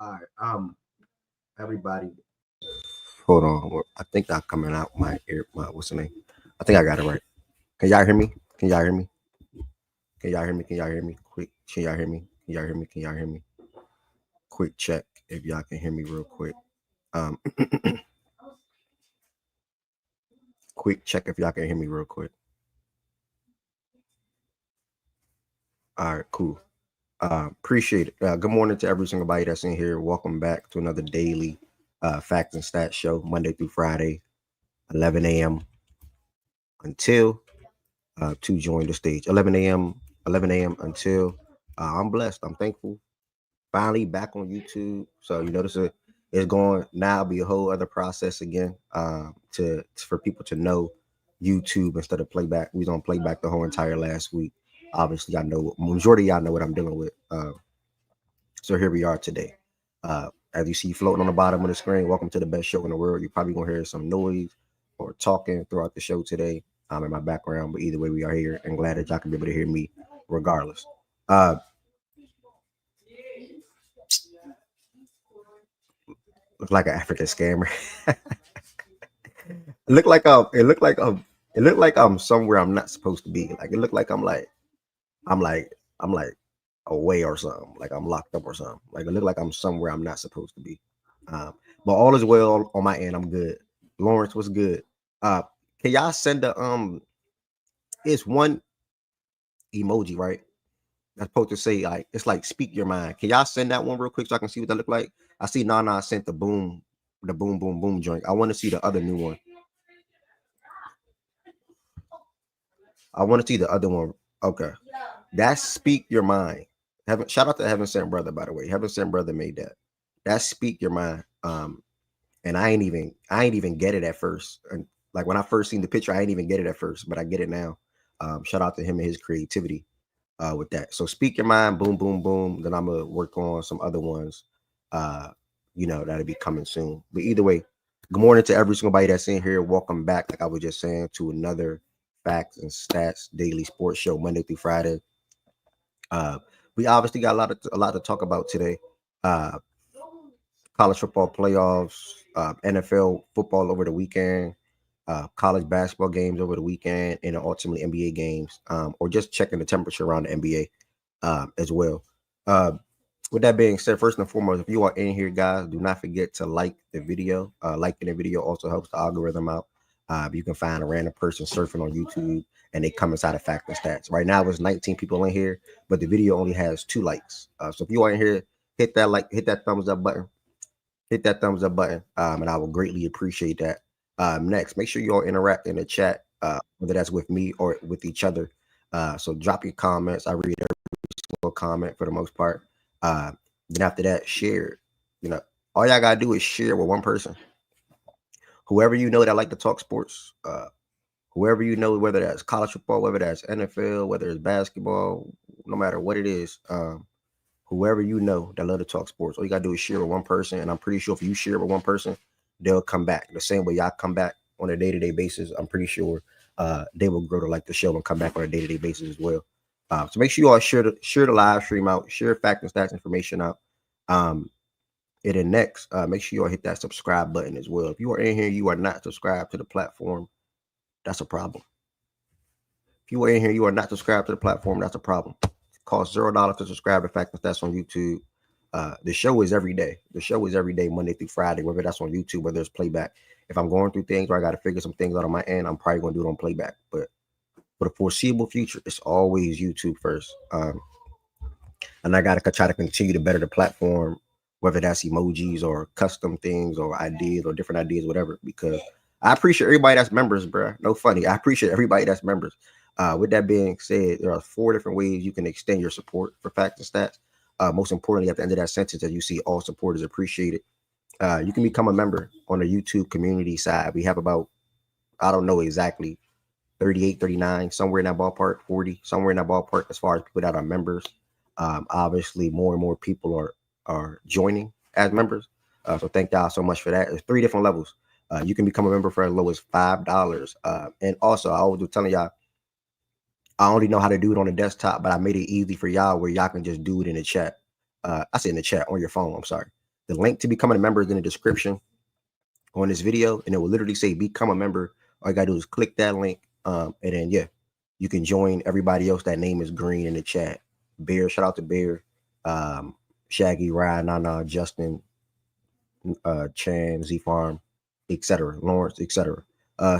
All right. Everybody, hold on. I think I'm coming out my what's the name? I think I got it right. Can y'all hear me? Can y'all hear me? Can y'all hear me? Can y'all hear me? Quick. Can y'all hear me? Can y'all hear me? Can y'all hear me? Quick check if y'all can hear me real quick. Um, quick check if y'all can hear me real quick. All right, cool. Appreciate it. Good morning to every single body that's in here. Welcome back to another daily facts and stats show, Monday through Friday, 11 a.m. until to join the stage. 11 a.m. until I'm blessed. I'm thankful. Finally back on YouTube. So you notice it's going now be a whole other process again. To for people to know YouTube instead of playback. We don't play back the whole entire last week. Obviously, I know majority of y'all know what I'm dealing with. So here we are today. As you see floating on the bottom of the screen, welcome to the best show in the world. You're probably gonna hear some noise or talking throughout the show today. In my background, but either way, we are here and glad that y'all can be able to hear me regardless. Look like an African scammer. It looked like I'm somewhere I'm not supposed to be. Like it looked like I'm like I'm like away or something. Like I'm locked up or something. Like it looked like I'm somewhere I'm not supposed to be. But all is well on my end. I'm good. Lawrence, what's good? Can y'all send it's one emoji, right? That's supposed to say like it's like speak your mind. Can y'all send that one real quick so I can see what that look like? I see Nana sent the boom boom boom joint. I want to see the other new one. I want to see the other one. Okay. That's speak your mind. Shout out to Heaven Sent Brother, by the way. Heaven Sent Brother made that. That's speak your mind. And I ain't even get it at first. And like when I first seen the picture, I ain't even get it at first, but I get it now. Shout out to him and his creativity with that. So speak your mind, boom, boom, boom. Then I'm gonna work on some other ones. That'll be coming soon. But either way, good morning to every single body that's in here. Welcome back, like I was just saying, to another Facts and Stats daily sports show, Monday through Friday. We obviously got a lot to talk about today. College football playoffs, NFL football over the weekend, college basketball games over the weekend, and ultimately NBA games, or just checking the temperature around the NBA as well. With that being said, first and foremost, if you are in here, guys, do not forget to like the video. Liking the video also helps the algorithm out. You can find a random person surfing on YouTube and they come inside of Facts and Stats. Right now, it's 19 people in here, but the video only has 2 likes. So if you are in here, hit that thumbs up button. Hit that thumbs up button, and I will greatly appreciate that. Next, make sure you all interact in the chat, whether that's with me or with each other. So drop your comments. I read every single comment for the most part. Then after that, share. All y'all gotta do is share with one person. Whoever you know that like to talk sports, whoever you know, whether that's college football, whether that's NFL, whether it's basketball, no matter what it is, whoever you know that love to talk sports, all you gotta do is share with one person. And I'm pretty sure if you share with one person, they'll come back the same way y'all come back on a day-to-day basis. I'm pretty sure they will grow to like the show and come back on a day-to-day basis as well. So make sure you all share the live stream out, share fact and stats information out. And then next, make sure you all hit that subscribe button as well. If you are in here, you are not subscribed to the platform, that's a problem. If you are in here, you are not subscribed to the platform, that's a problem. It costs $0 to subscribe to Fact and Stats on YouTube. The show is every day. The show is every day, Monday through Friday, whether that's on YouTube, whether it's playback. If I'm going through things where I got to figure some things out on my end, I'm probably going to do it on playback. But for the foreseeable future, it's always YouTube first. And I got to try to continue to better the platform, whether that's emojis or custom things or ideas or different ideas, whatever, because I appreciate everybody that's members, bro. No funny. I appreciate everybody that's members. With that being said, there are 4 different ways you can extend your support for Facts and Stats. Most importantly, at the end of that sentence, as you see, all support is appreciated. You can become a member on the YouTube community side. We have about, I don't know exactly, 38, 39, somewhere in that ballpark, 40, somewhere in that ballpark as far as people that are members. Obviously, more and more people are joining as members. So thank y'all so much for that. There's 3 different levels. You can become a member for as low as $5. And also, I always do telling y'all, I only know how to do it on the desktop, but I made it easy for y'all where y'all can just do it in the chat. I say in the chat on your phone. I'm sorry. The link to becoming a member is in the description on this video, and it will literally say become a member. All you gotta do is click that link, and then yeah, you can join everybody else. That name is green in the chat. Bear, shout out to Bear, Shaggy, Ryan, Nana, Justin, Chan, Z Farm, etc., Lawrence, etc.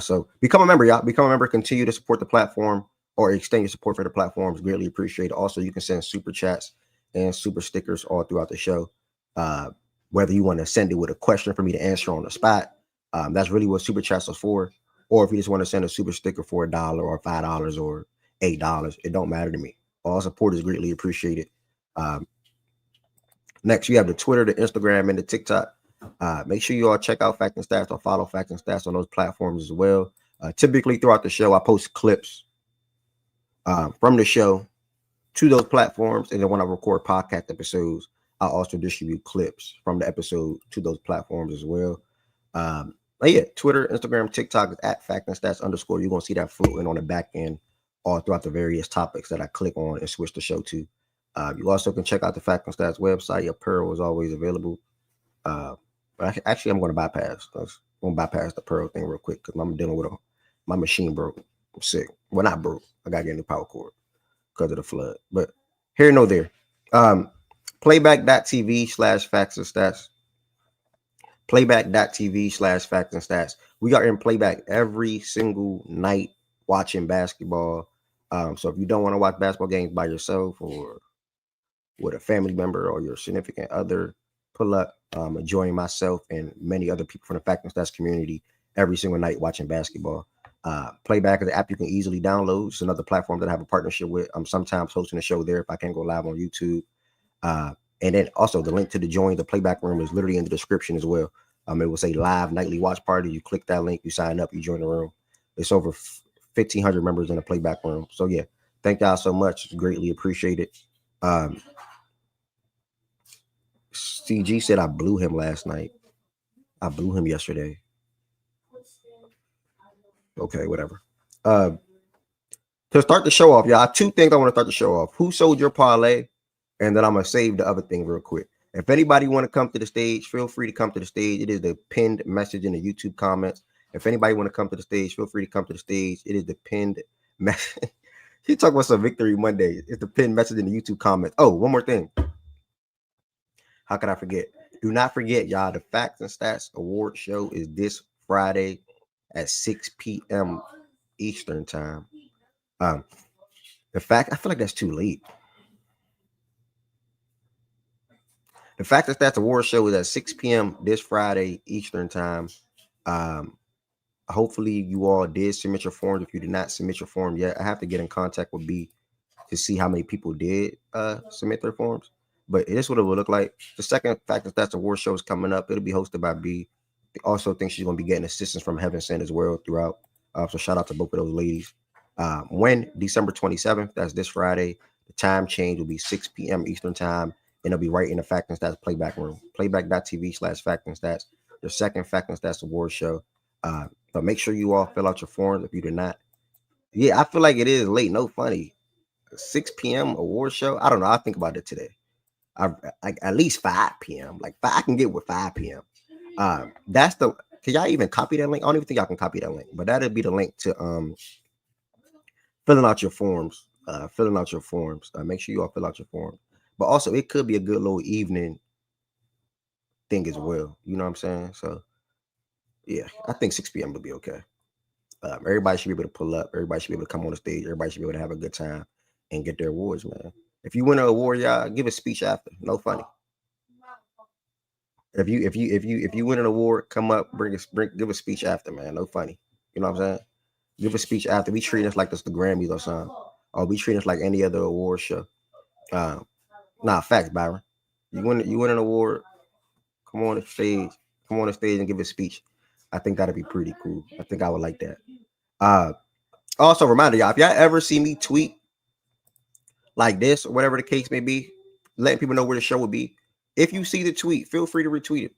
So become a member, y'all. Become a member. Continue to support the platform or extend your support for the platforms. Greatly appreciate it. Also, you can send super chats and super stickers all throughout the show. Whether you want to send it with a question for me to answer on the spot, that's really what super chats are for. Or if you just want to send a super sticker for $1 or $5 or $8, it don't matter to me. All support is greatly appreciated. Next, you have the Twitter, the Instagram, and the TikTok. Make sure you all check out Fact and Stats or follow Fact and Stats on those platforms as well. Typically throughout the show, I post clips from the show to those platforms, and then when I record podcast episodes, I also distribute clips from the episode to those platforms as well. But yeah, Twitter, Instagram, TikTok is at Fact and Stats _. You're gonna see that floating on the back end all throughout the various topics that I click on and switch the show to. You also can check out the Fact and Stats website. Apparel is always available. But actually, I'm going to bypass. I'm going to bypass the Pearl thing real quick because I'm dealing with my machine broke. I'm sick. Well, not broke. I got to get a new power cord because of the flood. But here, no, there. Playback.tv/facts and stats. Playback.tv/facts and stats. We are in playback every single night watching basketball. So if you don't want to watch basketball games by yourself or with a family member or your significant other, pull up, join myself and many other people from the Fact and Stats community every single night watching basketball. Playback is an app you can easily download. It's another platform that I have a partnership with. I'm sometimes hosting a show there if I can't go live on YouTube. And then also the link to the join the playback room is literally in the description as well. It will say live nightly watch party. You click that link, you sign up, you join the room. It's over 1,500 members in the playback room. So yeah, thank y'all so much. It's greatly appreciated. CG said I blew him last night. I blew him yesterday. Okay, whatever. To start the show off, y'all, two things I want to start the show off. Who sold your parlay? And then I'm going to save the other thing real quick. If anybody want to come to the stage, feel free to come to the stage. It is the pinned message in the YouTube comments. If anybody want to come to the stage, feel free to come to the stage. It is the pinned message. He talked about some Victory Monday. It's the pinned message in the YouTube comments. Oh, one more thing. How could I forget? Do not forget, y'all, the Facts and Stats Award Show is this Friday at 6 p.m. Eastern time. I feel like that's too late. The Facts and Stats Award Show is at 6 p.m. this Friday Eastern time. Hopefully you all did submit your forms. If you did not submit your form yet, I have to get in contact with B to see how many people did submit their forms. But it is what it will look like. The second Fact and Stats Award Show is coming up. It'll be hosted by B. I also think she's going to be getting assistance from Heaven Sent as well throughout. So shout out to both of those ladies. When December 27th, that's this Friday, the time change will be 6 p.m. Eastern time, and it'll be right in the Fact and Stats playback room. Playback.tv/Fact and Stats. The second Fact and Stats Award Show. But make sure you all fill out your forms if you did not. Yeah, I feel like it is late. No funny. 6 p.m. award show. I don't know. I'll think about it today. Like at least 5 p.m. Like I can get with 5 p.m. That's the. Can y'all even copy that link? I don't even think y'all can copy that link, but that'll be the link to filling out your forms. Make sure you all fill out your forms. But also, it could be a good little evening thing as well. You know what I'm saying? So yeah, I think 6 p.m. will be okay. Everybody should be able to pull up. Everybody should be able to come on the stage. Everybody should be able to have a good time and get their awards, man. If you win an award, y'all, give a speech after. No funny. If you win an award, come up, give a speech after, man. No funny. You know what I'm saying? Give a speech after. We treat us like this the Grammys or something. Or we treat us like any other award show. Facts, Byron. You win an award, come on the stage. Come on the stage and give a speech. I think that'd be pretty cool. I think I would like that. Also, reminder, y'all, if y'all ever see me tweet like this or whatever the case may be, letting people know where the show will be. If you see the tweet, feel free to retweet it.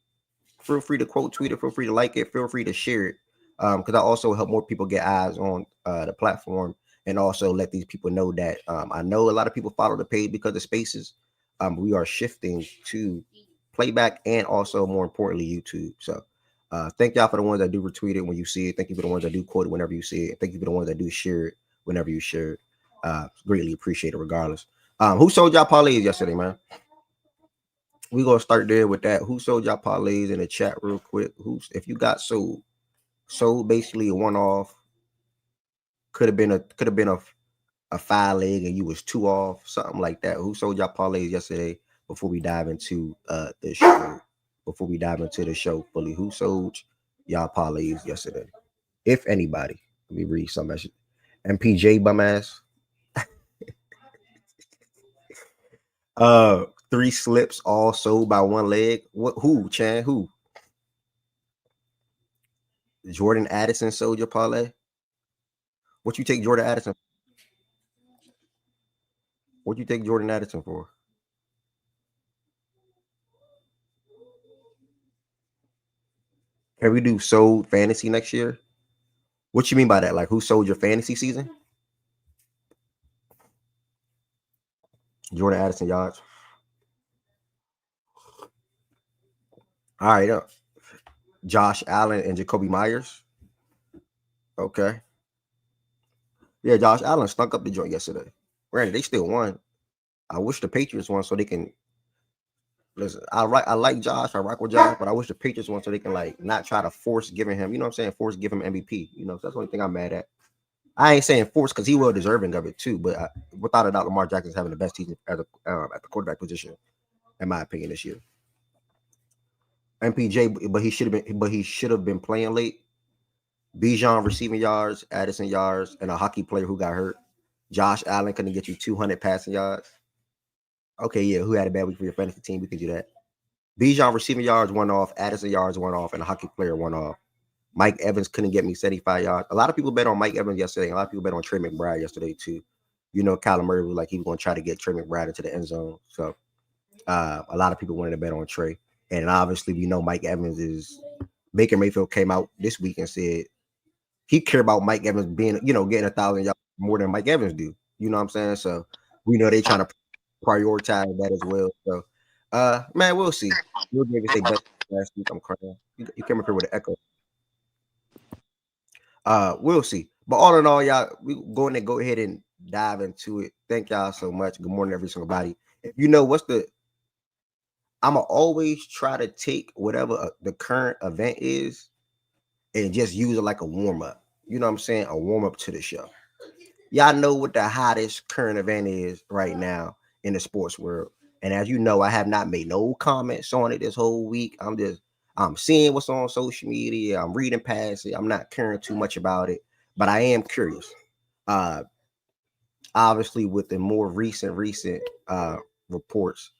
Feel free to quote tweet it. Feel free to like it. Feel free to share it. Because I also help more people get eyes on the platform and also let these people know that I know a lot of people follow the page because of spaces. We are shifting to playback, and also more importantly YouTube. So thank y'all for the ones that do retweet it when you see it. Thank you for the ones that do quote it whenever you see it. Thank you for the ones that do share it whenever you share it. Greatly appreciate it regardless. Who sold y'all parlays yesterday, man? We gonna start there with that. Who sold y'all parlays in the chat real quick? If you got sold basically a one off, could have been a 5 leg and you was 2 off, something like that. Who sold y'all parlays yesterday before we dive into the show? Before we dive into the show fully, who sold y'all parlays yesterday? If anybody, let me read some message. MPJ bum ass. 3 slips all sold by 1 leg. What? Who? Chan? Who? Jordan Addison sold your parlay. What you take Jordan Addison? What you take Jordan Addison for? Can we do sold fantasy next year? What you mean by that? Like, who sold your fantasy season? Jordan Addison yards. All right. Josh Allen and Jacoby Myers. Okay. Yeah, Josh Allen stunk up the joint yesterday. Granted, they still won. I wish the Patriots won so they can listen. I like Josh. I rock with Josh, but I wish the Patriots won so they can like not try to force giving him. You know what I'm saying? Force give him MVP. You know, that's the only thing I'm mad at. I ain't saying force because he well deserving of it too, but without a doubt, Lamar Jackson's having the best season at the quarterback position, in my opinion, this year. MPJ, but he should have been playing late. Bijan receiving yards, Addison yards, and a hockey player who got hurt. Josh Allen couldn't get you 200 passing yards. Okay, yeah, who had a bad week for your fantasy team? We can do that. Bijan receiving yards went off, Addison yards went off, and a hockey player went off. Mike Evans couldn't get me 75 yards. A lot of people bet on Mike Evans yesterday. A lot of people bet on Trey McBride yesterday too. You know, Kyler Murray was like he was going to try to get Trey McBride into the end zone. So a lot of people wanted to bet on Trey. And obviously, we know Mike Evans is – Baker Mayfield came out this week and said he cared about Mike Evans being, you know, getting 1,000 yards more than Mike Evans do. You know what I'm saying? So we know they're trying to prioritize that as well. So, man, we'll see. We'll give us a best last week. I'm crying. You came up here with an echo. We'll see. But all in all, y'all, we go ahead and dive into it. Thank y'all so much. Good morning, every single body. If you know I'ma always try to take whatever the current event is and just use it like a warm-up. You know what I'm saying? A warm-up to the show. Y'all know what the hottest current event is right now in the sports world. And as you know, I have not made no comments on it this whole week. I'm seeing what's on social media. I'm reading past it. I'm not caring too much about it, but I am curious. Obviously, with the more recent reports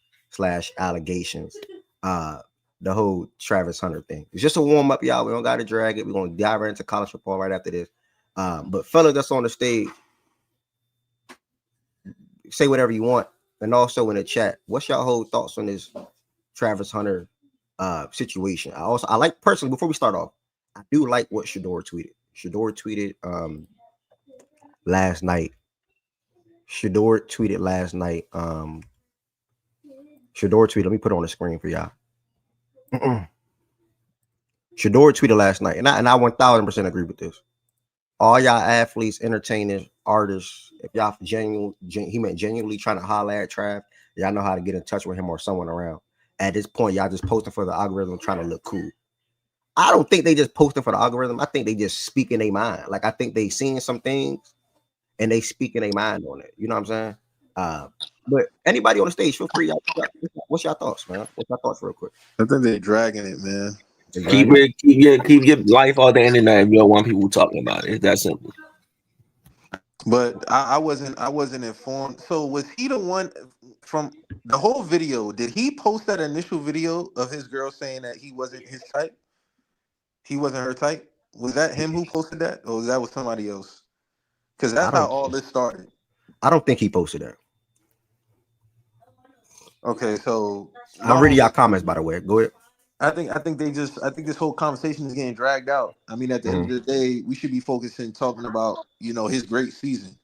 / allegations, the whole Travis Hunter thing. It's just a warm up, y'all. We don't got to drag it. We're gonna dive right into college football right after this. But fellas that's on the stage, say whatever you want, and also in the chat, what's y'all whole thoughts on this Travis Hunter situation? I like personally, before we start off, I do like what Shador tweeted. Shador tweeted last night. Shador tweeted, let me put it on the screen for y'all. Shador tweeted last night, and I 1000% agree with this. All y'all athletes, entertainers, artists, if y'all genuinely trying to holler at Trav, y'all know how to get in touch with him or someone around. At this point, y'all just posting for the algorithm, trying to look cool. I don't think they just posting for the algorithm. I think they just speak in their mind. Like, I think they seeing some things and they speak in their mind on it. You know what I'm saying? But anybody on the stage, feel free. What's your thoughts, man? What's your thoughts real quick? I think they're dragging it, man. Keep your life on the internet if you don't want people talking about it. It's that simple. But I wasn't informed. So was he the one from the whole video? Did he post that initial video of his girl saying that he wasn't his type? He wasn't her type? Was that him who posted that? Or was that with somebody else? Because that's how all this started. I don't think he posted that. Okay, so I'm reading y'all comments, by the way. Go ahead. I think this whole conversation is getting dragged out. I mean, at the end of the day, we should be focusing talking about, his great season.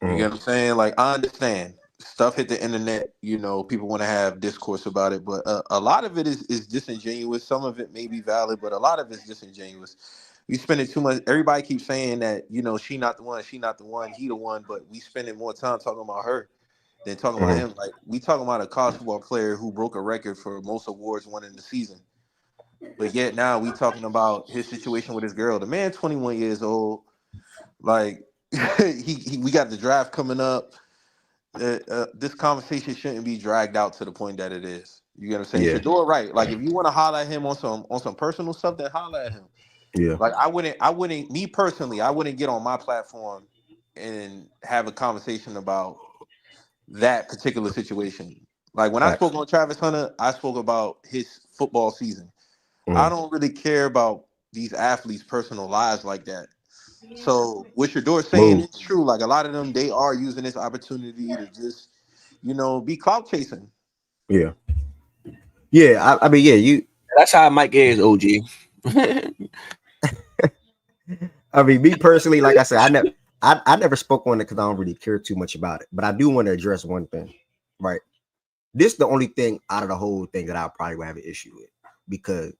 You get what I'm saying? Like, I understand. stuff hit the internet. People want to have discourse about it, but a lot of it is disingenuous. Some of it may be valid, but a lot of it's disingenuous. We spending too much. Everybody keeps saying that she not the one, she not the one, he the one, but we spending more time talking about her than talking about him. Like, we talking about a college football player who broke a record for most awards won in the season, but yet now we talking about his situation with his girl. The man, 21 years old. Like, we got the draft coming up. This conversation shouldn't be dragged out to the point that it is. You get what I'm saying? Yeah. Shador, right? Like, if you want to holler at him on some personal stuff, then holler at him. Yeah. Like, I wouldn't. Me personally, I wouldn't get on my platform and have a conversation about that particular situation. Like, when I spoke on Travis Hunter, I spoke about his football season. I don't really care about these athletes' personal lives like that. So what Shador saying is true. Like, a lot of them, they are using this opportunity to just, be clout chasing. Yeah. Yeah. I mean, yeah, That's how Mike is, OG. I mean, me personally, like I said, I never spoke on it because I don't really care too much about it. But I do want to address one thing, right? This is the only thing out of the whole thing that I'll probably have an issue with, because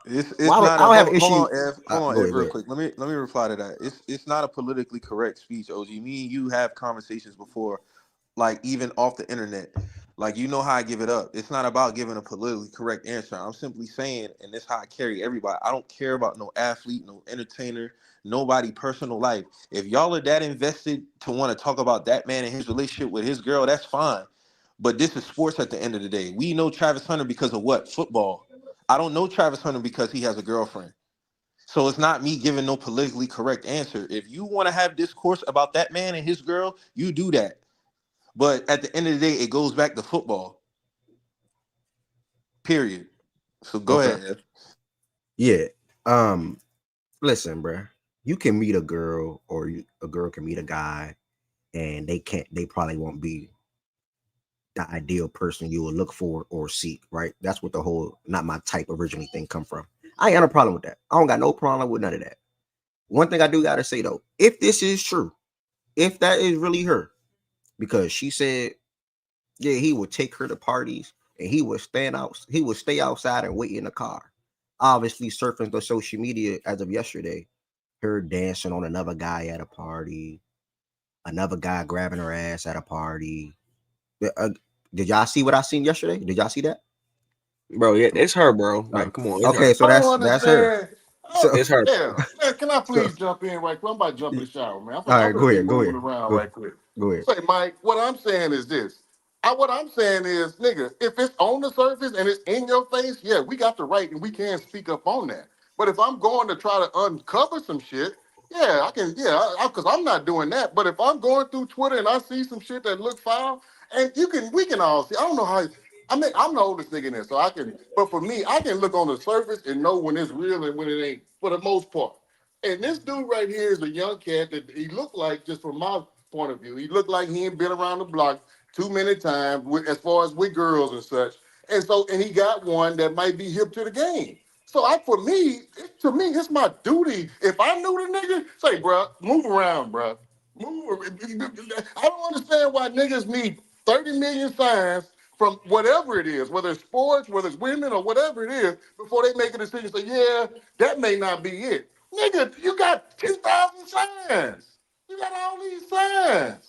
it's well, not. I'll have an issue. Hold on, Ev, real ahead. quick. Let me reply to that. It's not a politically correct speech, OG. Me and you have conversations before, like, even off the internet. Like, how I give it up. It's not about giving a politically correct answer. I'm simply saying, and this is how I carry everybody. I don't care about no athlete, no entertainer, nobody personal life. If y'all are that invested to want to talk about that man and his relationship with his girl, that's fine. But this is sports at the end of the day. We know Travis Hunter because of what? Football. I don't know Travis Hunter because he has a girlfriend. So it's not me giving no politically correct answer. If you want to have discourse about that man and his girl, you do that. But at the end of the day, it goes back to football. Period. So go ahead. Yeah. Listen, bro. You can meet a girl, or a girl can meet a guy, and they probably won't be the ideal person you will look for or seek, right? That's what the whole "not my type" originally thing come from. I ain't got no problem with that. I don't got no problem with none of that. One thing I do gotta say though, if this is true, if that is really her, because she said, yeah, he would take her to parties and he would stay outside and wait in the car. Obviously, surfing the social media as of yesterday, her dancing on another guy at a party, another guy grabbing her ass at a party. Did y'all see what I seen yesterday? Did y'all see that? Bro, yeah, it's her, bro. Like, come on. Okay, her. so that's her. So, It's her. Yeah, man, can I so please jump in right quick? I'm about to jump in the shower, man. all right, I'm go gonna be ahead, moving around right quick. go ahead. Say, Mike, what I'm saying is this. What I'm saying is, nigga, if it's on the surface and it's in your face, yeah, we got the right and we can speak up on that. But if I'm going to try to uncover some shit, yeah, I can, yeah, because I'm not doing that. But if I'm going through Twitter and I see some shit that look foul, and we can all see. I don't know how. I mean, I'm the oldest nigga in there, so I can. But for me, I can look on the surface and know when it's real and when it ain't, for the most part. And this dude right here is a young cat that he looked like, just from my point of view, he looked like he ain't been around the block too many times as far as with girls and such. And he got one that might be hip to the game. So to me, it's my duty. If I knew the nigga, say, bro, move around, bro. Move. I don't understand why niggas need 30 million signs from whatever it is, whether it's sports, whether it's women, or whatever it is, before they make a decision. Say, yeah, that may not be it. Nigga, you got 2,000 signs. You got all these signs.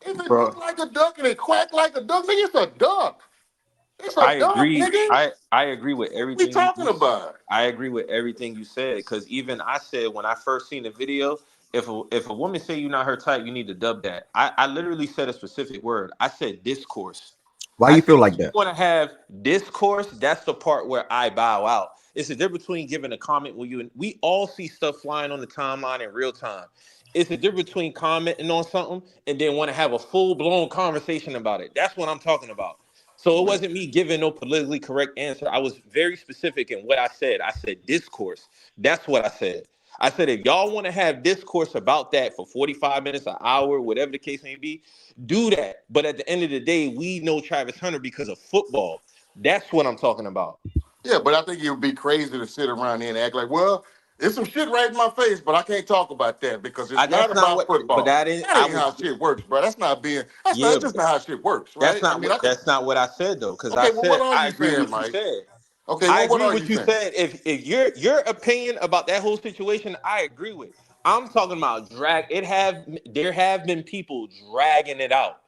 If it Bro, look like a duck and it quack like a duck, nigga, it's a duck. It's I a duck, agree. nigga. I agree with What we everything talking about? I agree with everything you said, because even I said when I first seen the video, if a woman say you're not her type, you need to dub that. I literally said a specific word. I said discourse. Why I you feel said, like if you that? want to have discourse, that's the part where I bow out. It's the difference between giving a comment when we all see stuff flying on the timeline in real time. It's the difference between commenting on something and then want to have a full-blown conversation about it. That's what I'm talking about. So it wasn't me giving no politically correct answer. I was very specific in what I said. I said discourse. That's what I said. I said, if y'all want to have discourse about that for 45 minutes, an hour, whatever the case may be, do that. But at the end of the day, we know Travis Hunter because of football. That's what I'm talking about. Yeah, but I think it would be crazy to sit around here and act like, well, It's some shit right in my face, but I can't talk about that because it's That's not not about what. football. But that is. That ain't how shit works, bro. That's not being. That's Yeah, just not how shit works, that's right? I not mean, what. That's not what I said though. Because I okay. Well, what said are I you agree saying, with what you Mike? said. Okay. I Well, what agree are with you what you saying? said. If your opinion about that whole situation, I agree with. I'm talking about drag. There have been people dragging it out.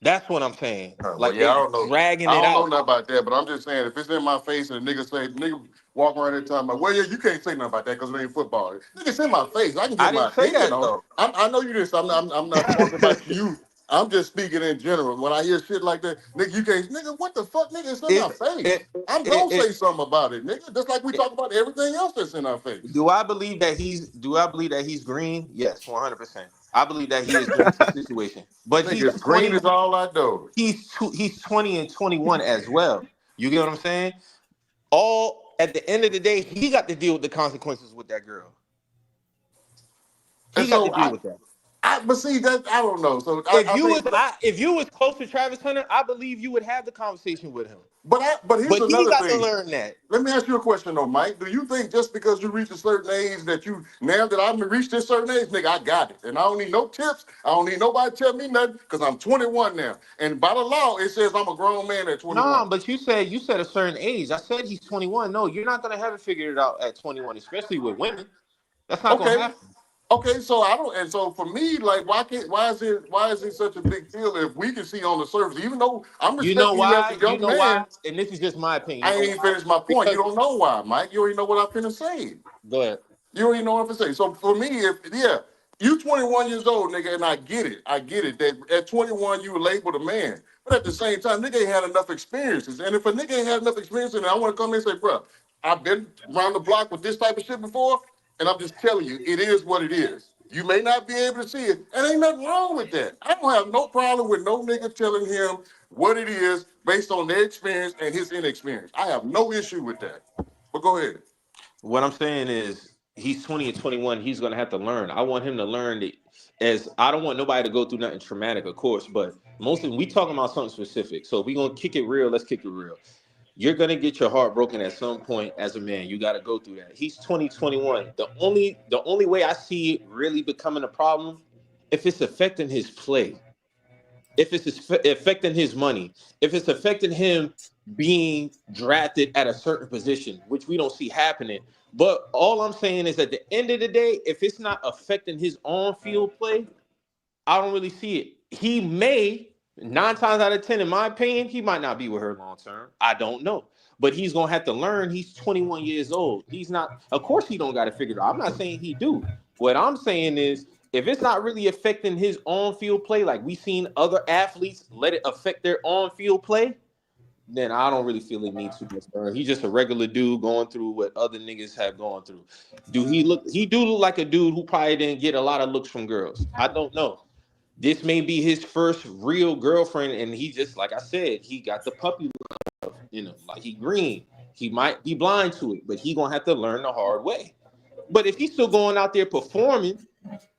That's what I'm saying. Well, Like yeah, I they don't know. dragging I it don't know out. nothing about that, but I'm just saying if it's in my face and a nigga walk around there talking about, well, yeah, you can't say nothing about that because it ain't football. Nigga, it's in my face. I can I give my didn't say opinion that on it. though. I know you just. I'm not talking about you. I'm just speaking in general. When I hear shit like that, nigga, you can't. Nigga, what the fuck, nigga? It's in my It's face. it, I'm it, gonna it, say something about it, nigga. Just like we it, talk about everything else that's in our face. do I believe that he's green? Yes, 100%. I believe that he is green to the situation. But Nigga, it's green is all I know. he's 20 and 21 as well. You get what I'm saying? All at the end of the day, he got to deal with the consequences with that girl. And He got to so deal with that. but see that I don't know. So If you was close to Travis Hunter, I believe you would have the conversation with him. but here's But he another got to thing. learn that. Let me ask you a question though, Mike. Do you think just because you reach a certain age that you now that I've reached this certain age, nigga, I got it. And I don't need no tips. I don't need nobody to tell me nothing because I'm 21 now. And by the law, it says I'm a grown man at 21. No, but you said a certain age. I said he's 21. No, you're not gonna have it figured out at 21, especially with women. That's not gonna Okay. happen. Okay, so I don't, and so for me, like, why is it such a big deal if we can see on the surface, even though I'm You know respecting you as a why? You young know why? man, And this is just my opinion. I You know ain't even why? finished my point. You Because don't know why, Mike. You already know what I'm finna say. go ahead. You already know what I'm saying. So for me, if you 21 years old, nigga, and I get it. I get it. That at 21 you were labeled a man. But at the same time, nigga ain't had enough experiences. And if a nigga ain't had enough experience, and I want to come in and say, bro, I've been around the block with this type of shit before, and I'm just telling you, it is what it is. You may not be able to see it, and ain't nothing wrong with that. I don't have no problem with no nigga telling him what it is based on their experience and his inexperience. I have no issue with that. But go ahead. What I'm saying is he's 20 and 21. He's gonna have to learn. I want him to learn that as I don't want nobody to go through nothing traumatic, of course, but mostly we talking about something specific. So if we gonna kick it real, let's kick it real. You're gonna get your heart broken at some point as a man. You gotta go through that. He's 20, 21. The only way I see it really becoming a problem if it's affecting his play, if it's affecting his money, if it's affecting him being drafted at a certain position, which we don't see happening. But all I'm saying is at the end of the day, if it's not affecting his on-field play, I don't really see it. He may, 9 times out of 10, in my opinion, he might not be with her long term. I don't know. But he's gonna have to learn. He's 21 years old. He's not, of course, he don't got to figure it out. I'm not saying he do. What I'm saying is, if it's not really affecting his on-field play, like we seen other athletes let it affect their on-field play, then I don't really feel he needs to concern. He's just a regular dude going through what other niggas have gone through. He do look like a dude who probably didn't get a lot of looks from girls. I don't know. This may be his first real girlfriend, and he just, like I said, he got the puppy love, like he green. He might be blind to it, but he gonna have to learn the hard way. But if he's still going out there performing,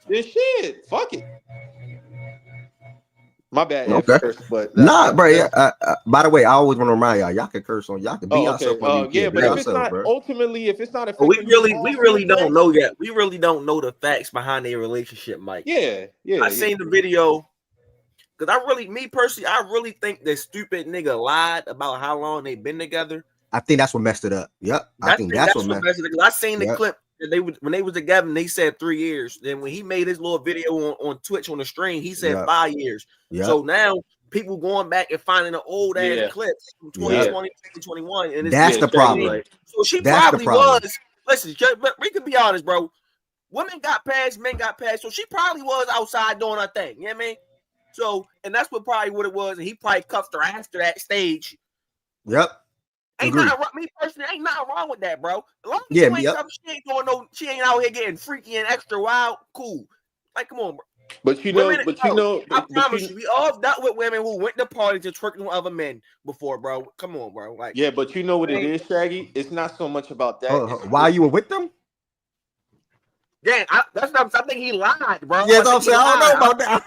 then shit, fuck it. My bad, F Okay. first, but Nah, bro. Yeah. By the way, I always want to remind y'all can curse on. Y'all can be oh, okay. yourself on YouTube. Yeah, Be but if it's yourself, not bro. ultimately, if it's not But we affecting his really on-field don't play, know yet. We really don't know the facts behind their relationship, Mike. yeah. I seen the video because me personally, I really think this stupid nigga lied about how long they've been together. I think that's what messed it up. Yep. I think that's what messed it up. I seen the clip that when they was together and they said 3 years. Then when he made his little video on Twitch on the stream, he said 5 years. Yep. So now people going back and finding the old ass clips from 2020, 2021, and that's the problem. Right. So she probably was. Listen, but we can be honest, bro. Women got past, men got past. So she probably was outside doing her thing. You know what I mean? So, and that's what it was. And he probably cuffed her after that stage. Yep. Ain't nothing wrong. Me personally, ain't nothing wrong with that, bro. As long as you ain't she ain't out here getting freaky and extra wild. Cool. Like, come on, bro. But I promise you, we all dealt with women who went to parties and twerking with other men before, bro. Come on, bro. Like, yeah, but you know what it is, Shaggy? It's not so much about that. Why you were with them? Yeah, that's what I think he lied, bro. Yeah, I'm saying I don't know about that.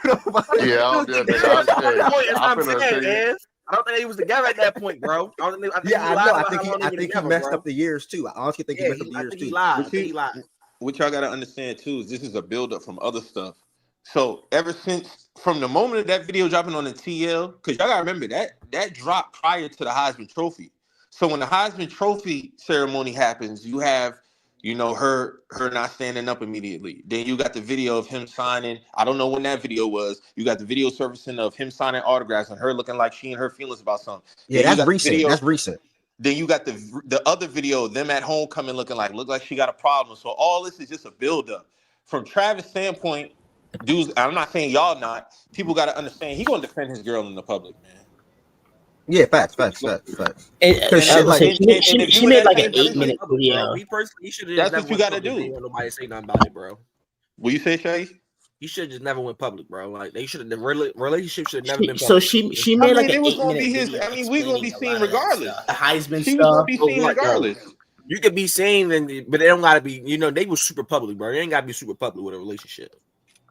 Yeah, I'm finna tell you. I don't think he was together at that point, bro. I think Yeah, I know. I think he together, messed bro. up the years too. I honestly think he messed up the I years think he too. lied. I think he lied. What y'all gotta understand too is this is a buildup from other stuff. So ever since from the moment of that video dropping on the TL, because y'all gotta remember that dropped prior to the Heisman Trophy. So when the Heisman Trophy ceremony happens, you have, her not standing up immediately. Then you got the video of him signing. I don't know when that video was. You got the video surfacing of him signing autographs and her looking like she and her feelings about something. Yeah, Then that's recent. That's recent. Then you got the other video of them at home coming look like she got a problem. So all this is just a buildup. From Travis' standpoint, dudes, I'm not saying y'all not. People got to understand he gonna defend his girl in the public, man. Yeah, facts. And Because I shit, was like, saying, she made like an 8-minute Bro. video. He personally, he should have. That's never what you went got to public. do. They didn't want nobody to say nothing about it, bro. Will you say, Shay? He should just never went public, bro. Like they should have. The relationship should have never been public. So she made like an 8-minute video. I mean, we're gonna be seen regardless. The Heisman She was gonna stuff. be seen regardless. You could be seen, but they don't gotta be. They was super public, bro. They ain't gotta be super public with a relationship.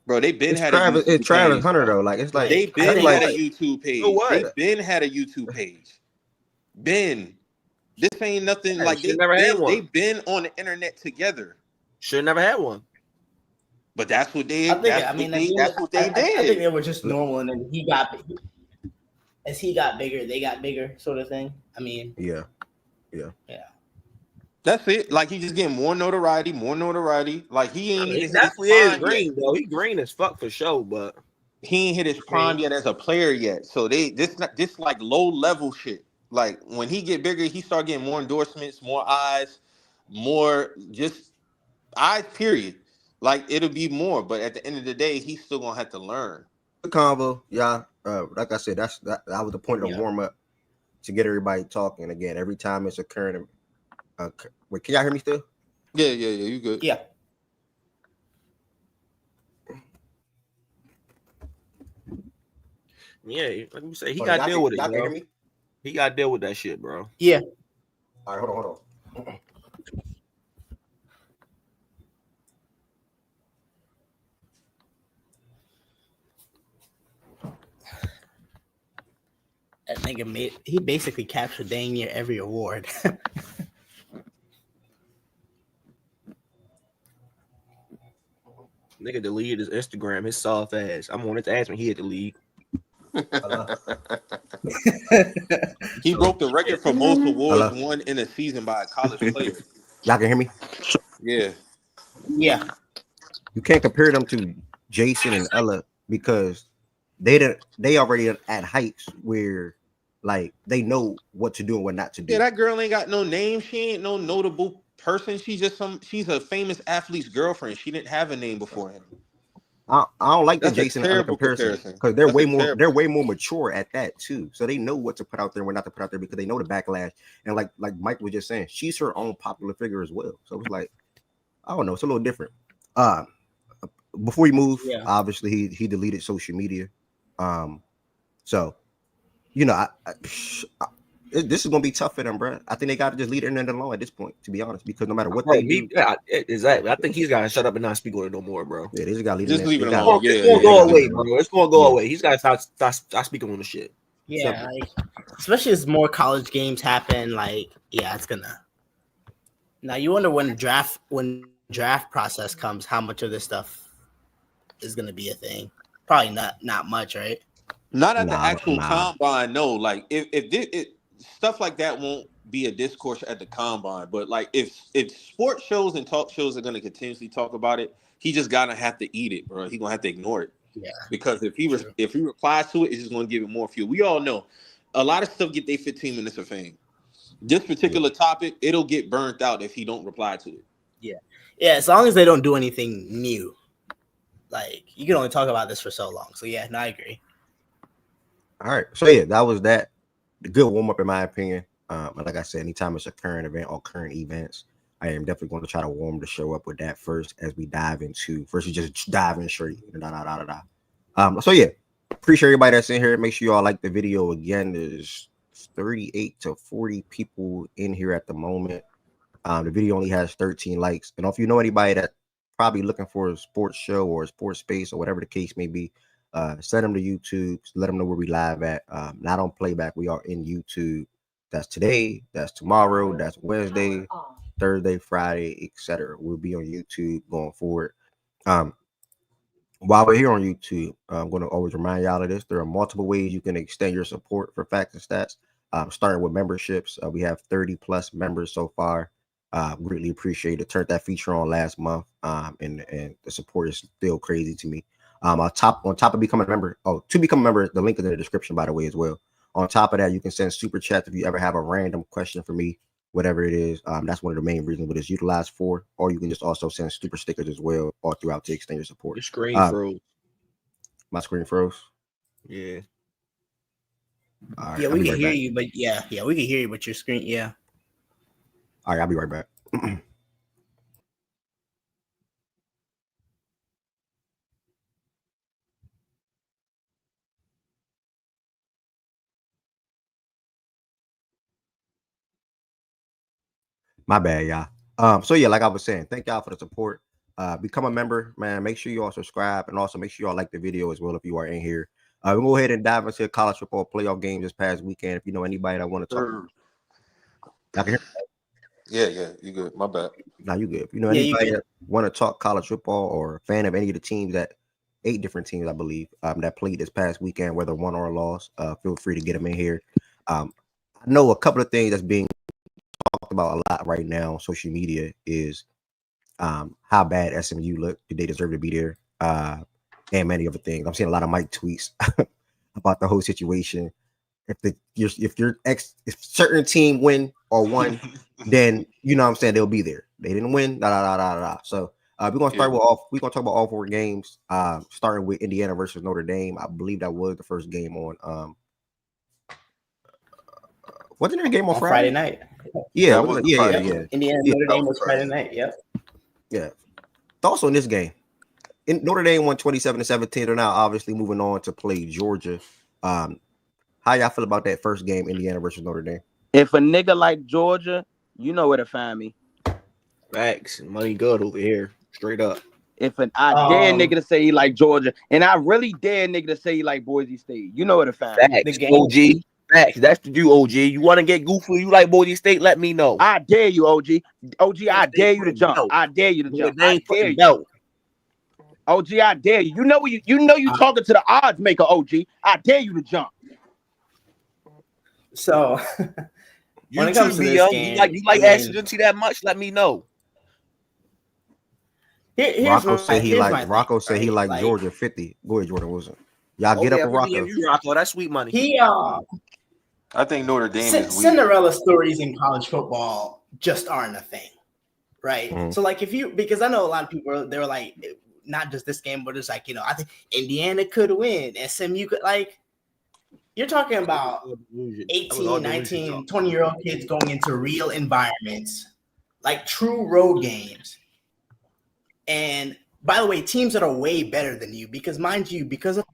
Bro, they been it's had Travis, a YouTube it's Travis page. Hunter though. Like it's like They been like, had a YouTube page. They been had a YouTube page. This ain't nothing like they been on the internet together. Should never had one. But that's what they. That's what they did. I think they were just normal, and then as he got bigger, they got bigger, sort of thing. I mean, yeah. That's it. Like he just getting more notoriety. Like he ain't. He definitely is green though. He green as fuck for sure, but he ain't hit his prime yet as a player yet. So this like low level shit. Like when he get bigger, he start getting more endorsements, more eyes, more just eyes. Period. Like it'll be more, but at the end of the day, he's still gonna have to learn. The combo, yeah. Like I said, that was the point of the warm up to get everybody talking again. Every time it's occurring. Wait, can y'all hear me still? Yeah. You good? Yeah. Yeah, like we say, he got to deal with it. Bro. He got to deal with that shit, bro. Yeah. All right, hold on. That nigga he basically captured dang near every award. Nigga deleted his Instagram, his soft ass. I'm wanted to ask when he had to leave. He broke the record for most awards won in a season by a college player. Y'all can hear me? Yeah. Yeah. You can't compare them to Jason and Ella because they already at heights where like they know what to do and what not to do. Yeah, that girl ain't got no name. She ain't no notable person. She's a famous athlete's girlfriend. She didn't have a name before him. I don't like the That's Jason and Ella comparison because they're way more mature at that too. So they know what to put out there and what not to put out there because they know the backlash. And like Mike was just saying, she's her own popular figure as well. So it's like, I don't know, it's a little different. Before we move, obviously he deleted social media. So this is gonna be tough for them, bro. I think they got to just leave the internet alone at this point, to be honest, because no matter what they do, exactly. I think he's got to shut up and not speak on it no more, bro. Yeah, they just got to leave it alone. It's gonna go away, bro. It's gonna go away. He's got to stop speaking on the shit. Yeah, especially as more college games happen. Like, it's gonna. Now you wonder when draft process comes, how much of this stuff is gonna be a thing? Probably not much, right? Not at the actual combine, no. Like if stuff like that won't be a discourse at the combine, but like if sports shows and talk shows are gonna continuously talk about it, he just gotta have to eat it, bro. He gonna have to ignore it. Yeah. Because if he replies to it, it's just gonna give it more fuel. We all know a lot of stuff get they 15 minutes of fame. This particular topic, it'll get burnt out if he don't reply to it. Yeah. Yeah, as long as they don't do anything new. Like you can only talk about this for so long. So I agree. All right. So that was that. The good warm up in my opinion. Like I said, anytime it's a current event or current events, I am definitely going to try to warm the show up with that first as we dive into versus just dive in straight. So appreciate everybody that's in here. Make sure you all like the video again. There's 38 to 40 people in here at the moment. The video only has 13 likes. And if you know anybody that probably looking for a sports show or a sports space or whatever the case may be, Send them to YouTube. Let them know where we live at. Not on playback. We are in YouTube. That's today. That's tomorrow. That's Wednesday, Thursday, Friday, etc. We'll be on YouTube going forward. While we're here on YouTube, I'm going to always remind y'all of this. There are multiple ways you can extend your support for Facts and Stats. Starting with memberships. We have 30 plus members so far. Greatly appreciate it. Turned that feature on last month. And the support is still crazy to me. On top of becoming a member, to become a member, the link is in the description, by the way, as well. On top of that, you can send super chats if you ever have a random question for me, whatever it is. That's one of the main reasons what it's utilized for. Or you can just also send super stickers as well, all throughout to extend your support. Your screen froze. My screen froze. Yeah. All right, Yeah, we can hear you, but we can hear you, but your screen, yeah. All right, I'll be right back. My bad, y'all. So yeah, like I was saying, thank y'all for the support. Become a member, man. Make sure you all subscribe and also make sure y'all like the video as well if you are in here. We'll go ahead and dive into college football playoff games this past weekend. If you know anybody that want to talk, y'all can hear me? Yeah, you good. My bad. Nah, you good. If you know anybody that want to talk college football or a fan of any of the teams 8 different teams, I believe, that played this past weekend, whether won or lost, feel free to get them in here. I know a couple of things that's being talked about a lot right now on social media is how bad SMU looked. Did they deserve to be there? And many other things. I'm seeing a lot of Mike tweets about the whole situation. If certain team win or won, then you know what I'm saying they'll be there. They didn't win. So we're gonna start we're gonna talk about all 4 games. Starting with Indiana versus Notre Dame. I believe that was the first game on wasn't there a game on Friday night? Yeah, Indiana Notre Dame was Friday night. Yep. Yeah. Thoughts on this game? Notre Dame won 27-17. They're now obviously moving on to play Georgia. How y'all feel about that first game, Indiana versus Notre Dame? If a nigga like Georgia, you know where to find me. Facts. Money good over here. Straight up. I dare nigga to say he like Georgia, and I really dare nigga to say he like Boise State. You know where to find me. Facts. OG. Facts. That's the you, OG. You want to get goofy? You like Boise State? Let me know. I dare you, OG. OG, I dare you to jump. I dare you to jump. I dare you. OG, I dare you. You know you talking to the odds maker, OG. I dare you to jump. So when it comes to this game, you like accidency that much? Let me know. Rocco said he like Georgia 50. Go ahead, Jordan Wilson. Y'all get up with Rocco. Rocco, that's sweet money. I think Notre Dame is Cinderella stories in college football just aren't a thing, right? Mm-hmm. So like because I know a lot of people they were like, not just this game, but it's like, I think Indiana could win, SMU could, like, you're talking about 18, 19, 20-year-old kids going into real environments, like true road games. And by the way, teams that are way better than you, because mind you, because of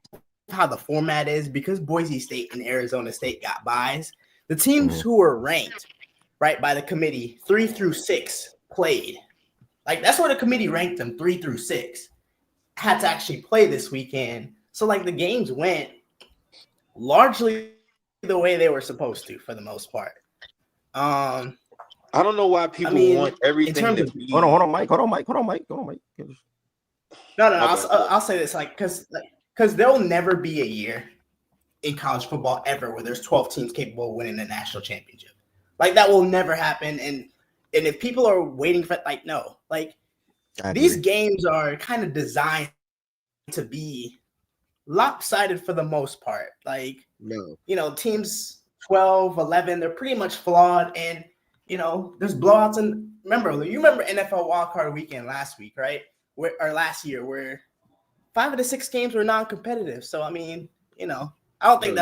how the format is, because Boise State and Arizona State got buys, the teams who were ranked, right, by the committee 3 through 6 played. Like, that's where the committee ranked them, 3 through 6. Had to actually play this weekend. So, like, the games went largely the way they were supposed to, for the most part. I don't know why people want everything to be. Hold on, Mike. No, I'll say this, like, because there'll never be a year in college football ever where there's 12 teams capable of winning a national championship. Like, that will never happen. And if people are waiting for, like, no, like, these games are kind of designed to be lopsided for the most part. Like, teams 12, 11, they're pretty much flawed. And, there's blowouts. And you remember NFL wildcard weekend last week, right? Last year, where 5 of the 6 games were non-competitive. So, I mean, I don't think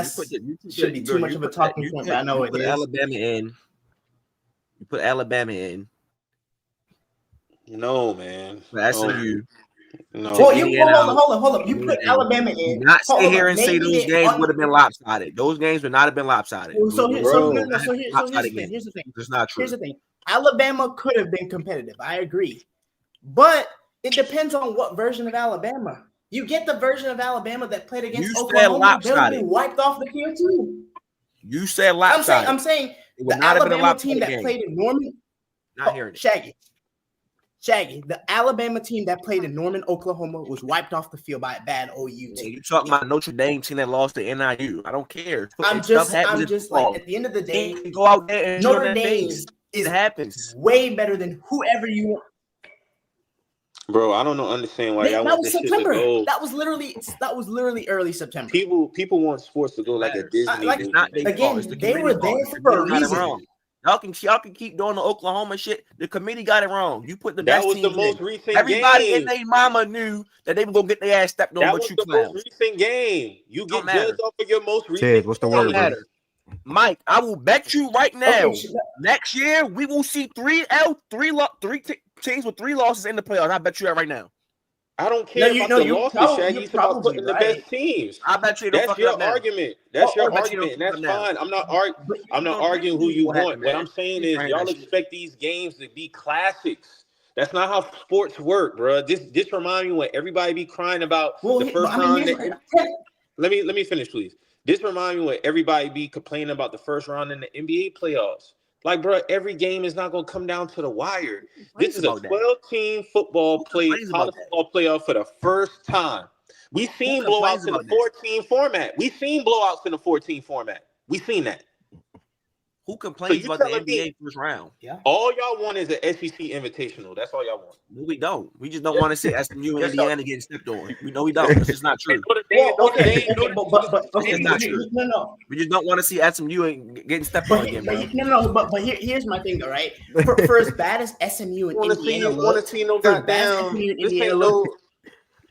should be too much of a talking point, but I know it is. Alabama in. You put Alabama in. No, man. That's you. No. Well, hold up. You put Alabama in. Not sit here and say those games would have been lopsided. Those games would not have been lopsided. Here's the thing. It's not true. Here's the thing. Alabama could have been competitive. I agree. But it depends on what version of Alabama. You get the version of Alabama that played against You said Oklahoma. They'll lopsided. be wiped off the field too. You said lopsided. I'm saying It would the not have been a Alabama team lopsided that game. played in Norman. Not hearing it. Shaggy. The Alabama team that played in Norman, Oklahoma, was wiped off the field by a bad OU Yeah, team. you talking about Notre Dame team that lost to NIU? I don't care. I'm just like at the end of the day, go out there and Notre Dame it happens. way better than whoever you want. Bro, I don't understand why y'all That want was this shit September. to go. That was literally early September. People want sports to go like a Disney like, movie. Not Again, they were there for a reason. Y'all can keep doing the Oklahoma shit. The committee got it wrong. You put the That best was the teams most in. recent Everybody game. and their mama knew that they were gonna get their ass stepped on. That But was you the clowns. most recent game. You Don't get matter. judged off of your most recent Ted, what's the game. word, Don't bro? matter. Mike, I will bet you right now. Okay, Next year we will see three teams with 3 losses in the playoffs. I bet you that right now. I don't care about the losses, Shaggy. It's about putting the best teams. I bet you. That's your argument. That's your argument, and that's fine. I'm not arguing who you want. What I'm saying is, y'all expect these games to be classics. That's not how sports work, bro. This remind me when everybody be crying about the first round. Let me finish, please. This remind me when everybody be complaining about the first round in the NBA playoffs. Like, bro, every game is not going to come down to the wire. This is a 12-team college football playoff for the first time. We've seen blowouts in the 14 format. We've seen blowouts in the 14 format. We've seen that. Who complains about the NBA first round? Yeah. All y'all want is an SEC invitational. That's all y'all want. No, we don't. We just don't want to see SMU and Indiana getting stepped on. We know we don't. It's just not true. But It's not true. No. We just don't want to see SMU and getting stepped on again, bro. But here's my thing, though, right? For as bad as SMU and Indiana look,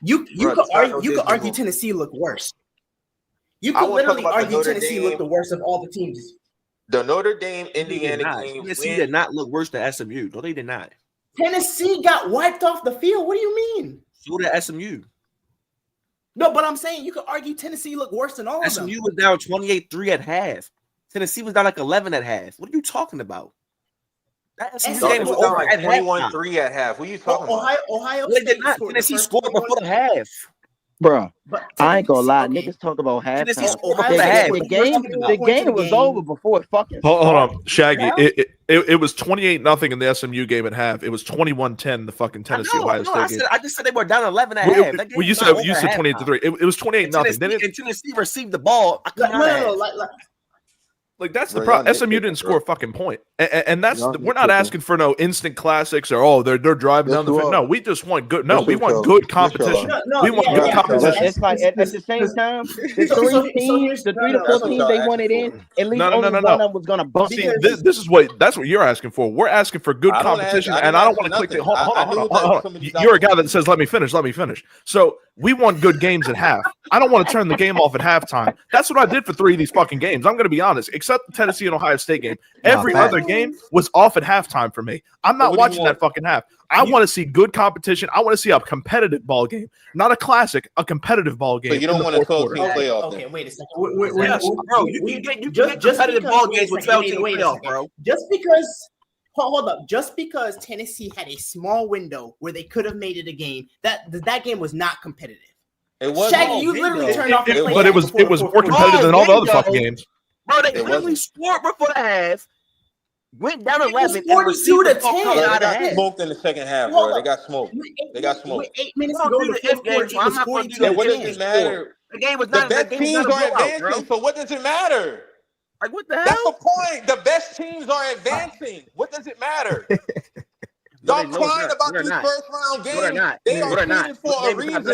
you could argue Tennessee looked worse. You could literally argue Tennessee looked the worst of all the teams. The Notre Dame Indiana game. Tennessee did not look worse than SMU. No, they did not. Tennessee got wiped off the field. What do you mean? So did SMU. No, but I'm saying you could argue Tennessee looked worse than all of them. SMU was down 28-3 at half. Tennessee was down like 11 at half. What are you talking about? That SMU game was down like 21-3 at half. What are you talking about? Ohio State did not. Tennessee scored before the half. Bro, I ain't gonna lie. Niggas talk about halftime. The game was over before it fucking. Hold on, Shaggy. It was 28-0 in the SMU game at half. It was 21-10 the fucking Tennessee Ohio State game. I just said they were down 11 at half. Well, you said 28-3. It was 28-0. Then Tennessee received the ball. Like that's the problem. SMU didn't score a fucking point, and that's we're not asking for no instant classics or they're driving down the field. No, we just want good. No, we want good competition. We want good competition. It's like at the same time, the 3 to 4 teams they wanted in. At least only one of them was gonna bump. See, this is that's what you're asking for. We're asking for good competition, and I don't want to click the. Hold on. You're a guy that says let me finish. So we want good games at half. I don't want to turn the game off at halftime. That's what I did for 3 of these fucking games. I'm going to be honest. Except the Tennessee and Ohio State game, every other game was off at halftime for me. I'm not watching that fucking half. I want to see good competition. I want to see a competitive ball game, not a classic, a competitive ball game. So you don't want a 12-team playoff. Okay, wait a second. Bro, you get competitive ball games with 12-team playoff, bro. Just because. Hold up. Just because Tennessee had a small window where they could have made it a game, that game was not competitive. It was. Shaggy, you literally turned off the play. But it was more competitive than all the other fucking games. Bro, they literally scored before the half, went down 11, 42 to 10. They got smoked in the second half, bro. They got smoked. They got smoked. 8 minutes ago, the fifth quarter, it was 42 to 10. What does it matter? The game was not. The best teams are advancing, so what does it matter? Like what the hell? That's the point. The best teams are advancing. What does it matter? Y'all crying about these first round games. They are seeded for a reason.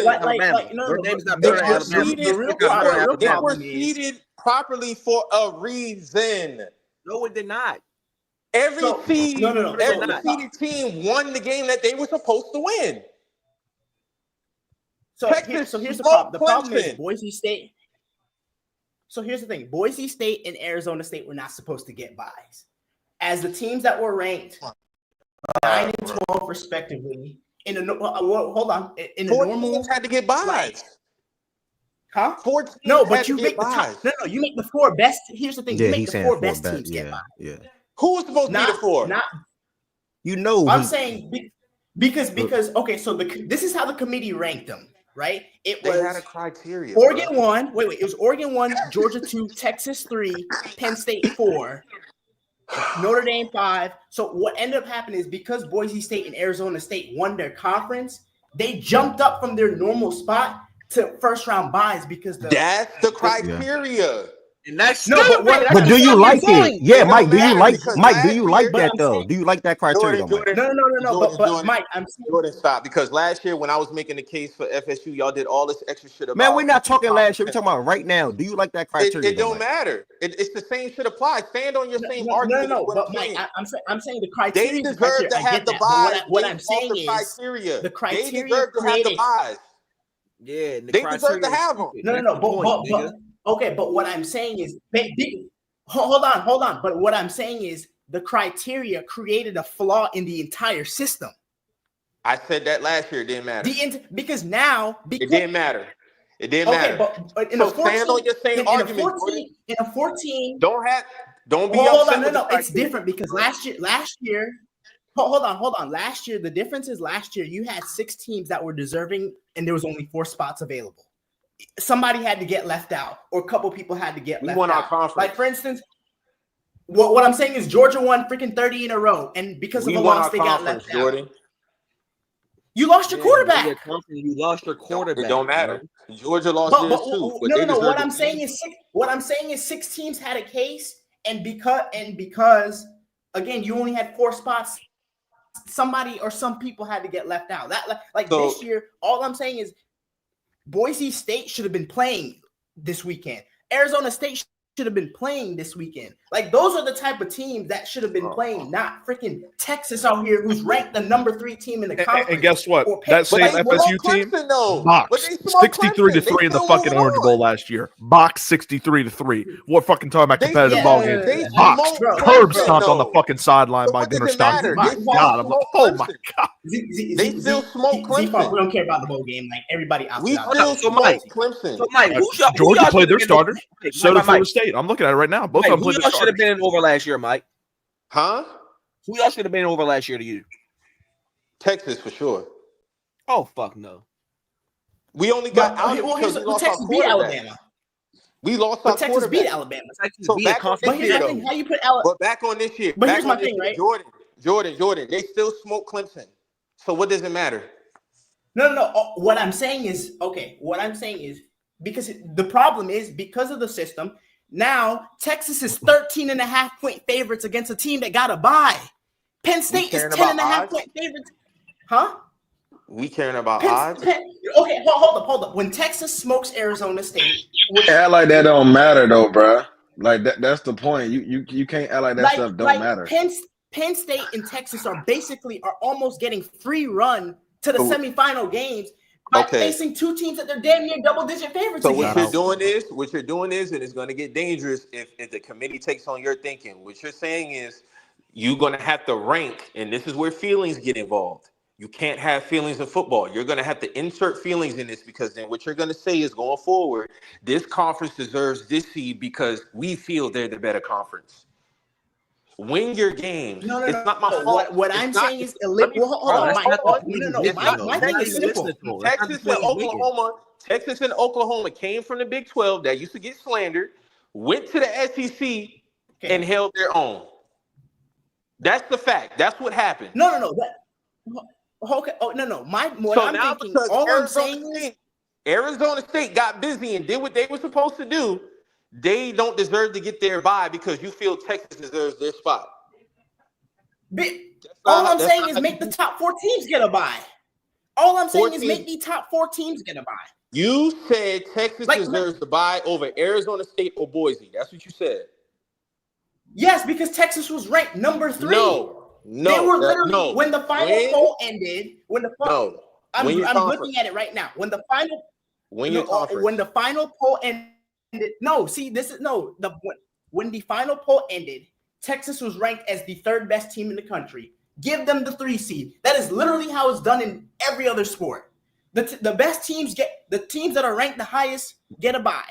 They were seeded properly for a reason. No, it did not. Every seeded team won the game that they were supposed to win. So here's the problem. The problem is Boise State. So here's the thing. Boise State and Arizona State were not supposed to get buys. As the teams that were ranked 9 and 12 respectively, in a normal teams had to get buys. Huh? 14 no, but you make the top, you make the 4 best. Here's the thing. You make the 4 best teams get buys. Yeah. Who was supposed to be the 4? I'm saying because okay, so this is how the committee ranked them. right? It They was had a criteria. Oregon bro. 1. Wait. It was Oregon 1, Georgia 2, Texas 3, Penn State 4, Notre Dame 5. So what ended up happening is because Boise State and Arizona State won their conference, they jumped up from their normal spot to first round buys because That's the criteria. And that's no, but do you like it? Yeah, Mike. Do you like that though? Do you like that criteria? Jordan, No. But Mike, I'm saying, Jordan, stop, because last year when I was making the case for FSU, y'all did all this extra shit about. Man, we're not talking last year. We're talking about right now. Do you like that criteria? It don't matter. It's the same shit applies. Stand on your same argument. No. But Mike, I'm saying the criteria. They deserve to have the buys. What I'm saying is the criteria. They deserve to have the buys. Yeah, they deserve to have them. No. But okay, but what I'm saying is, hold on. But what I'm saying is the criteria created a flaw in the entire system. I said that last year. It didn't matter. Because now it didn't matter. It didn't matter. But in so a 14, stand on your same argument. In a 14, don't be hold upset. On, no. It's different because last year. Hold on. Last year, the difference is last year you had 6 teams that were deserving, and there was only 4 spots available. Somebody had to get left out, or a couple people had to get left out. We won our conference. Like, for instance, what I'm saying is Georgia won freaking 30 in a row, and because of a loss, they got left out. You lost your quarterback. You lost your quarterback. It don't matter. Bro. Georgia lost theirs too. No. What I'm saying is 6 teams had a case, and because again, you only had 4 spots. Somebody or some people had to get left out. This year, all I'm saying is Boise State should have been playing this weekend. Arizona State should have been playing this weekend. Like, those are the type of teams that should have been playing, not freaking Texas out here, who's ranked the number 3 team in the conference. And guess what? That same FSU team boxed 63-3 in the fucking Orange Bowl last year. Boxed 63-3. What fucking talking about competitive ball game? Boxed, curb stomped on the fucking sideline by Gunnar Stockton. My God, oh my God. They still smoke Clemson. We don't care about the bowl game. Like, everybody out there. We still smoke Clemson. So Mike, Georgia played their starters. So did Florida State. I'm looking at it right now. Both of them played. Who y'all should have been over last year, Mike? Huh? Who y'all should have been over last year to you? Texas for sure. Oh fuck no. We only got out because we lost Texas beat Alabama. We lost our Texas beat Alabama. So back on this year, how you put Alabama? But back on this year. But here's my thing, right? Jordan. They still smoke Clemson. So what does it matter? No. What I'm saying is because the problem is because of the system. Now, Texas is 13.5-point favorites against a team that got a bye. Penn State is 10.5-point favorites. Huh? We caring about odds? Okay, hold up. When Texas smokes Arizona State. Act like that don't matter, though, bro. Like, that's the point. You can't act like that stuff don't matter. Penn State and Texas are almost getting free run to the semifinal games. By facing 2 teams that they're damn near double-digit favorites. So what you're doing is, and it's going to get dangerous if the committee takes on your thinking. What you're saying is, you're going to have to rank, and this is where feelings get involved. You can't have feelings in football. You're going to have to insert feelings in this because then what you're going to say is, going forward, this conference deserves this seed because we feel they're the better conference. Win your games. No, it's not my fault. What I'm saying is, hold on. My thing is simple. Texas and Oklahoma came from the Big 12 that used to get slandered, went to the SEC and held their own. That's the fact. That's what happened. No. Okay. Oh, no. I'm saying is, Arizona State got busy and did what they were supposed to do. They don't deserve to get their bye because you feel Texas deserves their spot. All I'm saying is make the top 4 teams get a bye. All I'm saying is make the top 4 teams get a bye. You said Texas deserves the bye over Arizona State or Boise. That's what you said. Yes, because Texas was ranked number 3. No. They were literally when the final poll ended. I'm looking at it right now. When the final poll ended. When the final poll ended, Texas was ranked as the 3rd best team in the country. Give them the 3 seed. That is literally how it's done in every other sport. The best teams the teams that are ranked the highest get a bye.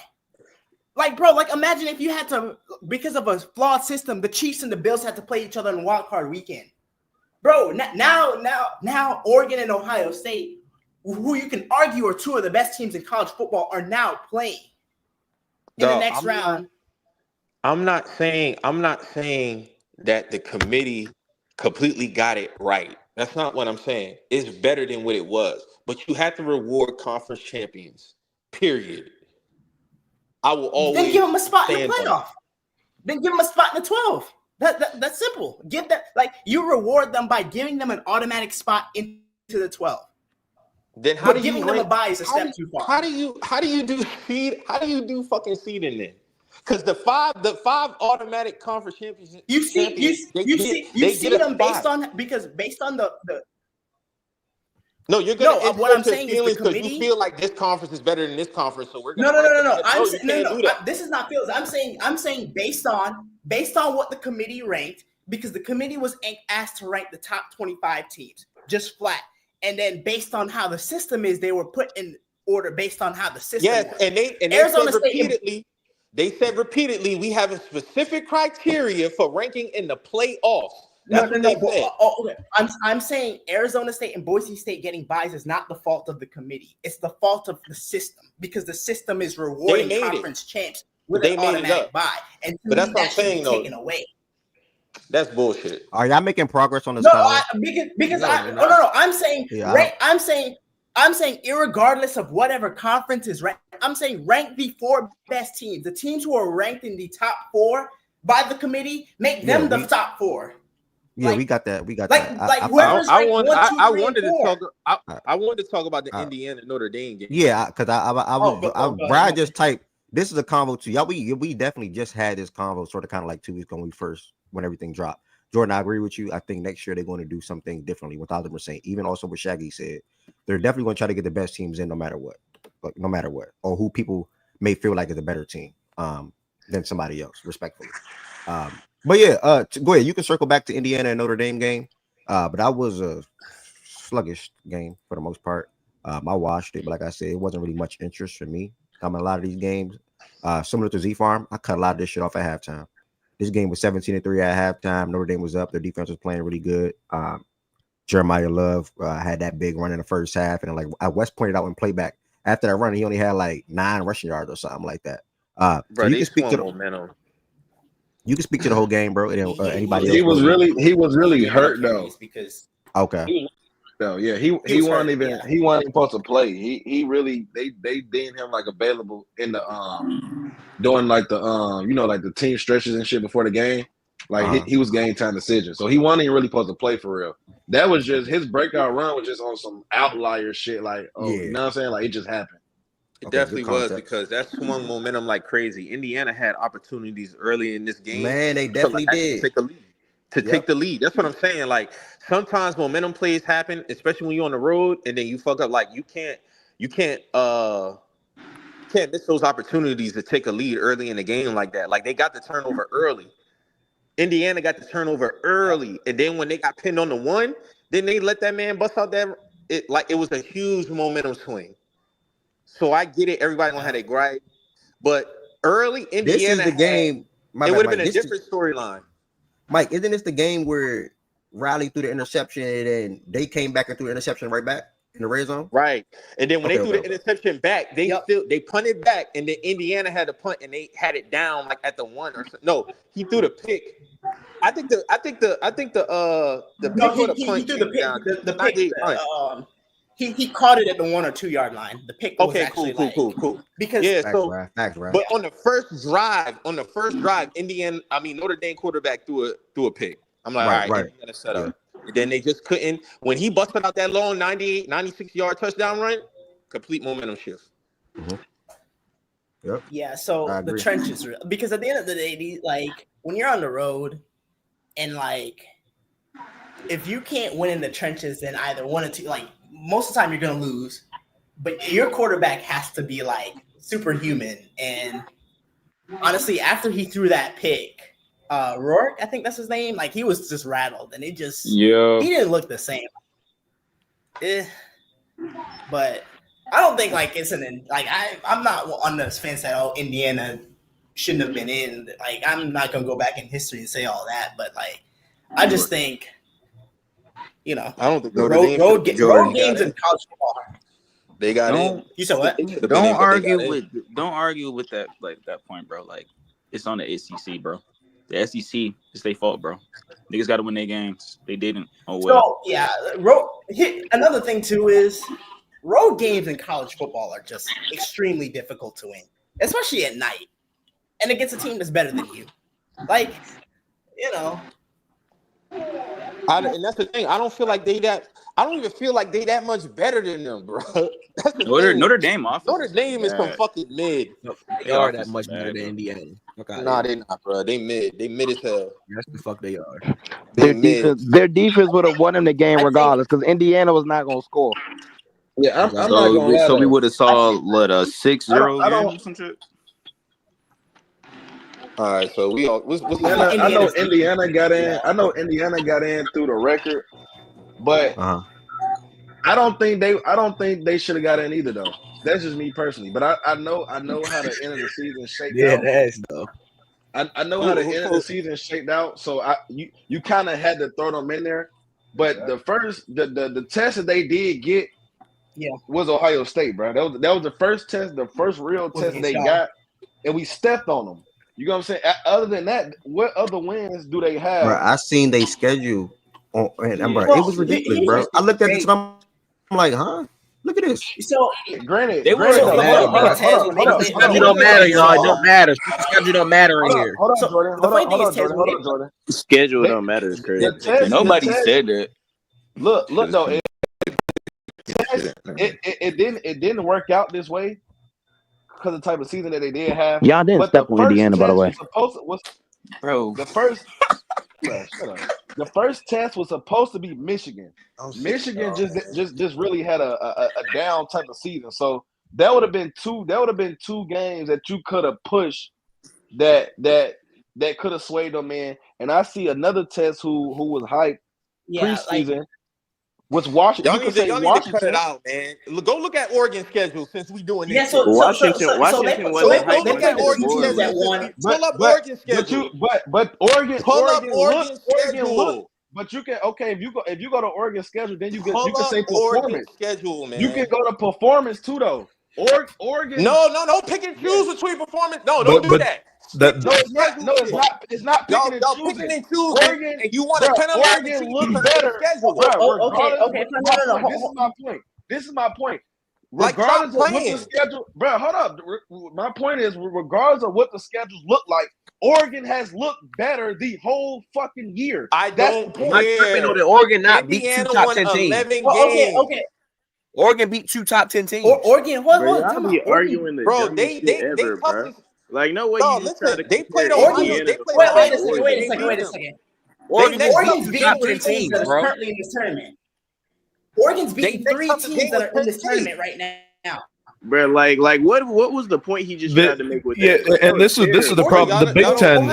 Like, bro, imagine if you had to, because of a flawed system, the Chiefs and the Bills had to play each other in wild card weekend. Bro, now Oregon and Ohio State who you can argue are two of the best teams in college football, are now playing in the next round. I'm not saying that the committee completely got it right. That's not what I'm saying. It's better than what it was. But you have to reward conference champions. Period. I will always then give them a spot in the stand playoff. Then give them a spot in the 12. That's simple. Give that, like, you reward them by giving them an automatic spot into the 12. Then how do you giving them a bye is a step too far. How do you do fucking seeding then? Because the five automatic conference champions. You see them based on the. No, you're gonna what I'm saying is the committee. You feel like this conference is better than this conference, so we're gonna. No. This is not feels. I'm saying based on what the committee ranked, because the committee was asked to rank the top 25 teams just flat, and then based on how the system is, they were put in order based on how the system. Yes, was. and they Arizona said State repeatedly. They said repeatedly, we have a specific criteria for ranking in the playoffs. Okay. I'm saying Arizona State and Boise State getting buys is not the fault of the committee. It's the fault of the system, because the system is rewarding conference champs with an automatic buy. And but that's what I'm saying, though. Taken away. That's bullshit. Are y'all making progress on this? I'm saying irregardless of whatever conference is ranked, I'm saying rank the 4 best teams. The teams who are ranked in the top 4 by the committee, make them the top 4. Yeah, we got that. I wanted to talk about the Indiana Notre Dame game. Yeah, because Brad just typed. This is a convo too. Y'all, we definitely just had this convo sort of kind of like 2 weeks ago when everything dropped. Jordan, I agree with you. I think next year they're going to do something differently. What Oliver was saying, even also what Shaggy said, they're definitely going to try to get the best teams in no matter what, or who people may feel like is a better team than somebody else, respectfully. But yeah, go ahead. You can circle back to Indiana and Notre Dame game. But that was a sluggish game for the most part. I watched it, but like I said, it wasn't really much interest for me. A lot of these games, similar to Z Farm, I cut a lot of this shit off at halftime. This game was 17-3 at halftime. Notre Dame was up. Their defense was playing really good. Jeremiah Love had that big run in the first half, and like West pointed out in playback, after that run, he only had like 9 rushing yards or something like that. Bro, you can speak to momentum. You can speak to the whole game, bro. Anybody else? He was really hurt though. Because okay. He wasn't even supposed to play. He really they deemed him like available in the doing like the like the team stretches and shit before the game. Like he was game time decision. So he wasn't even really supposed to play for real. That was just his breakout run was just on some outlier shit. Like you know what I'm saying? Like it just happened. It definitely was, because that swung momentum like crazy. Indiana had opportunities early in this game. Man, they definitely did. Take the lead. That's what I'm saying. Like sometimes momentum plays happen, especially when you're on the road, and then you fuck up. Like you can't miss those opportunities to take a lead early in the game like that. Like they got the turnover early. Indiana got the turnover early, and then when they got pinned on the 1, then they let that man bust out that. It was a huge momentum swing. So I get it. Everybody gonna have their gripe, but early Indiana. This is the game. It would have been a different storyline. Mike, isn't this the game where Riley threw the interception and then they came back and threw the interception right back in the red zone? Right, and then when they threw the interception back, they punted back, and then Indiana had to punt, and they had it down like at the 1 or so. No, he threw the pick. I think the pick or the punt. He caught it at the 1 or 2 yard line. The pick was cool. Because facts, right. But on the first drive, Notre Dame quarterback threw a pick. I'm like, all right. Indiana set up. And then they just couldn't. When he busted out that long 98, 96-yard touchdown run, complete momentum shift. Mm-hmm. Yep. Yeah, so the trenches, because at the end of the day, like when you're on the road and like if you can't win in the trenches, then either 1 or 2, like most of the time you're gonna lose, but your quarterback has to be like superhuman. And honestly, after he threw that pick, Rourke, I think that's his name, like he was just rattled, and he didn't look the same. But I don't think like it's I'm not on the fence that Indiana shouldn't have been in. Like I'm not gonna go back in history and say all that, but like I just think, I don't think road games in college football. They got in. You said what? Don't argue with that that point, bro. Like it's on the SEC, bro. The SEC, it's their fault, bro. Niggas got to win their games. They didn't. Oh well. So yeah, another thing too is road games in college football are just extremely difficult to win, especially at night, and against a team that's better than you. Like, you know. And that's the thing. I don't feel like they that. I don't even feel like they that much better than them, bro. Notre Dame off. Notre Dame is some fucking mid. They are that much better than Indiana. Nah, they not, bro. They mid. They mid as hell. That's the fuck they are. Their defense would have won in the game regardless, because Indiana was not going to score. Yeah, I'm not gonna lie. So we would have saw what a 6-0 game or some shit. All right, so we all. I know Indiana got in. I know Indiana got in through the record, but I don't think they should have got in either though. That's just me personally. But I know how the end of the season shaped out. That's though. I know how the end of the season shaped out. So you kind of had to throw them in there. But the test that they did get was Ohio State, bro. That was the first test, the first real test they got, and we stepped on them. You know what I'm saying? Other than that, what other wins do they have? Bro, I seen they schedule on, and it was ridiculous, bro. I looked at this and I'm like, huh? Look at this. So, granted, it don't matter, y'all. It don't matter. Schedule don't matter in here. Hold on, Jordan. Schedule don't matter. It's crazy. Nobody said that. Look, though. It didn't work out this way because of the type of season that they did have. Y'all didn't step on Indiana, by the way. The first test was supposed to be Michigan. Michigan just really had a down type of season. So that would have been two games that you could have pushed that could have swayed them in. And I see another test who was hyped preseason. Was Washington? Y'all need to cut it out, man. Go look at Oregon's schedule since we doing this. Yeah, so Washington wasn't hyped. Look at Oregon's schedule. Pull up Oregon's schedule. But Oregon. Pull up Oregon's schedule. But you can if you go to Oregon's schedule, then you can say performance. Oregon's schedule, man. You can go to performance too, though. Oregon. No, pick and choose between performance. No, don't do that. It's not picking and choosing. Oregon, and you want to penalize Oregon look better. Okay. This is my point. Like, Regardless of what the schedule, bro, hold up. My point is, regardless of what the schedules look like, Oregon has looked better the whole fucking year. I'm tripping on the Oregon not beat two top 10 teams. Okay. Oregon beat two top 10 teams. Oregon, what? Arguing the bro, they bro. Like, no way. They played Oregon. Wait a second. Oregon's beating 3 teams that are currently in this tournament. Oregon's beating 3 teams that are in this tournament right now. Bro, like what was the point he just tried to make with that? Yeah, and this is the problem. The Big Ten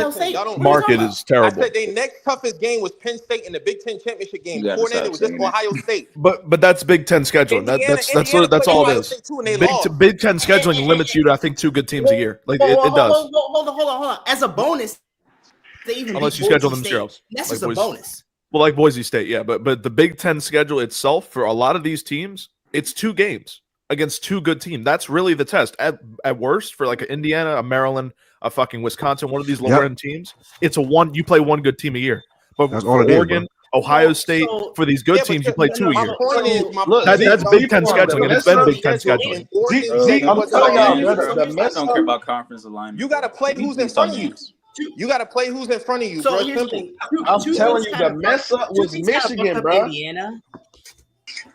market is terrible. I said their next toughest game was Penn State in the Big Ten championship game. Before that, it was just Ohio State. But that's Big Ten scheduling. That's all it is. Big Ten scheduling limits you to, I think, 2 good teams a year. Like it does. Hold on. As a bonus, they even unless you schedule them themselves. That's just a bonus. Well, like Boise State, yeah, but the Big Ten schedule itself for a lot of these teams, it's 2 games against 2 good teams. That's really the test. At worst, for like an Indiana, a Maryland, a fucking Wisconsin, one of these lower end teams, it's you play 1 good team a year. But for Oregon, Ohio State, for these good teams, you play 2 a year. That's Big Ten scheduling, and it's been Big Ten scheduling. I don't care about conference alignment. You got to play who's in front of you. You got to play who's in front of you, so bro. I'm telling you, the mess up was Michigan, bro. Indiana.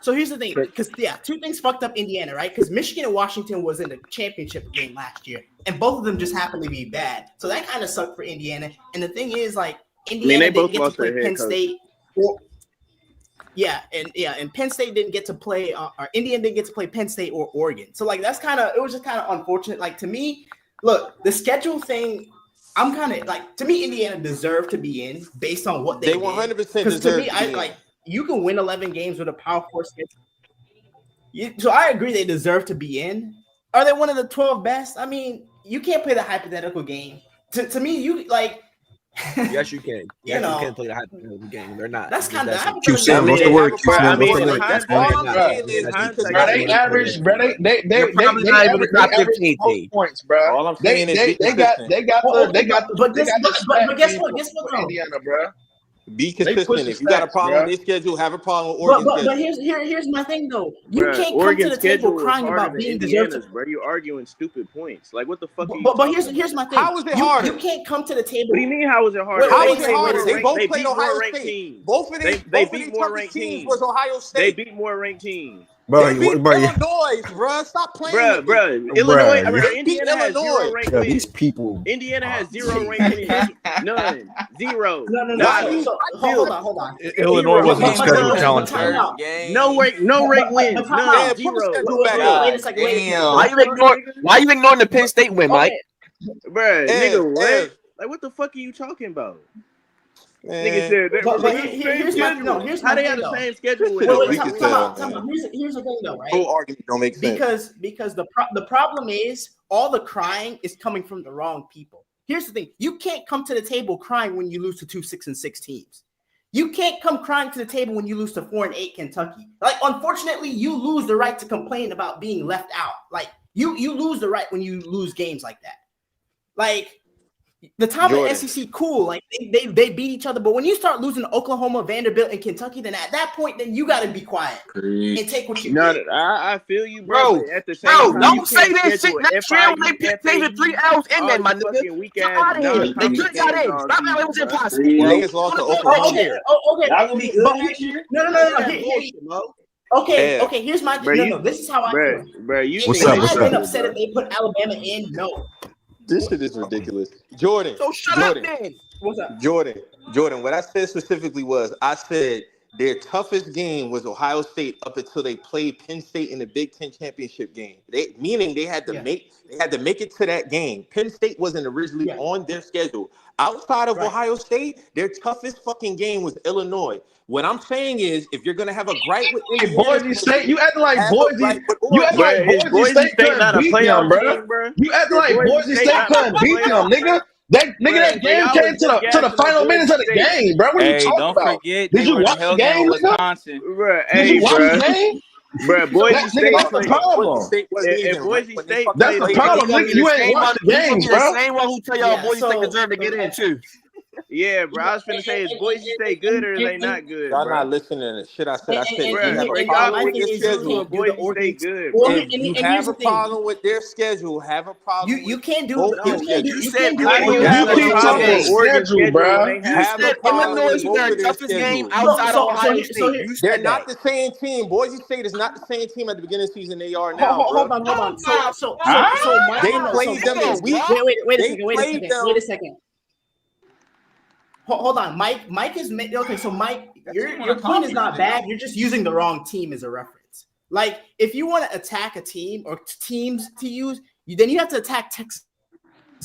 So here's the thing, because 2 things fucked up Indiana, right? Because Michigan and Washington was in the championship game last year, and both of them just happened to be bad. So that kind of sucked for Indiana. And the thing is, like, Indiana didn't get to play Penn State. And Penn State didn't get to play, or Indiana didn't get to play Penn State or Oregon. So like it was just kind of unfortunate. Like to me, look, the schedule thing. I'm kind of like, to me, Indiana deserved to be in based on what they 100% deserve. Because to me, I like you can win 11 games with a Power 4 schedule. So I agree they deserve to be in. Are they one of the 12 best? I mean, you can't play the hypothetical game. To me, you like Yes, you can. You know, you can play the hypothetical game. They're not. That's kind of. Q-Sim, what's the word? I mean, What's the word? hindsight, all I'm saying is They average, bro. They They're probably not even the top 15 team. points, bro. all I'm saying is be They got But they got the guess what? Guess what? for Indiana, bro. Be They push consistent. the If you got a stats, problem bro. with their schedule, have a problem with Oregon's But schedule. here's my thing though. You Bruh, can't come Oregon's to the table schedule is crying harder about than being deserved. Indiana's, bro. You arguing stupid points. Like, what the fuck are you But talking here's my thing. How is it harder? You can't come to the table. What do you mean? How is it harder? How Wait, is it harder? They both They played beat Ohio more ranked State. teams. Both of They their beat more ranked teams teams. was Ohio They State. beat more ranked teams. Bro, They beat bro, Illinois, bro. Stop playing with me. Bruh. Illinois, Bruh, bruh, They beat Indiana has zero Illinois. ranked Yo, wins. these people. Indiana has zero ranked wins. None. Zero. No. None. So, hold on. Illinois wasn't Zero. scheduled challenge. Time out. No rank wins. But time None. out. Put the Zero. schedule back Wait, up. wait a second. Wait. Why you ignoring the Penn State win, Mike? Bruh, Ev, nigga, what? Ev. Like, what the fuck are you talking about? Man. Nigga said that. But here's my How they thing, have the though. same schedule with Wait, Wait, we no can ranked tell, wins? time out. Here's the thing, though, right? Whole argument don't make sense. Because the problem is all the crying is coming from the wrong people. Here's the thing: you can't come to the table crying when you lose to 2 6-6 teams. You can't come crying to the table when you lose to 4-8 Kentucky. Like, unfortunately, you lose the right to complain about being left out. Like, you lose the right when you lose games like that. Like, the top of the SEC, cool. Like, they beat each other. But when you start losing to Oklahoma, Vanderbilt, and Kentucky, then at that point, then you got to be quiet and take what you get. I feel you, bro. But at the same time, Don't say that shit next year when they pick the 3 L's in there, my nigga. Get out of here. They could have got in. Stop that. It was impossible. Niggas lost to Oklahoma. Okay. Y'all gonna be good next year? No. Okay. Here's my thing. No. This is how I feel. Bro, you What's Would up? I What's have been up? upset if they put Alabama in? No. This shit is ridiculous. Jordan. So shut up then. What's up? Jordan. What I said specifically was I said their toughest game was Ohio State up until they played Penn State in the Big Ten championship game. Meaning they had to make it to that game. Penn State wasn't originally on their schedule. Outside of Ohio State, their toughest fucking game was Illinois. What I'm saying is, if you're gonna have a gripe with Boise State, you acting like Boise. You acting like Boise State State not couldn't a beat playoff them, team, bro. You acting like Boise State couldn't beat them, nigga. That game came to the final minutes of the game, bro. What are you talking don't about? forget, Did you watch the game, nigga? Wisconsin. Did you watch the game? Bro, Boise State. That's the problem. Boise State. That's the problem, nigga. You ain't watched the games, bro. The same one who tell y'all Boise State deserve to get in too. Yeah, bro. I was finna say, is Boise State good or is they not good? Y'all not listening to shit I said. I said you have a Bro, problem with their schedule. Boise State good. If you have a problem with their schedule, have a problem. You can't do it. You said You keep talking schedule, bro. Illinois is their toughest game outside of Ohio State. They're not the same team. Boise State is not the same team at the beginning of the season they are now. Hold on. So they played them in week. Wait a second. Hold on, Mike is okay. So Mike, your point is not bad. You're just using the wrong team as a reference. Like, if you want to attack a team or teams to use, then you have to attack Texas'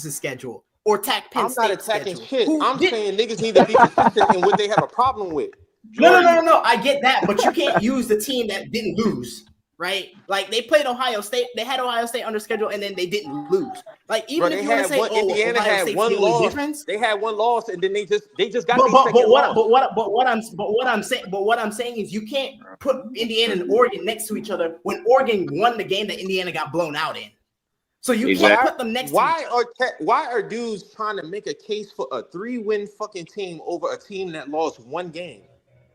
schedule or attack Penn State. I'm not attacking schedule. shit. I'm saying niggas need to be consistent in what they have a problem with. No. I get that, but you can't use the team that didn't lose. Right, like they played Ohio State. They had Ohio State under schedule, and then they didn't lose. Like, even if you want to say, Indiana Ohio had State's one the only loss. difference. They had one loss, and then they just got what I'm saying is you can't put Indiana and Oregon next to each other when Oregon won the game that Indiana got blown out in. So you can't put them next. Why are dudes trying to make a case for a 3-win fucking team over a team that lost one game?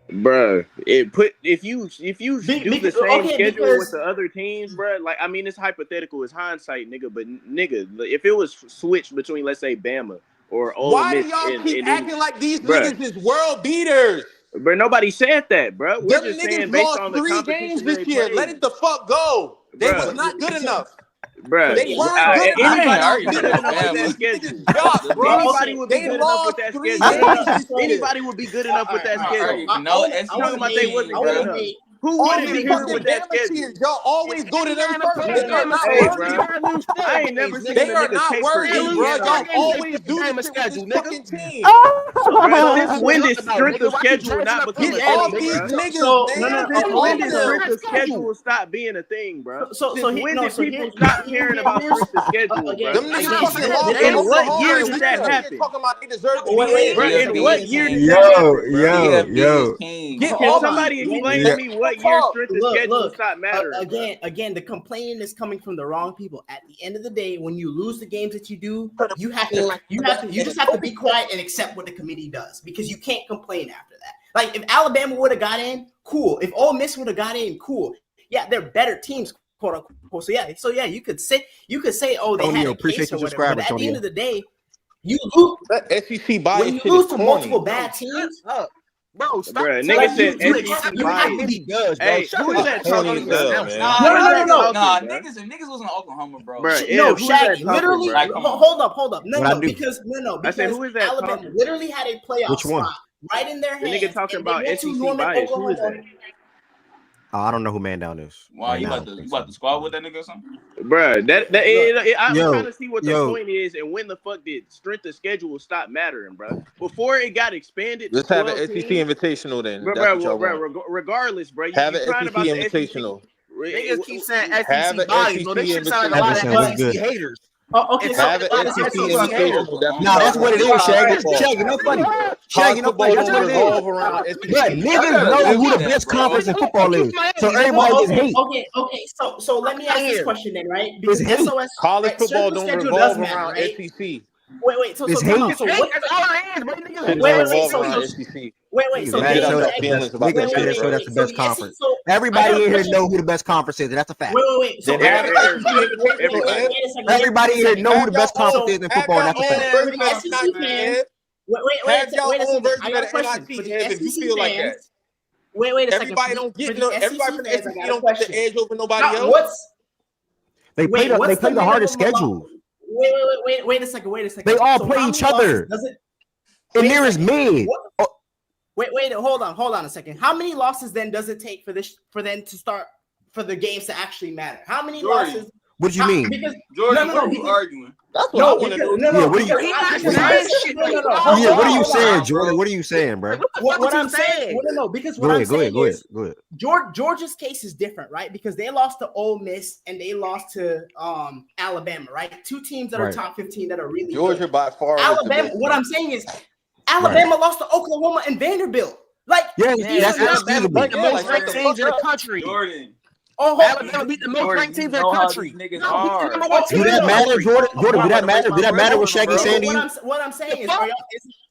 Bro, if you do the same schedule with the other teams, bro, like, I mean, it's hypothetical, it's hindsight, nigga. But nigga, if it was switched between, let's say, Bama or Ole why Miss, do y'all keep acting like these niggas is world beaters? Bro, nobody said that, bro. We're Them just saying niggas based lost on the 3 games this year. Let it the fuck go. They was not good enough. Bro, they weren't good enough. Anybody would be good enough with that schedule. Anybody would be good enough with that schedule. No, I'm talking about they wasn't good enough. Who All wouldn't be these here fucking with that Bama schedule? teams, y'all always go to them first. They are not Hey, worthy. bro. I ain't never seen They a are nigga not tape for worthy, any bro. Y'all game. always do this shit with this fucking team. Bro, since when did strength of schedule not become a Get off thing, these bro? niggas, man. Since Get when off did them. strength of schedule stop being a thing, bro? So Since when did people here- stop caring about here's- strength of schedule, again, bro? Them niggas again, fucking lost to In what Oklahoma, year and did we that sitting here happen? talking about they deserve to be Wait, Bro, in. in what year did that Yo, happen, bro? yo. Get Can off somebody these explain Yeah. to me what year strength of schedule Look, stopped mattering, bro? again, the complaining is coming from the wrong people. At the end of the day, when you lose the games that you do, you just have to be quiet and accept what the committee does because you can't complain after that. Like if Alabama would have got in, cool. If Ole Miss would have got in, cool. Yeah, they're better teams, quote unquote. So yeah, you could say, oh, they had Antonio, a appreciate case or you whatever. subscribing, But at the end Antonio. of the day, you lose That SEC bias when you shit lose is to corny. multiple bad teams. Bro, stop. Bro, So nigga like, said you SEC have to bias. be does, bro. Hey, Shut who is up. that Corny talking, as bro? hell, man. Who is that talking, Nah, bro? niggas was in Oklahoma, bro. Bro, No, who is that Shaggy, talking, literally. bro? Like, come on. Hold up. What I No, do? because I said, who is that Alabama talking? literally had a playoff Which one? spot right in their The hands. nigga talking and they about went to SEC Norman, bias. Who is Oklahoma. that? I don't know who man down is. Wow, right you now, about to squad with that nigga or something? Bro, I'm Yo, trying to see what the yo. point is and when the fuck did strength of schedule stop mattering, bro? Before it got expanded to Let's have 12 an SEC teams, invitational then. bro, That's what y'all want. regardless, bro, Have you an crying SEC about the SEC. invitational. Niggas keep saying Have SEC an bias. SEC No, they should sound like a lot Everson, of what's SEC good? haters. Oh, okay, It's so Have an a lot of SEC SEC haters. invitational. Nah, that's what it is, Shaggy. Football. Shaggy, no funny. College Shaggy, no football funny. That's don't what it revolve is. around SEC. But niggas know who the best conference in football is. So everybody just hate. Okay. So let me ask this question then, right? It's Because hate. SOS College right, football circle don't schedule revolve does matter, around right? SEC. Wait. So It's time out. hate. So what? That's all I am, bro. Niggas Shit wait, don't wait, revolve so around SEC. Wait. Niggas So mad get as out hell your that's the feelings best. about that Niggas shit, mad as hell bro. that's the So best the SEC conference. so Everybody I got a in here question. know who the best conference is. That's a fact. Wait. So Then have an SEC Everybody. invitational, Ed. Everybody in here know who the best conference is in Have football. your And that's a own fact. version of SEC the fans. Ed. Wait Have a your own second. version I of got a the question for NIT, the Ed, if you SEC feel like that. fans. Wait a second. Everybody For don't get the no. SEC Everybody from the fans, I SEC got a don't get the question. edge over nobody Now, else. They play the hardest schedule. Wait a second. They all So play how each many losses other. does it? And Wait a there is second. mid. What? Wait, hold on a second. How many losses then does it take for them to start for the games to actually matter? How many losses? What do you mean? Because Jordan, no, what are you arguing? That's what I want to know. Yeah, what are you? Yeah, what are you saying, Jordan? What are you saying, bro? What I'm saying? No, because what Go I'm ahead. saying is Go ahead. Georgia's case is different, right? Because they lost to Ole Miss and they lost to Alabama, right? Two teams that are Right. top 15 that are really Georgia good. by far. Alabama. What I'm saying is, Alabama lost to Oklahoma and Vanderbilt. Like, Yeah, these are not Alabama beat the most ranked teams in the country. Jordan. Alabama beat the most ranked teams in the country. Niggas No, are. beat the number one team Do in that the matter, country. Jordan? Jordan, do that matter? Did that matter what Shaggy saying to you? What I'm saying is,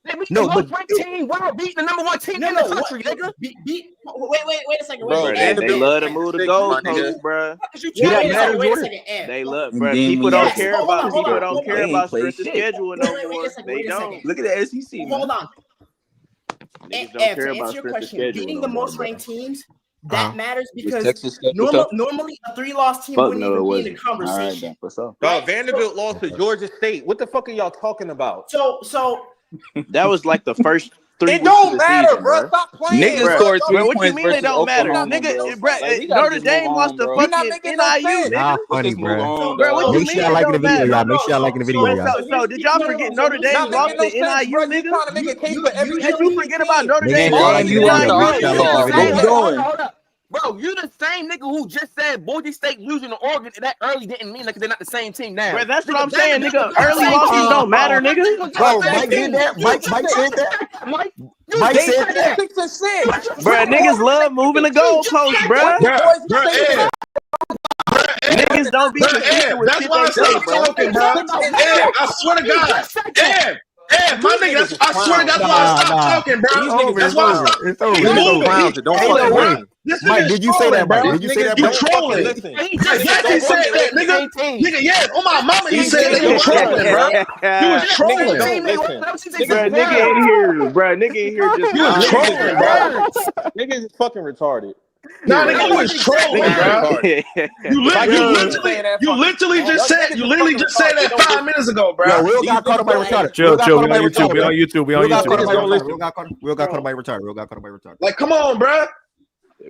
They beat No, the most but ranked team while beating the number one team in the country, nigga. Wait a second. Bro, They love to move the goalposts, bro. They love, bro. People don't care about strength of schedule no more. They don't. Look at the SEC. Hold on. Niggas don't care To about answer your strength of question, schedule beating no the more, most bro. ranked teams, that matters because Texas schedule tough? normally a 3-loss team Fuck wouldn't no, it even be in wasn't. the conversation. Dog, Vanderbilt lost to Georgia State. What the fuck are y'all talking about? So That was like the first 3 It weeks don't of the matter, season, bro. Stop playing. Niggas scored 3 Bro, what you points mean it versus don't matter? Oklahoma, Nigga, bro. bro, Like, we gotta Notre just Dame move lost on, to bro. You're not fucking making no NIU, sense. nigga. Nah, Let's funny, just move bro. on, Bro, what dog. you Make sure mean y'all it liking the don't video, matter? y'all. Make sure y'all liking the video, y'all. So did y'all forget Notre Dame Not lost making to no sense, NIU, bro. You nigga? trying to make a case for every Did you forget about Notre Make Dame sure y'all lost liking to the video. NIU, Make sure y'all nigga? liking the video. What you doing? Bro, you the same nigga who just said Boise State losing to Oregon that early didn't mean like they're not the same team now. Bro, that's what Nigga, I'm saying, Vanderbilt nigga. Early losses don't matter, nigga. Bro, Mike did that. Mike said that. Mike said that. 6 and 6. Bro, niggas love moving the goalposts, bro. Bro, Niggas don't be consistent with that's shit why I they say, stopped bro. talking, bro. I swear to God. My nigga, I swear to God, that's why I stopped talking, bro. That's why I stopped. It's over. He's It's moving. over. Don't Ain't no way. This Mike, nigga did you say that, Mike? Did you say that, You Mike? trolling. Yes, he said that, nigga. Nigga, yes. On my mama, he said that you trolling, bro. You was trolling. Bro, nigga in here just You was trolling, bro. Niggas is fucking retarded. Nah, nigga, you was trolling, bro. You literally just said that 5 minutes ago, bro. Yo, Will got caught up by retarded. Chill. We on YouTube. We on YouTube. Will got caught up by retarded. Will got caught up by retarded. Like, come on, bro.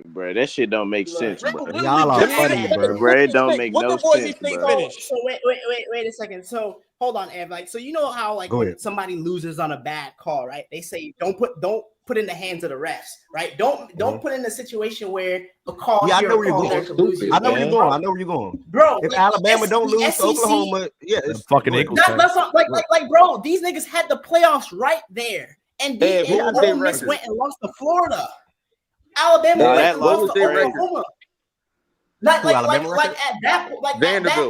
Bro, that shit don't make sense, bro. Y'all are funny, bro. Bro, it don't make no sense, bro. So wait a second. So hold on, Ev. Like, so you know how like when somebody loses on a bad call, right? They say don't put in the hands of the refs, right? Don't put in a situation where a call. Yeah, I know where you're going. I know where you're going, bro. If Alabama don't lose to Oklahoma, yeah, it's fucking equal. That's not like, bro. These niggas had the playoffs right there, and Ole Miss went and lost to Florida. Alabama went and lost to Oklahoma. Like at that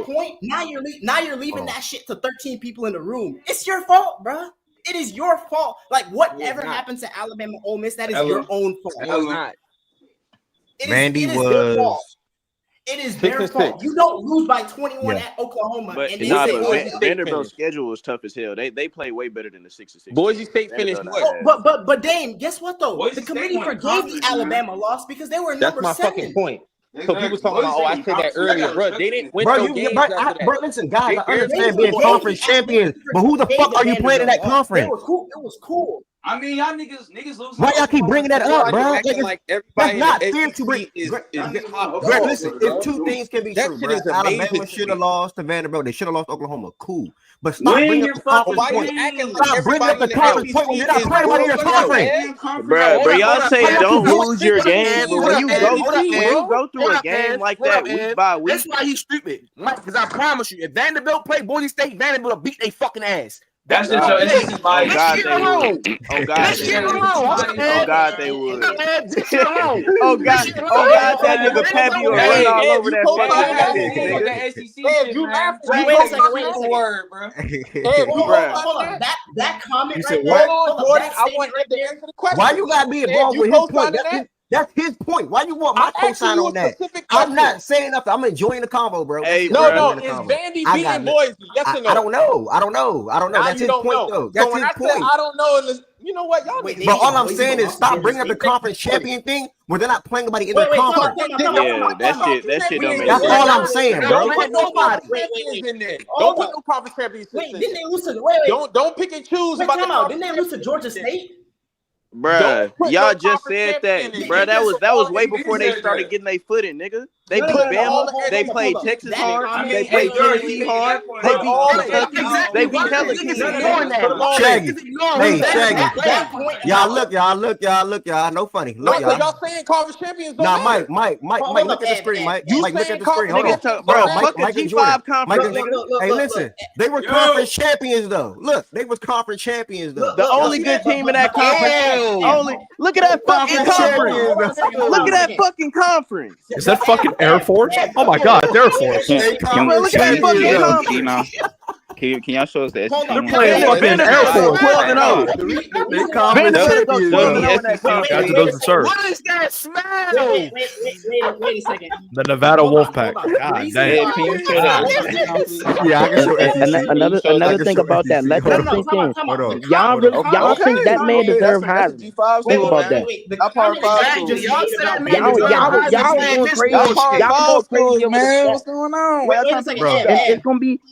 point, now you're leaving that shit to 13 people in the room. It's your fault, bro. It is your fault. Like whatever happens to Alabama, Ole Miss, that is your own fault. It is their fault. You don't lose by 21 at Oklahoma. But Vanderbilt's schedule was tough as hell. They play way better than the 6-6. Boise State finished what? But Dame, guess what though? The committee forgave the Alabama loss because they were number 7. That's my fucking point. So people talking about, I said that earlier, bro. They didn't win no games. Bro, listen, guys, I understand being conference champions, but who the fuck are you playing in that conference? It was cool. I mean, y'all niggas losing. Why y'all keep bringing that up, bro? Like everybody not fair to bring. Bro, listen, if two things can be true, bro, Alabama should have lost to Vanderbilt. They should have lost to Oklahoma. Cool. But stop bringing up the conference point. Stop bringing up the conference point when you're not playing about your conference. Bro, y'all say don't lose your game, but when you go through a game like that week by week. That's why he's stupid. Because I promise you, if Vanderbilt play Boise State, Vanderbilt will beat their fucking ass. That's just your SEC bias. Oh God, they would. Oh God, that nigga Pappy will run all over that fucking shit. Wait a second. Word, bro. Hold on. That comment right there. Jordan, I want to answer the question. Why you gotta be involved with his point? That's his point. Why you want my cosign on that? I'm not saying nothing. I'm enjoying the convo, bro. Hey, no. Is Vandy beating Boise? Yes or no? I don't know. That's his point, though. That's his point. I don't know. You know what? Y'all but all I'm saying is stop bringing up the conference champion thing where they're not playing anybody in the conference. Yeah, that shit don't make sense. That's all I'm saying, bro. Don't put nobody in there. Don't put no conference champions. Wait, didn't they lose to Don't pick and choose about the conference. Didn't they lose to Georgia State? Bruh, y'all just said that, bruh. That was way before they started getting their foot in, nigga. They beat Bama. They played Texas hard. They played Tennessee hard. They beat Kentucky. They beat Pelicans. Shaggy. Hey, Shaggy. Y'all look. No funny. Look, y'all saying conference champions. Nah, Mike, look at the screen, Mike. Mike, look at the screen. Hold on. Bro, fuck the G5 conference. Hey, listen. They were conference champions, though. Look, they was conference champions, though. The only good team in that conference. Look at that fucking conference. Look at that fucking conference. Is that fucking Air Force? Oh my God, it's Air Force. Look at that fucking conference. Can y'all show us the SEC? They're playing fucking Air Force. 12-0. They conference champions. Those are served. What is that smell? Wait a second. The Nevada Wolfpack. God damn. Can you show that? Yeah, I can show SEC. Another thing about that. Let that sink in. Y'all think that man deserves Heisman? Think about that. Y'all going crazy. Y'all going crazy, man. What's going on?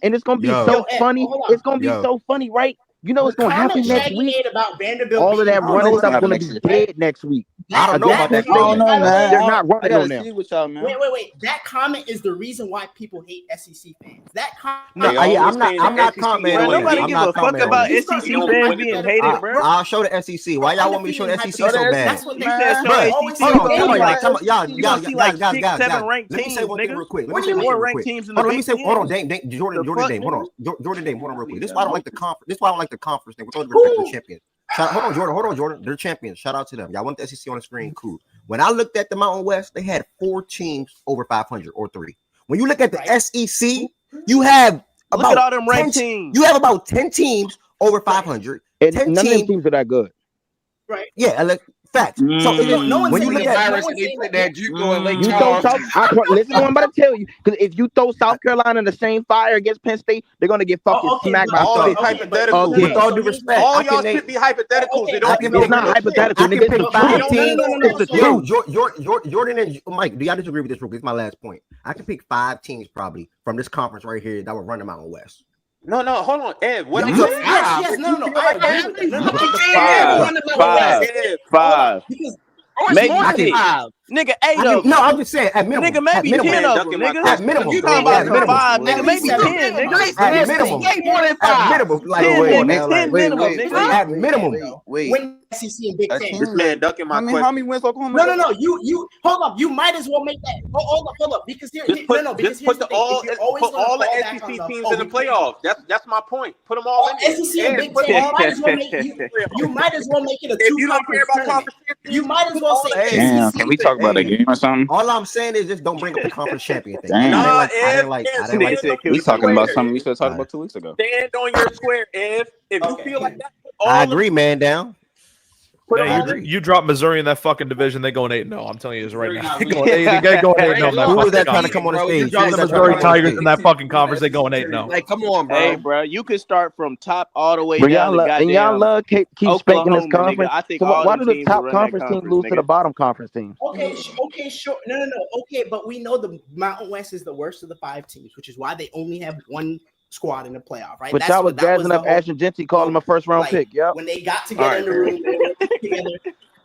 It's gonna be so funny. It's gonna be so funny, right? You know what's gonna happen next week? All of that running stuff gonna be dead next week. I don't know about that. They're not running on them. Wait. That comment is the reason why people hate SEC fans. That comment. I'm not commenting. Nobody give a fuck about SEC fans being hated, bro. I'll show the SEC. Why y'all want me to show the SEC so bad? That's what they said. Come on, y'all, guys. Let me say one thing real quick. Let me say, hold on, Jordan Dame, hold on real quick. This is why I don't like the conference. This is why I don't like the conference thing. With all the respect to the champions. Hold on, Jordan. They're champions. Shout out to them. Y'all want the SEC on the screen? Cool. When I looked at the Mountain West, they had 4 teams over 500 or 3. When you look at the SEC, you have about look at all them ranked teams. You have about 10 teams over 500. And none of them teams are that good. Right. Yeah. Facts. So when you look at listen, what I'm about to tell you, because if you throw South Carolina in the same fire against Penn State, they're gonna get fucking smacked by hypotheticals. With all due respect, all y'all should be hypotheticals. It's not hypothetical. I can pick 5 teams. Jordan and Mike, do y'all disagree with this? Real quick? It's my last point. I can pick 5 teams probably from this conference right here that would run the Mountain West. No, hold on, Ed. What? Yes, no. Five. Maybe more than 5. Nigga, 8 of them. No, I'm just saying at minimum. Nigga, maybe 10 of them, nigga. At minimum. You talking about 5, nigga? Maybe 10, nigga. At minimum. More than 5. At minimum. Like, 10 minimum, nigga. At minimum. Win SEC and Big Ten. This man ducking my question. How many wins Oklahoma? No. You hold up. You might as well make that. Hold up. Because Just put all the SEC teams in the playoffs. That's my point. Put them all in there. SEC and Big Ten. You might as well make it a 2 If you don't care about conference, you might as well say. Damn, can we talk about a game or something? All I'm saying is just don't bring up the conference champion thing. Damn. I didn't like we talking about something we should talk about 2 weeks ago. Stand on your square. If you feel like that, I agree, man. Down. Yeah, you drop Missouri in that fucking division, they going 8-0. I'm telling you this right now. They going 8-0. Who was that trying to come on the stage? You drop the Missouri Tigers in that fucking conference, they going 8-0. Like, come on, bro. Hey, bro, you can start from top all the way But down. y'all love keep spanking this conference. I think So why do the top conference teams teams lose to the bottom conference teams? Okay, sure. No. Okay, but we know the Mountain West is the worst of the 5 teams, which is why they only have one squad in the playoff, right? But y'all was gassing up Ashton Genty, calling him a first-round pick. Yep. When they got together in the room, they were together.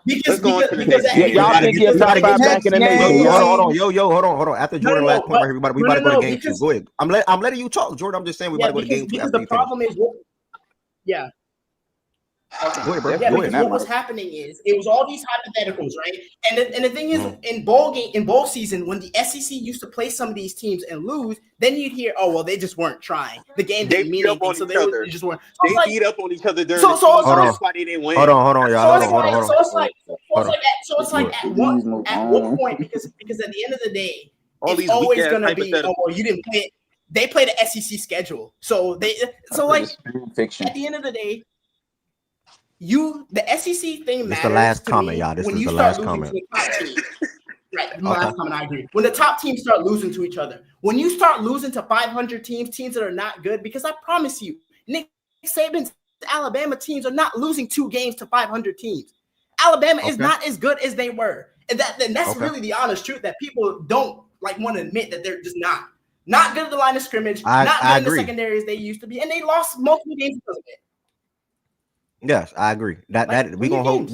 Because y'all think you're top 5 back in the nation. Hold on. After Jordan last point, everybody, we about to go to game 2. Go ahead. I'm letting you talk, Jordan. I'm just saying we about to go to game 2. Because the problem is, yeah. Okay. Go ahead, bro. Yeah, because what was happening is it was all these hypotheticals, right? And the thing is, in bowl season, when the SEC used to play some of these teams and lose, then you'd hear, oh well, they just weren't trying. The game didn't mean anything, so they just weren't. They beat up on each other during the season. That's why they didn't win. Hold on, y'all. Hold on. So it's like at what point? Because at the end of the day, it's always gonna be, oh well, you didn't play it. They play the SEC schedule, so at the end of the day. The SEC thing matters. This is the last comment, y'all. This is the last comment. Right, last comment. I agree. When the top teams start losing to each other, when you start losing to 500 teams that are not good, because I promise you, Nick Saban's Alabama teams are not losing 2 games to 500 teams. Alabama is not as good as they were, and that's really the honest truth that people don't want to admit that they're just not good at the line of scrimmage, not good in the secondary as they used to be, and they lost multiple games because of it. Yes, I agree. That we gonna hold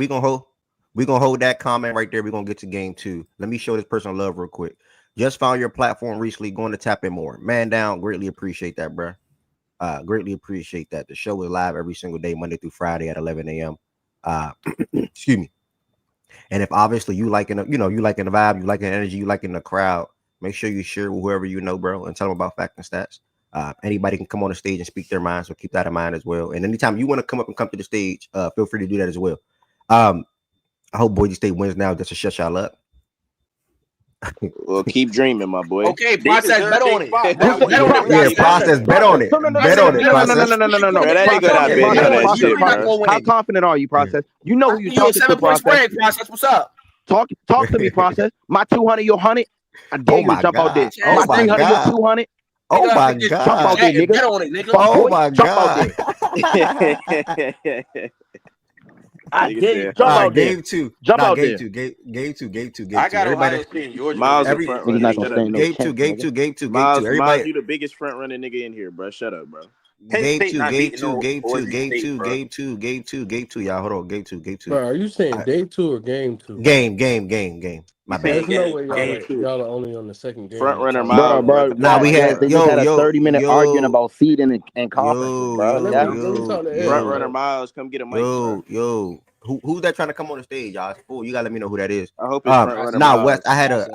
that comment right there. We're gonna get to game 2. Let me show this person love real quick. Just found your platform recently. Going to tap in more. Man down. Greatly appreciate that, bro. Greatly appreciate that. The show is live every single day, Monday through Friday at 11 a.m. Excuse me. And if obviously you liking the vibe, you liking the energy, you liking the crowd, make sure you share with whoever you know, bro, and tell them about Fact and Stats. Anybody can come on the stage and speak their mind, so keep that in mind as well. And anytime you want to come to the stage, feel free to do that as well. I hope Boise State wins now just to shut y'all up. Well, keep dreaming, my boy. Okay, process bet on it. Process bet on it. Bet on it. How confident are you, process? You know who you talking to, process. What's up? Talk to me, process. My 200, your 100. I dare you to jump out there. My 300, your 200. Oh my God! Jump out there, nigga. Bet on it, nigga. Oh my God! I dare you. Jump out there. Game 2. Jump out there. Game two. I got everybody. Ohio State and Georgia. Miles, Game two. Miles, Everybody. you the biggest front running nigga in here, bro. Shut up, bro. Game two. Y'all, hold on. Game two. Bro, are you saying day 2 or game 2? Game. My bad. There's no way y'all are only on the second game. Front runner, Miles. Bro. Now we had they just had a 30-minute argument about seeding and conference, bro. Front runner, Miles, come get a mic. Who's that trying to come on the stage, y'all? You gotta let me know who that is. I hope it's front runner. Miles. West. I had a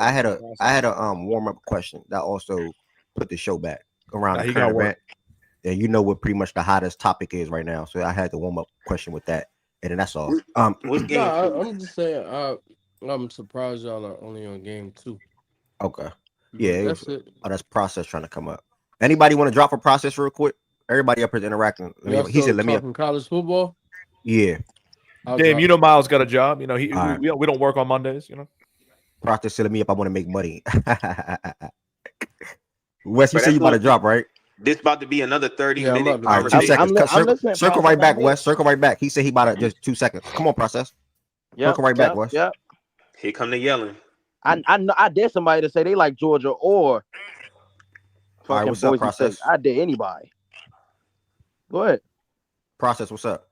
warm up question that also put the show back around the current event. And you know what pretty much the hottest topic is right now. So I had the warm up question with that, and then that's all. I'm just saying. I'm surprised y'all are only on game 2. Okay. Yeah. That's it. Oh, that's process trying to come up. Anybody want to drop a process real quick? Everybody up here interacting. He said, "Let me." College football. Yeah. Damn, you know Miles got a job. You know we don't work on Mondays. You know. Process said, "Let me up. I want to make money." Wes, you said you about to drop, right? This about to be another 30-minute conversation. 2 seconds. Circle right back, Wes. Circle right back. He said he about to just 2 seconds. Come on, process. Circle right back, Wes. Yep. Here come the yelling. I dare somebody to say they like Georgia or all right, what's up, process? I dare anybody. Go ahead. Process, what's up?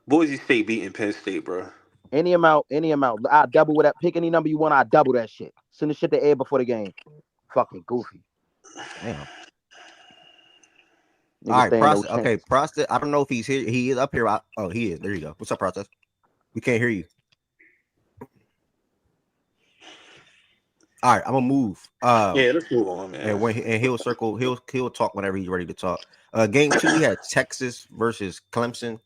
Boise State beating Penn State, bro. Any amount. I double with that. Pick any number you want. I double that shit. Send the shit to Ed before the game. Fucking goofy. Damn. Nigga All right, stand process. no Okay, chance. process. I don't know if he's here. He is up here. Oh, he is. There you go. What's up, process? We can't hear you. All right, I'm gonna move. Yeah, let's move on, man. And he'll circle. He'll talk whenever he's ready to talk. Game 2, we had Texas versus Clemson.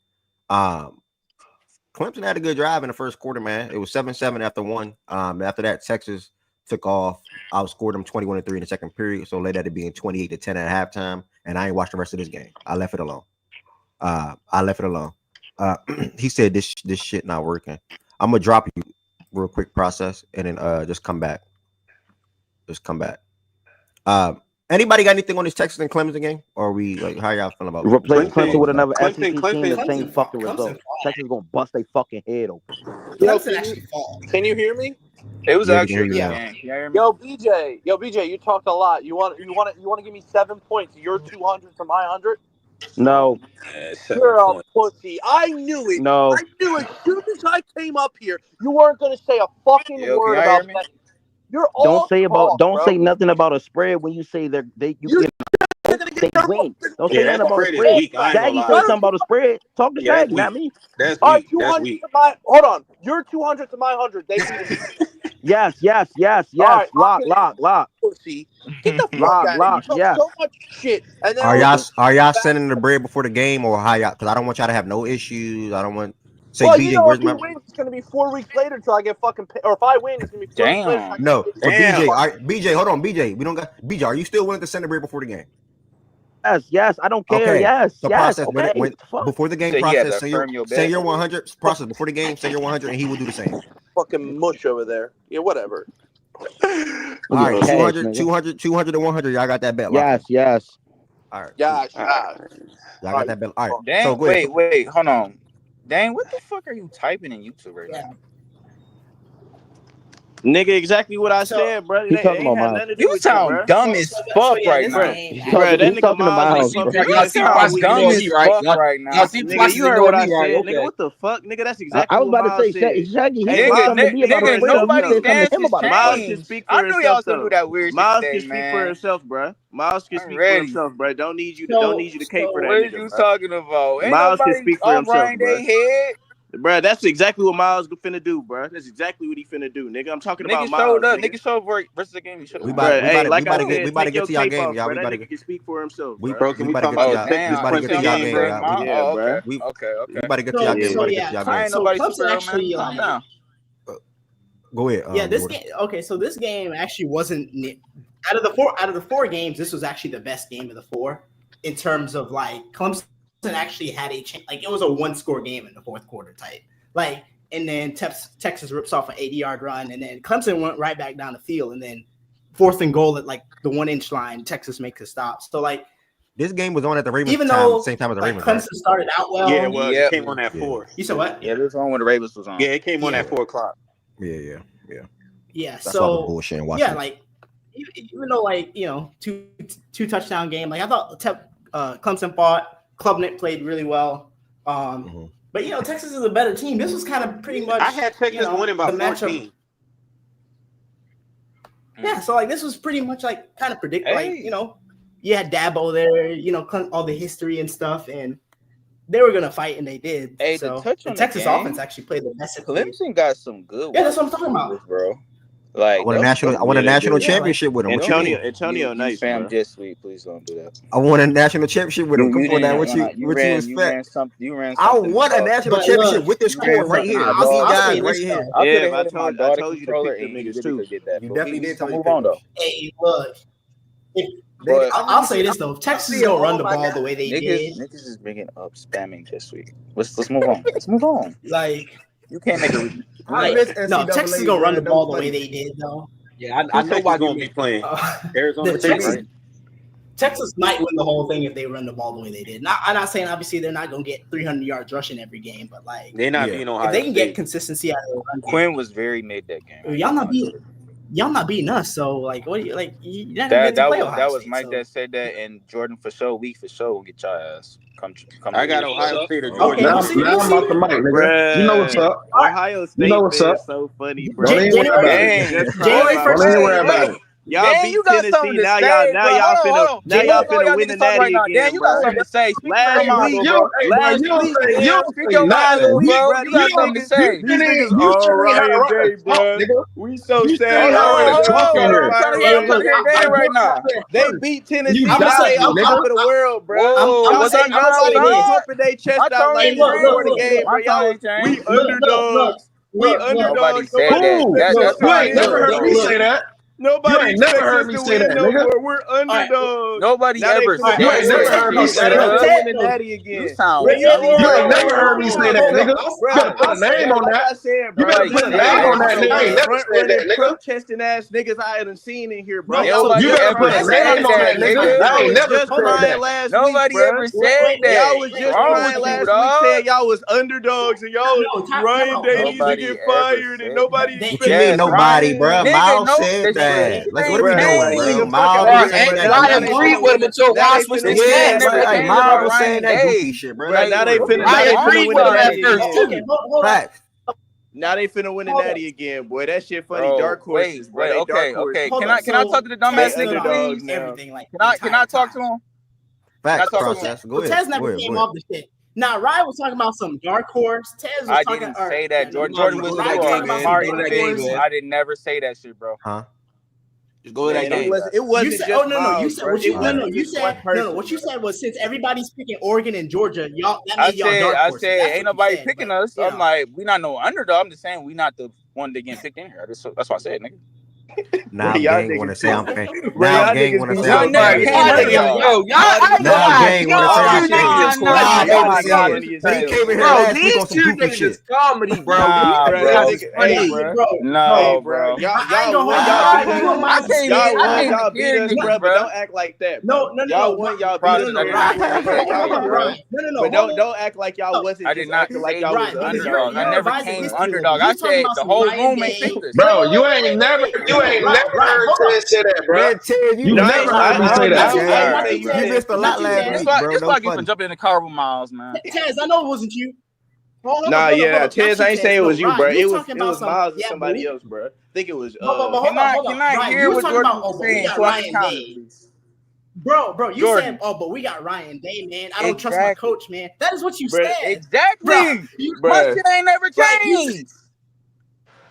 Clemson had a good drive in the first quarter, man. It was 7-7 after one. After that, Texas took off. I outscored them 21-3 in the second period, so led that to being 28-10 at halftime. And I ain't watched the rest of this game. I left it alone. He said this shit not working. I'm gonna drop you real quick, process, and then just come back. Anybody got anything on this Texas and Clemson game? Or are we like, how y'all feeling about Replace Clemson with another SEC team, Clemson, the same fucking result. Texas gonna bust their fucking head open. Clemson actually fall. Can you hear me? It was actually yeah. Can you hear me? Yo, BJ, you talked a lot. You want to give me 7 points? You're 200 to my 100. No. You're a pussy. I knew it. No. I knew it. As soon as I came up here, you weren't gonna say a fucking word about that. You're all don't say nothing about a spread when you say they win. Don't say nothing about a spread. Shaggy said something about a spread. Talk to Shaggy, not me. That's all right, weak. 200 to my. Hold on. You're 200 to my 100. They Yes. Right, Lock. Pussy. Get the fuck out of here. Yes. So much shit. And then Are y'all sending the bread before the game, or how y'all? Because I don't want y'all to have no issues. I don't want. Say well, BJ, you know, where's if you my? win, it's gonna be 4 weeks later until I get fucking. Or if I win, it's gonna be 4 weeks later. No, but BJ, BJ, hold on, BJ. We don't got BJ. Are you still willing to send the bread before the game? Yes. I don't care. Okay. Yes. Process Okay. when before the game process. Say your 100 process before the game. Say your 100, and he will do the same. Fucking mush over there. Yeah, whatever. All right, 200 to 100. Y'all got that bet. Yes. All right. Yes. Y'all got that bet. All right. Dang, So go ahead. wait, hold on. Dang, what the fuck are you typing in YouTube right now? Nigga, exactly what I said, bro. He talking about Miles. You sound dumb as fuck right now. Bro, that nigga Miles. You sound dumb as fuck right now. Nigga, you heard what I said. Nigga, what the fuck? Nigga, that's exactly what Miles said. I was about to say, Shaggy, he said something to me about a nobody stands his Miles can speak for himself. I knew y'all was gonna do that weird shit Miles today, can speak for himself, bro. Miles can speak for himself, bro. Don't need you to cape for that What nigga, you bro. talking about? Ain't Miles can nobody speak for himself, bro. Head. Bro, that's exactly what Miles finna do, bro. That's exactly what he finna do, nigga. I'm talking about Miles. Showed up. Nigga showed up versus the game. He showed up. We about to get to y'all game, y'all. That nigga can speak for himself. We about to get to y'all game, y'all. Okay. We about to get to y'all game. I ain't nobody Clemson actually. Go ahead. Yeah, this game. Okay, so this game actually wasn't out of the four games. This was actually the best game of the four in terms of like Clemson actually had a chance. Like it was a 1-score game in the fourth quarter type. Like, and then Texas rips off an 80-yard run, and then Clemson went right back down the field, and then 4th and goal at like the 1-inch line, Texas makes a stop. So like this game was on at the Ravens even though same time as the Ravens. Clemson started out well. Yeah, it was. It came on at 4. You said what? Yeah, this one when the Ravens was on. Yeah, it came on at 4 o'clock. Yeah. That's so all the bullshit and watching. Yeah, like even though like two touchdown game, like I thought Clemson fought. Klubnik played really well. But Texas is a better team. This was kind of pretty much. I had Texas winning by 14. Yeah, so like this was pretty much like kind of predictable. Like you had Dabo there, all the history and stuff, and they were gonna fight, and they did. Hey, so the Texas offense actually played the best. Clemson got some good. Yeah, that's what I'm talking about, bro. Like I want a national championship with him. Antonio, nice. Fam, just sweet. Please don't do that. I want a national championship with him. Come on now, what you expect? You ran I want a national championship with this score right here. I told you to pick the niggas too. You definitely did. Move on though. Hey, look. I'll say this though: if Texas don't run the ball the way they did, niggas is bringing up spamming this week. Let's move on. Let's move on. Like you can't make it. No, Texas is gonna run the ball the way they did though. Yeah, I know why gonna be playing. Arizona Texas might win the whole thing if they run the ball the way they did. I'm not saying obviously they're not gonna get 300 yards rushing every game, but like they're not being Ohio if they can State. get consistency out of the run Quinn was very made that game. Y'all not being y'all not beating us. So like, what? You're not gonna get to play Ohio That was State, Mike so. that said that, and Jordan for sure. We for sure will get your ass. Come. I got Ohio State or Okay, Georgia. Now I'm off the mic, nigga. You know what's up. Ohio State You know what's up. is so funny, bro. Don't even worry about it. January Don't even worry about it. Y'all beat Tennessee. Now y'all finna win the natty again, Dan, you got something to say. Speak last your week, mind, bro. Last week, speak your mind, bro. You got something to say. These niggas all Ryan Day, bro. We so sad. I'm trying to hear Dan right now. They beat Tennessee. I'm Now gonna say, they on top of the world, bro. I'm Y'all pumping their chest out like before the game, bro. Y'all, we underdogs. We underdogs. Nobody said that. You ain't never heard me say that. Nobody you ain't never heard me to say win that, no nigga. more. We're underdogs. Nobody ever said You ain't never heard me say that. Win the natty again. You sound You ain't never heard me say that, nigga. You gotta put a name on that. I said, You better put a name on that, nigga. You ain't never said that, nigga. Protesting ass niggas I haven't seen in here, bro. You better put a name on that, nigga. I ain't never said that. Nobody ever said that. Y'all was just crying last week saying y'all was underdogs and y'all Ryan Day needs to get fired and nobody. What you mean nobody, bro? Miles said that. Like, what are we doing, bro? Miles said that. I agree with him until Ross was the yeah, hey, Miles was saying that goofy shit, bro. Now they finna. I agree with him at first. Facts. Now they finna win the natty again, boy. That shit funny. Dark horses, bro. Okay. Can I talk to the dumbass nigga, please? Everything like Can I talk to him? Facts, process. Go ahead. Tez never came off the shit. Now, Ryan was talking about some dark horse. Tez was I talking. didn't say that. Jordan was smart individual. I didn't never say that shit, bro. Huh? Just go to that game. It wasn't you said, just You said what you what you said was since everybody's picking Oregon and Georgia, y'all. That made y'all dark horses. I said ain't nobody picking us. I'm like, we not no underdog. I'm just saying we not the one that get picked in here. That's what I said, nigga. Now gang want to say I'm fan. Now gang want to say I'm Now gang want to say I'm He came in here last week on some goofy shit. Comedy, bro. No, bro. Y'all beat us, bro. But don't act like that. No. Y'all won. Y'all beat us. But don't act like y'all wasn't. I did not say like y'all was underdog. I never came underdog. I said the whole room ain't think this. Bro, you ain't never heard Ted say that, bro. Man, Ted, you never heard me say that. You missed a lot last week, bro. It's like you been jumping in the car with Miles, man. Tez, I know it wasn't you. Tez, I ain't saying it was you, bro. It was Miles and somebody else, bro. I think it was. Can I hear what Jordan was saying? Bro, you said, but we got Ryan Day, man. I don't trust my coach, man. That is what you said. Exactly. My shit ain't never changed.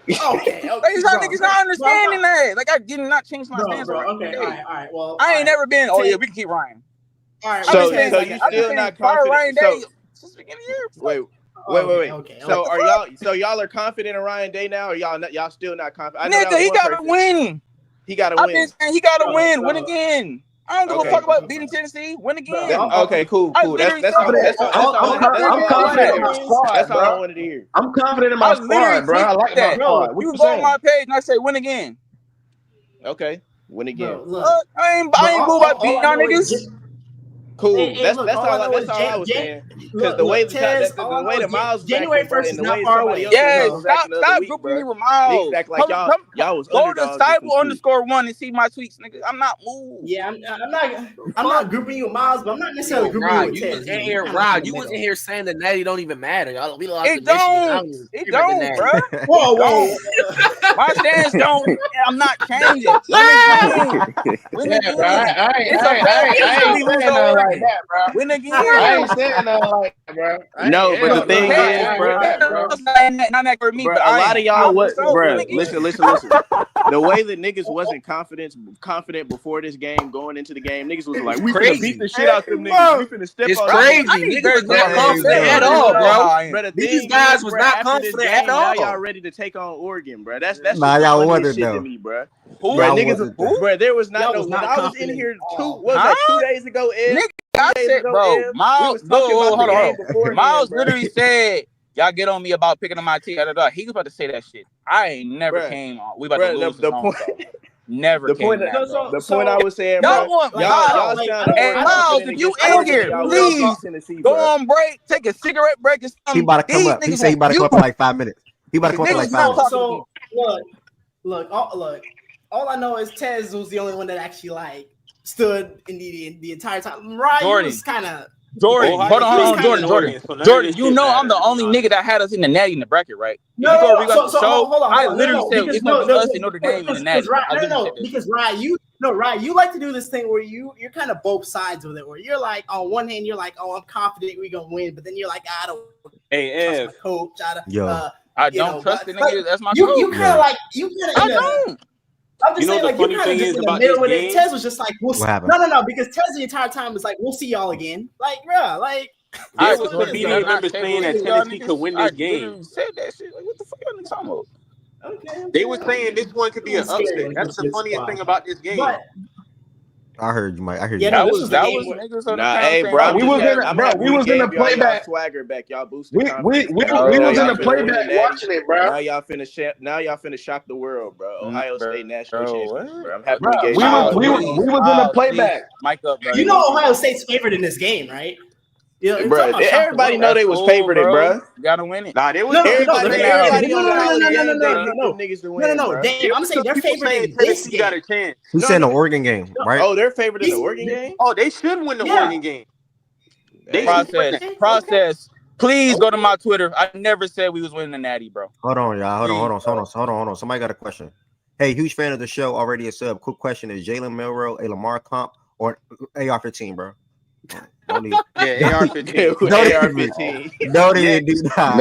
Okay. These niggas not understanding that. Like I did not change my stance. Okay, all right. Well, I ain't never been. Oh yeah, we can keep Ryan. All right. So you still not confident? Wait. Okay. So y'all are confident in Ryan Day now, or y'all still not confident? Nigga, he gotta win. He gotta win. He gotta win. Win again. I don't give a fuck about beating Tennessee. Win again. Okay, cool. That's all I wanted to hear. I'm confident in my squad, bro. I like my squad. You go on my page and I say win again. Okay, win again. I ain't boo about beating y'all niggas. Cool. That's all I was saying. Because the way the Miles January 1st is not far away. Yeah, stop grouping me with Miles. Act like y'all was go to Cyber_1 and see my tweets, nigga. I'm not moved. Yeah, I'm not grouping you with Miles, but I'm not necessarily grouping you with Ted. You was in here saying the natty don't even matter. It don't, bro. Whoa. My stance don't. I'm not changing. Win again. I ain't saying nothing like that, bro. No, but the thing is, bro, not that for me, but a lot of y'all was, bro. Listen. The way the niggas wasn't confident before this game, going into the game, niggas was like, we finna beat the shit out them niggas. We finna step on. It's crazy. Niggas was not confident at all, bro. These guys was not confident at all. Now y'all ready to take on Oregon, bro. That's y'all wondered shit though. To me, bro. Bro, niggas, bro, there was not no. When I was in here 2 days ago, Ed. I said, bro, Miles, hold on. Miles literally said, y'all get on me about picking on my team. He was about to say that shit. I ain't never came on. We about to lose the point. Never the came point. on. The point I was saying, y'all bro. Want Miles. Hey, Miles, if you in here, please go on break, take a cigarette break. He about to come up. He said he about to come up for like 5 minutes. He about to come up for like 5 minutes. So look. all I know is Tez was the only one that actually like stood in the entire time. Ryan Jordan was kind of. Jordan, hold on, Jordan. You know I'm the only nigga that had us in the natty in the bracket, right? No, hold on. I literally said it's gonna be us and Notre Dame in the natty. Because Ryan, you like to do this thing where you're kind of both sides with it, where you're like on one hand you're like, oh, I'm confident we're gonna win, but then you're like, I don't trust my coach. I don't trust the nigga. That's my coach. You kind of like I don't. I'm just saying, like, you kind of just in the middle with it. Tez was just like, we'll see. No, because Tez the entire time was like, we'll see y'all again. Like, bro, like. I was competing members saying that Tennessee could win this game. Said that shit. Like, what the fuck y'all niggas talking about? Okay. They were saying this one could be an upset. That's the funniest thing about this game. I heard you, Mike. I heard you. That was niggas on the hey, bro, we was in the playback. Swagger back, y'all boosted. We was in the playback watching it, bro. Now y'all finna shock the world, bro. Ohio State national champion, bro. I'm happy we was in the playback. Mic up, bro. You know Ohio State's favored in this game, right? Yeah, bro, everybody know they was favored, bro. Gotta win it. Nah, they was No. I'm saying they're favored in this game. Got a chance. Who said the Oregon game, right? Oh, they're favored in the Oregon game. Oh, they should win the Oregon game. Process. Please go to my Twitter. I never said we was winning the natty, bro. Hold on, y'all. Hold on. Somebody got a question. Hey, huge fan of the show. Already a sub. Quick question: is Jalen Milroe a Lamar comp or AR-15, bro? Don't even. Yeah, AR-15. AR-15. Don't even do that.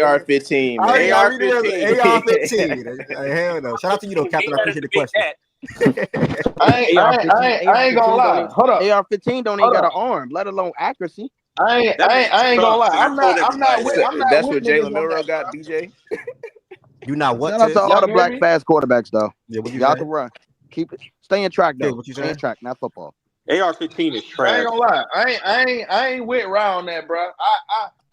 AR-15. AR-15. Hell no. Shout out to you, though, Captain. I appreciate the question. I ain't gonna lie. Hold up. AR-15 don't even got an arm, let alone accuracy. I ain't gonna lie. I'm not with. That's what Jalen Milroe got, BJ. You not what? Shout out to all the black fast quarterbacks, though. Yeah, what you y'all can run. Keep it. Stay in track, though. What you Stay in track, not football. AR-15 is trash. I ain't gonna lie. I ain't with Ryan on that, bro.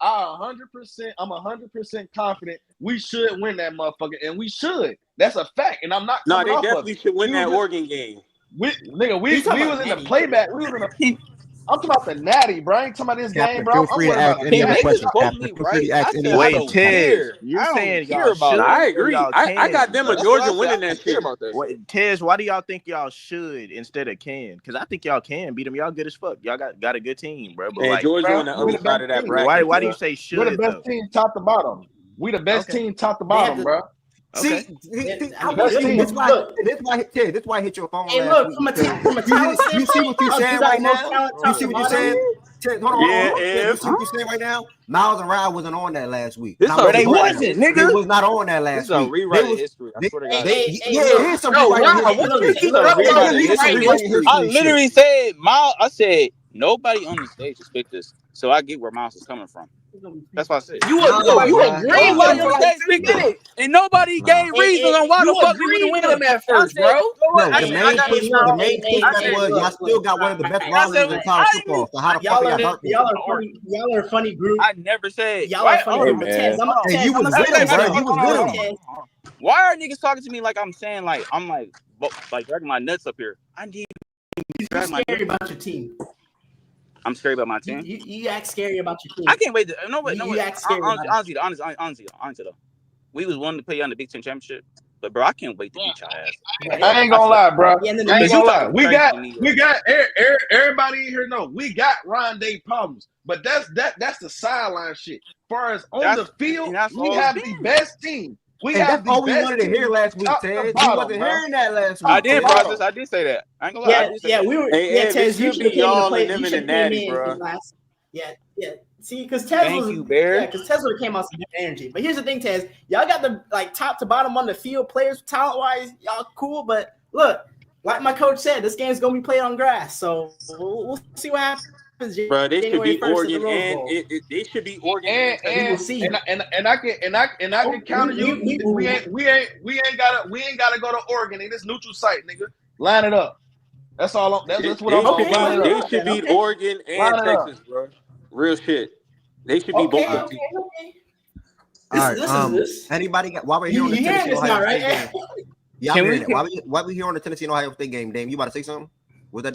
I 100%. I'm 100% confident we should win that motherfucker, and we should. That's a fact, and I'm not. No, they definitely should win that Oregon game. We was in the playback. We was in the. I'm talking about the natty, bro. I ain't talking about this game, bro. Feel free to ask any other questions, Captain. Wait, Tez, you're saying y'all should. I agree. I got them a Georgia winning that shit. Wait, Tez, why do y'all think y'all should instead of can? Because I think y'all can beat them. Y'all good as fuck. Y'all got a good team, bro. But like, Georgia on the other side of that bracket. Why do you say should? We're the best team top to bottom. We the best team top to bottom, bro. See, that's why I hit your phone. Hey, look, from a talent standpoint, you see what you saying right now? You see what you saying? Hold on. You see what you saying right now? Miles and Ryan wasn't on that last week. They wasn't, nigga. They was not on that last week. It's a rewrite of history. I swear to God. Here's some rewrite. I literally said, Miles. I said nobody on the stage expect this, so I get where Miles is coming from. That's what I said. You agree, and nobody gave reasons on why the fuck we were winning them at first, bro. The main pushback was y'all still got one of the best rosters in college football. So how the fuck y'all are a funny group. I never said y'all are funny group. You was with him, bro. You was with him. Why are niggas talking to me like I'm saying like I'm like dragging my nuts up here? I need to drag my nuts about your team. I'm scared about my team. You act scary about your team. I can't wait. You act scary. Honestly, though, we was wanting to play on the Big Ten championship, but bro, I can't wait to beat your ass. I ain't gonna lie, bro. I ain't gonna lie. We got everybody in here know we got Rondé problems, but that's the sideline shit. As far as on the field, we have the best team. That's all we wanted to hear last week, Ted. We wasn't hearing that last week. I did, process. I did say that. I ain't gonna lie. We were. Tez, you should have played in natty, bro. Yeah. See, because Tez because Tez would have came out some good energy. But here's the thing, Tez. Y'all got the top to bottom on the field players, talent wise. Y'all cool, but look, like my coach said, this game's gonna be played on grass. So we'll see what happens. Bro, they should be Oregon, and they should be Oregon, and we'll see. And I can counter you. We ain't gotta go to Oregon in this neutral site, nigga. Line it up. That's all. That's what I'm saying. They should be Oregon and Texas, bro. Real shit. They should be both of them. Anybody got? While we're here on the Tennessee Ohio State game, y'all hearing it? While we here on the Tennessee and Ohio State game, Dame, you about to say something?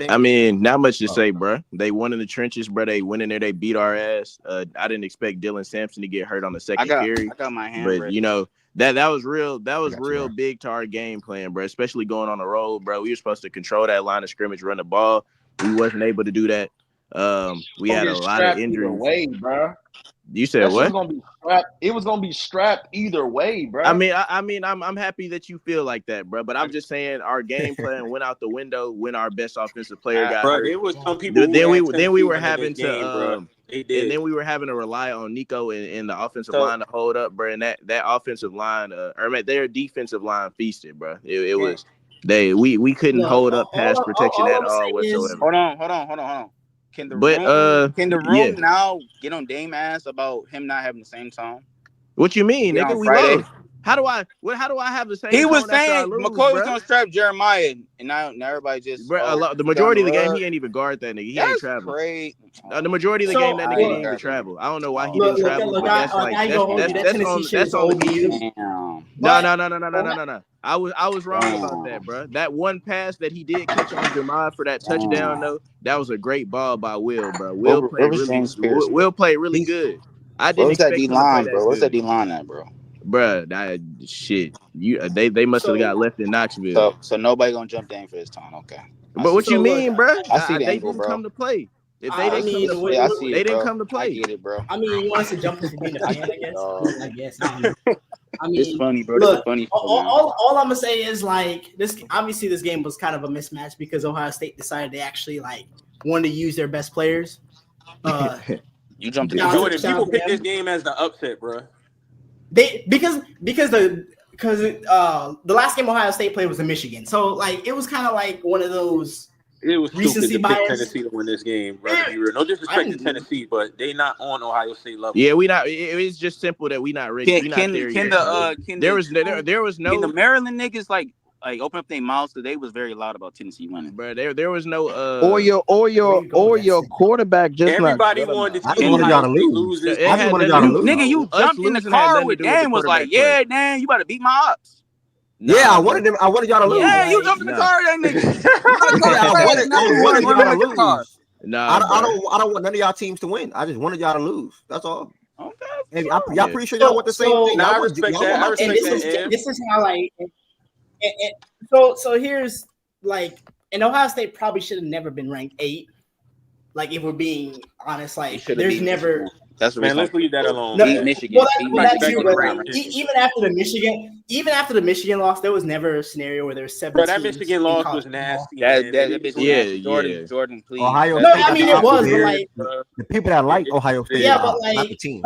I mean, not much to say, bro. They won in the trenches, bro. They went in there, they beat our ass. I didn't expect Dylan Sampson to get hurt on the second carry. I got my hand but ready. You know, That was real. That was real big to our game plan, bro. Especially going on the road, bro. We were supposed to control that line of scrimmage, run the ball. We wasn't able to do that. We had a lot of injuries. Either way, bro. You said that what? Was gonna be strapped. It was gonna be strapped either way, bro. I mean, I'm happy that you feel like that, bro. But I'm just saying our game plan went out the window when our best offensive player got hurt. There was some people. Then we were having to and then we were having to rely on Nico and the offensive line to hold up, bro. And that offensive line, their defensive line feasted, bro. It was we couldn't hold up pass protection at all whatsoever. Hold on. Can the room now get on Dame ass about him not having the same tone? What you mean, nigga? We lost. How do I have the same? He was saying McCoy was gonna strap Jeremiah, and now everybody just. Bro, the majority of the game he ain't even guard that nigga. He ain't travel. The majority of the game that nigga didn't even travel. I don't know why he didn't travel. That's on me. No. I was wrong about that, bro. That one pass that he did catch on Jeremiah for that touchdown, though, that was a great ball by Will, bro. Will played really good. I didn't expect him to play that good. What's that D line at, bro? Bruh, shit. They must have got left in Knoxville. So nobody gonna jump Dame for his time, okay? But what you mean, bro? I see the they angle, didn't bro. come to play. If they didn't come to play. I get it, bro. I mean, you want us to jump into being a fan, I guess. I mean, it's funny, bro. Look, it's funny. All I'm gonna say is like this. Obviously, this game was kind of a mismatch because Ohio State decided they actually wanted to use their best players. You jumped in. Jordan, people pick this game as the upset, bro. Because the last game Ohio State played was in Michigan, so it was kind of like one of those. It was recency stupid to pick bias. Tennessee to win this game, bro. No disrespect to Tennessee, but they not on Ohio State level. Yeah, we not. It's just simple that we not ready. There was no. Can the Maryland niggas open up their mouths? Today was very loud about Tennessee winning, bro. There was no. Or your quarterback just everybody wanted to see Ohio State lose. Nigga, you jumped in the car with Dan. Was like, yeah, Dan, you about to beat my ops. Yeah, I wanted y'all to lose. Yeah, you jumped in the car, that nigga. I wanted y'all to lose. Nah, I don't want none of y'all teams to win. I just wanted y'all to lose. That's all. Okay. And y'all pretty sure y'all want the same thing. I respect that. This is how so here's and Ohio State probably should have never been ranked 8. If we're being honest, there's never. That's man. Let's leave that alone. No, Michigan. Even after the Michigan loss, there was never a scenario where there was 7. Bro, that Michigan loss was nasty. Jordan, please. Ohio no, I mean it was, but the people that like Ohio State, but not the team.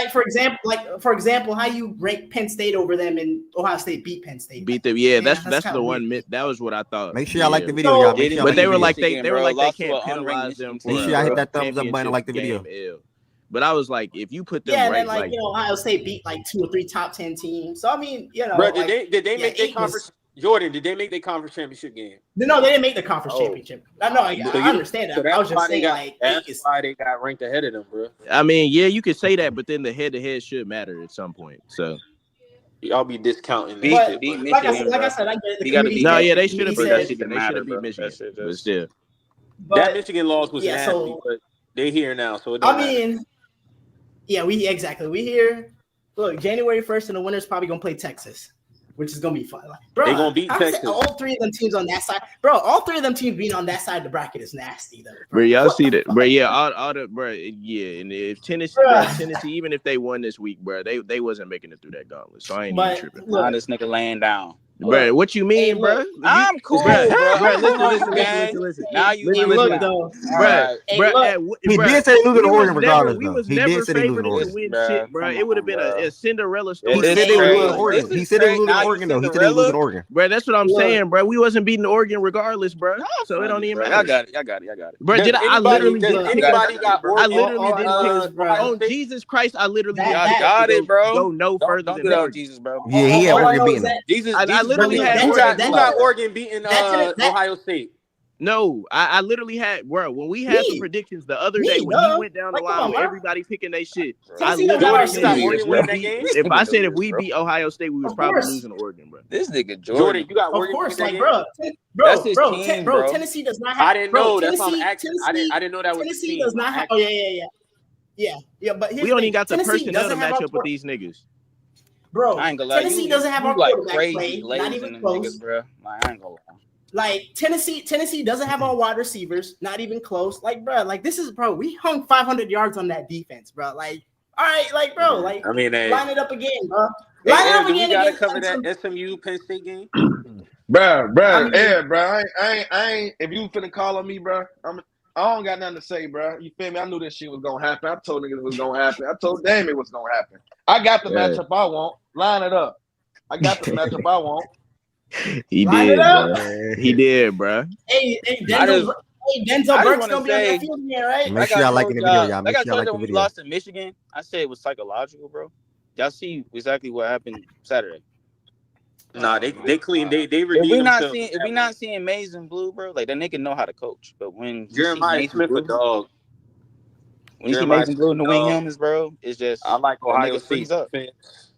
For example, how you rank Penn State over them and Ohio State beat Penn State. Beat them, yeah. That's the one. That was what I thought. Make sure y'all like the video, y'all. But they were like they can't penalize them. Make sure y'all hit that thumbs up button and like the video. But I was like, if you put them right, then Ohio State beat 2 or 3 top 10 teams. So I mean, bro, did they make their conference? Jordan, did they make their conference championship game? No, they didn't make the conference championship. I understand that. I was just saying that's why they got ranked ahead of them, bro. I mean, yeah, you could say that, but then the head-to-head should matter at some point. So y'all be discounting. Like I said, I get it. They should have beat Michigan. But still, that Michigan loss was nasty, but they here now, so it matter. We here. Look, January 1st, and the winner's probably gonna play Texas, which is gonna be fun. Bro, they're gonna beat Texas. All 3 of them teams on that side, bro. All 3 of them teams being on that side of the bracket is nasty, though. Bro, y'all see that, bro? Yeah, all the bro. Yeah, and if Tennessee, even if they won this week, bro, they wasn't making it through that gauntlet. So I ain't even tripping. This nigga laying down. Bro, what you mean, bro? I'm cool, bro. Listen. Now you look though, bro. He did say losing to Oregon regardless. We was he never did say they favored to win shit, bro. It would have been a Cinderella story. He said they were losing to Oregon. He said they were losing to Oregon, though. He said they were losing to Oregon. Bro, that's what I'm saying, bro. We wasn't beating Oregon regardless, bro. So it don't even matter. I got it. Bro, I literally didn't pick. On Jesus Christ, I literally got it, bro. Go no further than that. Jesus, bro. Yeah, he had Oregon beating them. Jesus, I literally had Who got Oregon beating Ohio State? No, I literally had, bro, when we had the predictions the other day, when he went down the line with everybody picking their shit, I literally said if we beat Ohio State, we was probably losing to Oregon, bro. This nigga Jordan, you got Oregon. Of course, bro. That's his team, bro. Tennessee does not have. I didn't know. That's why I'm asking. I didn't know that was Tennessee does not have. Oh yeah. But we don't even got the personnel to match up with these niggas. bro. I ain't gonna lie. Tennessee doesn't have our like quarterback crazy play, lazy not even them close. niggas, bro. Like, I ain't gonna lie. Like Tennessee doesn't have our wide receivers, not even close. Like, bro, like this is we hung 500 yards on that defense, bro. Like, all right, like, bro, like, I mean, line it up again, bro. Hey, Line it up do again. we gotta Against cover that Clemson. SMU Penn State game? Bro, I mean- I ain't. If you finna call on me, bro, I don't got nothing to say, bro. You feel me? I knew this shit was gonna happen. I told niggas it was gonna happen. I told Damn it was gonna happen. I got the matchup I want. Line it up. I got the matchup I want. He Line did, it up. bro. He did, bro. Hey, Denzel Burke's gonna be on that field again, right? Make sure y'all liking the video, y'all. Make Like I sure y'all told like you the when we video. lost to Michigan, I said it was psychological, bro. Y'all see exactly what happened Saturday. Nah, they clean. They If redeemed we not themselves. seeing if we not seeing Mays and Blue, bro, like that nigga know how to coach. But when you see Jeremiah Mason Smith a Blue, dog. when you see Jeremiah Mason Blue in the Smith, wing dog. helmets, bro, it's just I like that Ohio nigga State freeze up. defense.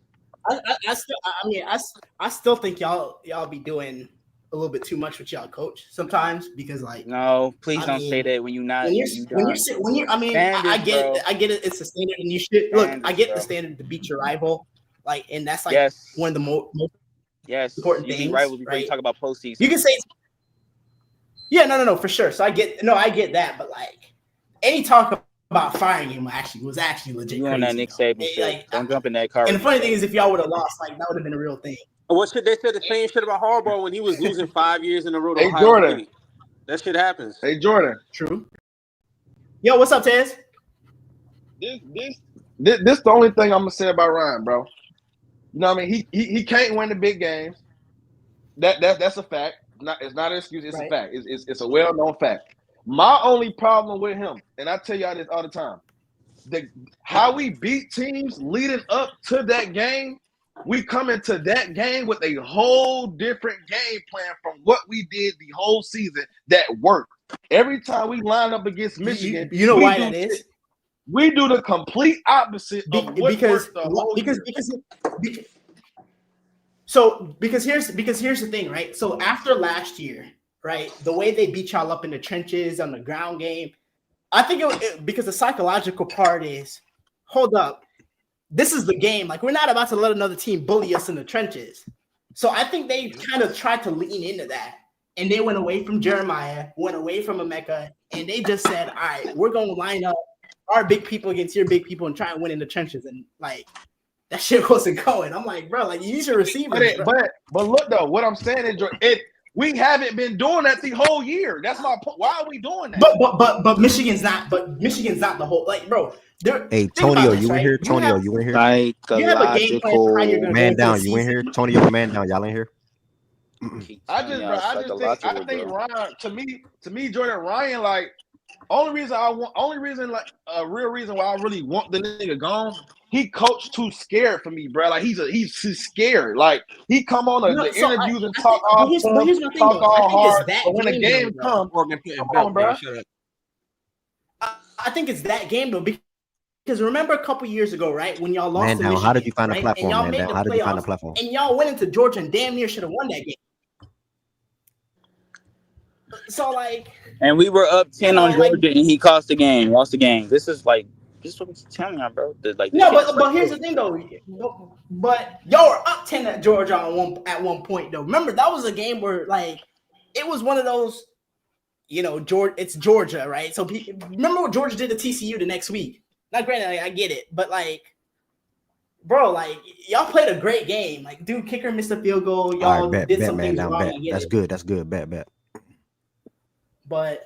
I still think y'all be doing a little bit too much with y'all coach sometimes because like No, please I don't mean, say that when you not when you're I mean I get bro. it, I get it, it's a standard and you should look Standards, I get bro. the standard to beat your rival, like, and that's like Yes. one of the most important you things, be rival before right? you talk about postseason. You can say no for sure. So I get that, but like any talk about firing him was actually legit You crazy. on that Nick Saban shit. Like, Don't jump in that car. and the funny thing is, if y'all would have lost, like that would have been a real thing. What shit? They said the same shit about Harbaugh when he was losing 5 years in a row to Hey, Ohio Jordan. State. That shit happens. Hey, Jordan. True. Yo, what's up, Tez? This the only thing I'm gonna say about Ryan, bro. You know what I mean? He can't win the big games. That's a fact. It's not an excuse. It's a fact. It's a well-known fact. My only problem with him, and I tell y'all this all the time, how we beat teams leading up to that game, we come into that game with a whole different game plan from what we did the whole season that worked. Every time we line up against Michigan, you know why that is? We do the complete opposite of what because worked the whole year. Because here's the thing, right? So after last year, right, the way they beat y'all up in the trenches on the ground game, I think because the psychological part is, hold up, this is the game. Like, we're not about to let another team bully us in the trenches. So I think they kind of tried to lean into that. And they went away from Jeremiah, went away from Emeka, and they just said, all right, we're going to line up our big people against your big people and try and win in the trenches. And, like, that shit wasn't going. I'm like, bro, like, you use your receivers. But look, though, what I'm saying is, we haven't been doing that the whole year. That's my point. Why are we doing that? But Michigan's not the whole, like, bro. Hey, Tonio, you in here? Tonio, you in here? You have a game plan for how you're going to man down. You in here? Tonio, man down. Y'all in here? I think Ryan, to me, Jordan, Ryan, like, a real reason why I really want the nigga gone. He coached too scared for me, bro. Like, he's too scared. Like, he come on the interviews and talk all hard. But when the game comes, come on, bro. I think it's that game though, because remember a couple years ago, right, when y'all lost Man to down. Michigan, How did you find the right? platform, and y'all man made down? the How did you find the playoffs, platform? and y'all went into Georgia and damn near should have won that game. So like, and we were up 10 on Georgia, and he lost the game. This is what I'm telling y'all, bro. But here's the thing though. But y'all were up 10 at Georgia at one point though. Remember that was a game where like it was one of those, it's Georgia, right? So remember what Georgia did to TCU the next week. Not granted, I get it, but like, bro, like y'all played a great game. Like, dude, kicker missed a field goal. Y'all did some things wrong. That's good. That's good. Bet. But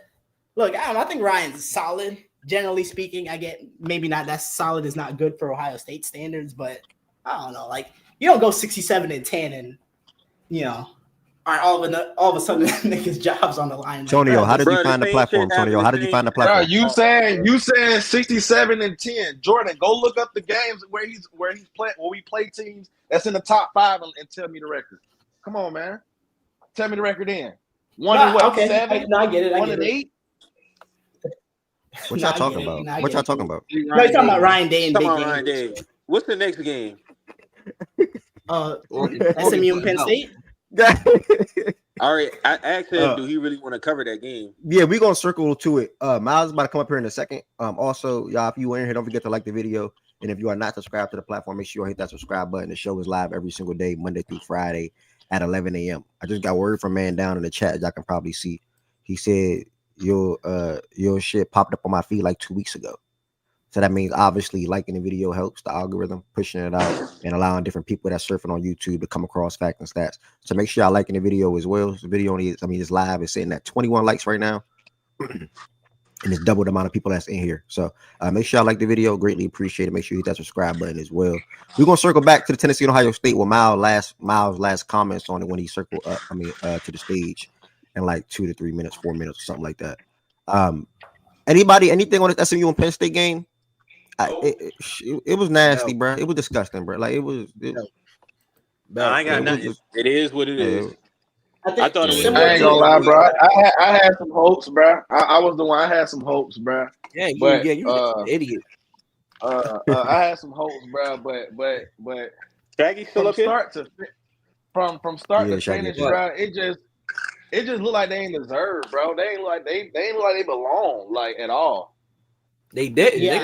look, I think Ryan's solid. Generally speaking, I get maybe not that solid is not good for Ohio State standards, but I don't know. Like, you don't go 67-10 and all of a sudden niggas' jobs on the line. Tonio, how did you find the platform? Tonio, how did you find the platform? Bro, you saying 67-10. Jordan, go look up the games where we play teams that's in the top 5 and tell me the record. Come on, man. Tell me the record in. 7? I get it. 1-8. What y'all talking about? What y'all talking about? No, you're talking about Ryan Day and big games. Ryan Day. What's the next game? SMU and Penn State. All right, I asked him, do he really want to cover that game? Yeah, we're gonna circle to it. Miles is about to come up here in a second. Also, y'all, if you in here, don't forget to like the video, And if you are not subscribed to the platform, make sure you hit that subscribe button. The show is live every single day, Monday through Friday at 11 a.m. I just got word from man down in the chat, as y'all can probably see. He said your shit popped up on my feed like 2 weeks ago. So that means obviously liking the video helps the algorithm, pushing it out and allowing different people that's surfing on YouTube to come across facts and stats. So make sure y'all liking the video as well. The video only it's live. It's sitting at 21 likes right now. And it's double the amount of people that's in here. So make sure y'all like the video. Greatly appreciate it. Make sure you hit that subscribe button as well. We're gonna circle back to the Tennessee and Ohio State with Miles' last comments on it when he circled up, to the stage in like 2 to 3 minutes, 4 minutes, or something like that. Anything on this SMU and Penn State game? It was nasty, bro. It was disgusting, bro. Like it was. No, I ain't got nothing. It is what it is. I thought it was. I ain't gonna lie, bro. I had some hopes, bro. I was the one. I had some hopes, bro. Yeah, you an idiot. I had some hopes, bro. But Shaggy still up here? From start to finish, bro. It just looked like they ain't deserve, bro. They ain't like they belong, like at all. They did. Yeah.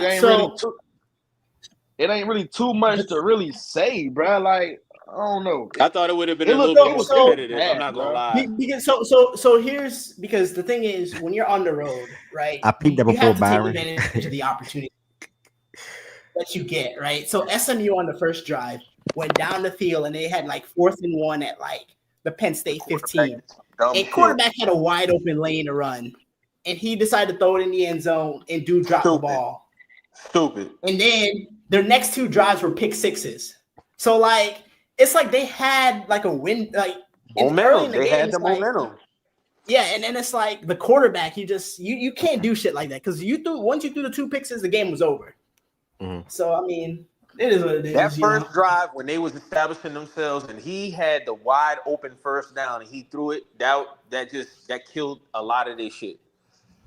It ain't really too much to really say, bro. Like I don't know. I thought it would have been a little bit more competitive. I'm not gonna lie. So here's because the thing is when you're on the road, right? I peeped that before Byron. Take advantage of the opportunity that you get, right? So SMU on the first drive went down the field and they had like 4th and 1 at like the Penn State 15. A quarterback had a wide open lane to run. And he decided to throw it in the end zone and drop the ball. Stupid. And then their next 2 drives were pick sixes. So like it's like they had like a win, like momentum. They had the momentum. Yeah, and then it's like the quarterback. You can't do shit like that because once you threw the 2 picks, the game was over. Mm-hmm. So I mean, it is what it is. That first drive when they was establishing themselves and he had the wide open first down and he threw it, that killed a lot of their shit.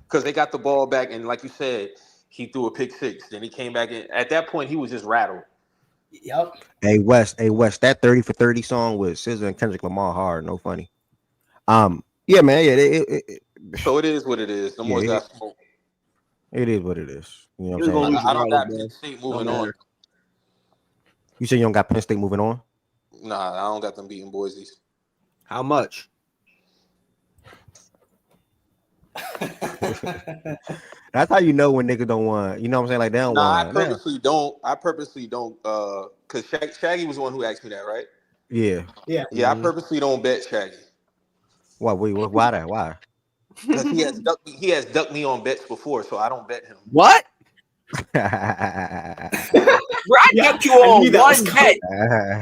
Because they got the ball back, and like you said, he threw a pick 6. Then he came back in. At that point, he was just rattled. Yep. Hey West, that 30 for 30 song with SZA and Kendrick Lamar hard, no funny. Yeah, man, yeah. So it is what it is. The more got smoke. It is what it is. You know what I'm saying? I don't got Penn State moving on. You say you don't got Penn State moving on? Nah, I don't got them beating Boise. How much? That's how you know when niggas don't want. You know what I'm saying? Like they don't want. I purposely don't. Because Shaggy was the one who asked me that, right? Yeah. I purposely don't bet Shaggy. Why? Why that? Why? Because he has ducked me on bets before, so I don't bet him. What? Bro, I ducked you on one bet.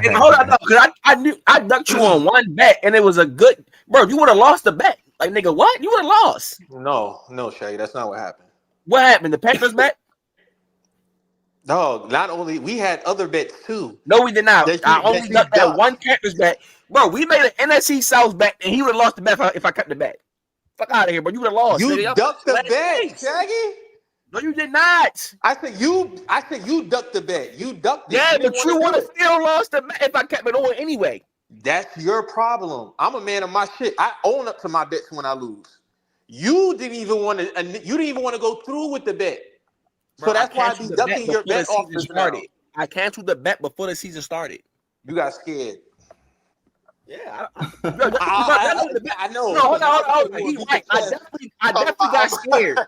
And hold on, because I knew I ducked you on one bet, and it was a good. Bro, you would have lost the bet. Like, nigga, what? You would have lost. No, Shaggy, that's not what happened. What happened? The Panthers bet? No, not only we had other bets too. No, we did not. I only ducked that one Panthers bet. Bro, we made an NFC South bet, and he would have lost the bet if I cut the bet. Fuck out of here, bro. You would have lost. You ducked the bet, Shaggy. No, you did not. I said you ducked the bet. You ducked it. Yeah, but you would have still lost the bet if I kept it on anyway. That's your problem. I'm a man of my shit. I own up to my bets when I lose. You didn't even want to go through with the bet. Bro, so that's why I be ducking your bet off the started. I canceled the bet before the season started. You got scared. Yeah, I know. No, hold on. He's right. I definitely got scared.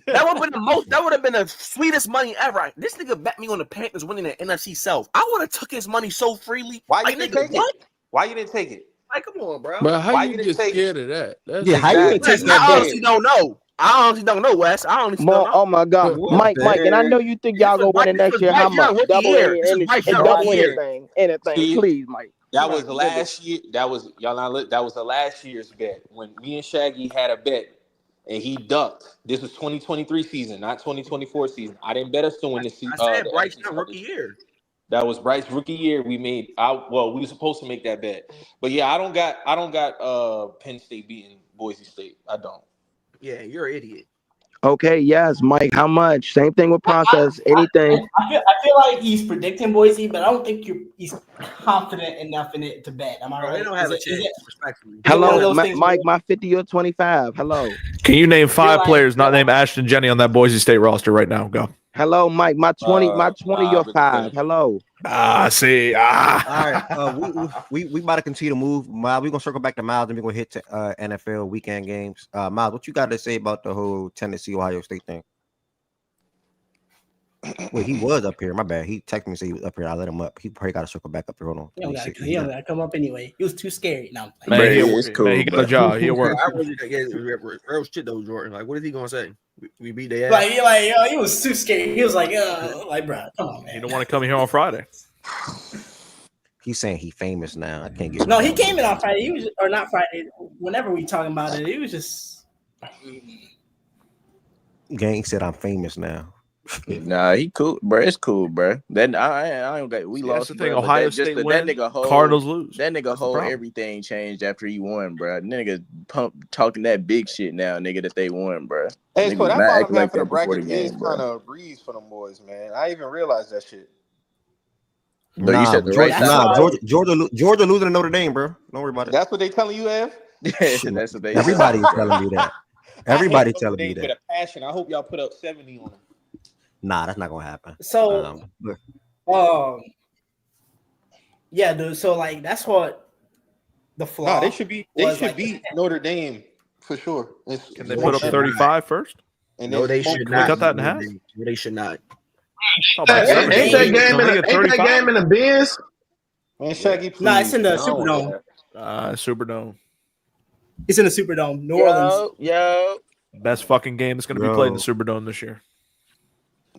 That would have been the sweetest money ever. This nigga bet me on the Panthers winning the NFC South. I would have took his money so freely. Why you didn't take it? Why you didn't take it? Like, come on, bro. But how you get scared of that? How you didn't take that? I honestly don't know. I honestly don't know, Wes. I honestly don't know. Oh my God, Mike, and I know you think y'all gonna win it next year. How much? Double anything. Please, Mike. That was last year. That was the last year's bet when me and Shaggy had a bet and he ducked. This was 2023 season, not 2024 season. I didn't bet us to win this season. I said Bryce rookie year. That was Bryce's rookie year. We were supposed to make that bet, but yeah, I don't got Penn State beating Boise State. I don't. Yeah, you're an idiot. Okay, yes, Mike. How much? Same thing with process. Anything. I feel like he's predicting Boise, but I don't think he's confident enough in it to bet. Am I right? They don't have a chance. Respectfully. Hello, Mike. My 50 or 25. Hello. Can you name 5 players not named Ashton Jenney on that Boise State roster right now? Go. Hello, Mike. My 20, your 5. Hello. See. All right. We about to continue to move. Miles, we're gonna circle back to Miles and we're gonna hit to NFL weekend games. Miles, what you got to say about the whole Tennessee Ohio State thing? Wait, he was up here. My bad. He texted me and said he was up here. I let him up. He probably got to circle back up here. Hold on. He don't gotta come up anyway. He was too scary. No, man, it's cool. Man, he got a job. He'll work. I really real shit though, Jordan. Like, what is he gonna say? We beat their ass. Like, he was too scared. He was like, bro, come on, man. He don't want to come here on Friday. He's saying he famous now. I can't get. No, he came in on Friday. He was or not Friday. Whenever we talking about it, he was just. Gang said I'm famous now. Nah, he cool, bro. It's cool, bro. Then I don't got. We lost. The thing. Ohio State win. That nigga whole Cardinals lose. That nigga whole everything changed after he won, bro. Nigga talking that big shit now, nigga. That they won, bro. Hey, so that bottom half that of the bracket game, is kind of a breeze for them boys, man. I even realized that shit. No, you said the right side. Georgia losing to Notre Dame, bro. Don't worry about it. That's what they telling you, Ev? That's what they. Everybody's telling me that. Everybody telling me that. With a passion. I hope y'all put up 70 on them. Nah, that's not gonna happen. So, yeah, dude. So, like, that's what the flaw. Nah, they should beat Notre Dame for sure. Can they put up 35 first? And no, they should not. Cut that in half. They should not. Ain't that game in the Benz? Man, Shaggy, please. Nah, it's in the Superdome. Superdome. It's in the Superdome, New Orleans. Yo. Best fucking game that's going to be played in the Superdome this year.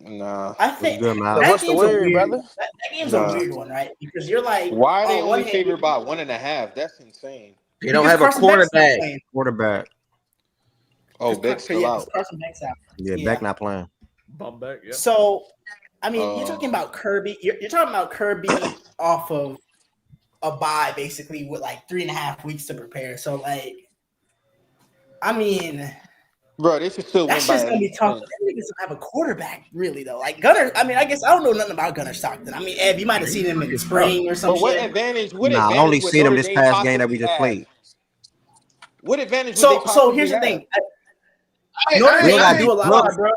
Nah, I think what's the word, brother? That game's a weird one, right? Because you're like, why are they only favored by 1.5? That's insane. They don't have a quarterback. Oh, Beck's still out. Beck's out. Yeah, Beck not playing. Bum Beck, yeah. So, I mean, you're talking about Kirby. You're talking about Kirby off of a bye, basically, with like 3.5 weeks to prepare. So, like, I mean, bro, they should still win. That's just gonna be tough. They doesn't have a quarterback, really, though. Like Gunner. I mean, I guess I don't know nothing about Gunner Stockton. I mean, Ed, you might have seen him in the spring or something. But what advantage? I only seen him this past game that we just played. What advantage? So here's the thing. Notre Dame can do a lot, bro.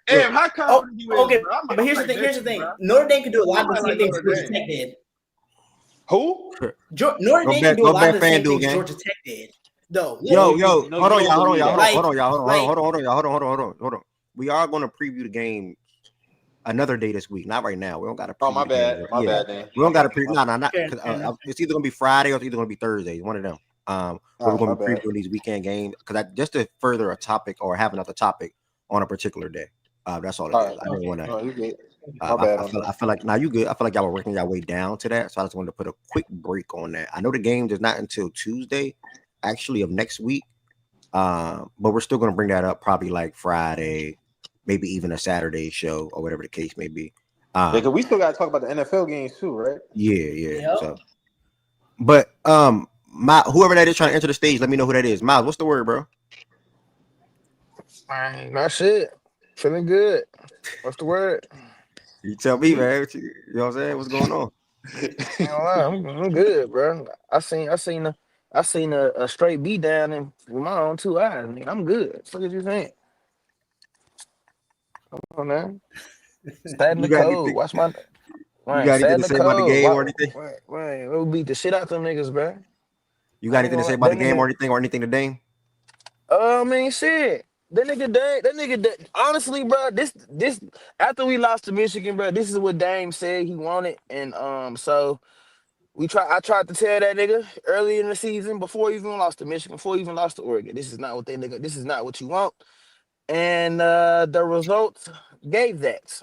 How confident you okay, but here's the thing. Notre Dame can do a lot of the same things Georgia Tech did. Who? Notre Dame can do a lot of the same things Georgia Tech did. No. Hold on. We are going to preview the game another day this week, not right now. We don't got to. Oh, my bad. My bad. Then. We don't got to preview. No. It's either going to be Friday or it's either going to be Thursday. One of them. We're going to be previewing these weekend games because just to further a topic or have another topic on a particular day. That's all it is. I don't want to. I feel like now you good. I feel like y'all were working your way down to that, so I just wanted to put a quick break on that. I know the game is not until Tuesday, actually, of next week, but we're still going to bring that up probably like Friday, maybe even a Saturday show or whatever the case may be. Because we still got to talk about the NFL games too, right? Yeah. Yep. So, but whoever that is trying to enter the stage, let me know who that is. Miles, what's the word, bro? That's it. Feeling good. What's the word? You tell me, man. You know what I'm saying? What's going on? I'm good, bro. I seen a straight beat down in with my own 2 eyes. Nigga, I'm good. What are you saying? Come on, man. Sad in the cold. Watch my. You got anything to say about the game or anything? Right. We'll beat the shit out them niggas, bro. You got anything to say about the game or anything to Dame? I mean, shit. That nigga, honestly, bro, this after we lost to Michigan, bro, this is what Dame said he wanted, and so I tried to tell that nigga early in the season before he even lost to Michigan, before he even lost to Oregon, this is not what this is not what you want, and the results gave that.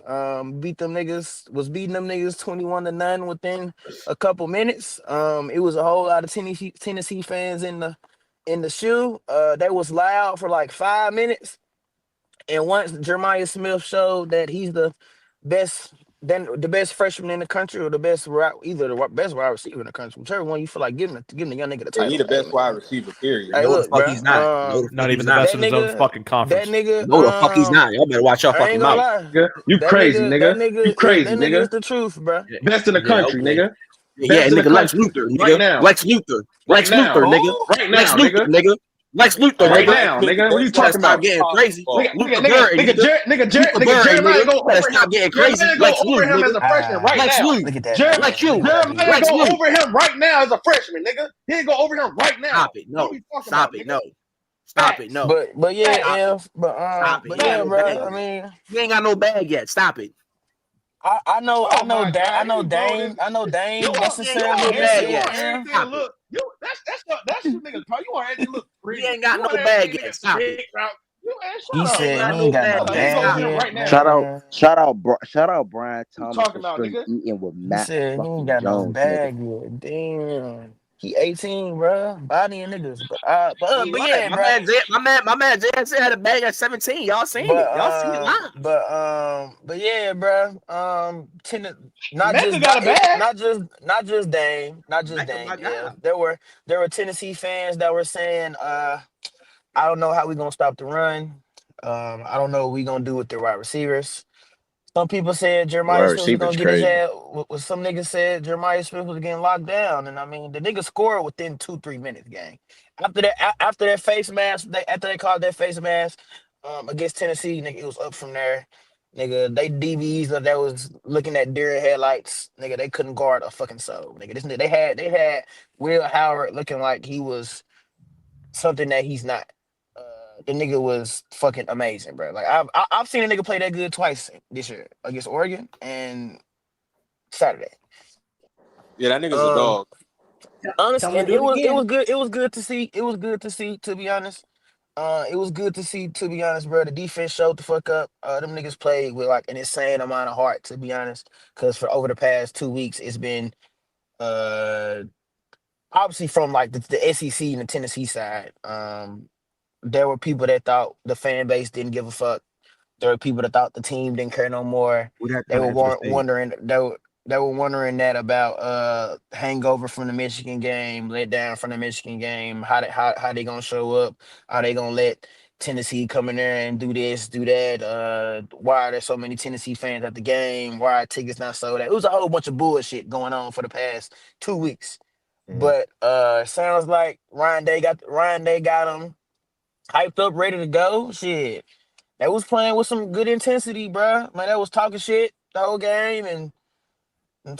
Beating them niggas 21-9 within a couple minutes. It was a whole lot of Tennessee fans in the shoe. They was loud for like 5 minutes. And once Jeremiah Smith showed that he's the best freshman in the country or the best either the best wide receiver in the country, whichever one you feel like giving the young nigga the title. He's the best wide receiver, period. Hey, no, the fuck he's not. Not even the best in his own fucking conference. That nigga, no, the fuck he's not. Y'all better watch your fucking mouth. You crazy, nigga. You crazy, nigga. That nigga is the truth, bro. Best in the country, nigga. Yeah, nigga, Lex Luthor, nigga. Right now. Lex Luthor, nigga. Right now, Lex Luthor, nigga. Lex Luthor right now, nigga. What are you talking about? Stop getting crazy. Nigga, Jeremiah go over stop him. getting crazy. Jeremiah go over him as a freshman right now. Look at that. Jeremiah go over him right now as a freshman, nigga. He ain't go over him right now. Stop it. No. Stop it. No. Stop it. No. But yeah, but yeah, bro. I mean, you ain't got no bag yet. Stop it. I know Dame. Necessarily bag yet. Look, that's you niggas. You want everything look pretty. He ain't got no bag yet. Stop it. He said he ain't got no bag yet. Shout out Brian Thomas talking for about, straight nigga? eating with He Matt. said he ain't got no bag yet. Damn. He 18, bro. Body and niggas. But yeah, my man JS had a bag at 17. Y'all seen it. Y'all seen it live. But yeah, bro. Not just Dame. Yeah. There were Tennessee fans that were saying, I don't know how we gonna stop the run. I don't know what we gonna do with the wide receivers. Some people said Jeremiah Smith was gonna get his ass. Some niggas said Jeremiah Smith was getting locked down, and I mean the nigga scored within 2-3 minutes. Gang. After that face mask, after they called that face mask against Tennessee, nigga, it was up from there. Nigga, they DBs that was looking at deer headlights. Nigga, they couldn't guard a fucking soul. Nigga, they had Will Howard looking like he was something that he's not. The nigga was fucking amazing, bro. Like I've seen a nigga play that good twice this year against Oregon and Saturday. Yeah, that nigga's a dog. Honestly, it was good. It was good to see. It was good to see, to be honest. It was good to see, to be honest, bro. The defense showed the fuck up. Them niggas played with like an insane amount of heart, to be honest. Because for over the past 2 weeks, it's been obviously from like the SEC and the Tennessee side. There were people that thought the fan base didn't give a fuck. There were people that thought the team didn't care no more. They were wondering. They were wondering that about hangover from the Michigan game, let down from the Michigan game. How they gonna show up? Are they gonna let Tennessee come in there and do this, do that? Why are there so many Tennessee fans at the game? Why are tickets not sold out? It was a whole bunch of bullshit going on for the past 2 weeks. But sounds like Ryan Day got them hyped up, ready to go. Shit, they was playing with some good intensity, bro. Man, they was talking shit the whole game, and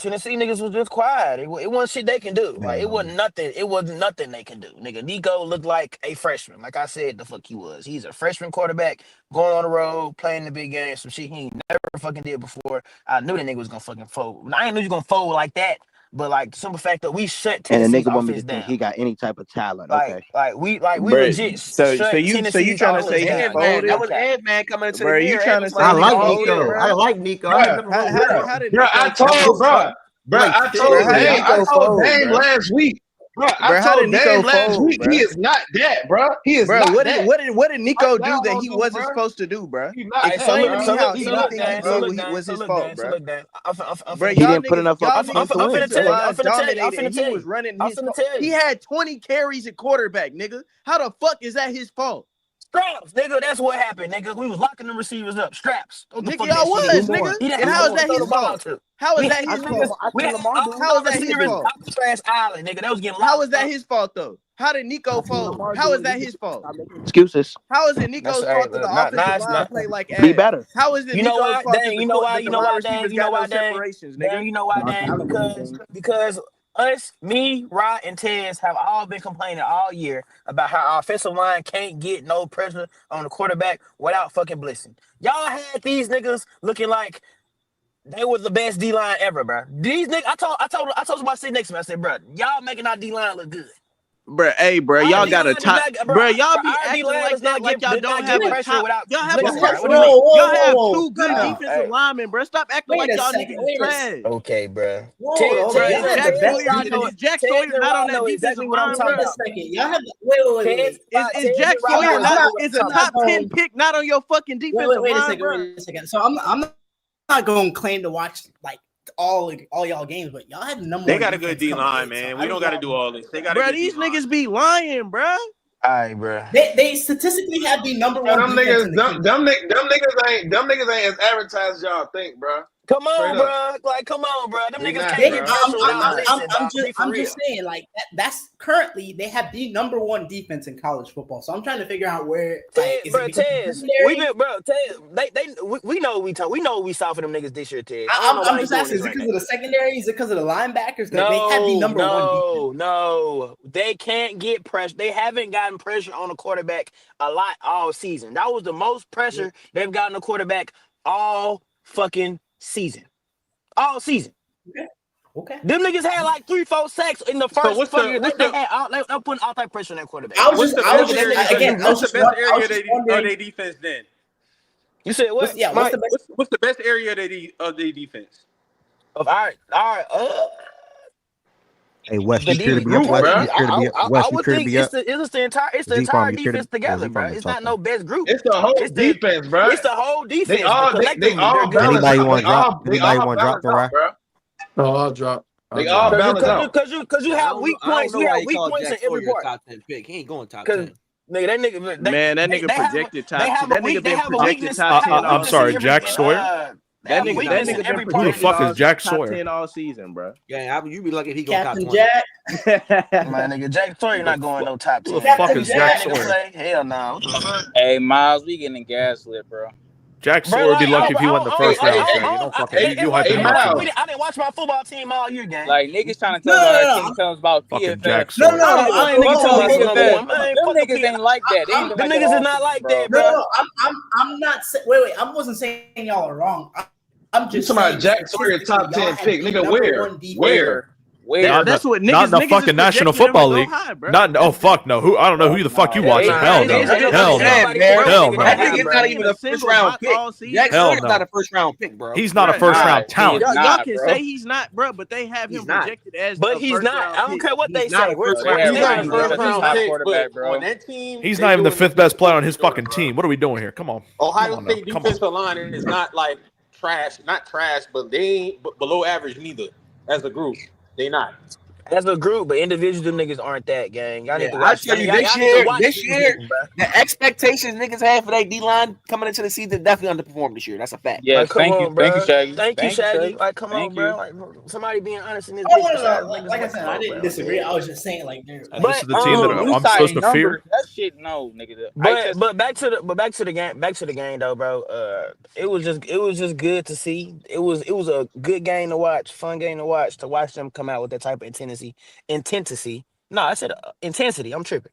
Tennessee niggas was just quiet. It wasn't shit they can do. Like it wasn't nothing. It wasn't nothing they can do. Nigga, Nico looked like a freshman. Like I said, the fuck he was. He's a freshman quarterback going on the road, playing the big game. Some shit he ain't never fucking did before. I knew that nigga was gonna fucking fold. I ain't knew he was gonna fold like that. But like simple fact that we shut Tennessee and the nigga want me to down. think he got any type of talent. We legit. So you trying to say he folded? That was Ed man coming into bro, the you trying to say I like Nico. How did I told Dame last week. Bro, I told Dame last week he is not that, bro. He is not that. What did Nico do that he wasn't supposed to do, bro? Explain to me how anything he did was his fault, bro. Bro, he didn't put enough up. He was running his fault. He had 20 carries at quarterback, nigga. How the fuck is that his fault? Straps, nigga. That's what happened, nigga. We was locking the receivers up. Straps. Nigga, y'all was, nigga. And how is that his fault? How is that his fault? How is that his fault? Island, nigga. That was getting how is that his fault, though? How did Nico fold? How is that his fault? Excuses. How is it Nico's fault that the offensive line play like ass? Be better. How is it Nico's fault that you know why, separations, nigga? You know why, Dan? Because us, me, Rod, and Tez have all been complaining all year about how our offensive line can't get no pressure on the quarterback without fucking blitzing. Y'all had these niggas looking like they were the best D-line ever, bro. These niggas, I told somebody sitting next to me, I said, bro, y'all making our D-line look good. Bro, hey, bro, y'all got a top. Bro, y'all be acting like that, like y'all don't have a top. Y'all have two good defensive linemen, bro. Stop acting like y'all niggas is trash. Okay, bro. Is Jack Sawyer not on that defensive line, bro? Y'all have wait. Is Jack Sawyer not is a top 10 pick not on your fucking defensive line, bro? Wait a second. So I'm not going to claim to watch like all y'all games, but y'all had number. They got a good D line, man. We don't got to do all this. They got. Bro, these niggas be lying, bro. All right, bro. They statistically have the number one. Them niggas ain't as advertised as y'all think, bro. Come on, bro. Like, come on, bro. Them niggas can't get pressure without blitzing. I'm just saying, like that's currently they have the number one defense in college football. So I'm trying to figure out where. Tez, we know we know we saw for them niggas this year, Tez. I'm just asking, is it because of the secondary? Is it because of the linebackers? That they have the number one defense. No, they can't get pressure. They haven't gotten pressure on a quarterback a lot all season. That was the most pressure they've gotten a quarterback all fucking season. All season. Okay. Them niggas had like 3-4 sacks in the first year. They're putting all that pressure on that quarterback. What's the best area of their defense then? You said what? What's the best area of their defense? All right. Hey, Wes, you care to be up? I would think it's the entire defense together, bro. It's not no best group. It's the whole defense, bro. It's the whole defense. They all Anybody want to drop? Anybody want to drop the right? No, I'll drop. They all balance out. Because you have weak points. You have weak points in every part. Top 10 pick. He ain't going top 10. Nigga, that nigga projected top 10. That nigga been projected top 10. I'm sorry, Jack Sawyer. That nigga who the fuck is Jack Sawyer? 10 all season, bro. Yeah, you be lucky if he go top 20. Jack. My nigga, Jack Sawyer not going no top 10. Who the fuck is Jack Sawyer? Hell no. Hey, Miles, we getting gaslit, bro. Jack Sawyer would be lucky if he won the first round. You don't fucking you hype him up. I didn't watch my football team all year, gang. Like niggas trying to tell us about fucking PFF. Jack Sawyer. I ain't Them niggas ain't like that. Them niggas is not like that, bro. No, I'm not. Wait. I wasn't saying y'all are wrong. I'm just talking about Jack Sawyer top 10 pick, nigga. Where? That's what niggas. Not in the fucking National Football League. Not fuck no. Who I don't know who the fuck you watching. Hell no. Hell no. That nigga's not even a first round pick. Jack Sawyer's not a first round pick, bro. He's not a first round talent. Y'all can say he's not, bro, but they have him projected as. But he's not. I don't care what they say. He's not a first round pick, bro. On that team, he's not even the fifth best player on his fucking team. What are we doing here? Come on. Ohio State defensive line is not like trash, but they ain't below average neither. As a group, they not. As a group, but individually, them niggas aren't that, gang. Y'all need to watch. I tell you, this year, the expectations niggas had for that D-line coming into the season definitely underperformed this year. That's a fact. Yeah, thank you, Shaggy. Thank you, Shaggy. Like, come on, bro. Like, somebody being honest in this. Like I said, I didn't disagree. I was just saying, like, this is the team that I'm supposed to fear. That shit, no, nigga. But back to the game. Back to the game, though, bro. It was just good to see. It was a good game to watch, fun game to watch them come out with that type of intensity. No, I said intensity. I'm tripping.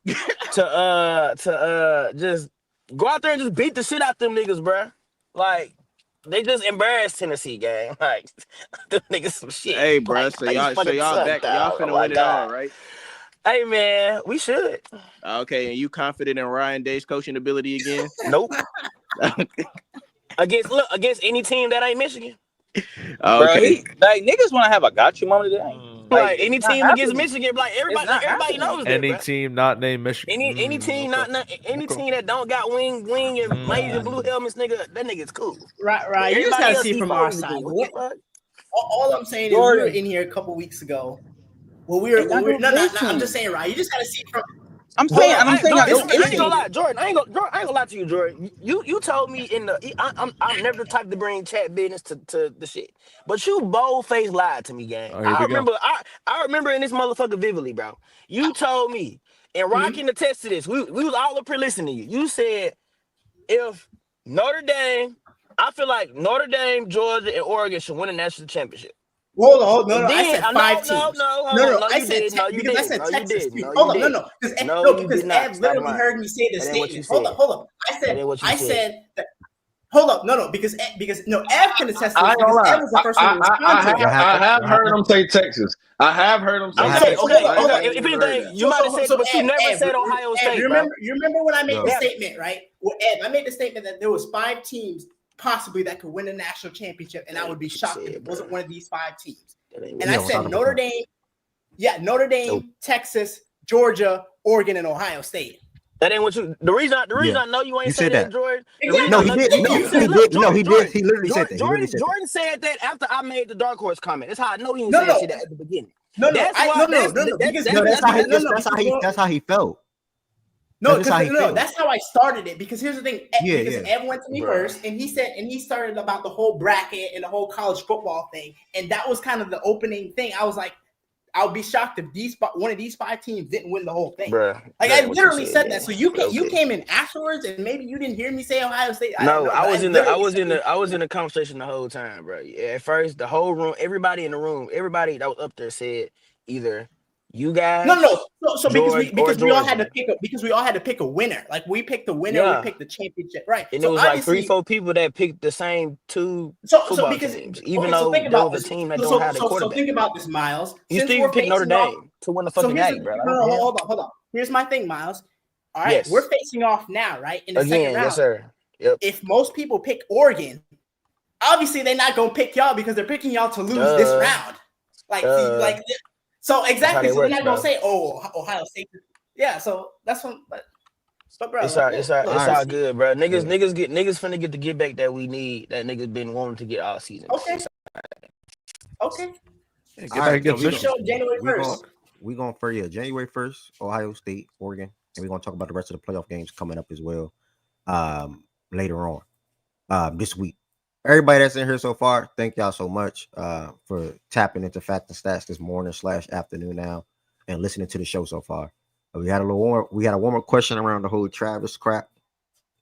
to just go out there and just beat the shit out them niggas, bro. Like they just embarrassed Tennessee, gang. Like them niggas some shit. Hey, bro. Like, so y'all back. Y'all finna win it all, right? Hey, man, we should. Okay, and you confident in Ryan Day's coaching ability again? Nope. Against any team that ain't Michigan. Okay. Bro, like niggas want to have a gotcha moment today. Like any team against Michigan, like everybody knows that. Any team not named Michigan. Any team team that don't got wing and ladies and blue helmets, nigga, that nigga's cool. Right. You just gotta see from our side. All I'm saying is we were in here a couple weeks ago. Well, I'm just saying, right. You just gotta see from. I ain't gonna lie, Jordan. I ain't gonna lie to you, Jordan. You told me I'm never the type to bring chat business to the shit, but you bold-faced lied to me, gang. I remember in this motherfucker vividly, bro. You told me, and Rock can attest to this. We was all up here listening to you. You said if Notre Dame, I feel like Notre Dame, Georgia, and Oregon should win a national championship. Hold on, no. I said 5 teams. No. I said Texas. Hold on, because Ev literally heard me say the statement. Hold up. I said that. Hold up, no, because Ev can attest to it. Because Ev was the first one. I have heard him say Texas. I have heard him say Texas. Hold on. If anything, you might have said, but you never said Ohio State. You remember when I made the statement, right? Well, Ev, I made the statement that there was 5 teams possibly that could win a national championship, and I would be shocked if it wasn't one of these 5 teams. And I said Notre Dame, Texas, Georgia, Oregon, and Ohio State. That ain't what you. The reason I know you ain't said that, Jordan. No, he did. No, he did. He literally said that. Jordan said that after I made the dark horse comment. That's how I know he didn't say that at the beginning. That's how he felt. No, that's how I started it. Because here's the thing. Ev went to me first, and he started about the whole bracket and the whole college football thing, and that was kind of the opening thing. I was like, I would be shocked if one of these 5 teams didn't win the whole thing. Bruh, like I literally said that. So you came in afterwards, and maybe you didn't hear me say Ohio State. No, I was in the conversation the whole time, bro. At first, the whole room, everybody in the room, everybody that was up there said either you guys. So because we all had to pick a winner. Like we picked the winner, we picked the championship, right? And it was like 3-4 people that picked the same 2 football teams, even though there was a team that don't have a quarterback. So think about this, Miles. You still pick Notre Dame to win the fucking game, bro. No, hold on. Here's my thing, Miles. All right, we're facing off now, right? In the second round. Yes, sir. Yep. If most people pick Oregon, obviously they're not gonna pick y'all because they're picking y'all to lose this round. So exactly. So we're not gonna say, "Oh, Ohio State." Yeah. So that's what. But bro, it's all good, bro. Niggas finna get the get back that we need. That niggas been wanting to get all season. Okay. January 1st. We're going for January 1st, Ohio State, Oregon, and we're gonna talk about the rest of the playoff games coming up as well. Later on, this week. Everybody that's in here so far, thank y'all so much for tapping into Fact and Stats this morning / afternoon now and listening to the show so far. We had a warm-up question around the whole Travis crap,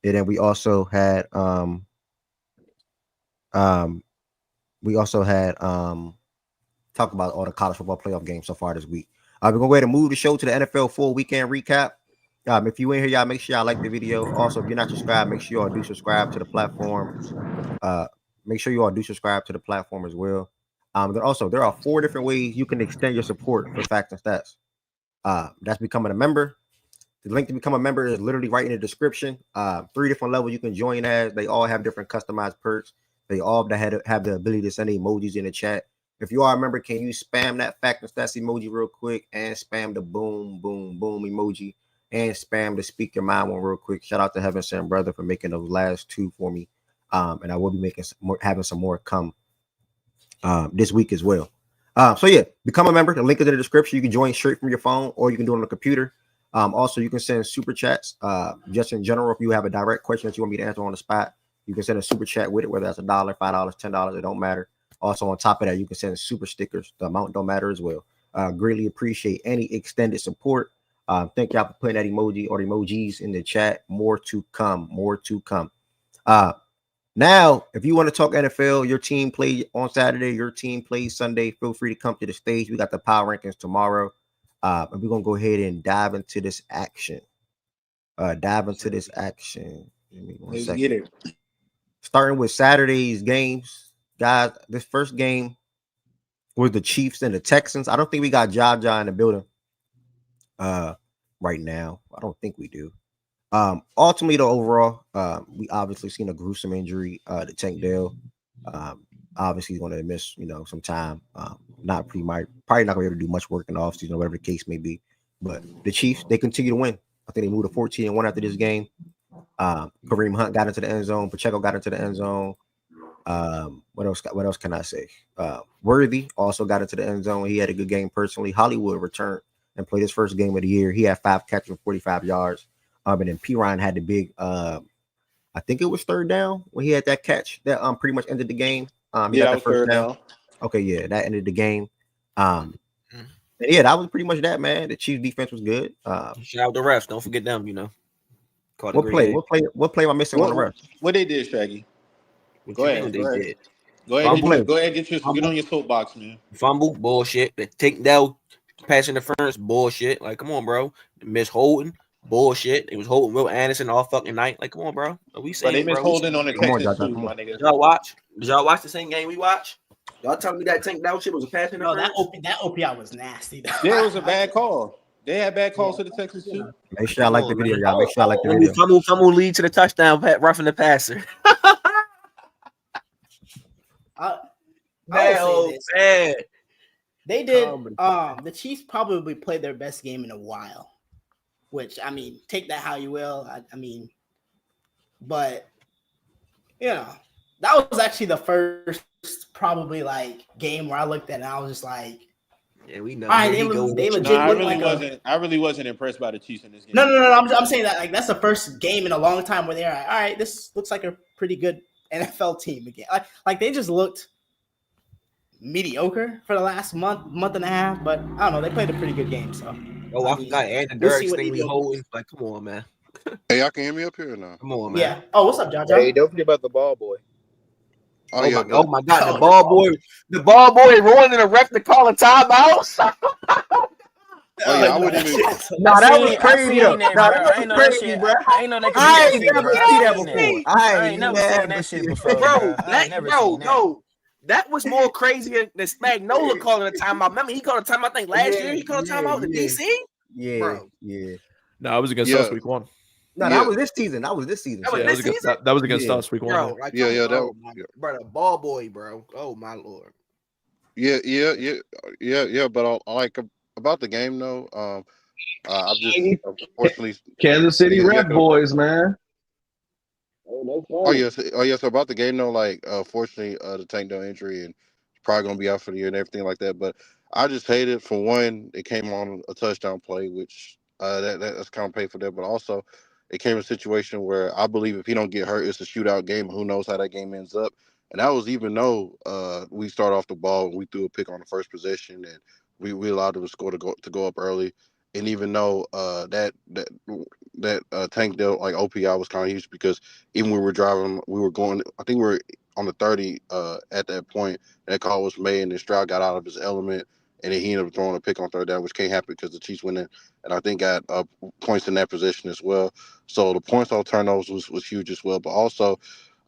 and then we also had talk about all the college football playoff games so far this week. We're gonna go ahead and move the show to the NFL full weekend recap. If you in here, y'all make sure y'all like the video. Also, if you're not subscribed, make sure y'all do subscribe to the platform. Make sure you all do subscribe to the platform as well. There are 4 different ways you can extend your support for Facts and Stats. That's becoming a member. The link to become a member is literally right in the description. 3 different levels you can join as. They all have different customized perks. They all have the ability to send emojis in the chat. If you are a member, can you spam that Fact and Stats emoji real quick and spam the boom, boom, boom emoji and spam the Speak Your Mind one real quick. Shout out to Heaven Sent Brother for making those last 2 for me. And I will be having some more come this week as well. Become a member. The link is in the description. You can join straight from your phone or you can do it on the computer. Also, you can send super chats. Just in general, if you have a direct question that you want me to answer on the spot, you can send a super chat with it, whether that's $1, $5, $10, it don't matter. Also, on top of that, you can send super stickers. The amount don't matter as well. Greatly appreciate any extended support. Thank y'all for putting that emoji or emojis in the chat. More to come. Now, if you want to talk NFL, your team played on Saturday, your team plays Sunday, feel free to come to the stage. We got the power rankings tomorrow. And we're going to go ahead and dive into this action. Let me get it. Starting with Saturday's games. Guys, this first game was the Chiefs and the Texans. I don't think we got Jaja in the building right now. I don't think we do. Ultimately, though, overall, we obviously seen a gruesome injury to Tank Dell. Obviously, he's going to miss, some time. Probably not going to be able to do much work in the offseason, or whatever the case may be. But the Chiefs, they continue to win. I think they moved to 14-1 after this game. Kareem Hunt got into the end zone. Pacheco got into the end zone. What else can I say? Worthy also got into the end zone. He had a good game personally. Hollywood returned and played his first game of the year. He had 5 catches for 45 yards. And then P. Ryan had the big, I think it was 3rd down when he had that catch that pretty much ended the game. He got that first down. Okay, yeah, that ended the game. And yeah, that was pretty much that, man. The Chiefs defense was good. Shout out the refs. Don't forget them, What play am I missing on the refs? What they did, Shaggy? Go ahead. Go ahead, get on your soapbox, man. Fumble, bullshit. The take down pass interference, bullshit. Like, come on, bro. Miss Holden, bullshit. It was holding Will Anderson all fucking night. Like, come on, bro. We saying, they miss Holden on the Texans too, my nigga. Did y'all watch the same game we watched? Y'all telling me that tank down shit was a pass interference? No, that OPI was nasty. Yeah, it was a bad call. They had bad calls to the Texans too. Make sure I like the video, y'all. Make sure I like the video. Fumble lead to the touchdown, roughing the passer. Man. They did. The Chiefs probably played their best game in a while, which take that how you will. But that was actually the first probably game where I looked at it and I was just like, Yeah, we know. All right, they legit look I really wasn't impressed by the Chiefs in this game. No. I'm saying that like that's the first game in a long time where they're like, all right, this looks like a pretty good NFL team again. Like they just looked mediocre for the last month and a half, but I don't know. They played a pretty good game. So I forgot Andy Dirk's thing we holding. Like, come on, man. Hey, y'all can hear me up here or no? Come on, man. Yeah. Oh, what's up, John? Hey, don't forget about the ball boy. Oh my God, the ball boy ruining the ref to call a timeout. I wouldn't even. That was crazy. That was crazy, bro. I ain't know they could I ain't never seen that before. I ain't never seen that shit before, bro. That was more crazy than Spagnola calling a timeout. Remember, he called a timeout. I think last year he called a timeout in DC. Yeah, bro. Yeah. No, it was against us week 1. No, that was this season. That was season. That was against us week 1. Bro, like, bro, the ball boy, bro. Oh my Lord. Yeah. But I like about the game though. I'm just unfortunately Kansas City Red Boys, man. Oh yes. So about the game though, like fortunately the Tank Dell injury and probably gonna be out for the year and everything like that. But I just hate it for one. It came on a touchdown play, which that's kind of paid for that. But also, it came in a situation where I believe if he don't get hurt, it's a shootout game. Who knows how that game ends up? And that was even though we start off the ball and we threw a pick on the first possession and we allowed them to score to go up early. And even though that Tank Dell like OPI was kind of huge because even when we were driving, we were going. I think we were on the 30 at that point. That call was made, and then Stroud got out of his element, and then he ended up throwing a pick on third down, which can't happen because the Chiefs went in, and I think got points in that position as well. So the points on turnovers was huge as well. But also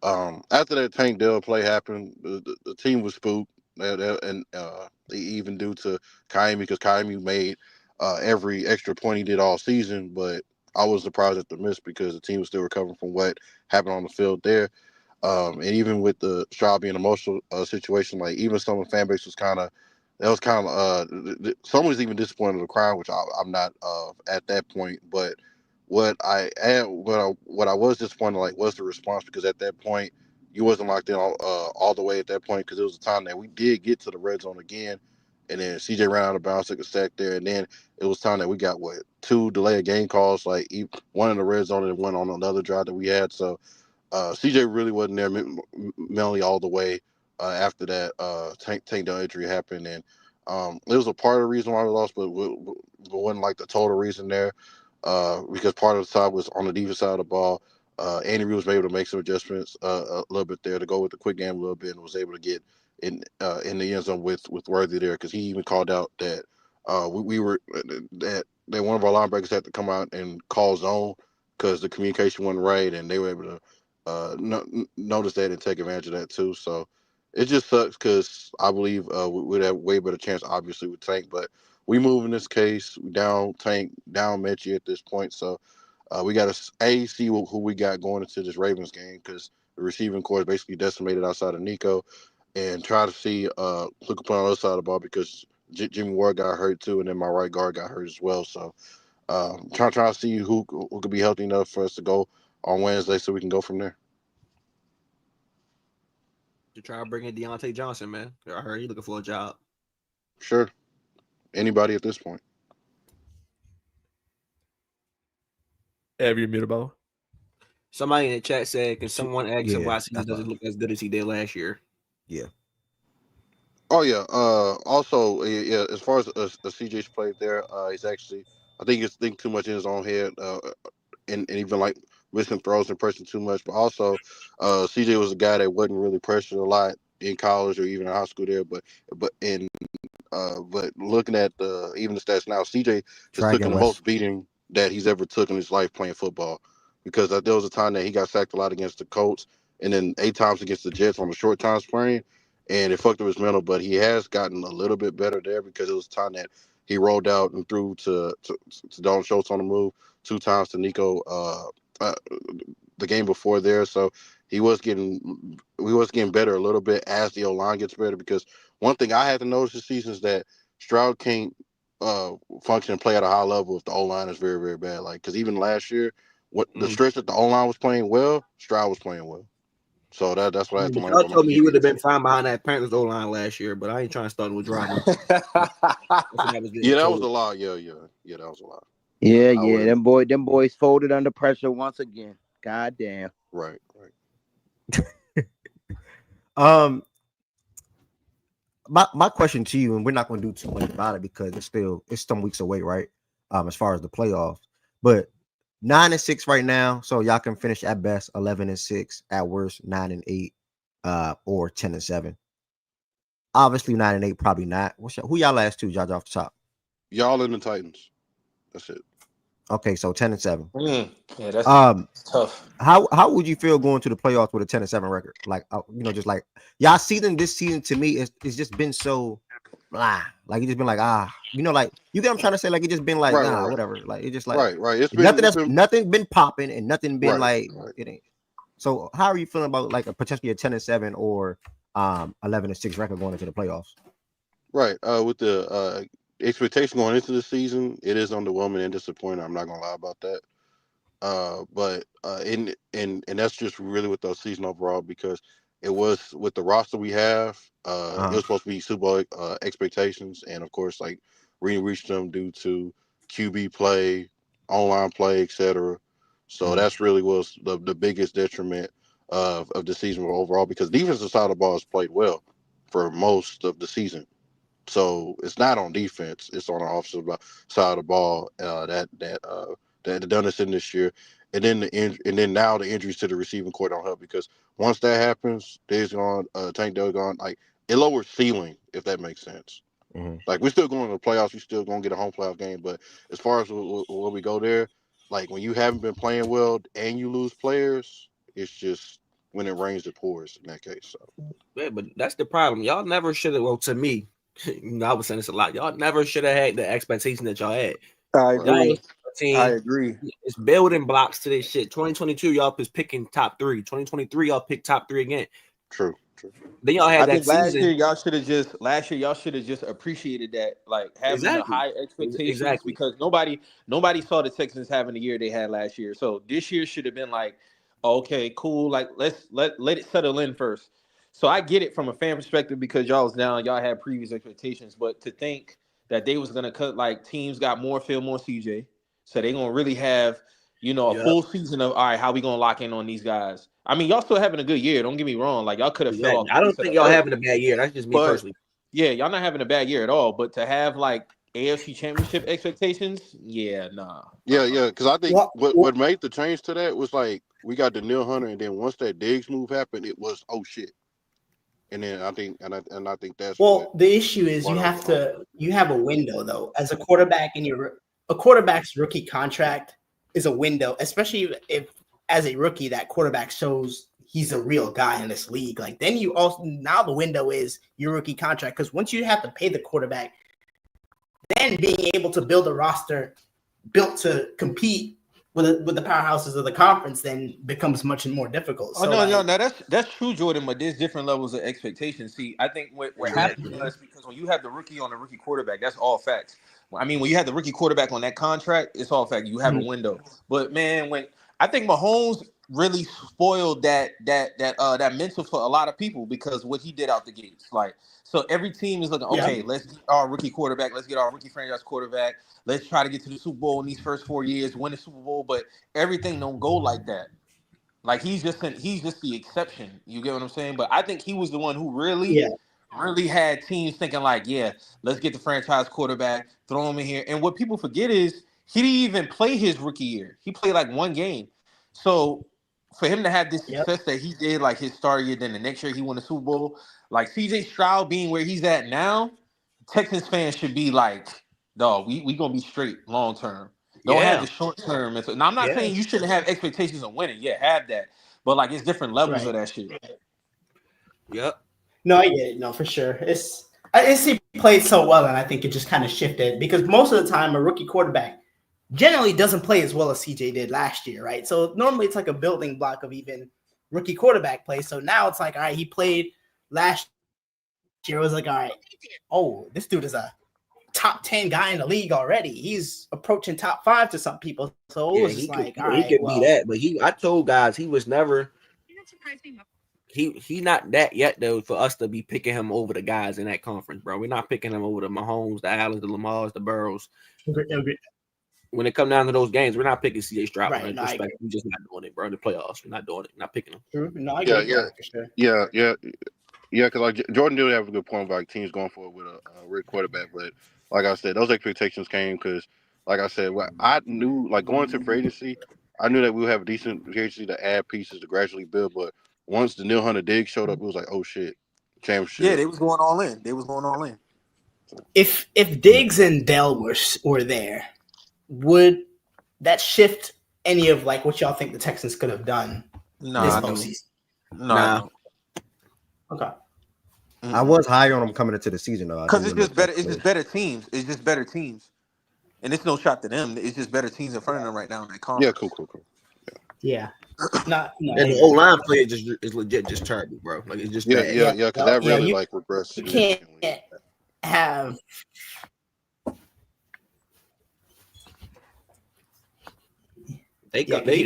after that Tank Dell play happened, the team was spooked, and even due to Kaimi because Kaimi made every extra point he did all season, but I was surprised at the miss because the team was still recovering from what happened on the field there. And even with the Stroud being emotional situation, like even some of the fan base was kind of, someone was even disappointed in the crowd, which I'm not at that point. But what I was disappointed like was the response because at that point you wasn't locked in all the way at that point because it was a time that we did get to the red zone again. And then CJ ran out of bounds, took a sack there. And then it was time that we got, 2 delay of game calls, like one in the red zone and one on another drive that we had. So CJ really wasn't there mentally all the way after that Tank Dell injury happened. And it was a part of the reason why we lost, but it wasn't like the total reason there because part of the side was on the defense side of the ball. Andy Reid was able to make some adjustments a little bit there to go with the quick game a little bit and was able to get in the end zone with Worthy there because he even called out that we were that one of our linebackers had to come out and call zone because the communication wasn't right, and they were able to notice that and take advantage of that too. So it just sucks because I believe we'd have way better chance, obviously, with Tank, but we move in this case down Tank, down Mechie at this point. So we got to see who we got going into this Ravens game because the receiving corps is basically decimated outside of Nico. And try to see who could play on the other side of the ball because Jimmy Ward got hurt too, and then my right guard got hurt as well. So trying to see who could be healthy enough for us to go on Wednesday so we can go from there. To try to bring in Deontay Johnson, man. I heard he's looking for a job. Sure. Anybody at this point. Have you muted, Bo? Somebody in the chat said, can someone ask him why he doesn't look as good as he did last year? Yeah. Oh yeah. Also, as far as CJ's played there, he's actually I think he's thinking too much in his own head, and even like missing throws and pressing too much. But also, CJ was a guy that wasn't really pressured a lot in college or even in high school there. But looking at even the stats now, CJ has taken the most beating that he's ever took in his life playing football. Because there was a time that he got sacked a lot against the Colts, and then 8 times against the Jets on a short time frame. And it fucked up his mental, but he has gotten a little bit better there because it was time that he rolled out and threw to Dalton Schultz on the move 2 times to Nico the game before there. So he was getting better a little bit as the O-line gets better because one thing I had to notice this season is that Stroud can't function and play at a high level if the O-line is very, very bad. Like, because even last year, the stretch that the O-line was playing well, Stroud was playing well. So that's what I have to learn Y'all from my told me he would have defense. been fine behind that Panthers O-line last year, but I ain't trying to start with drama. Yeah, that was a lot. Yeah, that was a lot. Yeah. Them boys folded under pressure once again. God damn. Right. My question to you, and we're not going to do too much about it because it's some weeks away, right? As far as the playoffs, but 9-6 right now, so y'all can finish at best 11-6, at worst 9-8, or 10-7. Obviously 9-8, probably not. Who y'all last two, judge off the top? Y'all in the Titans. That's it. Okay, so 10-7. Yeah, that's tough. How would you feel going to the playoffs with a 10-7 record? Like, just like y'all season this season to me, it's just been so blah. Like it just been like like you get what I'm trying to say. Like it just been like whatever. Like it just like right. Nothing been popping and nothing been it ain't. So how are you feeling about like potentially a 10-7 or 11-6 record going into the playoffs? Right. With the expectation going into the season, it is underwhelming and disappointing. I'm not gonna lie about that. But and that's just really with the season overall because it was with the roster we have. It was supposed to be Super Bowl expectations, and of course, like we reached them due to QB play, online play, etc. So that's really was the biggest detriment of the season overall because defensive side of the ball has played well for most of the season. So it's not on defense; it's on the offensive side of the ball that done us in this year, and then now the injuries to the receiving core don't help because once that happens, Dave's gone, Tank Dell gone, like it lowers ceiling if that makes sense. Like we're still going to the playoffs, we still gonna get a home playoff game, but as far as when we go there, like when you haven't been playing well and you lose players, it's just when it rains it pours in that case. So yeah, but that's the problem. Y'all never should have. Well, to me, I was saying this a lot. Y'all never should have had the expectation that y'all had. I agree. I agree. It's building blocks to this shit. 2022, y'all was picking top 3. 2023, y'all picked top 3 again. True. Then y'all had that last season. year y'all should have just appreciated that, like having the high expectations because nobody saw the Texans having the year they had last year. So this year should have been like, okay, cool. Like let it settle in first. So I get it from a fan perspective because y'all was down, y'all had previous expectations, but to think that they was gonna cut like teams got more film on CJ, so they gonna really have a full season of all right, how we gonna lock in on these guys? I mean, y'all still having a good year. Don't get me wrong. Like y'all could have fell off. I don't think y'all having a bad year. That's just me personally. Yeah, y'all not having a bad year at all. But to have like AFC Championship expectations, yeah, nah. Yeah, because I think what made the change to that was like we got Danielle Hunter, and then once that Diggs move happened, it was oh shit. And then I think that's the issue is you have a window though as a quarterback in a quarterback's rookie contract is a window, especially if as a rookie that quarterback shows he's a real guy in this league. Like then you also now the window is your rookie contract because once you have to pay the quarterback, then being able to build a roster built to compete with the powerhouses of the conference then becomes much more difficult. No, that's true, Jordan. But there's different levels of expectations. See, I think what happened was because when you have the rookie on the rookie quarterback, that's all facts. I mean, when you have the rookie quarterback on that contract, it's all fact. You have a window. But man, when I think Mahomes really spoiled that mental for a lot of people because what he did out the gates. Like, so every team is looking, okay, let's get our rookie quarterback, let's get our rookie franchise quarterback. Let's try to get to the Super Bowl in these first 4 years, win the Super Bowl, but everything don't go like that. Like he's just the exception. You get what I'm saying? But I think he was the one who really had teams thinking like, yeah, let's get the franchise quarterback, throw him in here. And what people forget is he didn't even play his rookie year. He played like one game. So for him to have this success that he did, like his start year, then the next year he won the Super Bowl, like CJ Stroud being where he's at now, Texans fans should be like, dog, we gonna be straight long term. Don't have the short term. Now I'm not saying you shouldn't have expectations of winning. Yeah, have that. But like it's different levels of that shit. Yep. No, I get it. No, for sure. He played so well, and I think it just kind of shifted because most of the time a rookie quarterback generally doesn't play as well as CJ did last year, right? So normally it's like a building block of even rookie quarterback play. So now it's like, all right, he played last year. It was like, all right, oh, this dude is a top 10 guy in the league already. He's approaching top 5 to some people. So it was just like, all right, he could be that. But I told guys he was never he not that yet though for us to be picking him over the guys in that conference, bro. We're not picking him over the Mahomes, the Allens, the Lamars, the Burrows. Okay. When it come down to those games, we're not picking C.J. Stroud. Right, No, we're just not doing it, bro. In the playoffs, we're not doing it. We're not picking him. No, I agree. For sure. Yeah, because like Jordan did have a good point about like, teams going for it with a real quarterback, but like I said, those expectations came because, like I said, I knew like going to free agency, I knew that we would have a decent free agency to add pieces to gradually build, but once the Neil Hunter Diggs showed up, it was like, oh shit, championship. Yeah, they was going all in. If Diggs and Dell were there, would that shift any of like what y'all think the Texans could have done this postseason? Nah. Okay. I was high on them coming into the season though. Because it's just better. It's just better teams. It's just better teams, and it's no shot to them. It's just better teams in front of them right now in that conference. Yeah, cool. Yeah. And the O-line play is legit just terrible, bro. Like it's just bad. Yeah. Because that really like regressed. You can't have. They're gonna be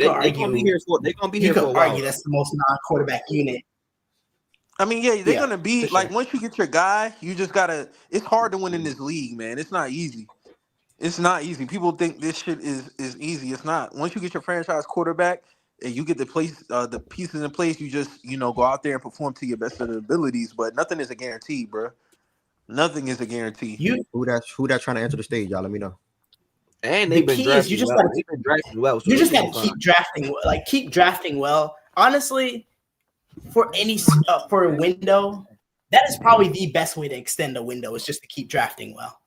here for. They're gonna be here for a while. Argue that's the most non-quarterback unit. I mean, they're gonna be like once you get your guy, you just gotta. It's hard to win in this league, man. It's not easy. It's not easy. People think this shit is easy. It's not. Once you get your franchise quarterback and you get the pieces in place, you just go out there and perform to your best of the abilities. But nothing is a guarantee, bro. Nothing is a guarantee. Who that trying to enter the stage? Y'all let me know. And they've been drafting well. You just gotta keep drafting. Like keep drafting well. Honestly, for any for a window, that is probably the best way to extend a window. Is just to keep drafting well.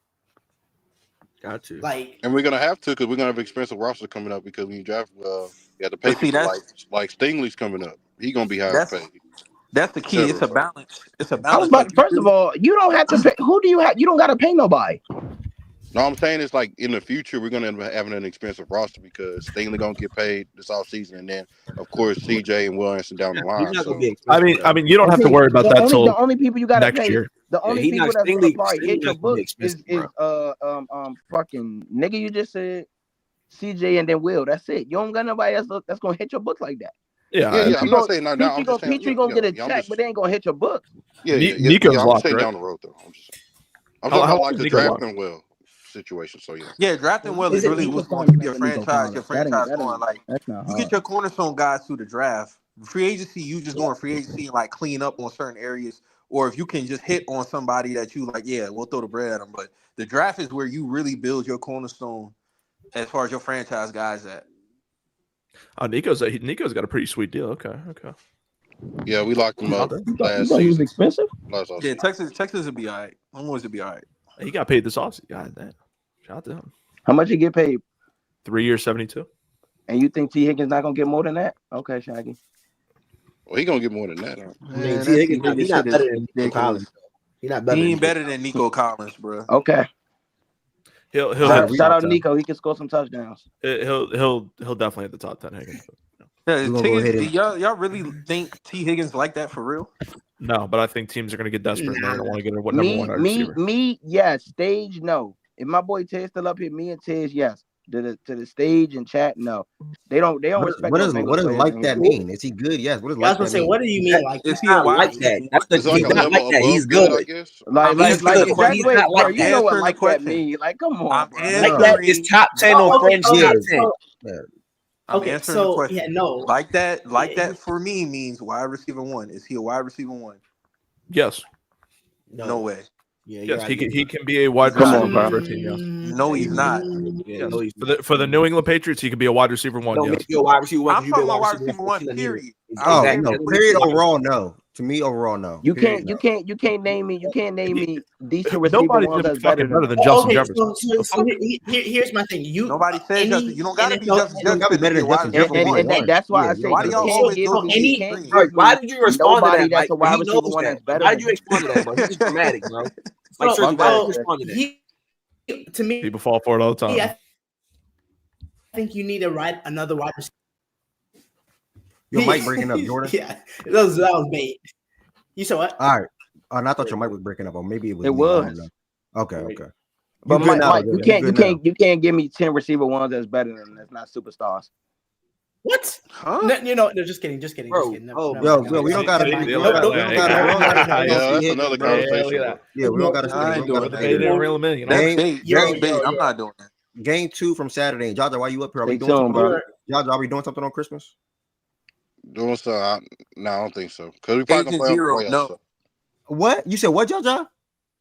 Got to. And we're gonna have to because we're gonna have an expensive roster coming up because when you draft, you have to pay people like Stingley's coming up. He's gonna be higher paid. That's the key. It's a balance. It's a balance. First of all, you don't have to pay. Who do you have? You don't got to pay nobody. No, I'm saying it's like in the future we're gonna end up having an expensive roster because Stingley gonna get paid this offseason, and then of course CJ and Williamson down the line. So. I mean, you don't have to worry about that till the only people you gotta next pay. year. The only people that's gonna probably hit your book is fucking nigga. You just said CJ and then Will. That's it. You don't got nobody else that's gonna hit your book like that. Yeah. I'm not saying no. I'm just saying Petrie gonna get a check, but they ain't gonna hit your book. Nico's I'm locked, saying right? down the road though. I'm talking about like the drafting Will situation. So drafting well is really what's going to keep your franchise going. Like you get your cornerstone guys through the draft. Free agency, you just going free agency and like clean up on certain areas, or if you can just hit on somebody that you like, we'll throw the bread at them. But the draft is where you really build your cornerstone as far as your franchise guys at. Oh, Nico's got a pretty sweet deal. Okay. Yeah, we locked him up last season. He was expensive. Yeah, Texas would be all right. Almost would be all right. He got paid this offseason. God damn. Shout out to him. How much he get paid? 3 years, 72. And you think T. Higgins not gonna get more than that? Okay, Shaggy. Well, he gonna get more than that. T. Higgins, he's not better than Nico Collins. He ain't better than Nico Collins, bro. Okay. He'll shout out Nico. He can score some touchdowns. He'll definitely hit the top 10. Higgins. Y'all really think T. Higgins like that for real? No, but I think teams are going to get desperate and they don't want to get a number one receiver. Me, yes. Stage, no. If my boy Ted's still up here, me and Ted's, yes. To the stage and chat, no. They don't respect. What does like that mean? Is he good? Yes. What does like that mean? What do you mean like? Is he like that? That's the key. Not like that. He's good. Like you know what like that mean? Like, come on. Like that is top 10 on French top 10. Okay, so like that for me means wide receiver 1. Is he a wide receiver 1? Yes. No way. Yes, he can be a wide receiver for a team. Yes. No, he's not. For the New England Patriots, he could be a wide receiver 1. Yes. A wide receiver 1. I'm talking about wide receiver 1. Period. No. Period. Overall, no. To me, overall, no. You can't name me decent receiver ones that's better than Justin Jefferson. So here's my thing. Nobody says Justin. You don't gotta be Justin Jefferson. Better than Justin Jefferson. And that's why I say why do y'all always do any? Why did you respond to that? That's a wide receiver one that's better. Why did you respond to that, bro? He's dramatic, bro. Like, to me, people fall for it all the time. I think you need another wide receiver. Your mic breaking up, Jordan. Yeah, that was bait. You said what? All right. And I thought your mic was breaking up, or maybe it was. It was. Okay. But Mike, you can't give me 10 receiver ones that's better than that's not superstars. What? Huh? No, just kidding. Bro, Yo, we don't gotta. Yeah, we don't gotta. Yeah, that's another conversation. Bro. Yeah, we don't gotta. I ain't doing the bait didn't reel him in. You know? That's bait. That's bait. I'm not doing that. Game 2 from Saturday. Jaja, why you up here? Are we Stay doing tuned, something? bro. Jaja, are we doing something on Christmas? Doing so? No, I don't think so. Because we probably gonna play on the playoffs. No. So. What you said? What, Jaja?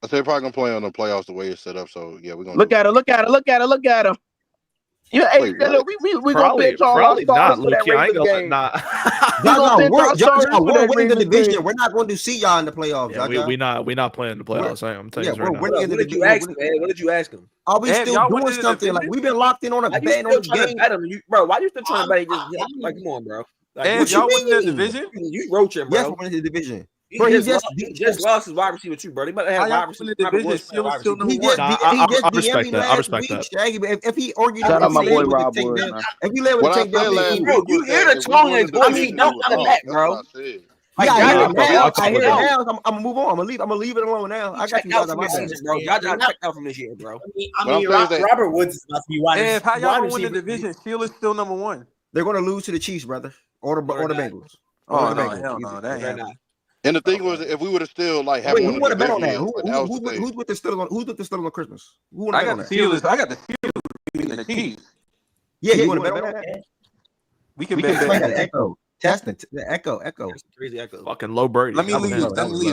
I said probably gonna play on the playoffs the way it's set up. So yeah, we're gonna Look at her. Yeah, hey, Wait, look, we gonna bench all our probably stars not, for that Luke. I ain't Ravens gonna game. nah. Jaja, we're winning the division. We're not going to see y'all in the playoffs. Yeah, Jaja. we not playing the playoffs. I'm telling you we're right now. winning the What did you division. ask him, man? What did you ask him? Are we still doing something? Like we've been locked in on a bet on the game. Bro, why you still trying to bet? Like, come on, bro. Like, What y'all winning the division? You roaching, bro. Yes, we're winning the division. He Bro, just lost his wide receiver too, bro. They better have wide receiver. I respect that. I respect that. Shaggy, if he argued, Shout out my boy Rob Wood, man. If he let with take that, bro, you hear the tone in his voice. He don't want to bet, bro. Yeah, I hear it now. I'm gonna move on. I'm gonna leave it alone now. I got you guys on my season, bro. Y'all checked out from this year, bro. Robert Woods is about to be wide. If how y'all gonna win the division? Steelers still number 1. They're gonna lose to the Chiefs, brother, or the Bengals. Oh no, hell no, that ain't happening. And the thing was, if we would have still like had who would have bet on that? Who's with the Steelers? Who's with the Steelers on Christmas? Who would have bet on that? Steelers. I got the Steelers beating the Chiefs. Yeah, you want to bet on that? We can bet that. Echo. Testing the echo. Crazy echo. Fucking low Brady. Let me leave.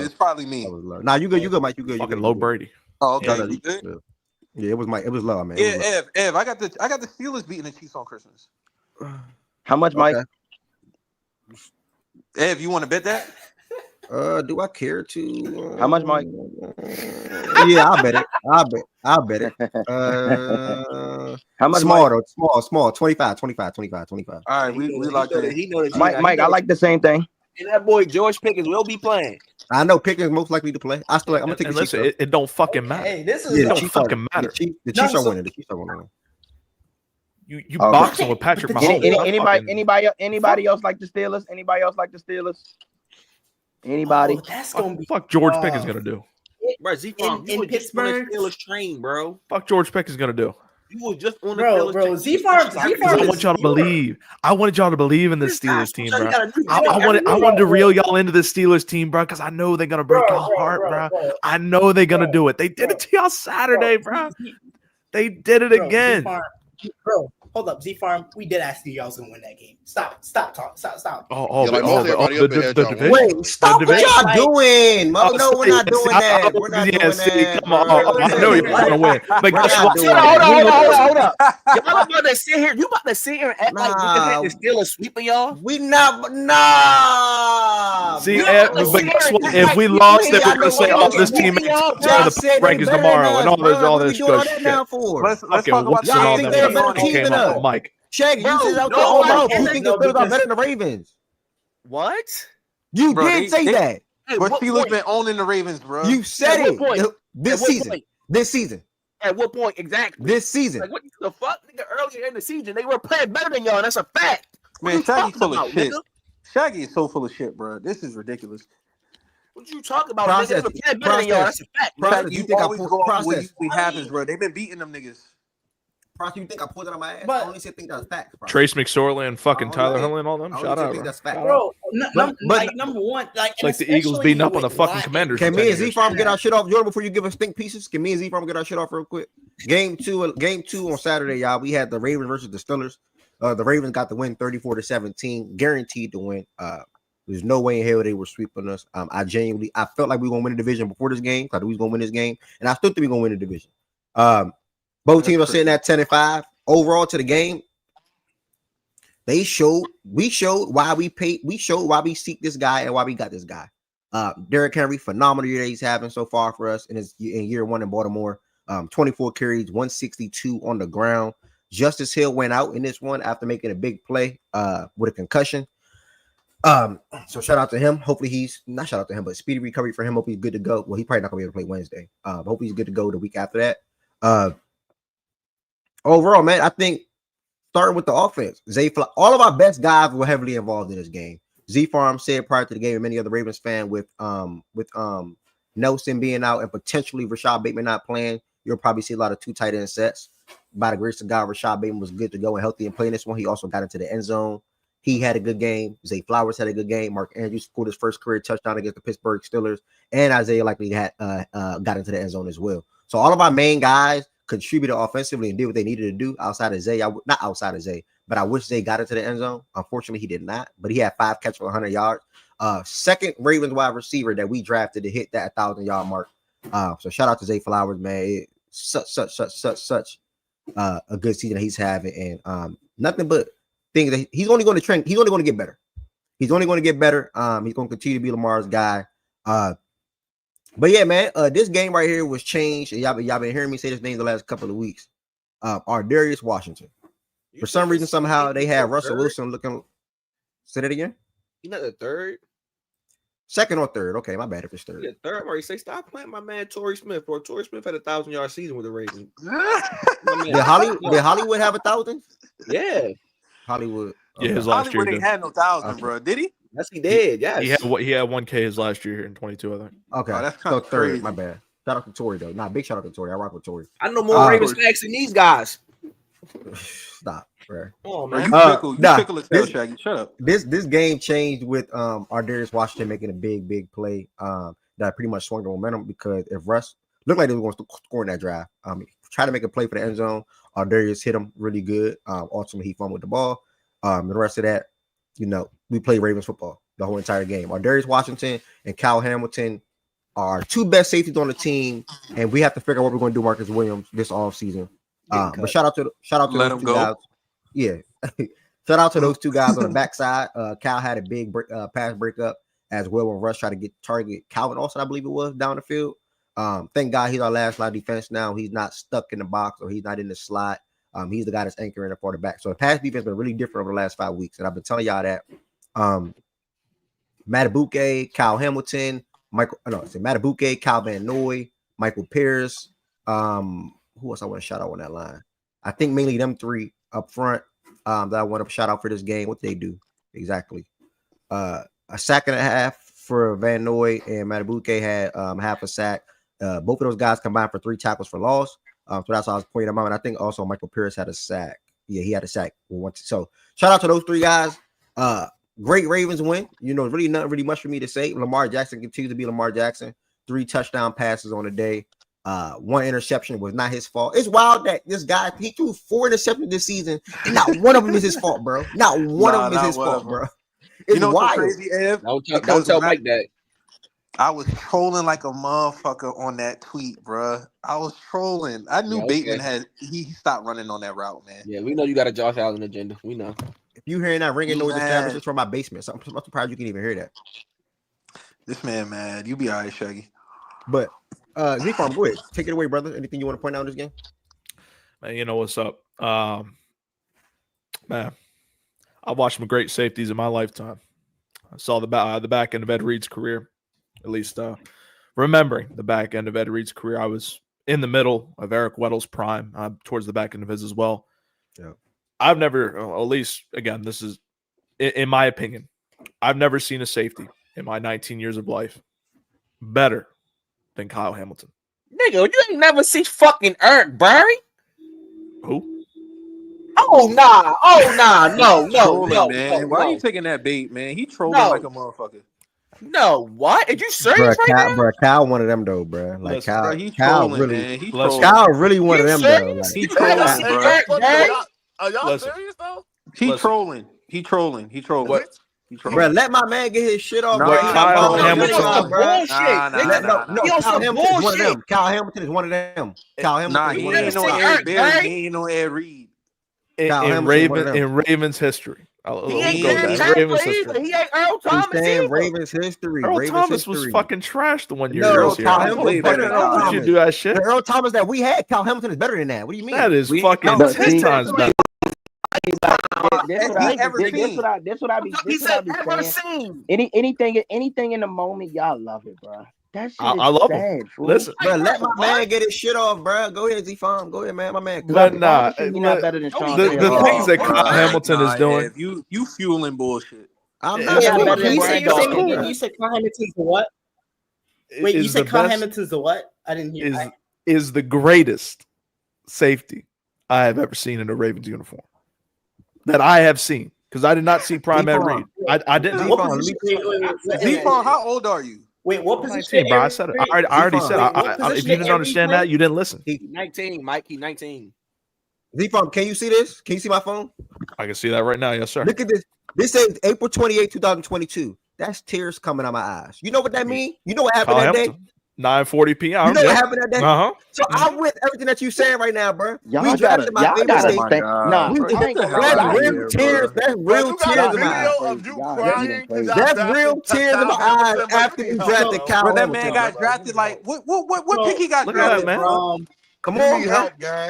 It's probably me. Nah, you good, Mike. You good. Fucking low Brady. Oh, okay. You good? Yeah, it was Mike. It was low, man. Yeah, Ev, I got the Steelers beating the Chiefs on Christmas. How much, Mike? Ev, you want to bet that? Do I care to? How much, Mike? Yeah, I'll bet it. I'll bet it. How much? Small. 25. All right, we locked in. Mike, I like the same thing. And that boy George Pickens will be playing. I know Pickens most likely to play. I'm gonna take the Chiefs. Listen, it don't fucking matter. Hey, this is it don't fucking matter. The Chiefs are winning. The Chiefs are winning. You boxing with Patrick Mahomes. Anybody else like the Steelers? Anybody else like the Steelers? Anybody? That's gonna be fuck George Pickens gonna do. Bro, Z-Farm, in Pittsburgh, Steelers train, bro. Fuck George Pickens gonna do. You was just on the bro. Z-Farm. I want y'all to believe. I wanted y'all to believe in the Steelers team, bro. I wanted to reel y'all into the Steelers team, bro, because I know they're gonna break y'all heart, bro. I know they're gonna do it. They did it to y'all Saturday, bro. They did it again, bro. Hold up, Z-Farm. We did ask you y'all was gonna win that game. Stop. The division. Wait, stop what y'all doing. No, we're not doing that. We're not doing that. Come on. I know you're gonna win. But guess what? Hold up. Y'all about to sit here. You about to sit here and act like we can the Steelers sweeping y'all? We not. Nah. See, but guess what? If we lost, then we're gonna say, "Oh, this team ain't the Rankings tomorrow,w," and all this good shit. Let's talk about y'all think they're a better team than us. Mike. Shaggy, you said out there all out. You think the Steelers are better than the Ravens? What? You did say that. But Steelers been owning the Ravens, bro. You said it. This season. At what point exactly? This season. Like what the fuck, nigga? Earlier in the season, they were playing better than y'all. That's a fact. Man, Shaggy's full of shit. Shaggy is so full of shit, bro. This is ridiculous. What you talking about? Nigga, they were playing better than y'all. That's a fact. You think always go off what usually happens, bro. They've been beating them niggas. You think I pulled it on my ass? But, I only think that's fact. Trace McSorley and fucking Tyler Huntley and all them. Shout out, that's fact. Bro, number one, it's like the Eagles beating up on the fucking Commanders. Can me and Z-Farm get our shit off, Jordan? Before you give us think pieces, can me and Z-Farm get our shit off real quick? Game two on Saturday, y'all. We had the Ravens versus the Steelers. The Ravens got the win, 34-17, guaranteed to win. There's no way in hell they were sweeping us. I felt like we were gonna win the division before this game. Thought we was gonna win this game, and I still think we're gonna win the division. Both teams are sitting at 10-5. Overall to the game, we showed why we seek this guy and why we got this guy. Derrick Henry, phenomenal year that he's having so far for us in year one in Baltimore. 24 carries, 162 on the ground. Justice Hill went out in this one after making a big play with a concussion. So shout out to him. Hopefully he's not shout out to him, but speedy recovery for him. Hope he's good to go. Well, he's probably not gonna be able to play Wednesday. Hope he's good to go the week after that. Overall, man, I think starting with the offense, all of our best guys were heavily involved in this game. Z-Farm said prior to the game, and many other Ravens fans with Nelson being out and potentially Rashad Bateman not playing, you'll probably see a lot of 2 tight end sets. By the grace of God, Rashad Bateman was good to go and healthy and playing this one. He also got into the end zone. He had a good game. Zay Flowers had a good game. Mark Andrews scored his first career touchdown against the Pittsburgh Steelers, and Isaiah likely had got into the end zone as well. So all of our main guys contributed offensively and did what they needed to do outside of Zay. Not outside of Zay, but I wish Zay got into the end zone. Unfortunately, he did not, but he had 5 catches for 100 yards. Second Ravens wide receiver that we drafted to hit that 1,000-yard mark. So shout out to Zay Flowers, man. Such a good season that he's having, and nothing but things that he's only going to train. He's only going to get better. He's only going to get better. He's going to continue to be Lamar's guy. But yeah, man, this game right here was changed. And y'all been hearing me say this name the last couple of weeks. Ardarius Washington. For some reason, somehow they had Russell Wilson looking. Say that again. He's not the third. Second or third. Okay, my bad if it's third. Yeah, third. Where he say stop playing my man Torrey Smith, bro. Torrey Smith had a 1,000-yard season with the Ravens. Did Hollywood have 1,000? Yeah. Hollywood. Yeah, his last Hollywood year. ain't had no 1,000, bro. Did he? Yes, he did. Yes. He had 1K his last year in 22, I think. Okay, that's so third. Crazy. My bad. Shout out to Torrey though. Big shout out to Torrey. I rock with Torrey. I know more Ravens facts than these guys. Stop, bro. Oh man, you tickle his tail, Shaggy. Shut up. This game changed with Ardarius Washington making a big play that pretty much swung the momentum, because if Russ looked like they were going to score in that drive, try to make a play for the end zone. Ardarius hit him really good. Ultimately, he fumbled the ball. The rest of that, we played Ravens football the whole entire game. Ardarius Washington and Kyle Hamilton are 2 best safeties on the team, and we have to figure out what we're going to do Marcus Williams this offseason. But shout out to those 2 guys. Yeah. Shout out to those 2 guys on the backside. Cal had a big pass breakup as well when Russ tried to target Calvin Austin, I believe it was, down the field. Thank God he's our last line defense now. He's not stuck in the box or he's not in the slot. He's the guy that's anchoring the quarterback. So the pass defense has been really different over the last 5 weeks. And I've been telling y'all that. Matabuke, Kyle Hamilton, Matabuke, Kyle Van Noy, Michael Pierce. Who else I want to shout out on that line? I think mainly them 3 up front that I want to shout out for this game. What did they do? Exactly. A sack and a half for Van Noy, and Matabuke had half a sack. Both of those guys combined for 3 tackles for loss. So that's how I was pointing them out. And I think also Michael Pierce had a sack. Yeah, he had a sack. So shout out to those 3 guys. Great Ravens win. Really not really much for me to say. Lamar Jackson continues to be Lamar Jackson. 3 touchdown passes on the day. 1 interception was not his fault. It's wild that this guy, he threw 4 interceptions this season, and not one of them is his fault, bro. Not one of them is his fault, bro. It's what's crazy, Ev? Don't tell Mike that. I was trolling like a motherfucker on that tweet, bro. I was trolling. I knew Bateman he stopped running on that route, man. Yeah, we know you got a Josh Allen agenda. We know. If you hearing that ringing noise established from my basement, so I'm surprised you can even hear that. This man, mad. You be all right, Shaggy. But Z-Farm, go ahead. Take it away, brother. Anything you want to point out in this game? Man, you know what's up. Man, I watched some great safeties in my lifetime. I saw the back end of Ed Reed's career, at least remembering the back end of Ed Reed's career. I was in the middle of Eric Weddle's prime, towards the back end of his as well. Yeah. I've never, at least, again, this is, in my opinion, I've never seen a safety in my 19 years of life better than Kyle Hamilton. Nigga, you ain't never see fucking Eric Berry? Who? Oh, nah. No, man. Why are you taking that bait, man? He trolling like a motherfucker. No, what? Are you serious right now? Kyle one of them though, bro. Like Kyle really, man. Kyle really one of them though. Like, he trolling, bro. Are y'all serious though? He trolling. What? Bro, let my man get his shit off. Kyle Hamilton. Kyle Hamilton is one of them. Kyle Hamilton. He ain't no Ed Berry. He ain't no Ed Reed. In Ravens history. He ain't Earl Thomas either. Ravens history. Earl Thomas was fucking trash the one year. Kyle Hamilton better than Earl Thomas. You do that shit. The Earl Thomas that we had, Kyle Hamilton is better than that. What do you mean? That is fucking 10 times better. That's what I be saying. Anything in the moment, y'all love it, bro. That shit I love sad, him. Listen, bro, let my man get his shit off, bro. Go ahead, Z-Farm. Go ahead, man. My man. But nah, you're not better than Sean. The things that Kyle Hamilton is doing. You fueling bullshit. I'm not. You said Kyle Hamilton's the what? Wait, you said Kyle Hamilton's the what? I didn't hear. Is the greatest safety I have ever seen in a Ravens uniform that I have seen. because I did not see prime Ed Reed. I didn't. Z-Farm, how old are you? Wait, what position? 19, bro. I said it. I already said. If you didn't understand that, you didn't listen. He's 19, Mike. He's 19. Z-Farm, can you see this? Can you see my phone? I can see that right now. Yes, sir. Look at this. This says April 28, 2022. That's tears coming out my eyes. You know what that means? You know what happened that day? 9:40 p.m. You know what happened that day? Uh-huh. So I'm with everything that you saying right now, bro. Y'all We drafted my favorite state. Nah, that's real tears. That's real tears in my eyes. That's real tears in my eyes after you drafted Kyle. But that man got drafted like what pick he got drafted, man? Come on,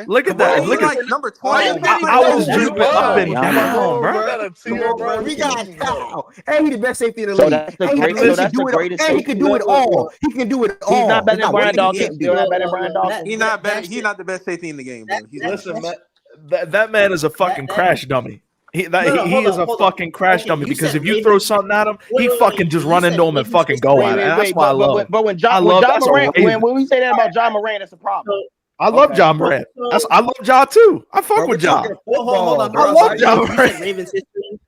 Look at that. Look at number 20. I was jumping up and down, bro. We got Kyle. And he's the best safety in the league. So that's the greatest. And he can do it all. He can do it all. He's not better than Brian Dawkins. Still not better than Brian Dawkins. He's not better. He's not the best safety in the game, bro. Listen, man. That man is a fucking crash dummy. He is a fucking crash dummy because if you throw something at him, he fucking just run into him and fucking go at it. That's why I love him. But when John Morant, when we say that about John Morant, it's a problem. I love John Morant. I love John too. I fuck with John. Hold on, I love John Morant. Ravens history.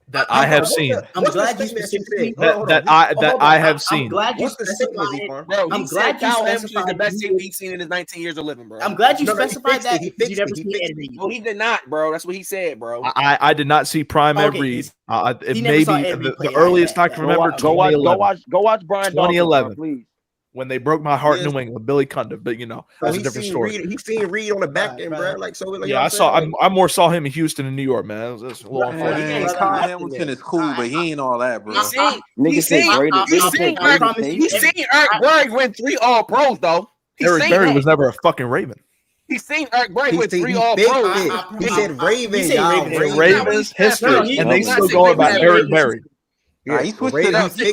That I have seen. I'm glad you specifically. That I have seen. I'm glad you specified. Bro, I'm glad you specified the best safety he's seen in his 19 years of living, bro. I'm glad you specified that. You never seen Ed Reed. No, he did not, bro. That's what he said, bro. I did not see prime Ed Reed. It may be the earliest I can remember. Go watch Brian 2011, please. When they broke my heart in New England, Billy Cundiff, but that's a different story. He's seen Reed on the back end, bro. Like so. Like, yeah, I more saw him in Houston and New York, man. That's a little unfortunate. Kyle Hamilton is cool, but he ain't all that, bro. He's seen Eric Berry win 3 All-Pros, though. Eric Berry was never a fucking Raven. He's seen Eric Berry win 3 All-Pros. He said Ravens. Ravens history, and they still go about Eric Berry. Yeah, he switched it up. He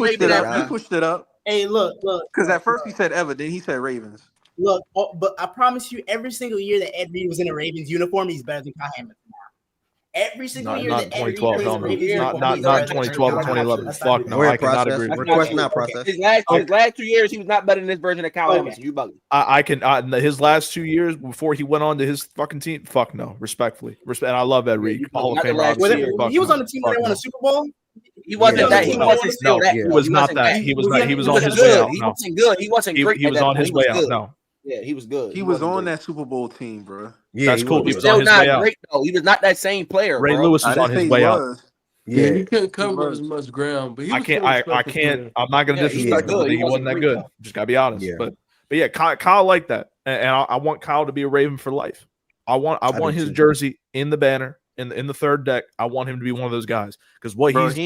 switched it up. Hey, look. Because at first he said Ever, then he said Ravens. Look, but I promise you, every single year that Ed Reed was in a Ravens uniform, he's better than Kyle Hamilton now. Every single year that Ed Reed was in a Ravens uniform, not 2012 or 2011. Fuck no, I cannot agree. Request not process. His last 2 years, he was not better than this version of Kyle Hamilton. You bugging? I can. His last 2 years before he went on to his fucking team. Fuck no, respectfully. And I love Ed Reed. Hall of Fame. He was on the team when they won a Super Bowl. He wasn't that. He wasn't still that. He was not that. He was not. He was on his way out. He wasn't good. He wasn't great. He was on his way out. No. Yeah, he was good. He was on that Super Bowl team, bro. Yeah, that's cool. He was still not great though. He was not that same player. Ray Lewis was on his way out. Yeah, he couldn't cover as much ground, but I can't. I'm not gonna disrespect him. He wasn't that good. Just gotta be honest. But yeah, Kyle liked that, and I want Kyle to be a Raven for life. I want his jersey in the banner. In the third deck, I want him to be one of those guys because what he does,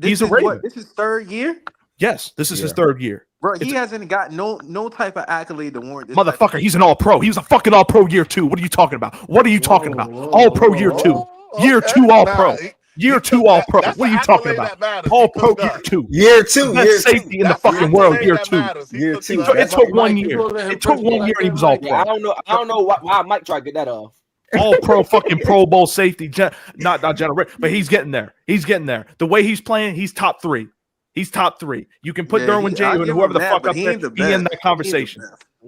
he's a Raven. This is third year. Yes, this is his third year, bro. He hasn't got no type of accolade to warrant this. Motherfucker, he's an All-Pro. He was a fucking All-Pro year 2. What are you talking about? All-Pro year 2. Year 2 All-Pro. Year 2 All-Pro. What are you talking about? All-Pro year 2. Year 2. Best safety in the fucking world. Year 2. Year 2. It took 1 year. It took 1 year and he was All-Pro. I don't know why Mike tried to get that off. All-Pro fucking Pro Bowl safety, not general, but he's getting there. He's getting there. The way he's playing, he's top 3. He's top 3. You can put Derwin James and whoever the fuck up there. He in that conversation.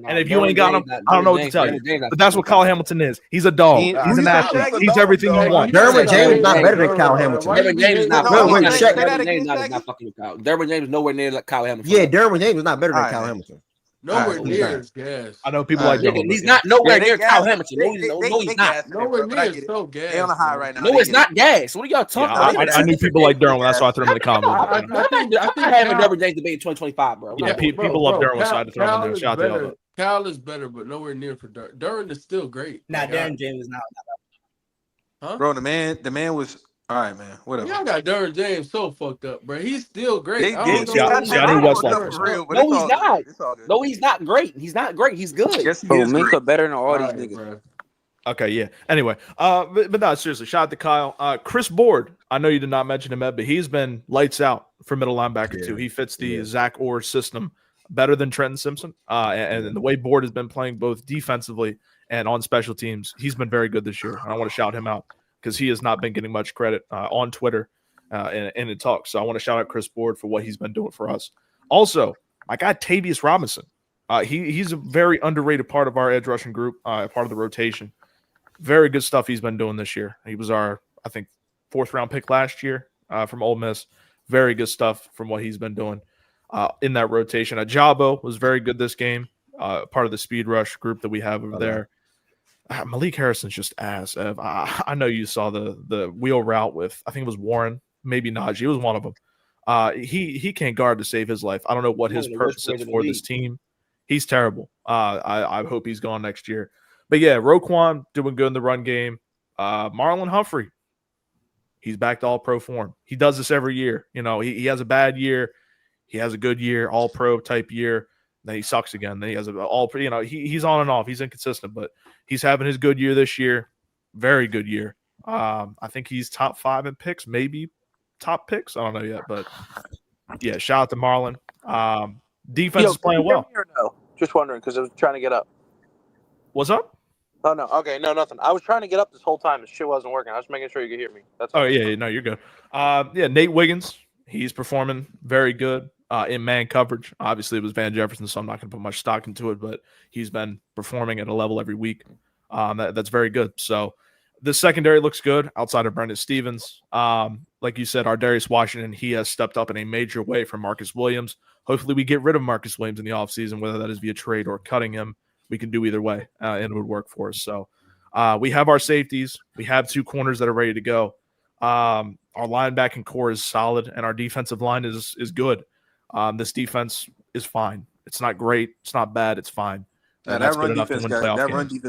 And if you ain't got him, I don't know what to tell you. But that's what Kyle Hamilton is. He's a dog. He's an athlete. He's everything you want. Derwin James is not better than Kyle Hamilton. Derwin James is not. Derwin James is not fucking with Kyle. Derwin James is nowhere near like Kyle Hamilton. Yeah, Derwin James is not better than Kyle Hamilton. Nowhere near his gas. I know people like Derwin. He's not nowhere near Kyle Hamilton. No, he's not. Nowhere near so gas. They on the high right now. No, it's not gas. What are y'all talking about? I knew people like Derwin. That's why I threw him in the comments. I think having Derwin James debate in 2025, bro. Yeah, people love Derwin, so I had to throw him in there. Shout out to Kyle is better, but nowhere near for Derwin. Derwin is still great. Nah, Derwin James is not. Huh? Bro, the man was. All right, man. Whatever. Y'all got Derwin James so fucked up, bro. He's still great. No, he's not. No, he's not great. He's not great. He's good. Yes, he is Minka better than all these niggas. Bro. Okay, yeah. Anyway, but no, seriously, shout out to Kyle. Chris Board, I know you did not mention him, Ed, but he's been lights out for middle linebacker too. He fits the Zach Orr system better than Trenton Simpson. And the way Board has been playing both defensively and on special teams, he's been very good this year. And I want to shout him out because he has not been getting much credit on Twitter and in talks. So I want to shout out Chris Board for what he's been doing for us. Also, my guy Tavius Robinson. He's a very underrated part of our edge rushing group, part of the rotation. Very good stuff he's been doing this year. He was our I think, 4th-round pick last year from Ole Miss. Very good stuff from what he's been doing in that rotation. Ajabo was very good this game, part of the speed rush group that we have over there. Malik Harrison's just ass. I know you saw the wheel route with, I think it was Warren, maybe Najee. It was one of them. He can't guard to save his life. I don't know what his purpose is for this team. He's terrible. I hope he's gone next year. But yeah, Roquan doing good in the run game. Marlon Humphrey, he's back to all-pro form. He does this every year. You know, he has a bad year. He has a good year, all-pro type year. Then he sucks again. Then he has an all-pro. You know, he's on and off. He's inconsistent, but he's having his good year this year. Very good year. I think he's top 5 in picks, maybe top picks. I don't know yet, but yeah, shout out to Marlon. Defense is playing well. No? Just wondering because I was trying to get up. What's up? Oh, no. Okay, no, nothing. I was trying to get up this whole time. This shit wasn't working. I was making sure you could hear me. That's all. Yeah, no, you're good. Yeah, Nate Wiggins, he's performing very good in man coverage. Obviously, it was Van Jefferson, so I'm not going to put much stock into it, but he's been performing at a level every week. That's very good. So the secondary looks good outside of Brendan Stevens. Like you said, our Darius Washington, he has stepped up in a major way from Marcus Williams. Hopefully we get rid of Marcus Williams in the offseason, whether that is via trade or cutting him. We can do either way, and it would work for us. So we have our safeties. We have 2 corners that are ready to go. Our linebacking core is solid, and our defensive line is good. This defense is fine. It's not great. It's not bad. It's fine. That run defense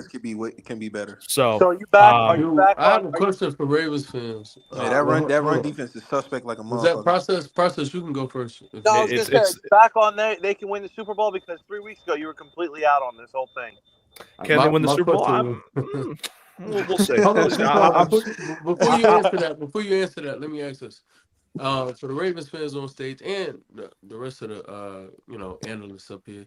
can be better. So you back? Are you back? I have a question for Ravens fans. That run defense is suspect like a motherfucker. Was that process? You can go first. No, I was gonna say back on there. They can win the Super Bowl because 3 weeks ago you were completely out on this whole thing. Can they win the Super Bowl? We'll see. Before you answer that, let me ask this. For the Ravens fans on stage and the rest of the analysts up here,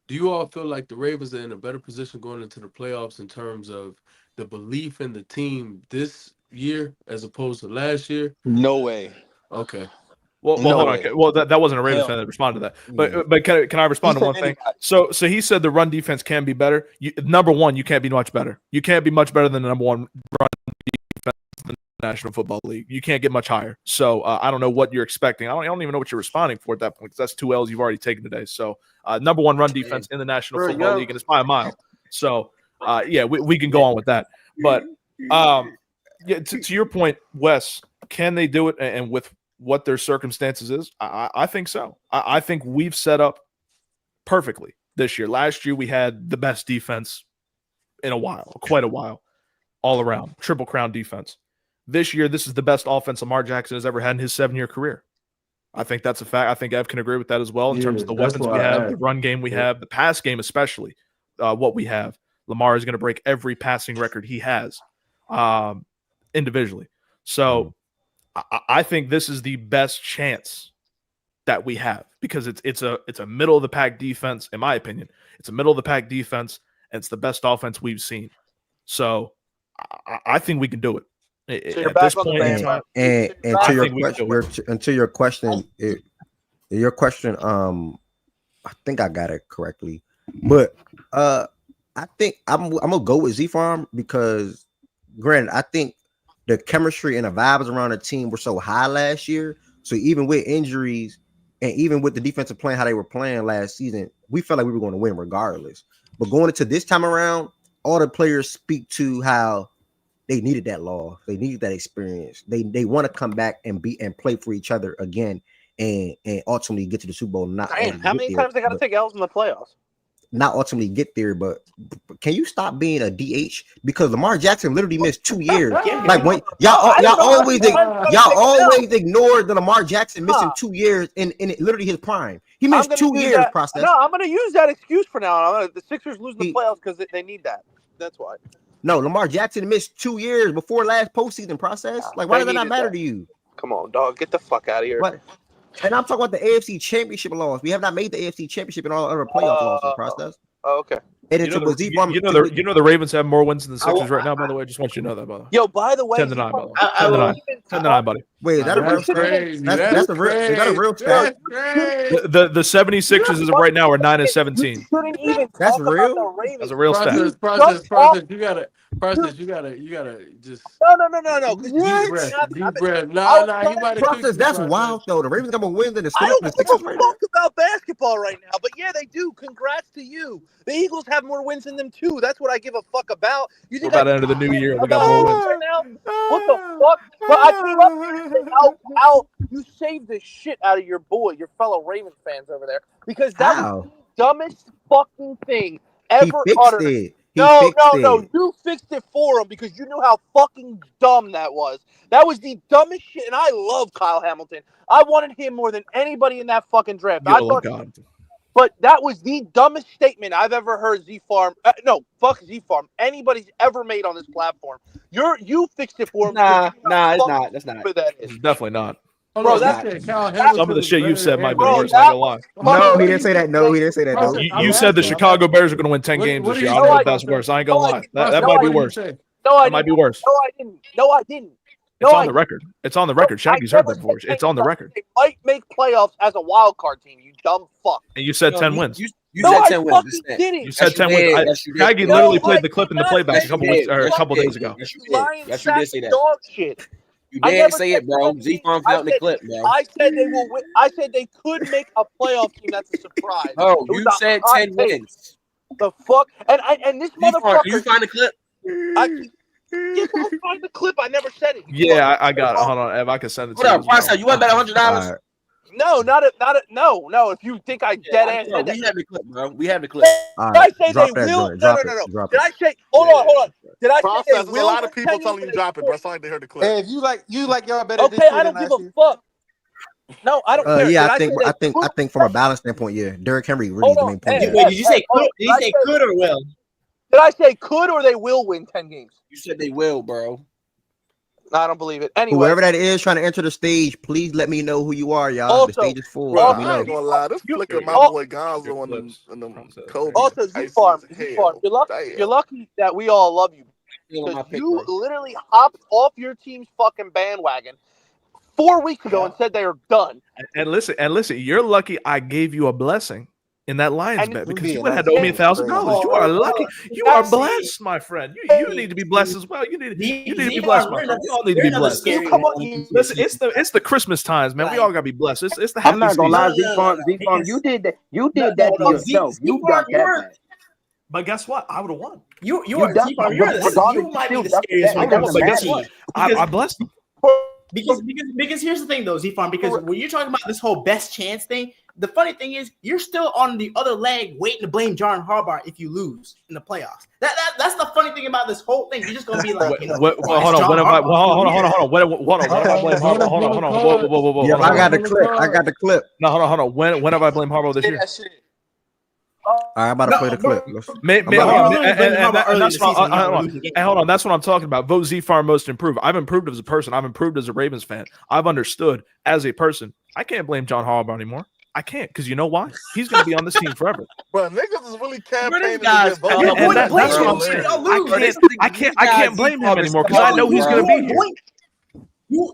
do you all feel like the Ravens are in a better position going into the playoffs in terms of the belief in the team this year as opposed to last year? No way. Okay. Well, hold on. Okay. Well, that wasn't a Ravens fan that responded to that. But can I respond to one thing? So he said the run defense can be better. Number one, you can't be much better. You can't be much better than the number 1 run defense in the National Football League. You can't get much higher. So I don't know what you're expecting. I don't even know what you're responding for at that point because that's 2 L's you've already taken today. So number 1 run defense in the National Football League, and it's by a mile. So we can go on with that. But to your point, Wes, can they do it? And with what their circumstances is, I think so. I think we've set up perfectly this year. Last year we had the best defense in quite a while, all around, Triple Crown defense. This year, this is the best offense Lamar Jackson has ever had in his 7-year career. I think that's a fact. I think Ev can agree with that as well in terms of the weapons we have, the run game we have, the pass game especially, what we have. Lamar is going to break every passing record he has individually. So I think this is the best chance that we have because it's a middle of the pack defense, in my opinion. It's a middle of the pack defense, and it's the best offense we've seen. So I think we can do it. So at this point in time, and to your question, I think I got it correctly, but I think I'm gonna go with Z Farm because, granted, I think the chemistry and the vibes around the team were so high last year. So even with injuries and even with the defensive plan, how they were playing last season, we felt like we were going to win regardless. But going into this time around, all the players speak to how they needed that law. They needed that experience. They want to come back and play for each other again and ultimately get to the Super Bowl. How many times they got to take L's in the playoffs? Not ultimately get there, but can you stop being a DH? Because Lamar Jackson literally missed 2 years. Like when y'all always ignore the Lamar Jackson missing 2 years in literally his prime. He missed 2 years. Process. No, I'm going to use that excuse for now. The Sixers lose the playoffs because they need that. That's why. No, Lamar Jackson missed 2 years before last postseason process. Like, why does that not matter to you? Come on, dog. Get the fuck out of here. What? And I'm talking about the AFC Championship loss. We have not made the AFC Championship in all other playoff losses process. Oh, okay. And you know the Ravens have more wins than the Sixers right now, by the way. I just want you to know that, by the way. Yo, by the way, 10-9, by the way. 10-9, buddy. Wait, is that a real stat? That's a real. Is that a real stat? The 76ers as of right now are 9-17. Shouldn't even That's talk real. about the Ravens. That's a real stat. Process. You gotta just. No. Deep breath. Nah. You might have Process. That's wild though. The Ravens got more wins than the I don't Sixers. give a fuck about basketball right now, but yeah, they do. Congrats to you. The Eagles have more wins than them too. That's what I give a fuck about. You We're think about to enter the new year. We got more wins. right now? What the fuck? But I came up here and said how you saved the shit out of your boy, your fellow Ravens fans over there, because that was the dumbest fucking thing ever uttered. No. You fixed it for him because you knew how fucking dumb that was. That was the dumbest shit, and I love Kyle Hamilton. I wanted him more than anybody in that fucking draft. God. But that was the dumbest statement I've ever heard Z-Farm. Fuck Z-Farm. Anybody's ever made on this platform. You fixed it for him. Nah, it's not. That's not. It's definitely not. Bro, some of the shit you said might be worse. I ain't gonna lie. No, he didn't say that. No, he didn't say that. No. You said the Chicago Bears are going to win 10 games this year. I don't know if that's worse. I ain't gonna lie. That might be worse. That might be worse. No, I didn't. It's on the record. It's on the record. Shaggy's heard that before. It's on the record. They might make playoffs as a wild card team. You dumb fuck. And you said 10 wins. You said 10 wins. You said 10 wins. Shaggy literally played the clip in the playback a couple days ago. Yes, you did say that. Dog shit. You didn't say it, bro. Z-Farm's out in the clip, bro. I said they will win. I said they could make a playoff team. That's a surprise. Oh, you said 10 wins. The fuck? And this motherfucker. Can you find the clip? I'll find the clip. I never said it. Yeah, I got it. Hold on, Ev. I can send it to you. What up, Process? You want to bet $100? No, no. If you think I dead ass said that, we have the clip, bro. We have the clip. Did I say they will? No. Did I say? Hold on. Did I say they will? A lot of people telling you drop it, bro. So I they heard the clip. Hey, if you like y'all better. Okay, I don't give a fuck. No, I don't care. Yeah, I think from a balance standpoint, yeah, Derrick Henry really is the main point. Wait, did you say could? Did you say could or will? Did I say could or they will win 10 games? You said they will, bro. I don't believe it. Anyway, whoever that is trying to enter the stage, please let me know who you are, y'all. Also, the stage is full. Bro, I ain't gonna lie. This flicker my boy Gonzo on them Kobe. Also, Z-Farm, you're lucky that we all love you. Because you literally hopped off your team's fucking bandwagon 4 weeks ago and said they are done. And listen, you're lucky I gave you a blessing in that Lions bet because you would have had to owe me $1,000. You are lucky. You are blessed, my friend. You need to be blessed as well. You need to be blessed, my friend. We all need to be blessed. Listen, it's the Christmas times, man. We all gotta be blessed. It's the happy I'm not gonna lie, Z-Farm, you did that to yourself. You got that. But guess what? I would have won. You might be the scariest one. But guess what? I blessed them. Because here's the thing though, Z-Farm, because when you're talking about this whole best chance thing, the funny thing is you're still on the other leg waiting to blame John Harbaugh if you lose in the playoffs. That's the funny thing about this whole thing. You're just gonna be like, hold on. Whoa. Yeah, I got the clip. No, hold on. When have I blamed Harbaugh this year? All right, I'm about to play the clip. Hold on. That's what I'm talking about. Vote Z-Farm most improved. I've improved as a person. I've improved as a Ravens fan. I've understood as a person. I can't blame John Harbaugh anymore. I can't, because you know why? He's going to be on this team forever. Bro, niggas is really campaigning. That's what I'm saying. I can't blame him anymore because I know he's going to be here.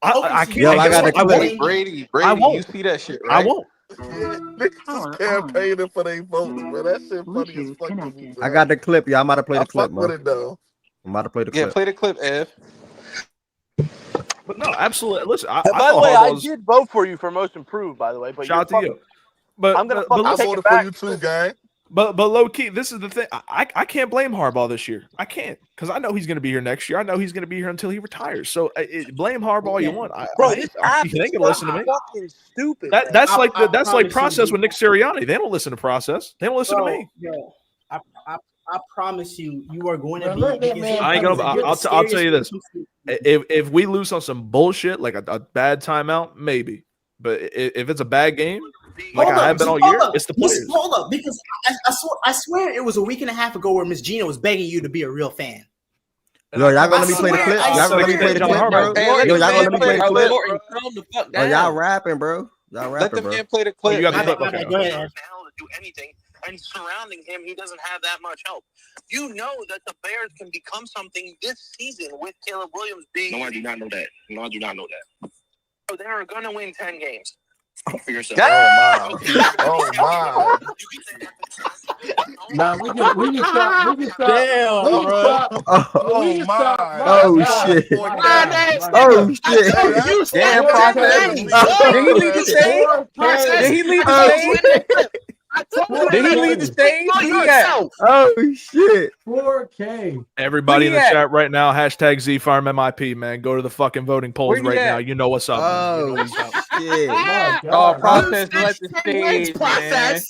I can't. I got the clip. Brady, you see that shit, right? I won't. Niggas is campaigning for their votes, bro. That shit funny as fuck to me. I got the clip. Yeah, I'm about to play the clip, man. I'm about to play the clip. Yeah, play the clip, Ev. But no, absolutely. Listen, by the way, I did vote for you for most improved. By the way, but shout out to you. But I'm gonna I voted for you too, gang. But low key, this is the thing. I can't blame Harbaugh this year. I can't, because I know he's going to be here next year. I know he's going to be here until he retires. So blame Harbaugh all you want. Bro, you ain't gonna listen to me. Fucking stupid. That's like Process with Nick Sirianni. They don't listen to Process. They don't listen to me. Yo, I promise you are going to be. I ain't gonna. I'll tell you this. If we lose on some bullshit like a bad timeout, maybe. But if it's a bad game, like I have been all year, it's the players. Hold up, because I swear it was a week and a half ago where Miss Gina was begging you to be a real fan. Yo, y'all gonna let me play the clip? Y'all gonna let me play the clip, bro? Yo, y'all gonna let me play the clip? Oh, y'all rapping, bro. Y'all rapping, bro. Let the man play the clip. You got the clip. Okay. Go ahead. Do anything, and surrounding him, he doesn't have that much help. You know that the Bears can become something this season with Caleb Williams being. No, I do not know that. Bro, they are going to win 10 games. Speak for yourself. Oh my. Nah, we can stop. Damn, bro. Oh shit. Oh shit. Damn, process. Did he leave the stage? Did he leave the stage? Did he leave the stage? Where he at? Oh shit. 4K. Everybody in the chat right now, hashtag ZFarmMIP, man. Go to the fucking voting polls right now. You know what's up. Oh, man. You know what's up. shit. Oh, process left the stage, man.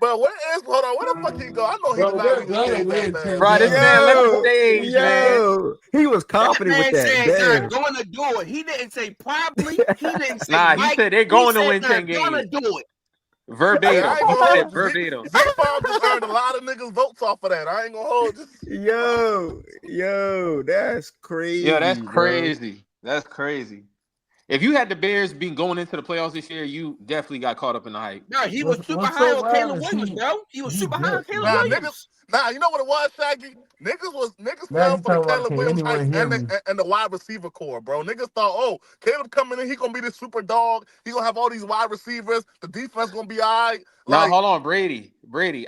But where is hold on? Where the fuck he go? I know he's not even win. Bro, this man left the stage, man. He was confident with that. Said Damn. they're going to do it. He didn't say probably. He didn't say Nah, he might. said they're going to win 10 They're games. going to do it. Verbatim. I ain't He gonna said hold verbatim. Z-Farm just earned a lot of niggas votes off of that. I ain't gonna hold you. Yo, that's crazy. Yo, that's bro. crazy. That's crazy. If you had the Bears being going into the playoffs this year, you definitely got caught up in the hype. Bro, he was super high on Caleb Williams, bro. He was super high on Caleb Williams. You know what it was, Shaggy? Niggas Now fell you for the talking about Caleb can Williams hype anyone hear me? and the wide receiver core, bro. Niggas thought, oh, Caleb coming in, he gonna be this super dog. He gonna have all these wide receivers. The defense gonna be all right. Now, hold on, Brady.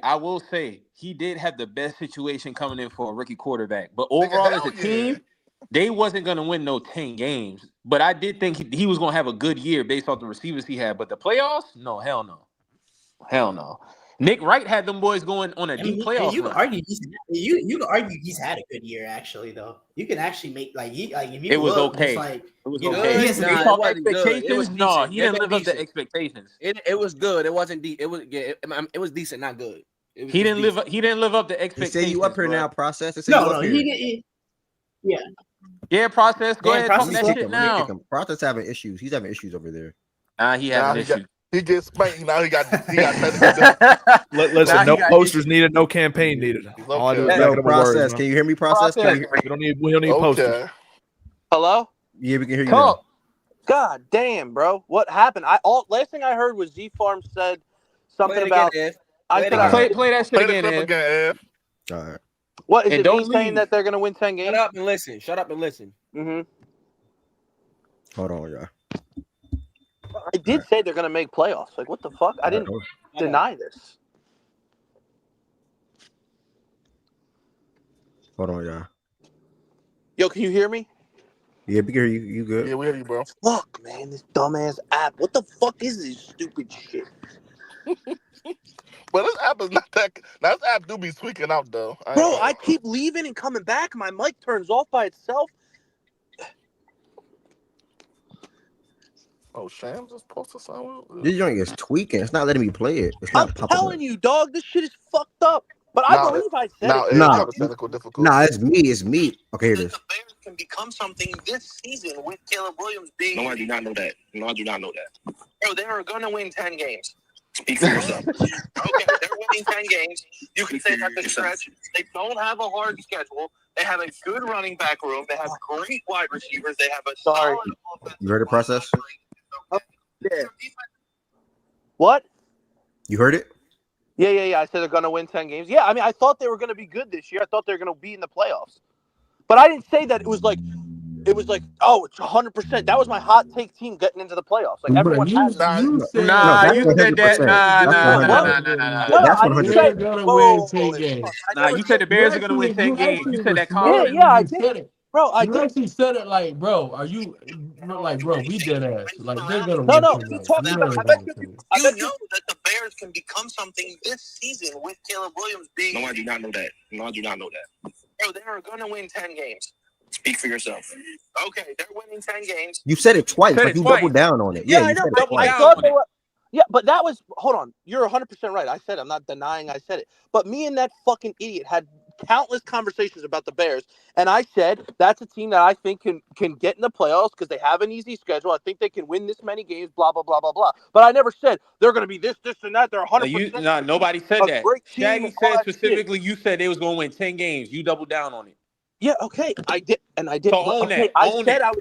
I will say he did have the best situation coming in for a rookie quarterback. But overall, as a team, they wasn't going to win no 10 games. But I did think he was going to have a good year based off the receivers he had. But the playoffs? No, hell no. Hell no. Nick Wright had them boys going on a deep playoff You run. can argue you can argue he's had a good year actually though. You can actually make if you It was look, okay. It's like, It was okay. Based off expectations, no, he didn't live up to expectations. It was good. It wasn't deep. It was decent, not good. He didn't live up to They expectations. say you up here bro. now, process. They say you up here. he didn't. Yeah. Yeah, process. Go ahead, talk Let me that kick shit him. Let me now. kick him. Process having issues. He's having issues over there. He having issues. He gets spanked. Now he got Listen, no posters needed, no campaign needed. All I do is Yo, process. Can you hear me, process? We don't need posters. Hello? Yeah, we can hear you now. God damn, bro. What happened? Last thing I heard was Z-Farm said something about play that shit again, Ed. All right. What is And it don't me saying leave. that they're gonna win 10 games? Shut up and listen. Shut up and listen. Mm-hmm. Hold on, y'all. I did say they're gonna make playoffs. Like, what the fuck? I didn't deny this. Hold on, y'all. Yo, can you hear me? Yeah, we can hear you. You good? Yeah, we hear you, bro. Fuck, man, this dumbass app. What the fuck is this stupid shit? But this app is not that. This app do be tweaking out though. Bro, I keep leaving and coming back. My mic turns off by itself. Oh, Sham just posted something. This joint is tweaking. It's not letting me play it. It's not popping Telling up. you, dog, this shit is fucked up. But I believe I said it. Nah, technical difficulty. nah, it's me. It's me. Okay, here it is. The Bears can become something this season with Caleb Williams being. No, I do not know that. No, I do not know that. Bro, they are going to win 10 games. Speak for yourself. Okay, they're winning 10 games. You can say that the stretch. They don't have a hard schedule. They have a good running back room. They have great wide receivers. They have a solid offense. You heard the process? Yeah. What? You heard it? Yeah. I said they're going to win 10 games. Yeah, I mean, I thought they were going to be good this year. I thought they were going to be in the playoffs. But I didn't say that it was like, oh, it's 100%. That was my hot take team getting into the playoffs. Like, everyone has you said that. I didn't say they're gonna win 10 games. Nah, you said the Bears are gonna win 10 games. You said that confident. Yeah, I did. Bro, I you actually said it like, bro, are you like, bro, we dead ass. Like, they're gonna No, win 10 you games. talk You about know I they're bet gonna win 10 You know that the Bears can become something this season with Caleb Williams being. No, I do not know that. No, I do not know that. Bro, they are going to win 10 games. Speak for yourself. Okay, they're winning 10 games. You said it twice. Like you doubled down on it. Yeah, you I know. said it twice. I thought they were. Yeah, but that was. Hold on. You're 100% right. I said it. I'm not denying I said it. But me and that fucking idiot had countless conversations about the Bears, and I said that's a team that I think can get in the playoffs because they have an easy schedule. I think they can win this many games. Blah blah blah blah blah. But I never said they're going to be this and that. They're 100%. Nobody said that. Shaggy said specifically. You said they was going to win 10 games. You doubled down on it. Yeah. Okay. I did, and I did. So own that. I said I was.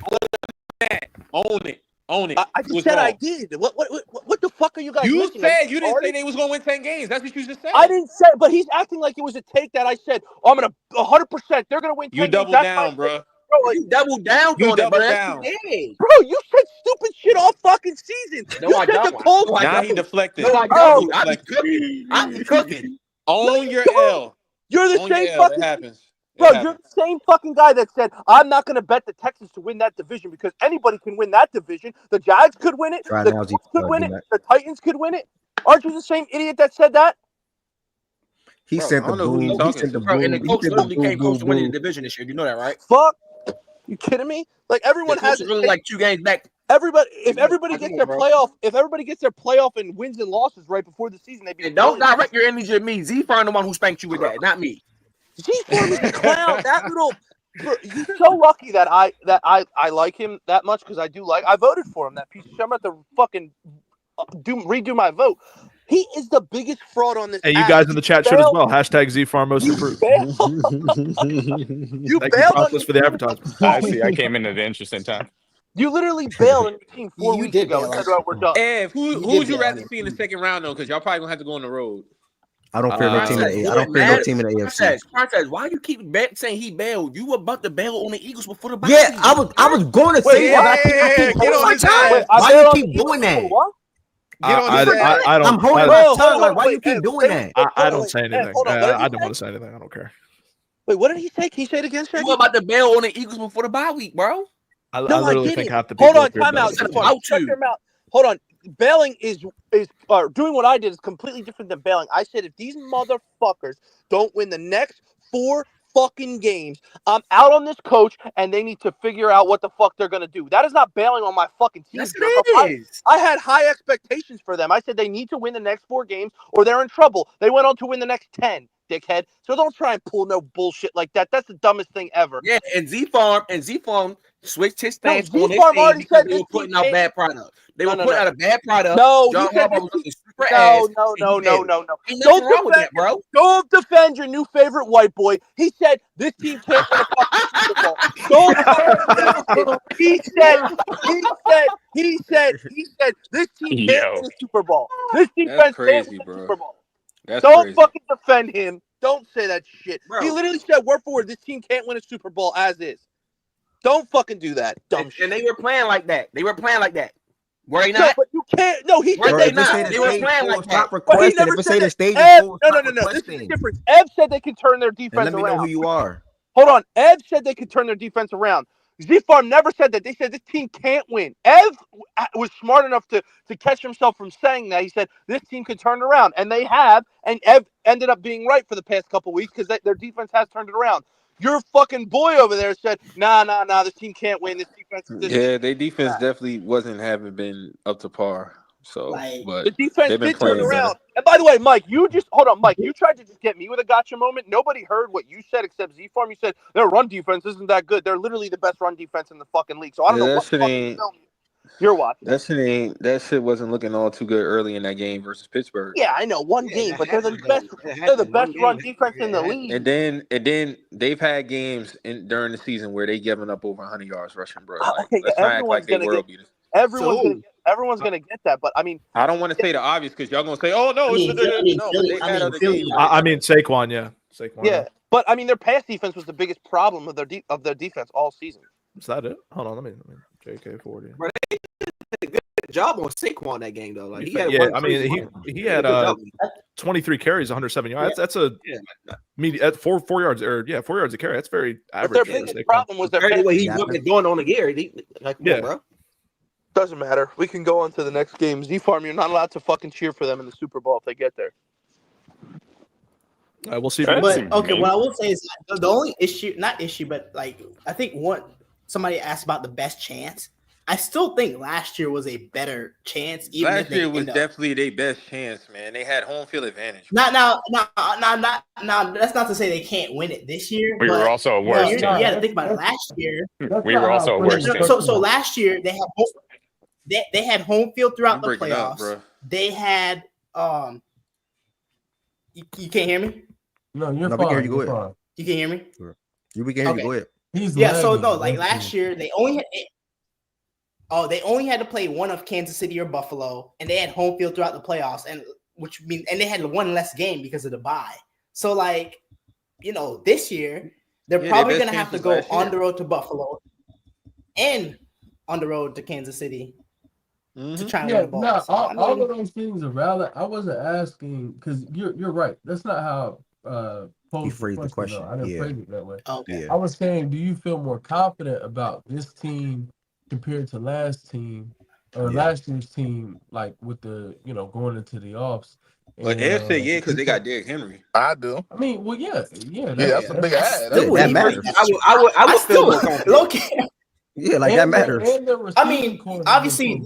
Own it. I just said I did. What the fuck are you guys? You listening? said you didn't say they was going to win 10 games. That's what you just said. I didn't say, but he's acting like it was a take that I said. Oh, I'm gonna 100%. They're gonna win. 10 You doubled games. down, bro. like, you doubled down on it, but down. Bro, you said stupid shit all fucking season. No, you I said don't. the Colts. No, I Now don't. he deflected. No, I Oh, don't. I be cooking. I be cooking. Own your L. You're the Own same your L. fucking. It happens. Bro, you're the same fucking guy that said, I'm not going to bet the Texans to win that division because anybody can win that division. The Jags could win it. The Colts could win it. The Titans could win it. Aren't you the same idiot that said that? He said the boom. He said the boom. And the Colts literally came close to winning the boom. division this year. You know that, right? Fuck. You kidding me? Like everyone has really like 2 games back. Everybody, if everybody gets their playoff and wins and losses right before the season, they be. And don't direct your energy at me. Z-Farm the one who spanked you with that, not me. Z-Farm is a clown. That little. Bro, he's so lucky that I like him that much because I voted for him. That piece of shit. I'm about to fucking redo my vote. He is the biggest fraud on this. Hey, you guys in the chat should as well. Hashtag ZFarm most improved. You Thank you, process for the advertisement. I see. I came in at an interesting time. You literally bailed on your team 4 weeks ago. And said, we're done. Ev, who would you rather see in the second round though? Because y'all probably gonna have to go on the road. I don't fear no team in the I don't fear no team in the AFC. Princess, why you keep saying he bailed? You were about to bail on the Eagles before the bye. Yeah, I was going to say that. I keep holding my tongue. Why you keep doing that? I don't. I'm holding my tongue. Like, why you keep doing that? I don't say anything. I don't want to say anything. I don't care. Wait, what did he say? Can you say it again, Shaggy? You were about to bail on the Eagles before the bye week, bro. I literally think half the people. Hold on, time out. Hold on. Bailing is doing what I did is completely different than bailing. I said if these motherfuckers don't win the next 4 fucking games, I'm out on this coach, and they need to figure out what the fuck they're gonna do. That is not bailing on my fucking team. Yes, it is. I had high expectations for them. I said they need to win the next 4 games, or they're in trouble. They went on to win the next 10. Dickhead. So don't try and pull no bullshit like that. That's the dumbest thing ever. Yeah, and Z-Farm switched his stance on Z-Farm their already team because said they were putting out bad product. They were putting out a bad product. No, John he said Harbaugh was looking super no. Ain't nothing wrong with that, bro. Don't defend your new favorite white boy. He said this team can't win a fucking Super Bowl. Don't defend him. He said this team can't win a Super Bowl. This defense can't win a Super Bowl. Don't fucking defend him. Don't say that shit. Bro. He literally said word for word, this team can't win a Super Bowl as is. Don't fucking do that. Dumb shit. And they were playing like that. Were they not? No, but you can't. No, he said they not. They were playing like that. But he never said the stage no. This is the difference. Ev said they can turn their defense around. Let me know who you are. Hold on. Ev said they could turn their defense around. Z-Farm never said that. They said this team can't win. Ev was smart enough to catch himself from saying that. He said this team could turn it around, and they have. And Ev ended up being right for the past couple weeks because their defense has turned it around. Your fucking boy over there said, nah, this team can't win. This defense. Their defense definitely haven't been up to par. So, but the defense did turn around. And by the way, Mike, hold on, Mike. You tried to just get me with a gotcha moment. Nobody heard what you said except Z-Farm. You said their run defense isn't that good. They're literally the best run defense in the fucking league. So I don't know what fucking film you're watching. That shit wasn't looking all too good early in that game versus Pittsburgh. Yeah, I know one game, but they're the best. They're the best run defense in the league. And then they've had games during the season where they given up over 100 yards rushing, bro. Like, okay, let's not act like they world beaters. Everyone's gonna get that, but I mean, I don't want to say the obvious because y'all gonna say, "Oh no, I mean Saquon, yeah, Saquon. Yeah, but I mean their pass defense was the biggest problem of their defense all season. Is that it? Hold on, let me JK40. Bro, they did a good job on Saquon that game though. Like he had he had 23 carries, 107 yards. That's a at 4 yards or 4 yards a carry. That's very average. But their biggest problem was their way he wasn't doing on the gear. Bro. Doesn't matter. We can go on to the next game. Z-Farm, you're not allowed to fucking cheer for them in the Super Bowl if they get there. We'll see. But okay, what I will say is the only issue, but like I think somebody asked about the best chance. I still think last year was a better chance. Even last year was definitely their best chance, man. They had home field advantage. Now, that's not to say they can't win it this year. We were also a worse team. You had to think about it. Last year, we were also a worse team. So last year they had home field throughout the playoffs. They had you can't hear me? No, you're fine. We can hear you. Go ahead. You can hear me? We can hear you. Go ahead. Like last year they only had to play one of Kansas City or Buffalo, and they had home field throughout the playoffs, and they had one less game because of the bye. So this year They're probably going to have to go on the road to Buffalo and on the road to Kansas City to try and win the ball. No, So, all of those things are valid. I wasn't asking because you're right. That's not how you phrased the question. I didn't phrase it that way. Okay. I was saying, do you feel more confident about this team compared to last year's team, like with the going into the offs? But they'll say because they got Derrick Henry. I do. I mean, well, yeah, that's a big add. That matters. I would feel more confident. Yeah, like that matters. I mean, obviously.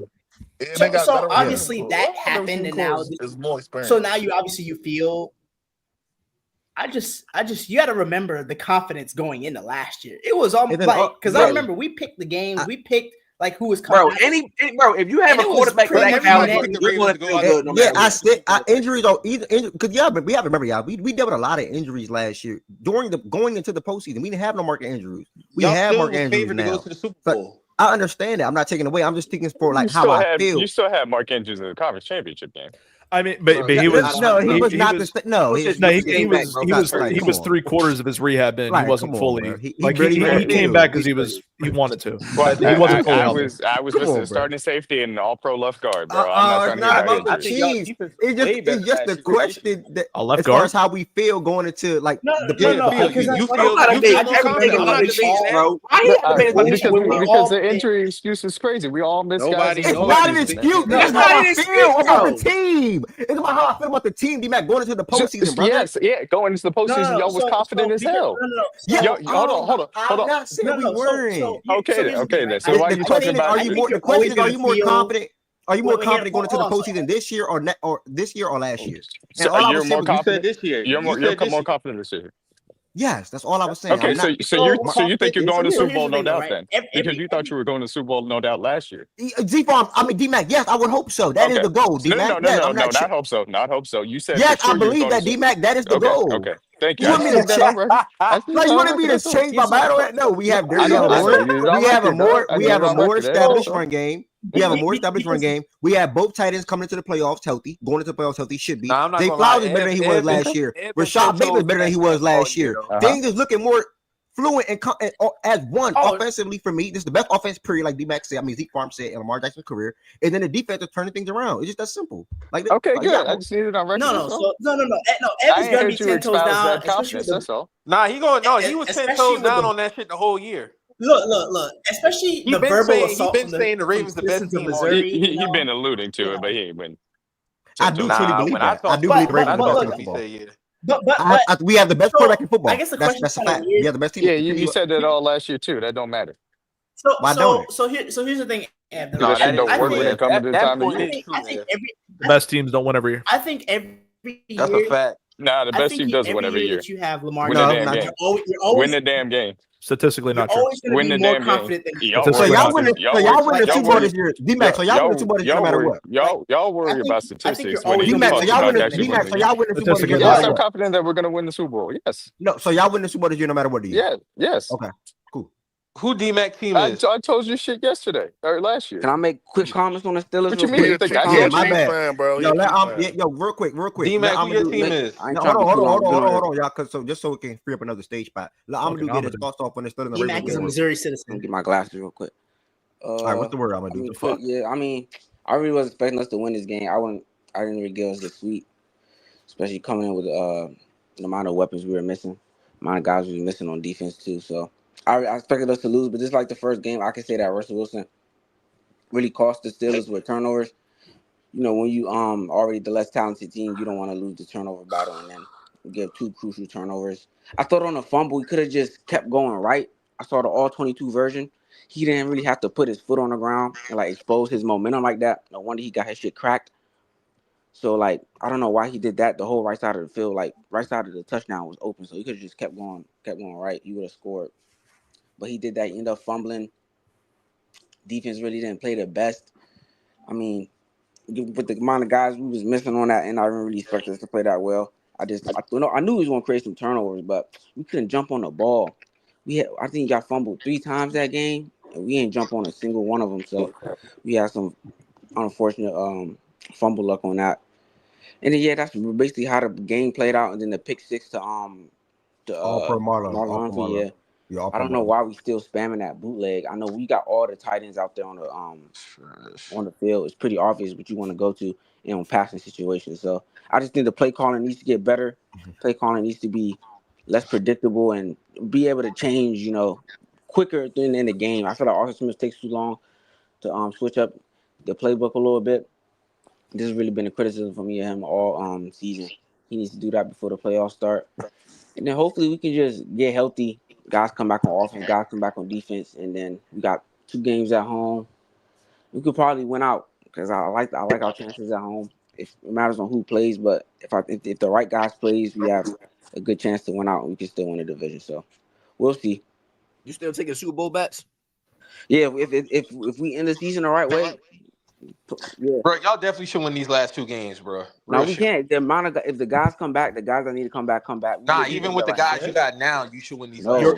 So obviously that happened, and now is more experience. So now you feel. I just you got to remember the confidence going into last year. It was almost like because I remember we picked the games, we picked like who was coming. Bro, if you have a quarterback like that, injuries are either because we have to remember, y'all. We dealt with a lot of injuries last year going into the postseason. We didn't have no Mark Andrews. We have Mark Andrews now. To go to the Super Bowl. I understand that. I'm not taking away. I'm just thinking for like how I feel. You still have Mark Andrews in the conference championship game. I mean, but he was he was not the he was 3/4 of his rehab in. He wasn't fully he came back because he wanted to. But he wasn't fully healthy. I was listening starting safety and all pro left guard, bro. I'm not about the teams. It's just the question that as far as how we feel going into like the because the injury excuse is crazy. We all miss guys. It's not an excuse. That's how I feel about the team. It's about how I feel about the team, D-Mac, going into the postseason, brother. Yes, going into the postseason, y'all was confident as hell. Hold on. I'm not saying we weren't. Okay. Then. So why are you talking about? The question is, are you more confident? Are you more confident going into the postseason this year or this year or last year? So you're more confident this year. You're more confident this year. Yes, that's all I was saying. Okay, so you think you're going to Super Bowl, no doubt, then? Because you thought you were going to Super Bowl, no doubt, last year. D-Mac, yes, I would hope so. That is the goal, D-Mac. No, not hope so. Not hope so. You said yes, I believe that, D-Mac. That is the goal. Okay, thank you. You want me to change my mind? No, we have a more established run game. We have a more established run game. We have both tight ends coming into the playoffs healthy. Going into the playoffs healthy should be. Zay Flowers is better than he was last year. Rashad Bateman is better than he was last year. Things is looking more fluent and as one offensively for me. This is the best offense period, like D-Mac said. I mean, Zeke Farm said in Lamar Jackson's career. And then the defense is turning things around. It's just that simple. Like okay, good. I just need it on record. No. Evan's gonna be 10 toes down. That's all. He was 10 toes down on that shit the whole year. Look. Especially the verbal assault. He's been saying the Ravens the best team. He's been alluding to it, but he ain't been. I do truly believe that. I do believe the Ravens are the best team in football. But we have the best quarterback in football. I guess that's a fact. We have the best team. Yeah, you said that all last year too. That don't matter. So here's the thing. That shit don't work when it comes to the time of year. The best teams don't win every year. I think every year. That's a fact. Nah, the best team does win every year. You have Lamar. Win the damn game. Statistically not true. Win the damn game. So y'all win the Super Bowl this year. D-Mac, so y'all win the Super Bowl this year no matter what. Y'all worry about statistics. D-Mac, so y'all win the Super Bowl this year. Yes, I'm confident that we're going to win the Super Bowl. Yes. No, so y'all win the Super Bowl this year no matter what do you? Yeah. Yes. Okay. Cool. Who D-Mac team is? I told you shit yesterday or last year. Can I make quick comments on the Steelers? What you mean? Yeah, my bad, bro. Yo, real quick. D-Mac, who your team is? Hold on, y'all. Cause just so we can free up another stage spot. I'm gonna get his thoughts off on the Steelers. D-Mac is a Missouri citizen. Get my glasses real quick. All right, what's the word I'm gonna do? Quick, yeah, I mean, I really was expecting us to win this game. I didn't really give us the sweep, especially coming in with the amount of weapons we were missing, amount of guys we were missing on defense too. So. I expected us to lose, but this is like the first game I can say that Russell Wilson really cost the Steelers with turnovers. You know, when you already the less talented team, you don't want to lose the turnover battle and then give two crucial turnovers. I thought on a fumble, he could have just kept going right. I saw the all-22 version. He didn't really have to put his foot on the ground and like expose his momentum like that. No wonder he got his shit cracked. So like I don't know why he did that. The whole right side of the field, like right side of the touchdown was open, so he could have just kept going right. He would have scored. But he did that. He ended up fumbling. Defense really didn't play the best. I mean, with the amount of guys we was missing on that, and I didn't really expect us to play that well. I knew he was going to create some turnovers, but we couldn't jump on the ball. I think he got fumbled 3 times that game, and we ain't jump on a single one of them. So we had some unfortunate fumble luck on that. And then that's basically how the game played out. And then the pick 6 to The All pro Marlon. All pro Humphrey, Marlon. yeah. Yeah, all I pro don't know Marlon. why we still spamming that bootleg. I know we got all the tight ends out there on the field. It's pretty obvious what you want to go to in passing situations. So I just think the play calling needs to get better. Play calling needs to be less predictable and be able to change, quicker in the game. I feel like Arthur Smith takes too long to switch up the playbook a little bit. This has really been a criticism for me of him all season. He needs to do that before the playoffs start. And then hopefully we can just get healthy. Guys come back on offense, guys come back on defense, and then we got 2 games at home. We could probably win out because I like our chances at home. It matters on who plays, but if the right guys plays, we have a good chance to win out, and we can still win the division. So we'll see. You still taking Super Bowl bets? Yeah, if we end the season the right way, yeah. Bro, y'all definitely should win these last 2 games, bro. No, we can't. The amount of if the guys come back, the guys that need to come back. Nah, even with the guys you got now, you should win these. No, you're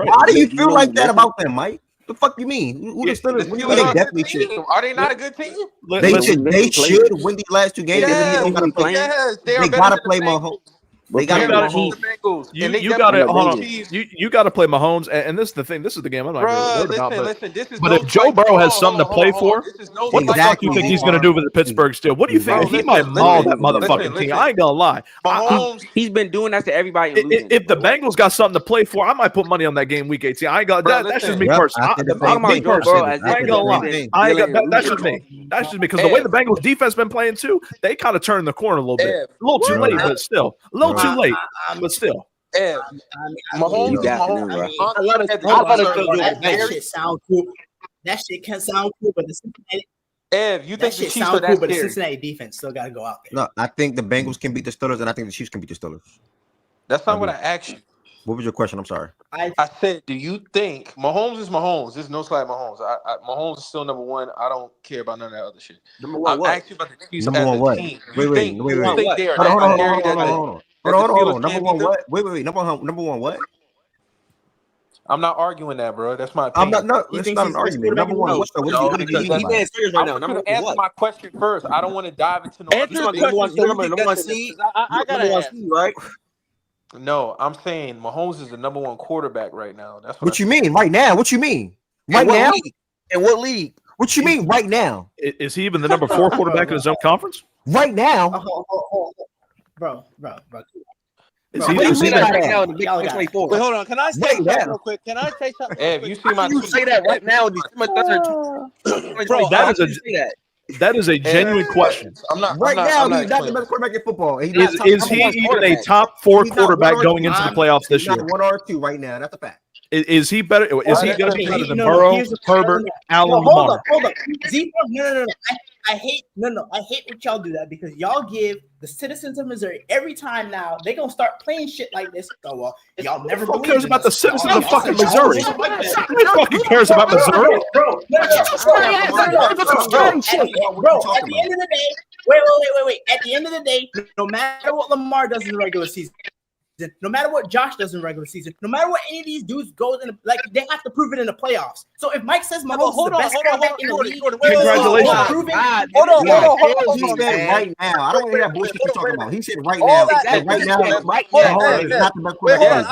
right. Why do you feel like that about them, Mike? The fuck you mean? Who the Steelers? The They definitely team. should. Are they not a good team? They should win these last 2 games. Yes, they gotta play Mahomes. They got You got to hold on. You got to play Mahomes, and this is the thing. This is the game I'm not really worried about. But if Joe Burrow has something to play for, what the fuck do you think he's going to do with the Pittsburgh Steelers? What do you think? He might maul that motherfucking team. I ain't gonna lie. He's been doing that to everybody. If the Bengals got something to play for, I might put money on that game week 18. I ain't got that. That's just me personally. I ain't gonna lie. That's just me. That's just me because the way the Bengals defense been playing too, they kind of turned the corner a little bit. A little too late, but still a little too late, but still. Mahomes, that shit sound cool. That shit can sound cool, but the Cincinnati, you think the Chiefs sound cool, but the Cincinnati defense still got to go out there. No, I think the Bengals can beat the Steelers, and I think the Chiefs can beat the Steelers. That's not what I asked you. What was your question? I'm sorry. I said, do you think Mahomes is Mahomes? There's no slide Mahomes. Mahomes is still number 1. I don't care about none of that other shit. Number 1 what? I asked you about the Chiefs number as 1 a what? team. Wait. Hold on. Number 1 what? Wait. Number 1 what? I'm not arguing that, bro. That's my opinion. I'm not. No, it's not an argument. Number 1. What do you mean? Answer my question first. I don't want to dive into no. Answer my question. Number 1 seed. I got number 1 seed, right? No, I'm saying Mahomes is the number 1 quarterback right now. That's what you mean right now. What you mean right now? In what league? What you mean right now? Is he even the number 4 quarterback in his own conference? Right now, bro. Is he right now in the Big 24? Wait, hold on. Can I say something real quick? Can I say something? If you see my, you say that right now, December 3rd. Bro, that is a genuine question. I'm not the best quarterback in football. Is he even a top 4 quarterback going into the playoffs this year? 1 or 2 right now. That's a fact. Is he better? Is he going to be better than Burrow, Herbert, Allen, Lamar? Hold up. No. I hate what y'all do that because y'all give the citizens of Missouri every time now they gonna start playing shit like this. So well, y'all never. Who cares about the citizens of fucking Missouri? Who fucking cares about Missouri? Bro, at the end of the day, wait. At the end of the day, no matter what Lamar does in the regular season, no matter what Josh does in the regular season, no matter what any of these dudes goes in, they have to prove it in the playoffs. So if Mike says Mahomes is the best quarterback in the league, congratulations. Hold on. He said right now. I don't want to hear that bullshit you're talking about. He said right now. Right now, not the best quarterback.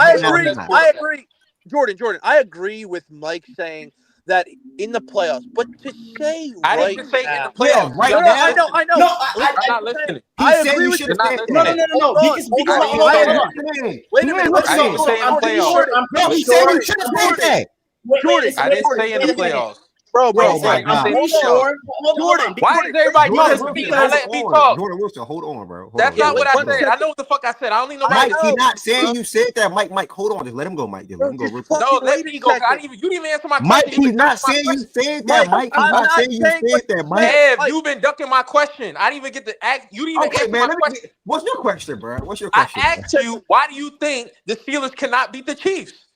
I agree. Jordan, I agree with Mike saying that in the playoffs, but to say I right didn't say now, in the playoffs. Right now, I know. No, I'm not listening. I agree with you. No. Because I didn't say in the playoffs. Bro, I'm pretty sure. Jordan, why is everybody let me talk? Jordan Wilson, hold on, bro. That's not what I said. I know what the fuck I said. I don't need nobody. Mike, he's not saying you said that. Mike, hold on. Just let him go, Mike. Just let him go. No, let me go. You didn't even answer my question. Mike, he's not saying you said that. Mike, he's not saying you said that. Mike, you've been ducking my question. I didn't even get to ask. You didn't even answer my question. What's your question, bro? What's your question? I asked you, why do you think the Steelers cannot beat the Chiefs?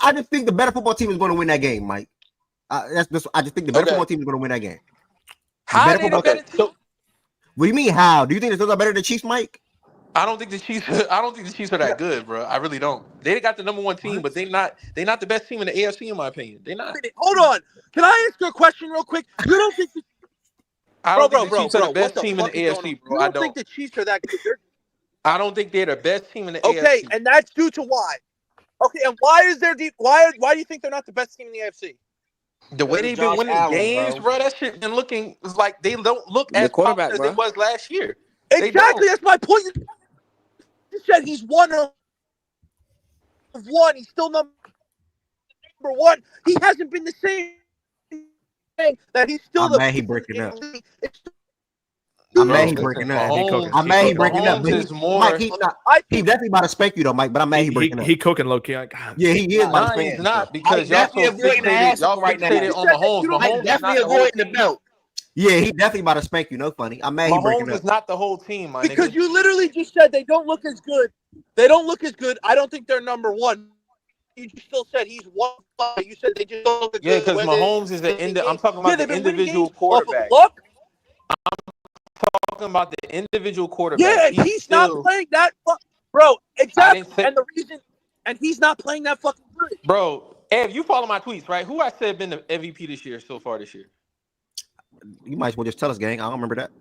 I just think the better football team is going to win that game, Mike. I just think the better football team is going to win that game. How are they the better team? What do you mean? How do you think the Steelers are better than the Chiefs, Mike? I don't think the Chiefs are that good, bro. I really don't. They got the number 1 team, but they're not the best team in the AFC, in my opinion. They're not. Hold on. Can I ask you a question real quick? You don't think I don't think the Chiefs are the best team in the AFC, bro. I don't think the Chiefs are that good. I don't think they're the best team in the Okay, AFC. and that's due to why. Okay, and why is there why do you think they're not the best team in the AFC? The way they've been winning games, bro, that shit been looking like they don't look as popped as it was last year. Exactly, that's my point. You said he's one of one. He's still number one. He hasn't been the same thing that he's still the. Man, he breaking up. I'm mad he breaking up. I'm mad he breaking up. Mike, he definitely about to spank you though, Mike. But I'm mad he breaking up. He cooking low key. Yeah, he is. Nah, he's not because y'all so fixated on Mahomes. Mahomes definitely avoiding the belt. Yeah, he definitely about to spank you. No funny. I'm mad he breaking up. Mahomes is not the whole team, my because nigga. you literally just said they don't look as good. They don't look as good. I don't think they're number one. You still said he's one. You said they just don't look as good. Yeah, because Mahomes is the I'm talking about the individual quarterback. Look. I'm talking about the individual quarterback. Yeah, and he's not playing that, bro. Exactly, and the reason, and he's not playing that fucking good, bro. Ev, you follow my tweets, right? Who I said been the MVP this year so far this year? You might as well just tell us, gang. I don't remember that.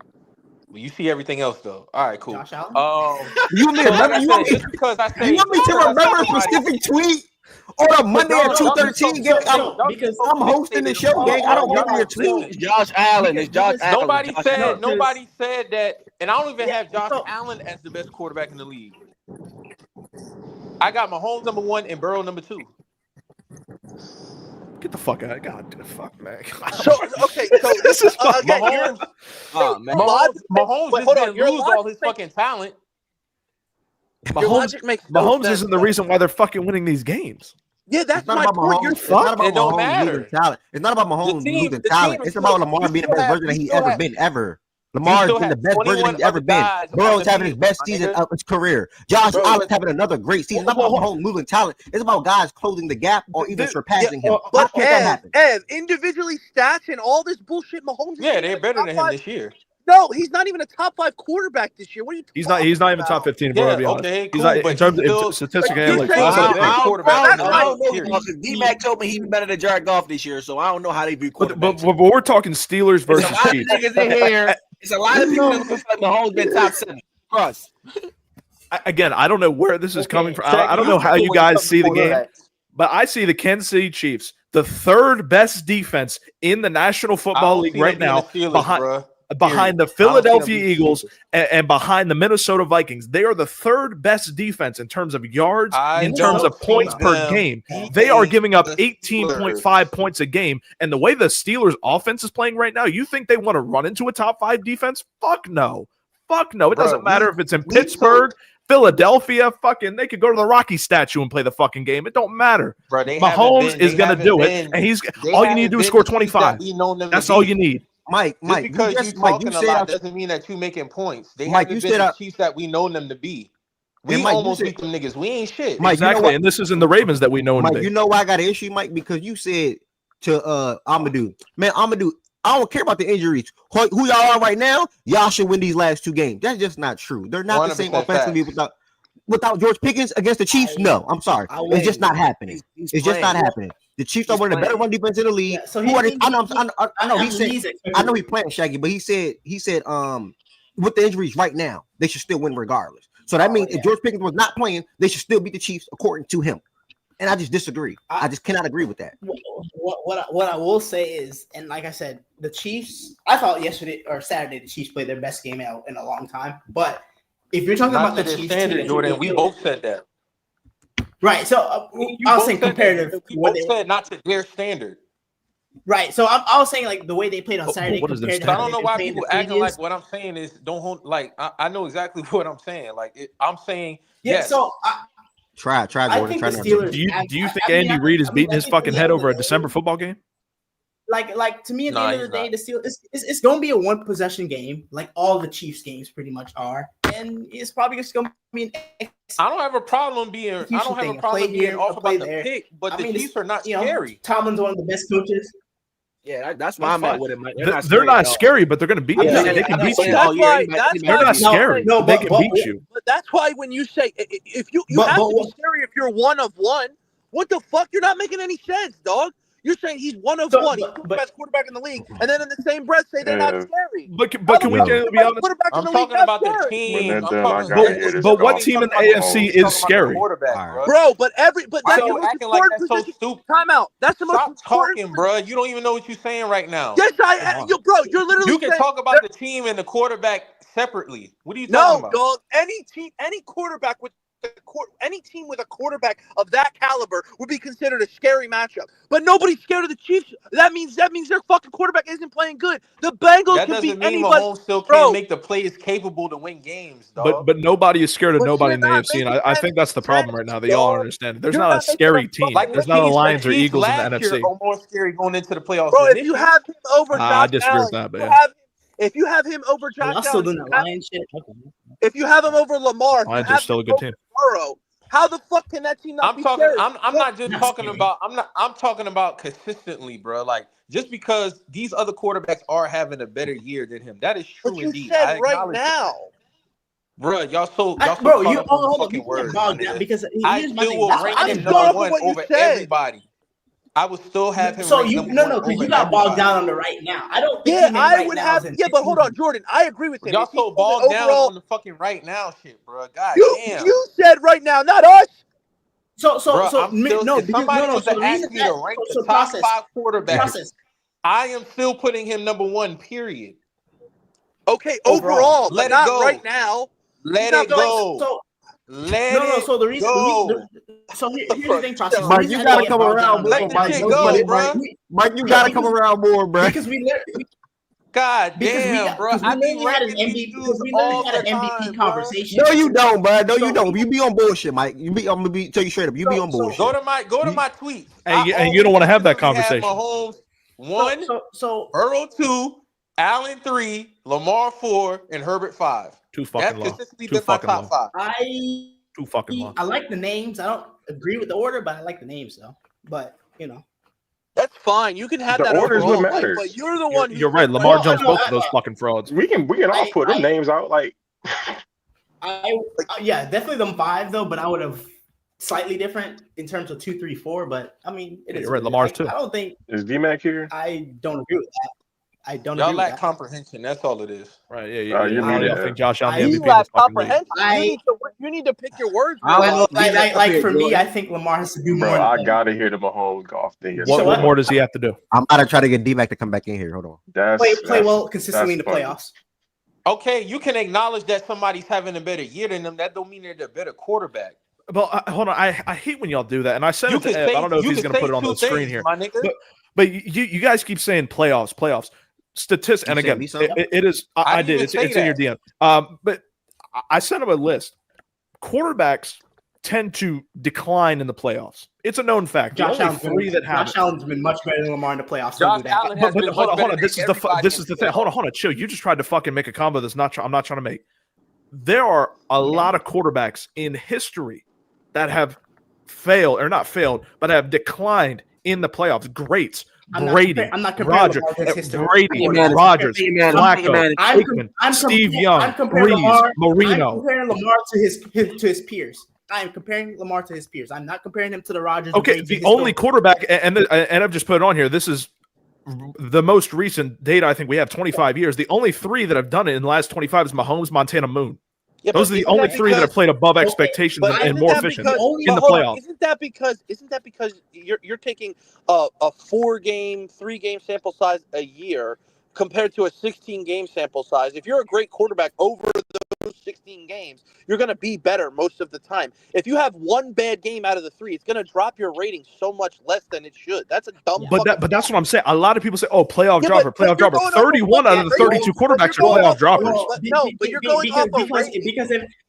Well, you see everything else though. All right, cool. You want me to remember? You want me to remember a specific tweet? Or a Monday at 2:13 game? Because I'm hosting the show, gang. I don't remember your tweet. It's Josh Allen. It's Josh Allen. Nobody said that, and I don't even have Josh Allen as the best quarterback in the league. I got Mahomes number 1 and Burrow number 2. Get the fuck out! God, fuck, man. So this is Mahomes. Mahomes just didn't lose all his fucking talent. Mahomes isn't the reason why they're fucking winning these games. Yeah, that's my point. You're it's not about it don't Mahomes matter. losing talent. It's not about Mahomes losing talent. It's about Lamar being the best version that he ever been ever. Lamar's been the best version he's ever been. Burrow's having his best season of his career. Josh Allen's having another great season. It's not about Mahomes losing talent. It's about guys closing the gap or even surpassing him. But Ev, individually stats and all this bullshit, Mahomes. Yeah, they're better than him this year. No, he's not even a top 5 quarterback this year. What are you? He's not even top 15. Bro, to be honest. Okay, he's not in terms of statistical analytics. I don't know. D-Mac told me he was better than Jared Goff this year, so I don't know how they view quarterbacks. But we're talking Steelers versus Chiefs. Niggas in here. It's a lot of people that look like Mahomes been top 7. Trust. Again, I don't know where this is coming from. I don't know how you guys see the game, but I see the Kansas City Chiefs, the 3rd best defense in the National Football League right now, behind the Philadelphia Eagles and behind the Minnesota Vikings. They are the 3rd best defense in terms of yards, in terms of points per game. They are giving up 18.5 points a game. And the way the Steelers offense is playing right now, you think they want to run into a top 5 defense? Fuck no. Fuck no. It doesn't matter if it's in Pittsburgh, Philadelphia, fucking they could go to the Rocky statue and play the fucking game. It don't matter. Bro, Mahomes is going to do it. And all you need to do is score 25. That's all you need. Mike, because you're talking a lot doesn't mean that you're making points. They haven't been the Chiefs that we know them to be. We almost beat them niggas. We ain't shit. Mike, exactly, and this isn't the Ravens that we know them to be. You know why I got an issue, Mike? Because you said to Amadou, I don't care about the injuries. Who y'all are right now, y'all should win these last 2 games. That's just not true. They're not the same offensively without George Pickens against the Chiefs. No, I'm sorry. It's just not happening. It's just not happening. The Chiefs are one of the better run defense in the league. Yeah, so I know he's playing Shaggy, but he said with the injuries right now, they should still win regardless. So that means if George Pickens was not playing, they should still beat the Chiefs according to him. And I just disagree. I just cannot agree with that. What I will say is, and like I said, the Chiefs, I thought yesterday or Saturday the Chiefs played their best game out in a long time. But if you're talking about the Chiefs standard, Jordan, we both said that. Right, so I was saying comparative. We both said not to their standard. Right, so I was saying like the way they played on Saturday. I don't know why people acting like what I'm saying is don't hold. Like I know exactly what I'm saying. Like I'm saying yes. So try, Jordan. Try do you think Andy Reid is beating his fucking head over a December football game? Like to me, at the end of the day, the Steelers it's going to be a 1 possession game, like all the Chiefs games pretty much are, and it's probably just going to be. I don't have a problem being. I don't have a problem being off about the pick, but the Chiefs are not scary. Tomlin's one of the best coaches. Yeah, that's why I'm at with it. They're not scary, but they're going to beat you. They can beat you. They're not scary. No, they can beat you. But that's why when you say if you have to be scary if you're 1 of 1, what the fuck? You're not making any sense, dog. You're saying he's one of one. He's the best quarterback in the league, and then in the same breath say they're not scary. But can we genuinely be honest? I'm talking about the team. But what team in the AFC is scary? Bro, but that's the most acting like important that's so position. stupid. Time out. That's the most Stop important. talking, bro. You don't even know what you're saying right now. Yes, bro. You're literally. You can saying talk about the team and the quarterback separately. What are you talking about? No, dog. Any team, any quarterback with any team with a quarterback of that caliber would be considered a scary matchup. But nobody's scared of the Chiefs. That means their fucking quarterback isn't playing good. The Bengals That can doesn't beat mean anybody. Mahomes still can't make the plays capable to win games, dog. But nobody is scared of But nobody you're in the not AFC, and making I think that's the problem right now that y'all understand. There's not a scary team. Like There's not a Lions or Eagles in the last year NFC. are more scary going into the playoffs. Bro, than if you this have him over I Josh disagree Allen, with that, but yeah. if you have him over Josh Y'all still Allen, doing the Lions shit? if you have him over Lamar, if you Lions are have still a him good over team. Burrow, how the fuck can that team not be talking. scary? I'm not just talking about. I'm talking about consistently, bro. Like just because these other quarterbacks are having a better year than him, that is true But you indeed. said I right acknowledge now. Bro, y'all so Bro, caught you up on the hold on, fucking you words, can't bog my down nigga. because I here's my still thing. will That's rank what I'm him going number off of one what you over said. everybody. I would still have him So ranked you number no one because over you got bogged everybody. down on the right now. I don't think Yeah, he meant I right would now have. as in Yeah, but hold on, Jordan. I agree with him. Y'all If he so goes bogged down overall, on the fucking right now shit, bro. God damn. you said right now, not us. Bro, I'm still, no, if somebody was So to the reason ask me that to rank the top process, 5 quarterbacks, process. I am still putting him number one, period. Okay, overall, but Let it not go. right now. Let it go. Let it So the reason, go. here's the thing, process. Mike, you gotta come around more, Let the Mike. shit Don't go, sweat it, bro. Mike, you gotta come around more, bro. Because we literally. God damn, bro. I be had an ranking these MVP dudes because we all literally had the an time, MVP bro. conversation. No, you don't, bro. No, you don't. You be on bullshit, Mike. I'm gonna tell you straight up. You be on bullshit. Go to my tweets. And you don't want to have that conversation. Have Mahomes 1, Burrow 2, Allen 3, Lamar 4, and Herbert 5. Too fucking low. Consistently Too been my fucking top low. 5. Too fucking low. I like the names. I don't agree with the order, but I like the names though. But you know. That's fine. You can have The that order's what overall, Mike, matters. but you're the one who's You're right. Lamar jumps both of those fucking frauds. We can all put them names out. Like, Yeah, definitely them 5 though. But I would have slightly different in terms of 2, 3, 4. But I mean, it is. You're right. Lamar's too. I don't think. Is D-Mac here? I don't agree with that. I don't. Y'all agree lack with that. comprehension. That's all it is. Right? Yeah. I think Josh Allen You MVP lack in this fucking league. comprehension. You need to pick your words. Like for me, I think Lamar has to do more. Bro, I gotta hear the Mahomes golf thing. What more does he have to do? I'm about to try to get D-Mac to come back in here. Hold on. Play well consistently in the playoffs. Okay, you can acknowledge that somebody's having a better year than them. That don't mean they're the better quarterback. Well, hold on. I hate when y'all do that. And I said it to Ed. I don't know if he's going to put it on the screen here. But you guys keep saying playoffs. Statistics, and again, it is. I did. It's in your DM. But I sent him a list. Quarterbacks tend to decline in the playoffs. It's a known fact. Josh Allen's been much better than Lamar in the playoffs. Josh Allen has been hold on. This is the thing. Hold on. Chill. You just tried to fucking make a combo that's not. I'm not trying to make. There are a lot of quarterbacks in history that have failed, or not failed, but have declined in the playoffs. Greats. Brady, Rodgers, Flacco, Aikman, Steve Young, Breeze, Marino. I'm comparing Lamar to his peers. I am comparing Lamar to his peers. I'm not comparing him to the Rodgers. Okay, the only quarterback, and I've just put it on here. This is the most recent data I think we have, 25 years. The only 3 that have done it in the last 25 is Mahomes, Montana, Moon. Yeah, those are the only 3 that have played above expectations and more efficient in the playoffs. Isn't that because you're taking a 4-game, 3-game sample size a year compared to a 16-game sample size? If you're a great quarterback over those 16 games, you're going to be better most of the time. If you have one bad game out of the 3, it's going to drop your rating so much less than it should. That's a dumb. But that's what I'm saying. A lot of people say, "Oh, playoff dropper." 31 out of the 32 quarterbacks are playoff droppers. But you're going off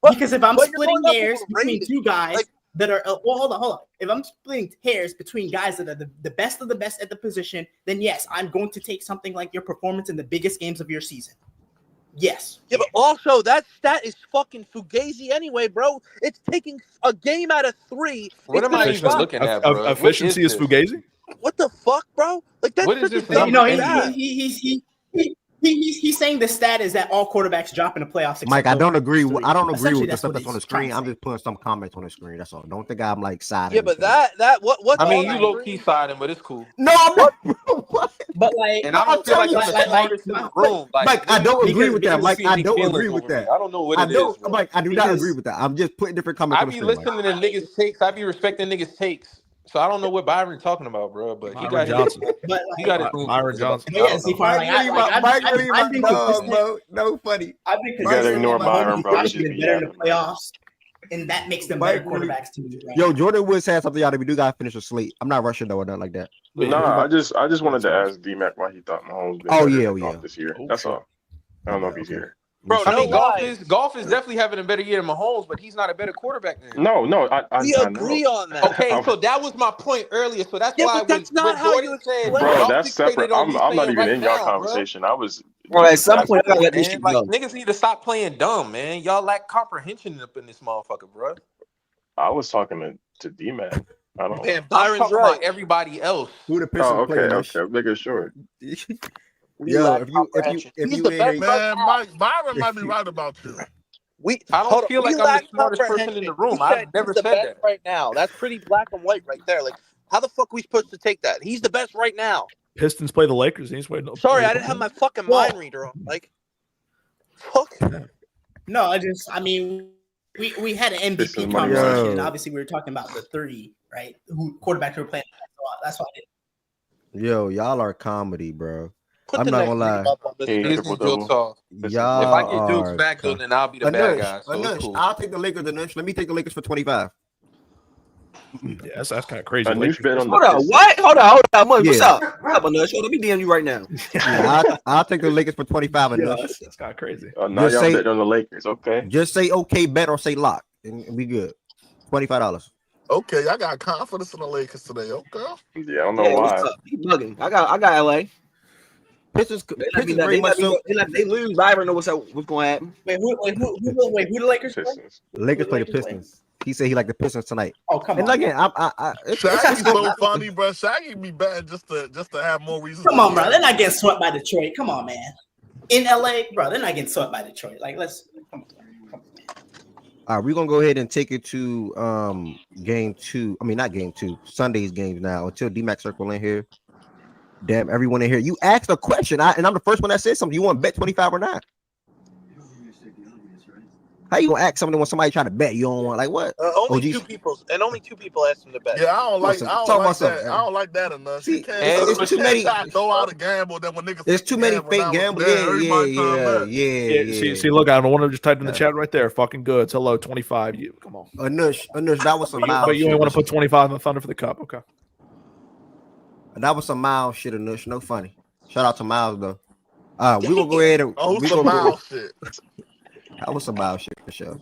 because if I'm splitting hairs between 2 guys that are hold on. If I'm splitting hairs between guys that are the best of the best at the position, then yes, I'm going to take something like your performance in the biggest games of your season. Yes. Yeah, but also that stat is fucking fugazi anyway, bro. It's taking a game out of 3. What am I even looking at, bro? Efficiency is fugazi? What the fuck, bro? Like that's what is such this? a No, He's saying the stat is that all quarterbacks drop in the playoffs. Mike, I don't agree. I don't agree with the stuff what that's on the screen. I'm just putting some comments on the screen. That's all. Don't think I'm like siding. Yeah, but what? I mean, you low key siding, but it's cool. No, I'm not. But like, and I don't feel like I'm the smartest in the room. Like, I don't agree with that. Like, I don't agree with that. I don't know what it is. Like, I do not agree with that. I'm just putting different comments. I be listening to niggas takes. I be respecting niggas takes. So I don't know what Byron talking about, bro. But he got Johnson. He got it. Byron Johnson. Yeah, see, I've been consistent. No funny. I've been consistent. You gotta ignore Byron, bro. He's been better in the playoffs, and that makes them better quarterbacks too. Right? Yo, Jordan Woods had something out of me. Do gotta finish a slate. I'm not rushing though or nothing like that. Nah, I just wanted to ask D-Mac why he thought Mahomes. This year. That's all. I don't know if he's here. Bro, I mean, golf is definitely having a better year than Mahomes, but he's not a better quarterback than him. No, we agree on that. Okay, so that was my point earlier. So that's why but that's not how you said, bro, that's separate. I'm not even in y'all conversation. Bro. I was. Bro, at some point, I gotta let this shit like go. niggas need to stop playing dumb, man. Y'all lack comprehension up in this motherfucker, bro. I was talking to D-Mac. I don't. Man, I'm talking about everybody else. Who the Pistons okay. Making sure. Yo, if you man, Byron might be right about you. I don't feel like I'm the smartest person in the room. I've never said that. Right now, that's pretty black and white right there. Like, how the fuck are we supposed to take that? He's the best right now. Pistons play the Lakers. And he's waiting. Sorry, I didn't have my fucking mind reader on. Like, fuck. No, I mean, we had an MVP conversation. And obviously, we were talking about the three, right? Who quarterbacks were playing. That's why I did. Yo, y'all are comedy, bro. I'm not gonna lie. Y'all if I get Dukes back, then I'll be the bad guy. So cool. I'll take the Lakers. Let me take the Lakers for 25. Yeah, that's kind of crazy. Hold on, what? Hold on. What's up? What's up, Anush? Let me DM you right now. I'll take the Lakers for 25. That's kind of crazy. Now y'all betting on the Lakers, okay? Just say okay, bet or say lock, and we good. $25. Okay, I got confidence in the Lakers today. Okay. Yeah, I don't know why. You bugging? I got LA. Pistons they lose. I already know what's going to happen. Wait, who the Lakers play? Lakers play the Pistons. He said he liked the Pistons tonight. Oh, come on. And again, Shaggy's so funny, bro. Shaggy be betting just to have more reasons. Come on, bro. They're not getting swept by Detroit. Come on, man. In LA, bro, they're not getting swept by Detroit. Like, let's come on. All right, we're gonna go ahead and take it to game 2. I mean, not game 2, Sunday's games now. Until D-Mac circle in here. Damn, everyone in here. You asked a question, and I'm the first one that said something. You want to bet 25 or not? How you gonna ask something when somebody try to bet? You don't want like what? Only two people asked him to bet. Yeah, I don't like that enough. See, it's too many. Throw out a gamble that when niggas. There's too many fake gambles. Yeah. See, look, I don't want to just type in the chat right there. Fucking good. It's hello 25. You come on. Anush, that was some mild. But you ain't want to put 25 in the Thunder for the Cup, okay? That was some mild shit, Anush. No funny. Shout out to Miles though. We will go ahead and we some mild shit. That was some mild shit for sure.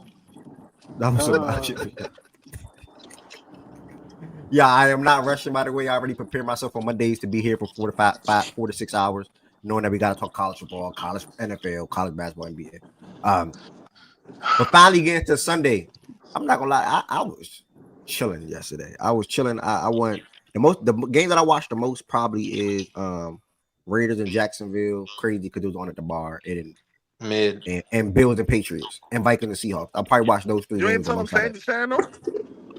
Yeah, I am not rushing. By the way, I already prepared myself on Mondays to be here for 4 to 6 hours, knowing that we got to talk college football, college NFL, college basketball, NBA. But finally getting to Sunday, I'm not gonna lie. I was chilling yesterday. I was chilling. I went the game that I watched the most probably is Raiders in Jacksonville. Crazy because it was on at the bar. And Bills and Patriots and Vikings and Seahawks. I'll probably watch those 3 games. You ain't tell them change the channel?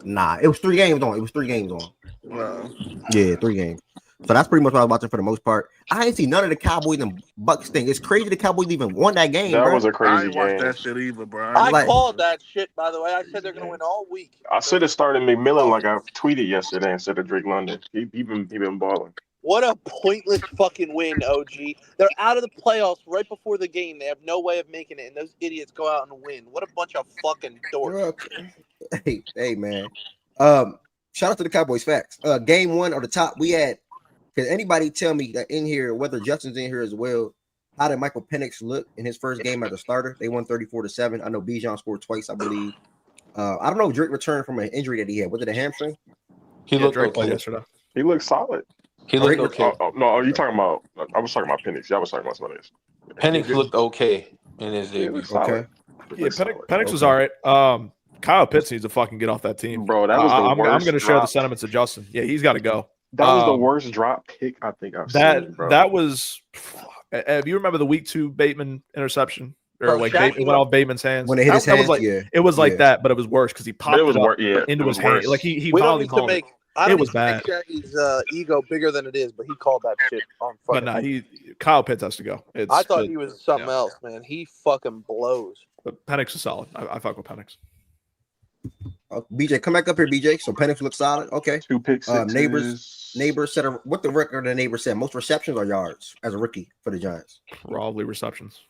Nah, it was 3 games on. Wow. Yeah, 3 games. So that's pretty much what I was watching for the most part. I ain't see none of the Cowboys and Bucks thing. It's crazy the Cowboys even won that game. That bro. was a crazy I ain't game. watched that shit either, bro. I called that shit, by the way. I said they're gonna win all week. I should have started McMillan like I tweeted yesterday instead of Drake London. He been balling. What a pointless fucking win, OG. They're out of the playoffs right before the game. They have no way of making it, and those idiots go out and win. What a bunch of fucking dorks. Hey, man. Shout out to the Cowboys. Facts. Game 1 of the top, we had. Can anybody tell me that in here, whether Justin's in here as well, how did Michael Penix look in his first game as a starter? They won 34-7. I know Bijan scored twice, I believe. I don't know if Drake returned from an injury that he had. Was it a hamstring? He looked okay yesterday. He looked solid. He looked okay. No, are you talking about? I was talking about Penix. Yeah, I was talking about somebody else. Penix looked okay in his debut. Okay. Yeah, Penix was all right. Kyle Pitts needs to fucking get off that team, bro. That was the worst. I'm going to share the sentiments of Justin. Yeah, he's got to go. That was the worst drop pick I think I've seen, bro. That was If you remember the week 2 Bateman interception, or Bro, like Shaq, Bateman went off Bateman's hands. When it hit his hands, was like, it was like that, but it was worse because he popped it was up yeah, into it his was hand. worse. Like he We don't volley need to mauled make. it. I It don't was need to make bad. Shaggy's ego bigger than it is, but he called that shit on But fucking. no, Kyle Pitts has to go. I thought he was something else, man. He fucking blows. But Penix is solid. I fuck with Penix. BJ, come back up here, BJ. So Penix looks solid. Okay. 2 pick sixes. Neighbors said what the record the neighbor said. Most receptions or yards as a rookie for the Giants. Probably receptions.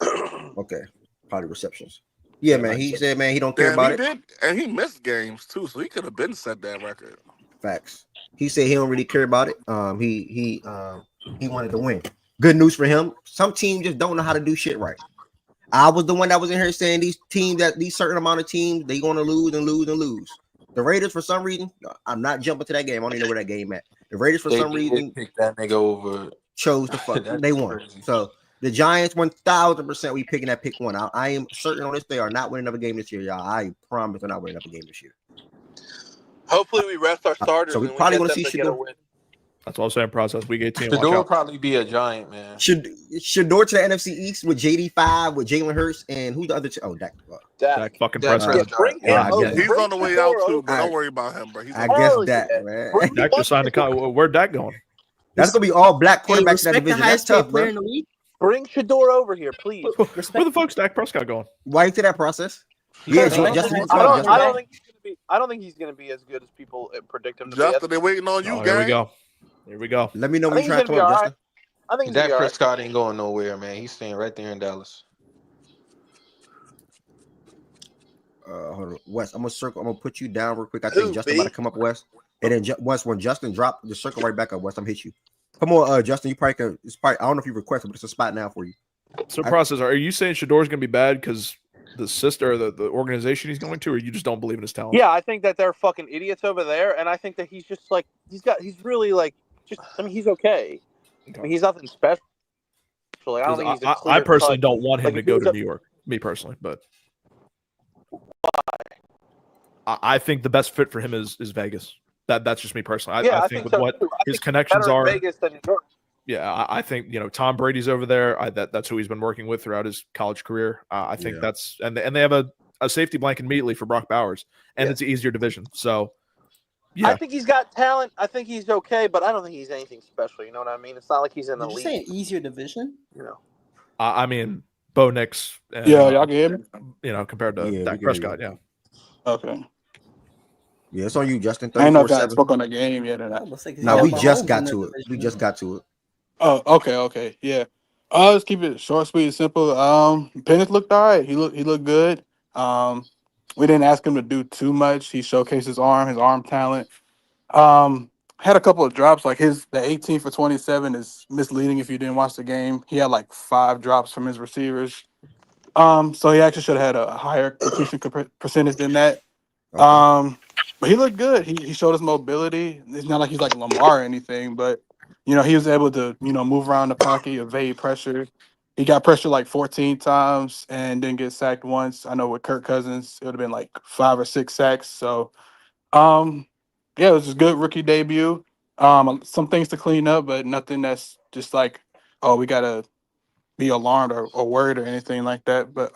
Okay, probably receptions. Yeah, man. He said, man, he don't care about it. And he missed games too, so he could have been set that record. Facts. He said he don't really care about it. He wanted to win. Good news for him. Some teams just don't know how to do shit right. I was the one that was in here saying these certain amount of teams, they going to lose and lose and lose. The Raiders, for some reason, I'm not jumping to that game. I don't even know where that game at. The Raiders, for some reason, pick that nigga over. chose to fuck. They won. Crazy. So the Giants, 1,000%, we picking that pick one. I am certain on this. They are not winning another game this year, y'all. I promise they're not winning another game this year. Hopefully, we rest our starters. So we and probably get want to them see get a Shador. win. That's what I'm saying. Process week 18. Shador will probably be a Giant, man. Shador to the NFC East with JD5 with Jalen Hurts and who's the other? Oh, Dak. Dak fucking Prescott. He's on the way out too, but don't worry about him, bro. I guess Dak, man. Dak just signed a where'd Dak going? That's gonna be all black quarterbacks in that division. That's tough, bro. Bring Shador over here, please. Where the fuck's Dak Prescott going? Why into that process? Yeah, Justin. I don't think he's gonna be as good as people predict him to be. Justin, they're waiting on you, Here we guys. go. Here we go. Let me know when I you think try to he's come gonna up, be Justin. I think Dak Prescott ain't going nowhere, man. He's staying right there in Dallas. Hold on, Wes. I'm gonna put you down real quick. I think Justin about to come up, Wes. And then once when Justin drop, just circle right back up, Wes. I'm hit you. Come on, Justin. You probably can. It's probably. I don't know if you requested, but it's a spot now for you. So, Process, are you saying Shador's going to be bad because the sister, the organization he's going to, or you just don't believe in his talent? Yeah, I think that they're fucking idiots over there, and I think that he's just like he's really like he's okay. I mean, he's nothing special. Like, I don't think he's a I personally cut. don't want him Like, to if go he was to a- New York. Me personally, but I think the best fit for him is Vegas. That's just me personally. I think with so what too. I his think connections better in are. Vegas than New York. Yeah, I think Tom Brady's over there. That's who he's been working with throughout his college career. I think that's and they have a safety blanket immediately for Brock Bowers, and it's an easier division. So, yeah, I think he's got talent. I think he's okay, but I don't think he's anything special. You know what I mean? It's not like he's in the Did you league. say an easier division? You know. I mean Bo Nix. And, y'all can hear me? Compared to Yeah, Dak we can Prescott, hear yeah. Okay. Yeah, it's on you, Justin. I ain't know if I 34-7. spoke on the game yet or not. No, we just got to it. We just got to it. Oh, okay, yeah. Let's keep it short, sweet, and simple. Penix looked all right. He looked good. We didn't ask him to do too much. He showcased his arm talent. Had a couple of drops, like the 18 for 27 is misleading if you didn't watch the game. He had like 5 drops from his receivers. So he actually should have had a higher completion percentage than that. But he looked good. He showed us mobility. It's not like he's like Lamar or anything, but he was able to move around the pocket, evade pressure. He got pressure like 14 times and didn't get sacked once. I know with Kirk Cousins, it would have been like 5 or 6 sacks. So, it was just a good rookie debut. Some things to clean up, but nothing that's just like, oh, we gotta be alarmed or worried or anything like that. But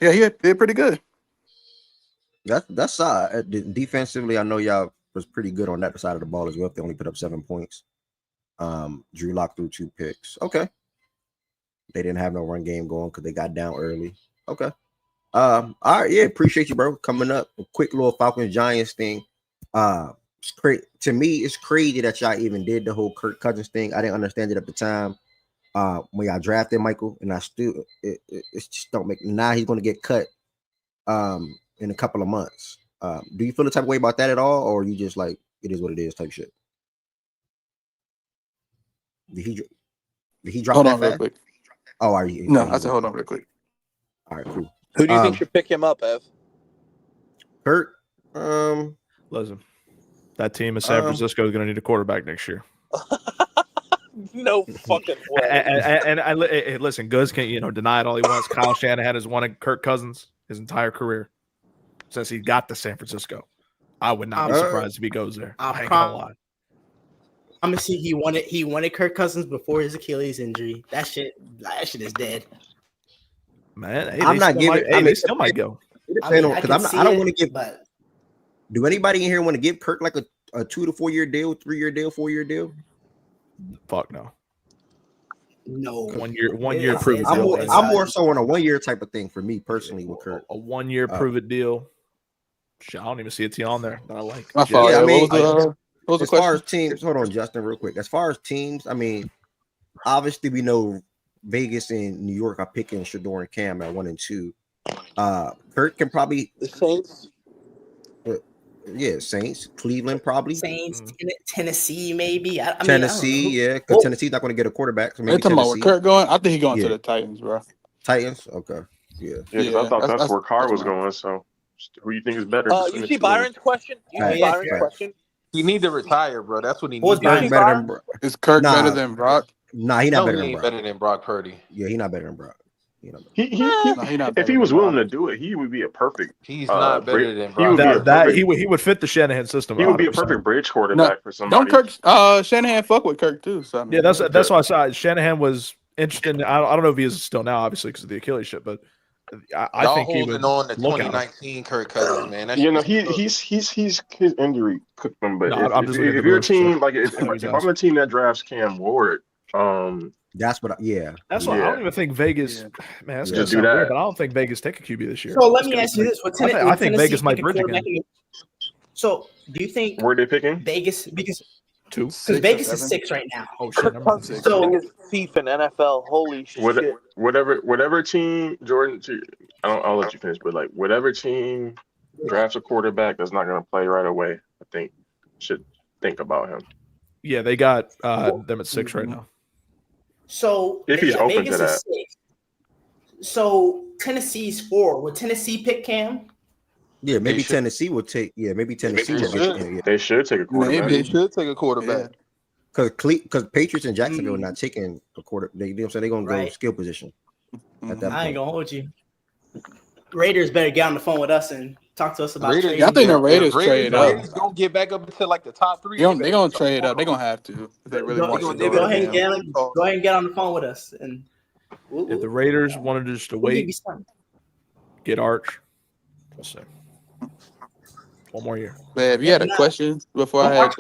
he did pretty good. That's defensively. I know y'all was pretty good on that side of the ball as well. They only put up 7 points. Drew Lock threw 2 picks. Okay. They didn't have no run game going because they got down early. Okay. All right. Yeah, appreciate you, bro. Coming up, a quick little Falcons Giants thing. It's crazy to me. It's crazy that y'all even did the whole Kirk Cousins thing. I didn't understand it at the time. When y'all drafted Michael, and I still it just don't make. Now he's going to get cut. In a couple of months. Do you feel the type of way about that at all, or you just like it is what it is type shit? Did he drop Hold that on real fast? quick. Oh, are you? No, I said hold on real quick. All right, cool. Who do you think should pick him up, Ev? Kurt. Listen, that team in San Francisco is going to need a quarterback next year. No fucking way. And listen, Goods can't deny it all he wants. Kyle Shanahan has wanted Kirk Cousins his entire career since he got to San Francisco. I would not be surprised if he goes there. I ain't gonna lie. Honestly, he wanted Kirk Cousins before his Achilles injury. That shit is dead. Man, hey, I'm not giving. they still might go. Because I don't want to give. But do anybody in here want to give Kirk like a 2 to 4 year deal, 3 year deal, 4 year deal? Fuck no. No. 1 year prove it I'm deal. I'm more so on a 1 year type of thing for me personally with Kirk. A 1 year prove it deal. Shit, I don't even see a team on there that I like. Yeah, I mean, what was the as far question? as teams, hold on, Justin, real quick. As far as teams, I mean, obviously we know Vegas and New York are picking Shador and Cam at 1 and 2. Kirk can probably the Saints. Yeah, Saints, Cleveland probably. Saints, Tennessee maybe. I mean, Tennessee, yeah, because Tennessee's not going to get a quarterback. So They maybe talking about where Tennessee. Kirk going? I think he's going to the Titans, bro. Titans, okay, yeah. Yeah, because I thought that's where Carr was going. So, who you think is better? You see Byron's question? Question? He need to retire, bro. That's what he Who's needs. better than Brock? Is Kirk better than Brock? Nah, he's not No, better he than ain't Brock. better than Brock Purdy. Yeah, he's not better than Brock. If he was willing to do it, he would be a perfect. He's not better than He would Brock. be he would fit the Shanahan system. He would be a 100%. perfect bridge quarterback for somebody. Don't Kirk Shanahan fuck with Kirk too? So I mean, Yeah, that's why I saw Shanahan was interested. I don't know if he is still now, obviously, because of the Achilles shit, but I think he would on the look at him. 2019 Kirk Cousins, man. That he's his injury cooked him. But No, I'm just looking at if the your moves, team, so- like if I'm a team that drafts Cam Ward, that's what. That's why I don't even think Vegas. Man, that's Just gonna do sound that. weird, but I don't think Vegas take a QB this year. So let me ask you this: I think Vegas might bridge again. So do you think where they picking Vegas because 2? Because Vegas is 6 right now. Oh shit! I'm 6. So thief in NFL. Holy shit! Whatever team, Jordan. I'll let you finish, but like whatever team drafts a quarterback that's not going to play right away, I think should think about him. Yeah, they got them at 6 right now. So if he's open Vegas to that. is 6. So Tennessee's 4. Would Tennessee pick Cam? Yeah, maybe Tennessee will take. Yeah, maybe Tennessee will get. Yeah. They should take a quarterback. They should take a quarterback. Because Patriots and Jacksonville are not taking a quarter. You know what I'm saying? They're gonna go skill position. At that I point. ain't gonna hold you. Raiders better get on the phone with us and talk to us about trading. I think the Raiders trade up. Raiders gonna get back up into like the top 3. They're gonna trade up. They're gonna have to. If they really want to Go ahead and get on the phone with us. And If the Raiders wanted just to wait, get Arch. We'll see. 1 more year. Babe, you had a question before I had.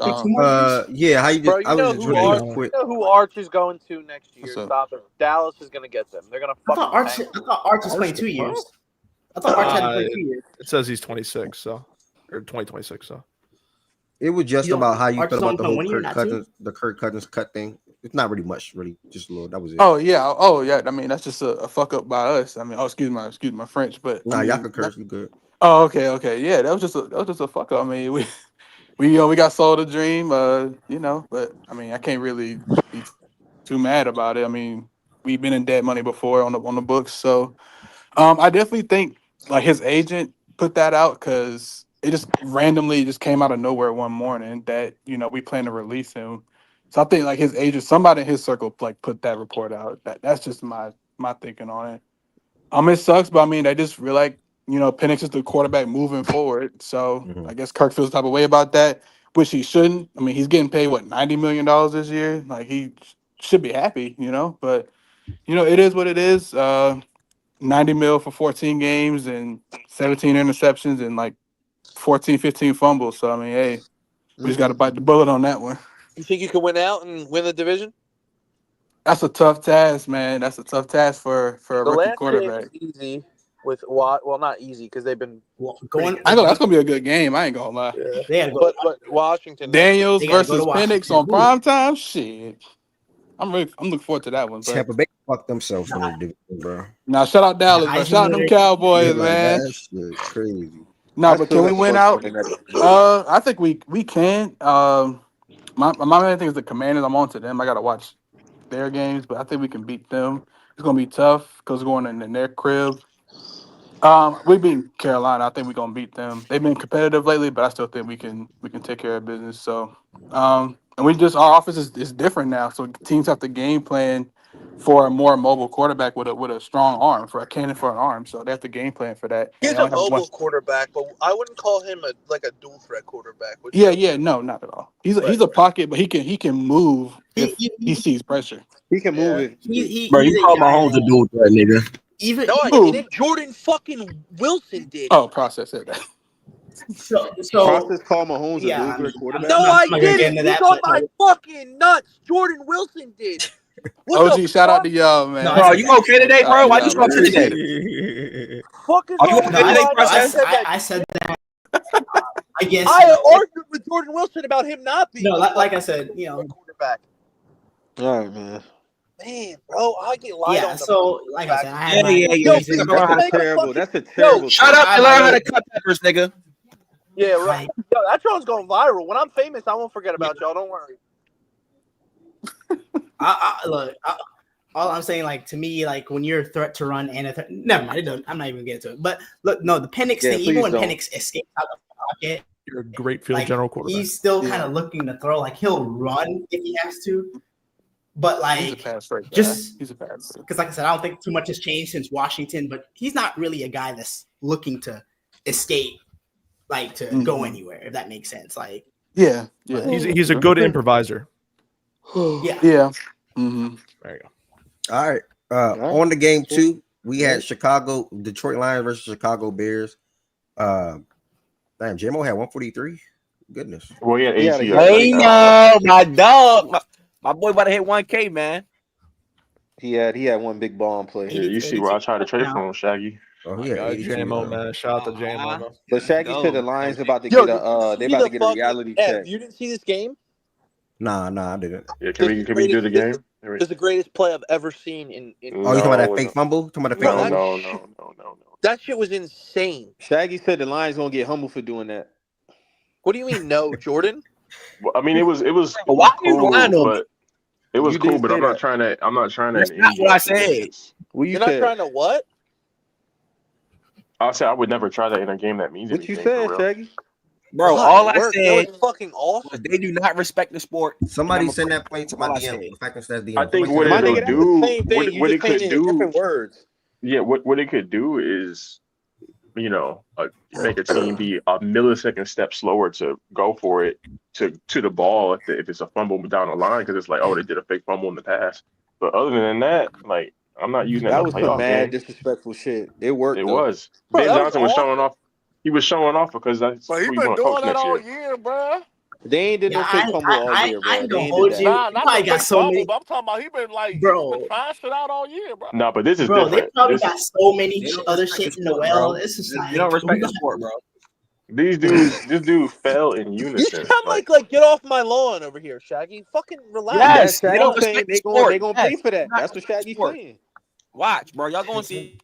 Yeah, how you Bro, just? I was just really quick. You know who Arch is going to next year? Stop it. Dallas is gonna get them. They're gonna. I thought Arch is playing 2 years. I thought Arch had to play 2 years. It says he's 26, so or 2026. So It was just about how you Arch felt about the don't whole win, you're Kirk not too? Cousins, the Kirk Cousins cut thing. It's not really much, really, just a little. That was it. Oh yeah. I mean, that's just a fuck up by us. I mean, excuse my French, but Nah, I mean, y'all can curse. You good? Oh, okay. Yeah, that was just a fuck up. I mean, we got sold a dream, but I mean, I can't really be too mad about it. I mean, we've been in debt money before on the books, so I definitely think like his agent put that out because it just randomly just came out of nowhere one morning that we plan to release him. So I think like his agent, somebody in his circle, like put that report out. That's just my thinking on it. It sucks, but I mean, they just feel like Penix is the quarterback moving forward. So I guess Kirk feels the type of way about that, which he shouldn't. I mean, he's getting paid $90 million this year. Like he should be happy, But it is what it is. $90 million for 14 games and 17 interceptions and like 14, 15 fumbles. So I mean, hey, we just got to bite the bullet on that one. You think you can win out and win the division? That's a tough task, man. That's a tough task for a The rookie last quarterback. game was easy with well, not easy because they've been going. That's gonna be a good game. I ain't gonna lie. Yeah. But Washington Daniels They gotta versus go to Penix on primetime. Shit, I'm looking forward to that one. Bro. Tampa Bay fucked themselves in the division, bro. Now shout out Dallas, bro. Shout out them Cowboys, man. That shit crazy. No, but can we win out? I think we can. My main thing is the Commanders. I'm on to them. I gotta watch their games, but I think we can beat them. It's gonna be tough because going in their crib. We beat Carolina. I think we're gonna beat them. They've been competitive lately, but I still think we can take care of business. So, and our offense is different now. So teams have to game plan for a more mobile quarterback with a strong arm, for a cannon for an arm. So they have to game plan for that. He's a mobile quarterback, but I wouldn't call him a dual threat quarterback. No, not at all. He's a pocket, but he can move if he sees pressure. He can move it. Bro, you call Mahomes a dual threat, nigga. Even didn't Jordan fucking Wilson did. Oh, process said that. So process call Mahomes a dual threat quarterback. No, I didn't. He's on my fucking nuts. Jordan Wilson did. OG, shout out to y'all, man. Bro, you okay today, bro? Why you talking today? Fucking Are you okay today, process? I said that. I guess I argued with Jordan Wilson about him not being. No, like I said, quarterback. All right, man. Man, bro, I get lied on. So, like I said, That's a terrible. That's a terrible. Shut up and learn how to cut peppers, nigga. Yeah, right. Yo, that show's going viral. When I'm famous, I won't forget about y'all. Don't worry. All I'm saying, like, to me, like, when you're a threat to run and a threat, never mind, I'm not even getting to it. But look, no, the Penix thing, even when Penix escapes out of the pocket, you're a great field general quarterback. He's still kind of looking to throw. Like, he'll run if he has to. But, like, he's a pass guy. Just he's a pass because, like I said, I don't think too much has changed since Washington, but he's not really a guy that's looking to escape, like, to go anywhere, if that makes sense. Like, yeah. He's a good improviser. Yeah. Mm-hmm. There you go. All right. On the game 2, we had Detroit Lions versus Chicago Bears. Damn, J-Mo had 143. Goodness. Well, he had Hey, no, my dog. My boy about to hit 1K, man. He had one big ball in play. Yeah, you see where I tried to trade for him, Shaggy. Oh yeah, J-Mo, man. Shout out to J-Mo. But Shaggy said the Lions about to get a reality check. You didn't see this game? Nah, I didn't. Yeah, can we do the game? This is the greatest play I've ever seen in Oh, you talking about that fake fumble? Talking about the fake fumble? No. That shit was insane. Shaggy said the Lions gonna get humbled for doing that. What do you mean, no, Jordan? Well, I mean, it was why you cool, lying on me? but it was cool. But I'm not trying to. That's not what I said. You're not trying to what? I said I would never try that in a game that means anything. What you said, Shaggy? Bro, all I said was fucking awesome. Was they do not respect the sport. Somebody send that plane to my DM. I think what it do, what it could do, different words. Yeah, what it could do is, make a team be a millisecond step slower to go for it to the ball if it's a fumble down the line because it's like, oh, they did a fake fumble in the past. But other than that, like, I'm not using that. That was some mad disrespectful shit. It worked. It was. Ben Johnson was showing off. He was showing off because that's he been doing that all year, bro. They ain't did no fake fumble all year, bro. I ain't gonna hold you. Nah, not probably the got fake so fumble, many. but I'm talking about he been like, bro, he been trying shit out all year, bro. No, but this is bro. different. They probably got so many other shit in the well. It's just like you don't respect the sport, bro. These dudes, this dude fell in unison. You sound like get off my lawn over here, Shaggy. Fucking relax. Yes, Shaggy don't saying respect they the sport. gonna pay for that. That's what Shaggy's saying. Watch, bro. Y'all gonna see.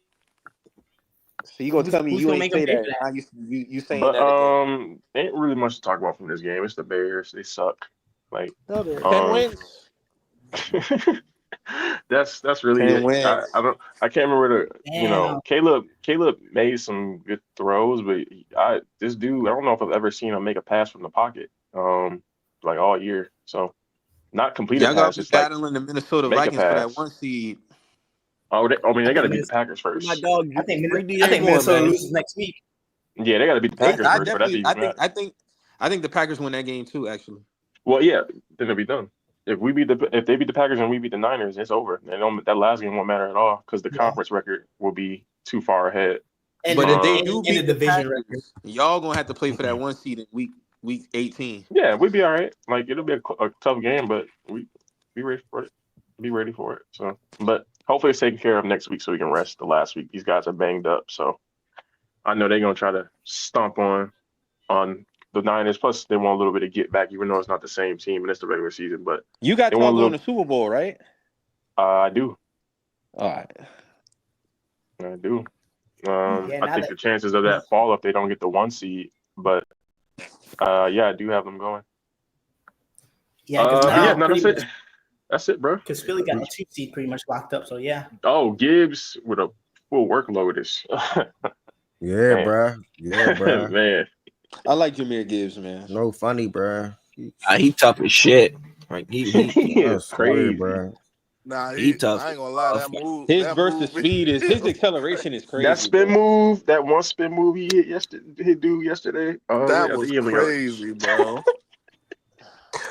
So you gonna tell me you ain't say that? Now you saying but, that? Ain't really much to talk about from this game. It's the Bears. They suck. Like 10 wins. that's really 10 it. wins. I can't remember Caleb made some good throws, but this dude, I don't know if I've ever seen him make a pass from the pocket like all year. So not completed Y'all pass. got It's battling the Minnesota make a Vikings for that pass. 1 seed. Oh, they got to beat the Packers first. My dog, I think Minnesota loses next week. Yeah, they got to beat the Packers first. But that's even mad. I think the Packers win that game too. Actually. Well, yeah, then it'll be done. If they beat the Packers and we beat the Niners, it's over. That last game won't matter at all because the conference record will be too far ahead. But if they do beat the division record, y'all gonna have to play for that 1 seed in week 18. Yeah, we'd be all right. Like it'll be a tough game, but we be ready for it. Be ready for it. So, but hopefully it's taken care of next week so we can rest the last week. These guys are banged up, so I know they're gonna try to stomp on the Niners. Plus, they want a little bit of get back, even though it's not the same team and it's the regular season. But you got y'all going to the Super Bowl, right? I do. All right. I do. I think the chances of that fall if they don't get the 1 seed, but yeah, I do have them going. Yeah, that's it. That's it, bro. Because Philly got a 2 seed pretty much locked up, so yeah. Oh, Gibbs with a full workload is. Yeah, bro. Yeah, bro. Man. I like Jahmyr Gibbs, man. No funny, bro. He tough as shit. Like he is crazy, bro. Nah, He tough. I ain't gonna lie. That move, His that versus move, speed is his acceleration is crazy. That spin bro. move, that one spin move he hit yesterday, he do yesterday. that was crazy, bro.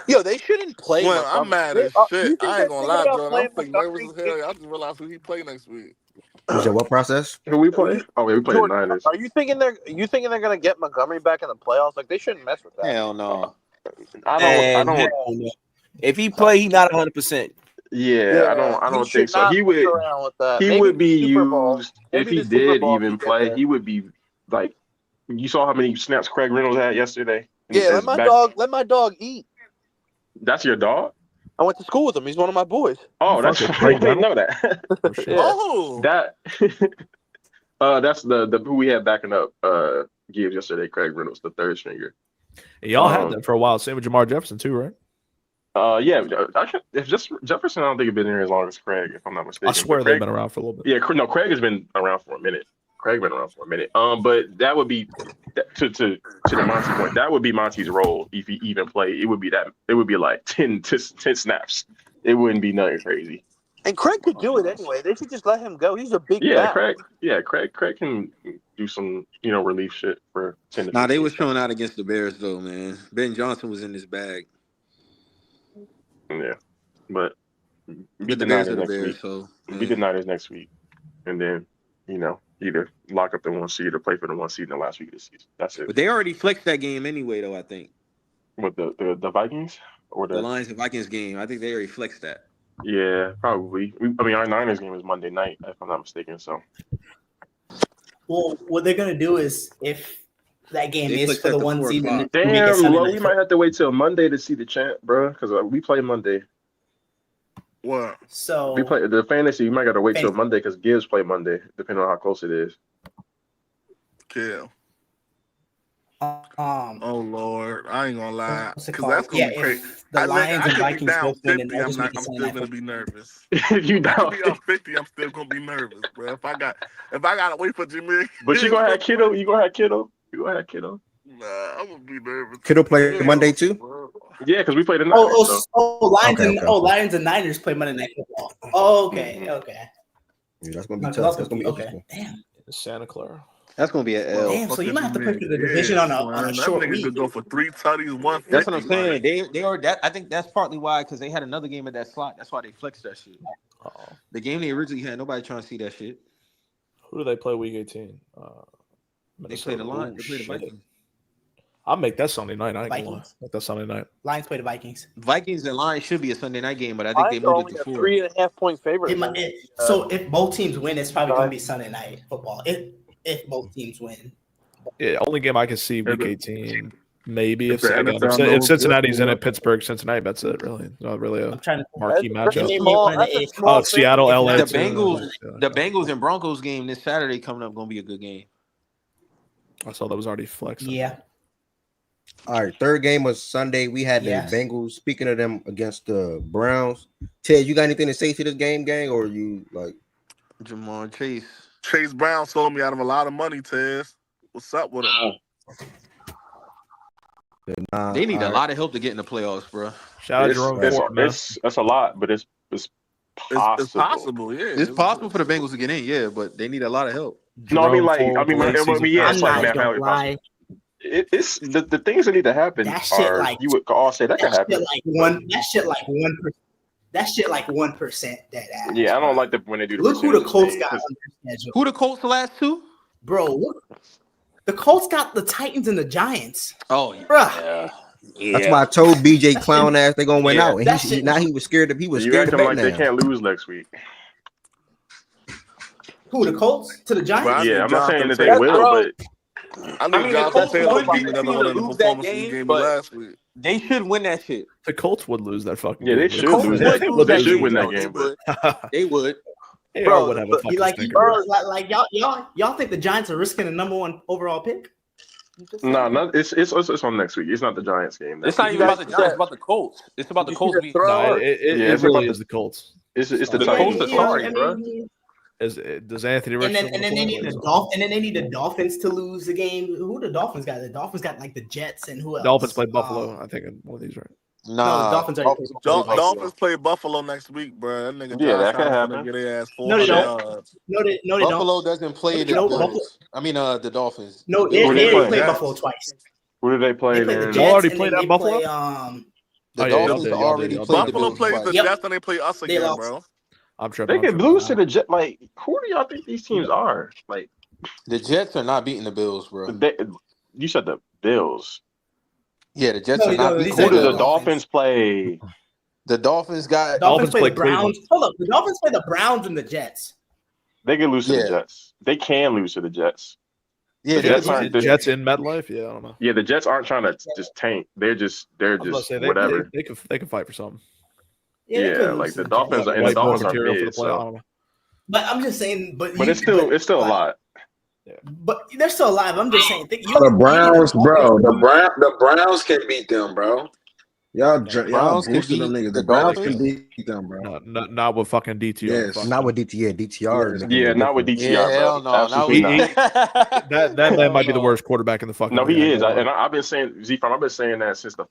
Yo, they shouldn't play Well, I'm Montgomery. mad as Do you shit. think I they're ain't gonna thinking lie, about Jordan. I'm playing fucking nervous Montgomery? as hell. I just realized who he play next week. You said what process? Who we play? Oh, yeah, we played the Jordan, Niners. are you thinking they're gonna get Montgomery back in the playoffs? Like they shouldn't mess with that. Hell no. I And don't. hell no. If he play, he not 100%. Yeah, I don't he think so. should not He mess would. around with that. He Maybe would be the Super Bowl. used if Maybe he the Super did Bowl if even he get play. there. He would be like. You saw how many snaps Craig Reynolds had yesterday. Yeah, As let back- my dog eat. That's your dog? I went to school with him. He's one of my boys. Oh, that's I didn't know that. Oh, That that's the who we had backing up Gibbs yesterday. Craig Reynolds, the third stringer. Y'all had that for a while. Same with Jamar Jefferson too, right? Yeah. If just Jefferson, I don't think he's been here as long as Craig, if I'm not mistaken. I swear they've been around for a little bit. Yeah, no, Craig has been around for a minute. But that would be to the Monty point. That would be Monty's role if he even played. It would be that. It would be like 10 snaps. It wouldn't be nothing crazy. And Craig could do it anyway. They should just let him go. He's a big Yeah, guy. Craig can do some relief shit for 10 to 15. Nah, they was showing out against the Bears though, man. Ben Johnson was in his bag. Yeah, but beat the the Bears Niners are the next Bears, week. so Beat the Niners next week, and then either lock up the 1 seed or play for the 1 seed in the last week of the season. That's it. But they already flexed that game anyway, though. I think with the Vikings or the Lions and Vikings game. I think they already flexed that. Yeah, probably. Our Niners game is Monday night, if I'm not mistaken. So, well, what they're gonna do is if that game is for the 1 seed, then damn, we might have to wait till Monday to see the champ, bro, because we play Monday. What? So we play the fantasy. You might got to wait till Monday because Gibbs play Monday, depending on how close it is. Yeah. Oh Lord, I ain't gonna lie, because that's gonna be crazy. The Lions and Vikings down both win, 50. and I'm still gonna be nervous. If you I down could be up 50, I'm still gonna be nervous, bro. If I gotta wait for Jimmy, but you gonna have Kittle. You gonna have Kittle. Nah, I'm gonna be nervous. Kittle play Monday too. Yeah, because we played the Niners. Lions and Niners play Monday Night Football. Oh, okay. Yeah, that's gonna be tough. That's gonna be okay. Damn. Santa Clara. That's gonna be an L. Damn, so you might have to push the division on a short week. Could go for 3 tutties, 150. That's what I'm saying. They are that. I think that's partly why, because they had another game at that slot. That's why they flexed that shit. The game they originally had, nobody trying to see that shit. Who do they play week 18? They play the Lions. They play the Vikings. I'll make that Sunday night. I ain't gonna lie. Vikings. Make that Sunday night. Lions play the Vikings. Vikings and Lions should be a Sunday night game, but I think they moved it to 4. 3.5 point favorite. So if both teams win, it's probably going to be Sunday night football. If both teams win. Yeah, only game I can see week 18. Maybe if Cincinnati's in it, Pittsburgh, Cincinnati. That's it. Really, not really a marquee That's matchup. small Seattle, LA. The Bengals and Broncos game this Saturday coming up gonna be a good game. I saw that was already flexed. Yeah. All right, third game was Sunday. We had the Bengals. Speaking of them against the Browns, Ted, you got anything to say to this game, gang, or you like Jamar Chase? Chase Brown sold me out of a lot of money, Tez. What's up with him? They need a lot of help to get in the playoffs, bro. Shout out Jerome Ford, man. That's a lot, but it's possible. It's possible, yeah. It's possible for the Bengals to get in, yeah, but they need a lot of help. No, I mean, it's like don't lie. It's the things that need to happen are you would all say that can happen. That shit like 1%. That shit like 1% dead ass. Yeah, I don't like when they do the Look who the Colts got on their schedule. Who the Colts the last two? Bro, look. The Colts got the Titans and the Giants. Oh, bruh. Yeah. That's why I told BJ clown ass they're gonna win out. And That now he was scared to You bet acting like now. they can't lose next week. Who, the Colts to the Giants? Yeah, I'm not saying that they will, but I mean, the Colts would be another one of the lose that performances he game, gave me but last week. they should win that shit. The Colts would lose that fucking yeah, they game. should lose that. They should win that game, but They would. Bro, would have a fucking Like y'all think the Giants are risking a number 1 overall pick? no, it's on next week. It's not the Giants game. It's not even about the Giants. It's about the Colts. It's about the Colts being. No, it really is the Colts. It's the Colts Titans. are sorry, bro. Does Anthony And Richardson? then they need they need the Dolphins to lose the game. Who the Dolphins got? The Dolphins got like the Jets and who else? Dolphins play Buffalo. I think in one of these, right? Nah, the Dolphins already played Buffalo. Dolphins play Buffalo next week, bro. That nigga Yeah, Josh that could Allen gonna happen. get their ass No, they 400 don't. yards. No, they Buffalo don't. doesn't play the No, Bills. The Dolphins. No, The Bills they play? already played Buffalo twice. Who did they play They played the then? Jets, already and played then at they Buffalo? play The Oh, yeah, y'all Dolphins did. already Y'all played did. the Buffalo Bills plays the twice. Yep. Jets and they play us They again, lost. bro. I'm tripping. They could lose to the Jets. Like, who do y'all think these teams are? Like, The Jets are not beating the Bills, bro. You said the Bills. Yeah, the Jets are not beating Who the do the Bills. Dolphins play? The Dolphins got Dolphins play the Browns. Hold up, the Dolphins play the Browns and the Jets. They can lose to the Jets. They can lose to the Jets. Yeah, the Jets aren't. The Jets in MetLife. Yeah, I don't know. Yeah, the Jets aren't trying to just tank. They're just whatever. They could fight for something. Yeah, like the Dolphins and the Dolphins are big. So. But I'm just saying. But it's still a lot. But they're still alive. I'm just saying. The Browns, bro. The Browns can beat them, bro. Y'all boosted them niggas. The Browns can beat them, bro. Not with fucking DTR. Yes. Not with DTR. DTR. Yeah, not with DTR, Yeah, bro. hell no. Absolutely not. That man might be the worst quarterback in the fucking. No, league. he is. I've been saying Z-Farm. I've been saying that since the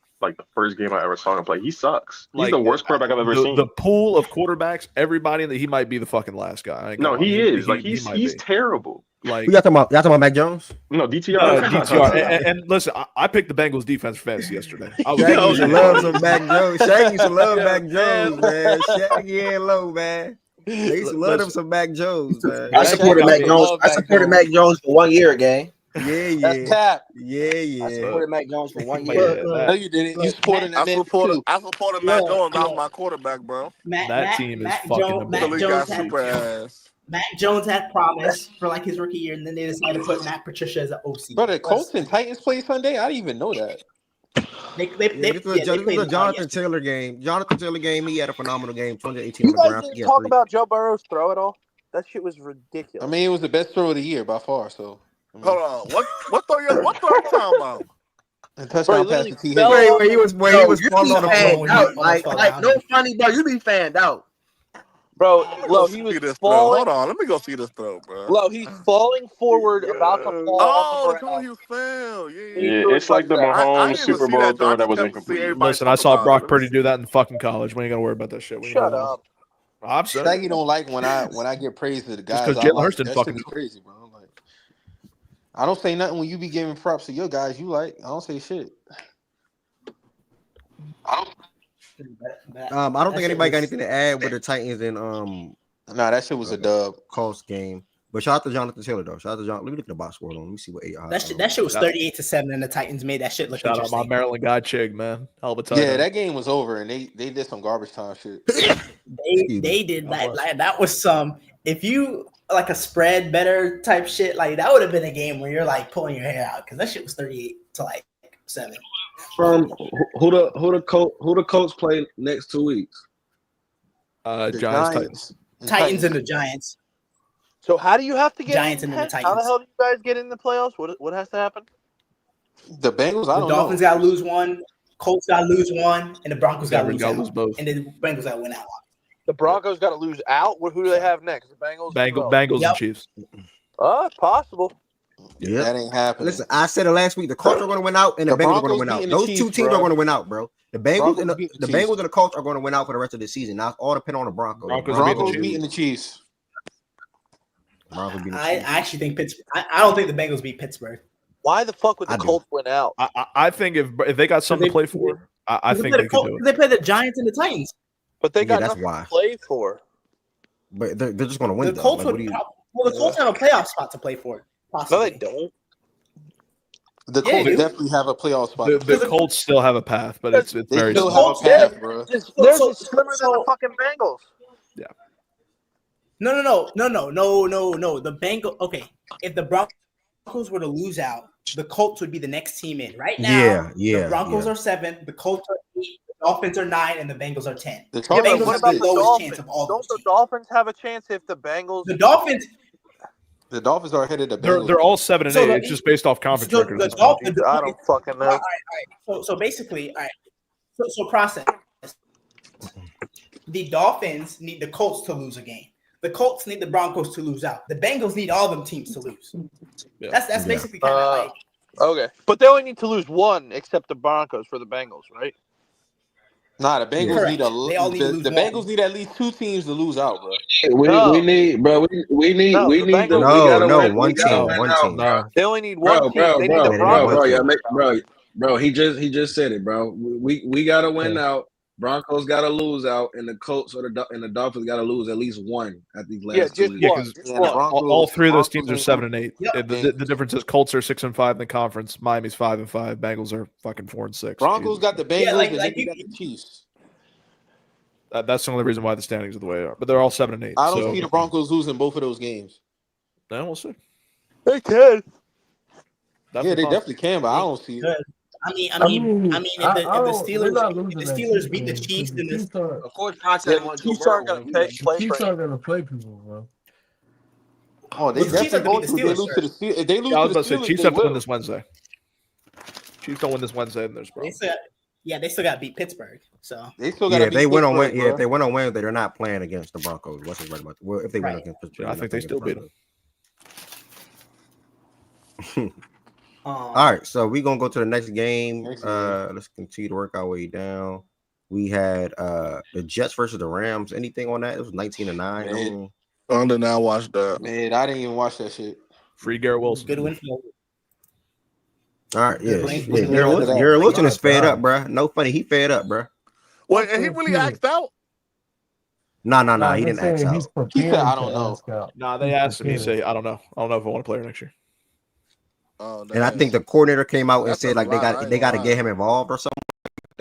first game I ever saw him play. He sucks. He's the worst quarterback I've ever seen. The pool of quarterbacks, everybody that he might be the fucking last guy. No, he is. He's terrible. Like Who y'all talking about Mac Jones? No, DTR. DTR. And listen, I picked the Bengals defense for fantasy yesterday. Shaggy used to love some Mac Jones. Shaggy used to love Mac Jones, man. Shaggy ain't low, man. They used to love them some Mac Jones, man. I supported Mac Jones. I supported Mac Jones for 1 year, gang. Yeah. That's cap. Yeah. I supported Mac Jones for 1 year. No, you didn't. You supported that man too. I supported Mac Jones. That was my quarterback, bro. That team is fucking amazing. Mac Jones had promise for like his rookie year, and then they decided to put Matt Patricia as an OC. Bro, the Colts and Titans play Sunday? I didn't even know that. This was a Jonathan Taylor game. Jonathan Taylor game. He had a phenomenal game. 2018 You on the guys ground. didn't talk about Joe Burrow's throw at all? That shit was ridiculous. I mean, it was the best throw of the year by far. So hold on, what throw you talking about? A touchdown pass to T. Where he was falling on the fanned out. Like no funny, bro. You be fanned out. Bro, he was falling. Hold on, let me go see this throw, bro. Lo, he's falling forward, about to fall. Oh, the one he was fell. Yeah, it's like the Mahomes Super Bowl throw that was incomplete. Listen, I saw Brock Purdy do that in fucking college. We ain't gotta worry about that shit. Shut up. I'm sorry. Shaggy don't like when I get praised to the guys. Because Jalen Hurts didn't fucking crazy, bro. Like, I don't say nothing when you be giving props to your guys you like. I don't say shit. I don't think anybody got anything to add with the Titans and Nah, that shit was a dub. Colts game. But shout out to Jonathan Taylor though. Shout out to John. Let me look at the box score on. Let me see what that shit was 38-7, and the Titans made that shit look Shout out my Maryland guy Chig, man. Hell of a time. Yeah, that game was over, and they did some garbage time shit. they did that. Like that was some. If you like a spread better type shit, like that would have been a game where you're like pulling your hair out because that shit was 38-7. From who the Colts play next 2 weeks? Giants. Titans and the Giants. So how do you have to get Giants and the Titans? How the hell do you guys get in the playoffs? What has to happen? The Bengals. The Dolphins got to lose one, Colts got to lose one, and the Broncos got to lose both. And the Bengals got to win out. The Broncos got to lose out. Who do they have next? The Bengals. Bengals and Chiefs. Possible. Yeah, that ain't happening. Listen, I said it last week. The Colts are going to win out, and the Bengals are going to win out. Those two teams are going to win out, bro. The Bengals and the Bengals and the Colts are going to win out for the rest of the season. Now, all depend on the Broncos. Broncos beating the Chiefs. I actually think Pittsburgh. I don't think the Bengals beat Pittsburgh. Why the fuck would the Colts win out? I think if they got something to play for, I think they could do it. They play the Giants and the Titans. But they got nothing to play for. But they're just going to win. The Colts the Colts have a playoff spot to play for. Possibly. No, they don't. The Colts definitely have a playoff spot. The Colts still have a path, but it's very still small. have a path, bro. They're just slimmer than the fucking Bengals. Yeah. No. The Bengals. Okay, if the Broncos were to lose out, the Colts would be the next team in. Right now, the Broncos are 7, the Colts are 8, the Dolphins are 9, and the Bengals are 10. The Bengals have the lowest chance of all. Don't the Dolphins have a chance if the Bengals? The Dolphins. The Dolphins are ahead of the Bengals. They're all 7 and 8. It's just based off conference records. I don't fucking know. All right. So basically, all right. So process. The Dolphins need the Colts to lose a game. The Colts need the Broncos to lose out. The Bengals need all them teams to lose. Yeah. That's basically kind of like. Okay, but they only need to lose one, except the Broncos for the Bengals, right? Nah, the Bengals Correct. need They all need to lose the one. Bengals need at least 2 teams to lose out, bro. We need, bro. We need we gotta win. one We gotta team, win one out, team. bro. They only need one team. Bro, They need the They need Broncos. one Y'all team. bro. He just said it, bro. We gotta win out. Broncos gotta lose out, and the Colts or the Dolphins gotta lose at least one at these last 2 weeks. Yeah, because all 3 of those teams are 7-8. Yep. The difference is Colts are 6-5 in the conference. Miami's 5-5. Bengals are fucking 4-6. Broncos got the Bengals, like and they got the Chiefs. That's the only reason why the standings are the way they are. But they're all 7-8. I don't see the Broncos losing both of those games. Then we'll see. They can. Yeah, they definitely can, but I don't see it. I mean, if the Steelers beat the Chiefs in this, Of course, content the Chiefs aren't going to play The Chiefs aren't going to play people, bro. Oh, they definitely going to. They lose to the Steelers. If they lose I was to the about to say Steelers, Chiefs they have to win will. this Wednesday. Chiefs don't win this Wednesday, then there's they problems. still, they still got to beat Pittsburgh. So They still got to If they win on Wednesday, if they win on Wednesday, they're not playing against the Broncos. What's right about? Well, if they win against Pittsburgh, I think they still beat them. All right, so we're gonna go to the next game. Let's continue to work our way down. We had the Jets versus the Rams. Anything on that? It was 19-9. I did not watch that. Man, I didn't even watch that shit. Free Garrett Wilson. Good win. All right, Garrett Wilson is fed up, bro. No funny, he fed up, bro. Wait, and he really asked out? No, he didn't ask out. He said, "I don't know." Nah, they asked him. He said, "I don't know. I don't know if I want to play her next year." And I think the coordinator came out and said like they got to get him involved or something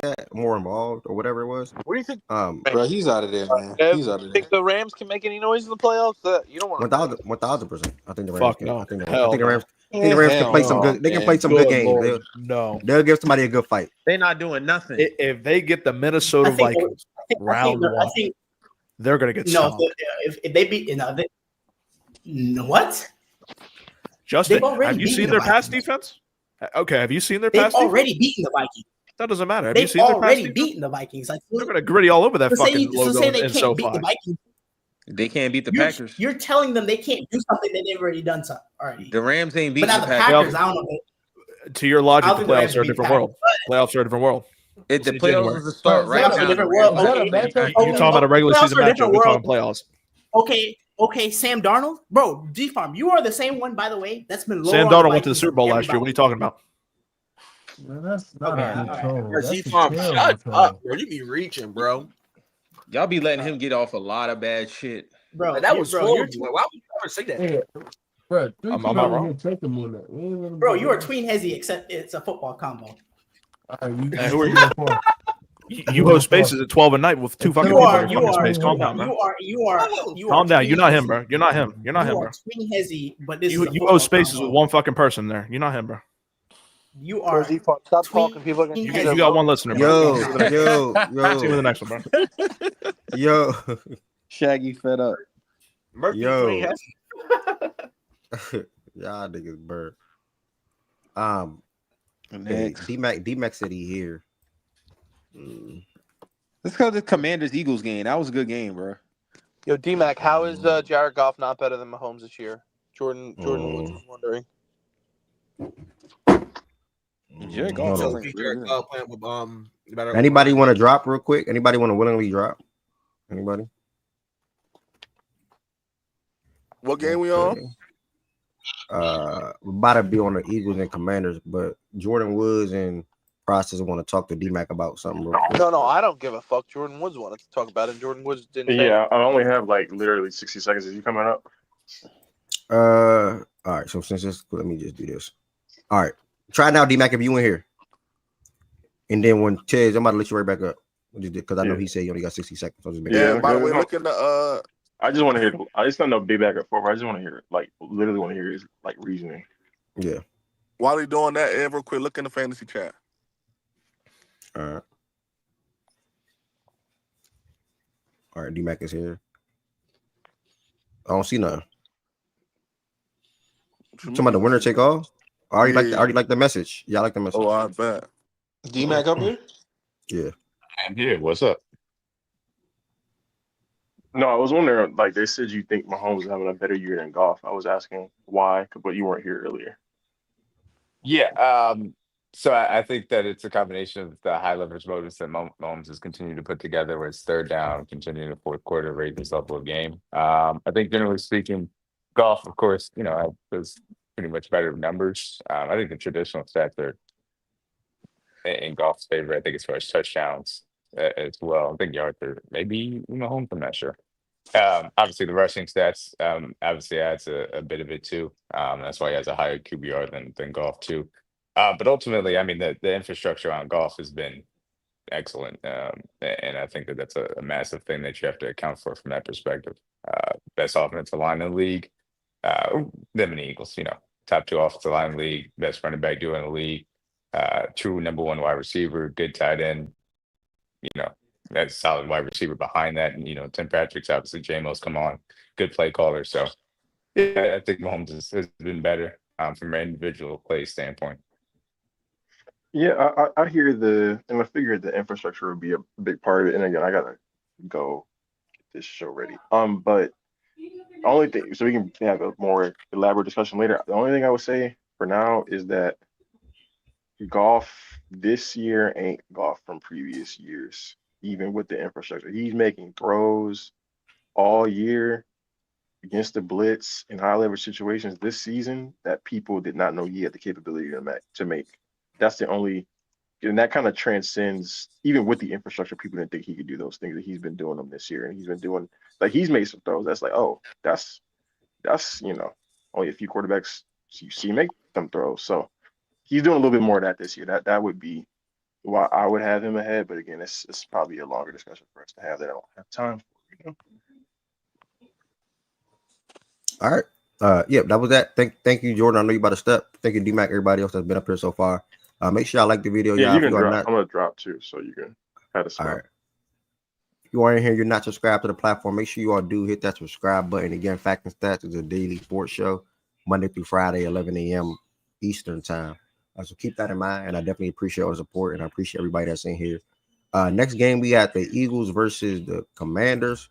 like that, more involved or whatever it was. What do you think? Bro, he's out of there, man. He's out of there. Think the Rams can make any noise in the playoffs? You don't want 1,000%. I think the Rams. Fuck no. I think the Hell Rams. no. I think the Rams can play some good. They can play some good games. Lord, no, they'll give somebody a good fight. They're not doing nothing. If they get the Minnesota Vikings round one, they're gonna get stomped. If they beat what? Justin, have you seen their pass defense? Okay, have you seen their pass defense? They've already beaten the Vikings. That doesn't matter. Have They've you seen their pass already defense? beaten the Vikings. Like, they're gonna gritty all over that fucking logo in SoFi. Beat the Vikings. They can't beat the Packers. You're telling them they can't do something that they've already done already. The Rams ain't beating but now the Packers. I don't know. To your logic, the playoffs are a different world. Playoffs are a different world. The playoffs is the start right now. You talking about a regular season matchup? We're talking playoffs. Okay, Sam Darnold, bro. G-Farm, you are the same one, by the way. That's been low. Sam Darnold went to the Super Bowl last year. What are you talking about? Man, that's not G-Farm, shut up, bro. You be reaching, bro. Y'all be letting him get off a lot of bad shit, bro. That was horrible. Why would you ever say that? Yeah. Bro, I'm not wrong. Bro, you are tween hezzy, except it's a football combo. Who are you? You host spaces at 12 at night with 2 fucking people in your space. Calm down, man. You are. Calm down. You're not him, bro. You're not him. You're not him, bro. Tween hezzy, but this you host spaces with 1 fucking person there. You're not him, bro. You are. Stop talking. People are gonna you got 1 listener, bro. Yo. See you in the next one, bro. Yo. Shaggy fed up. Yo. Y'all niggas bird. D-Mac said he here. Let's go to the Commanders-Eagles game. That was a good game, bro. Yo, D-Mac, how is Jared Goff not better than Mahomes this year? Jordan Woods was wondering. Jared Goff playing with Anybody want to drop real quick? Anybody want to willingly drop? Anybody? What game we on? We're about to be on the Eagles and Commanders, but Jordan Woods and Process want to talk to D-Mac about something real quick. No, I don't give a fuck. Jordan Woods wanted to talk about it. Jordan Woods didn't. Yeah, I only have like literally 60 seconds. Is you coming up? All right. So since this, let me just do this. All right. Try now, D-Mac, if you in here. And then when Tez, I'm about to let you right back up. Because I know he said you only got 60 seconds. So by the way, look at the I just want to hear. I just don't know big back up forward. I just want to hear, like, literally want to hear his like reasoning. Yeah. While you're doing that, Ed, real quick, look in the fantasy chat. All right, D-Mac is here. I don't see nothing. Talking about the winner take all. I already like the message. Y'all like the message? Oh, I bet. D-Mac up here? Yeah. I'm here. What's up? No, I was wondering, like, they said you think Mahomes is having a better year than Goff. I was asking why, but you weren't here earlier. Yeah. So I think that it's a combination of the high leverage motives that Mahomes has continued to put together, where it's third down, continuing the fourth quarter, raise this level of game. I think generally speaking, golf, of course, has pretty much better numbers. I think the traditional stats are in golf's favor. I think as far as touchdowns as well. I think yards are maybe Mahomes. I'm not sure. Obviously, the rushing stats obviously adds a bit of it too. That's why he has a higher QBR than golf too. But ultimately, I mean, the infrastructure on golf has been excellent, and I think that's a massive thing that you have to account for from that perspective. Best offensive line in the league, them and the Eagles, top 2 offensive line in the league, best running back duo in the league, true number 1 wide receiver, good tight end, that's a solid wide receiver behind that. And, Tim Patrick's obviously J-Mo's come on, good play caller. So, yeah, I think Mahomes has been better from an individual play standpoint. Yeah, I hear and I figured the infrastructure would be a big part of it. And again, I gotta go get this show ready. But the only thing, so we can have a more elaborate discussion later. The only thing I would say for now is that golf this year ain't golf from previous years, even with the infrastructure. He's making throws all year against the blitz in high leverage situations this season that people did not know he had the capability to make. That's the only, and that kind of transcends, even with the infrastructure, people didn't think he could do those things that he's been doing them this year. And he's been doing, like, he's made some throws that's like, oh, that's only a few quarterbacks you see make them throws. So he's doing a little bit more of that this year. That would be why I would have him ahead. But again, it's probably a longer discussion for us to have that I don't have time for. All right. Yeah, that was that. Thank you, Jordan. I know you about to step. Thank you, D-Mac, everybody else that's been up here so far. Make sure y'all like the video. Yeah, y'all. you can drop. I'm gonna drop too, so you can have a All right. If you are in here, you're not subscribed to the platform, make sure you all do hit that subscribe button. Again, Fact and Stats is a daily sports show, Monday through Friday, 11 a.m. Eastern time. So keep that in mind, and I definitely appreciate all the support, and I appreciate everybody that's in here. Next game, we have the Eagles versus the Commanders.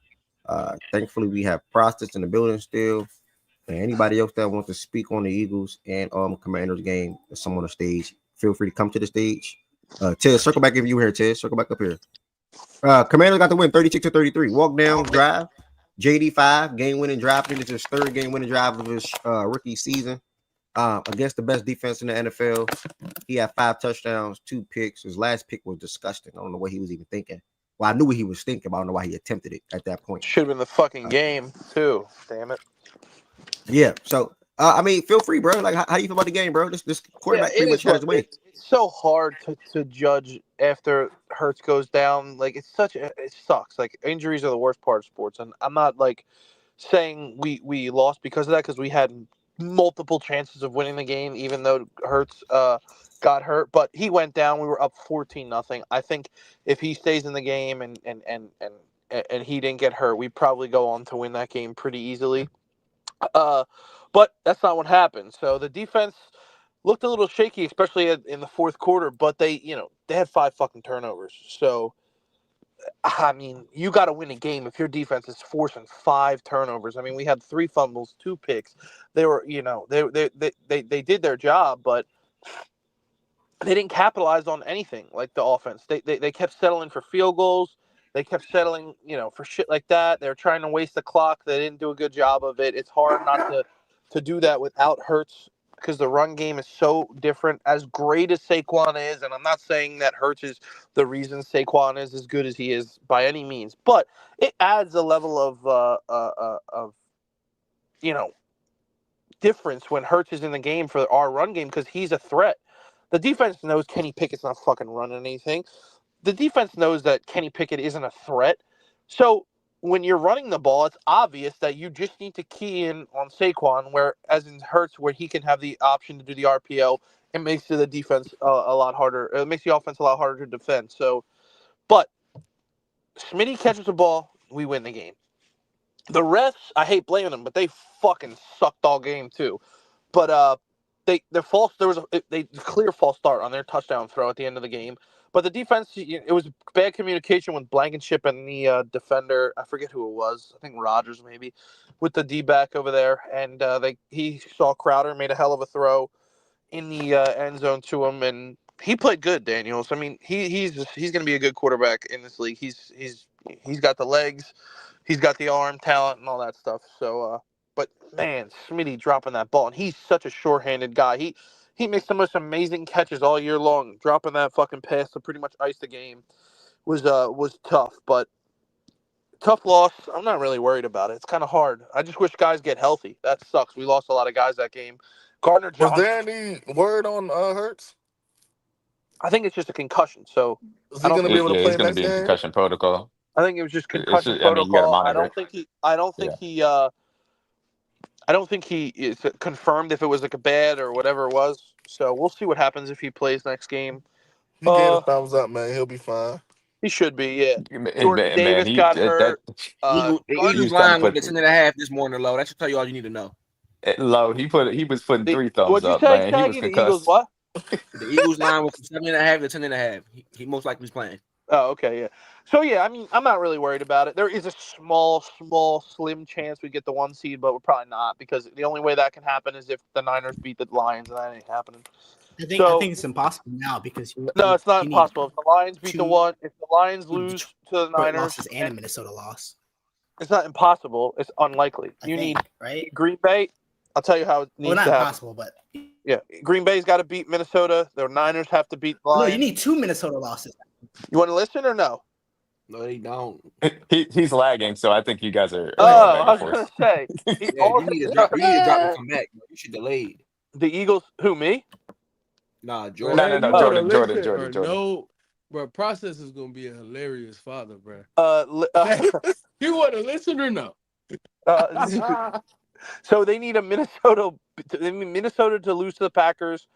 Thankfully, we have Prostis in the building still. And anybody else that wants to speak on the Eagles and Commanders game, there's someone on the stage, feel free to come to the stage. Ted, circle back if you here, Ted. Circle back up here. Commanders got the win 36-33. Walk down drive. JD5 game-winning drive. I think it's his 3rd game-winning drive of his rookie season. Against the best defense in the NFL. He had 5 touchdowns, 2 picks. His last pick was disgusting. I don't know what he was even thinking. Well, I knew what he was thinking, but I don't know why he attempted it at that point. Should have been the fucking game, too. Damn it. Yeah, so I mean, feel free, bro. Like, how do you feel about the game, bro? This quarterback pretty much had his way. It's so hard to judge after Hurts goes down. Like, it sucks. Like, injuries are the worst part of sports, and I'm not like saying we lost because of that, because we had multiple chances of winning the game, even though Hurts got hurt. But he went down. We were up 14-0. I think if he stays in the game and he didn't get hurt, we probably go on to win that game pretty easily. But that's not what happened. So the defense looked a little shaky, especially in the fourth quarter. But they had 5 fucking turnovers. So I mean, you got to win a game if your defense is forcing 5 turnovers. I mean, we had 3 fumbles, 2 picks. They were, they did their job, but they didn't capitalize on anything like the offense. They kept settling for field goals. They kept settling, for shit like that. They're trying to waste the clock. They didn't do a good job of it. It's hard not to do that without Hurts, because the run game is so different. As great as Saquon is, and I'm not saying that Hurts is the reason Saquon is as good as he is by any means, but it adds a level of difference when Hurts is in the game for our run game, because he's a threat. The defense knows Kenny Pickett's not fucking running anything. The defense knows that Kenny Pickett isn't a threat. So when you're running the ball, it's obvious that you just need to key in on Saquon, where, as in Hurts, where he can have the option to do the RPO. It makes the defense a lot harder. It makes the offense a lot harder to defend. So, but Smitty catches the ball, we win the game. The refs, I hate blaming them, but they fucking sucked all game too. But there was a clear false start on their touchdown throw at the end of the game. But the defense, it was bad communication with Blankenship and the defender. I forget who it was. I think Rodgers maybe, with the D-back over there. And he saw Crowder, made a hell of a throw in the end zone to him. And he played good, Daniels. I mean, he's going to be a good quarterback in this league. He's got the legs, he's got the arm talent and all that stuff. So, but man, Smitty dropping that ball, and he's such a sure-handed guy. He makes the most amazing catches all year long. Dropping that fucking pass to pretty much ice the game was tough, but tough loss. I'm not really worried about it. It's kind of hard. I just wish guys get healthy. That sucks. We lost a lot of guys that game. Gardner Johnson. Was there any word on Hurts? I think it's just a concussion. So is he going to be able to play he's going to next be in game? concussion protocol. I think it was just concussion I mean, you got to protocol. monitor. I don't think he is confirmed if it was like a bad or whatever it was. So we'll see what happens if he plays next game. He gave a thumbs up, man. He'll be fine. He should be, yeah. Jordan Davis got hurt. The Eagles line went to 10.5 this morning, Low. That should tell you all you need to know. Low, he was putting 3 thumbs up, say, man. He was the concussed. Eagles what? The Eagles line went from 7.5 to 10.5. He most likely is playing. Oh, okay, yeah. So, yeah, I mean, I'm not really worried about it. There is a small, slim chance we get the 1 seed, but we're probably not, because the only way that can happen is if the Niners beat the Lions, and that ain't happening. I think it's impossible now because no, it's not impossible. If the Lions beat the 1, if the Lions lose to the Niners, losses and a Minnesota loss, it's not impossible. It's unlikely. You need right Green Bay. I'll tell you how it needs not to happen. impossible, but yeah, Green Bay's got to beat Minnesota. The Niners have to beat the Lions. No, you need 2 Minnesota losses. You want to listen or no? No, they don't. He's lagging, so I think you guys are. I was gonna say. You need to drop and come back. You should delay it. The Eagles. Who, me? Nah, Jordan. No, Jordan. No, bro. Process is gonna be a hilarious father, bro. You want to listen or no? So they need Minnesota to lose to the Packers,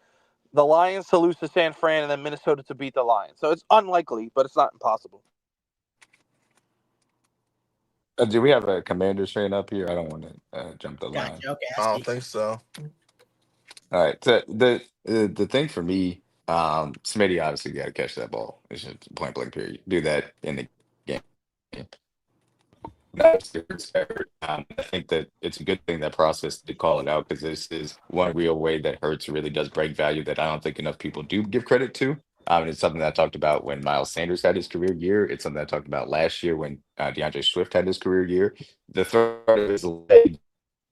the Lions to lose to San Fran, and then Minnesota to beat the Lions. So it's unlikely, but it's not impossible. Do we have a Commanders fan up here? I don't want to jump the line. Okay, I don't think so. All right. So the thing for me, Smitty obviously got to catch that ball. It's just point blank period. Do that in the game. I think that it's a good thing that process did call it out, because this is one real way that Hurts really does break value that I don't think enough people do give credit to. It's something that I talked about when Miles Sanders had his career year. It's something I talked about last year when DeAndre Swift had his career year. The threat of his leg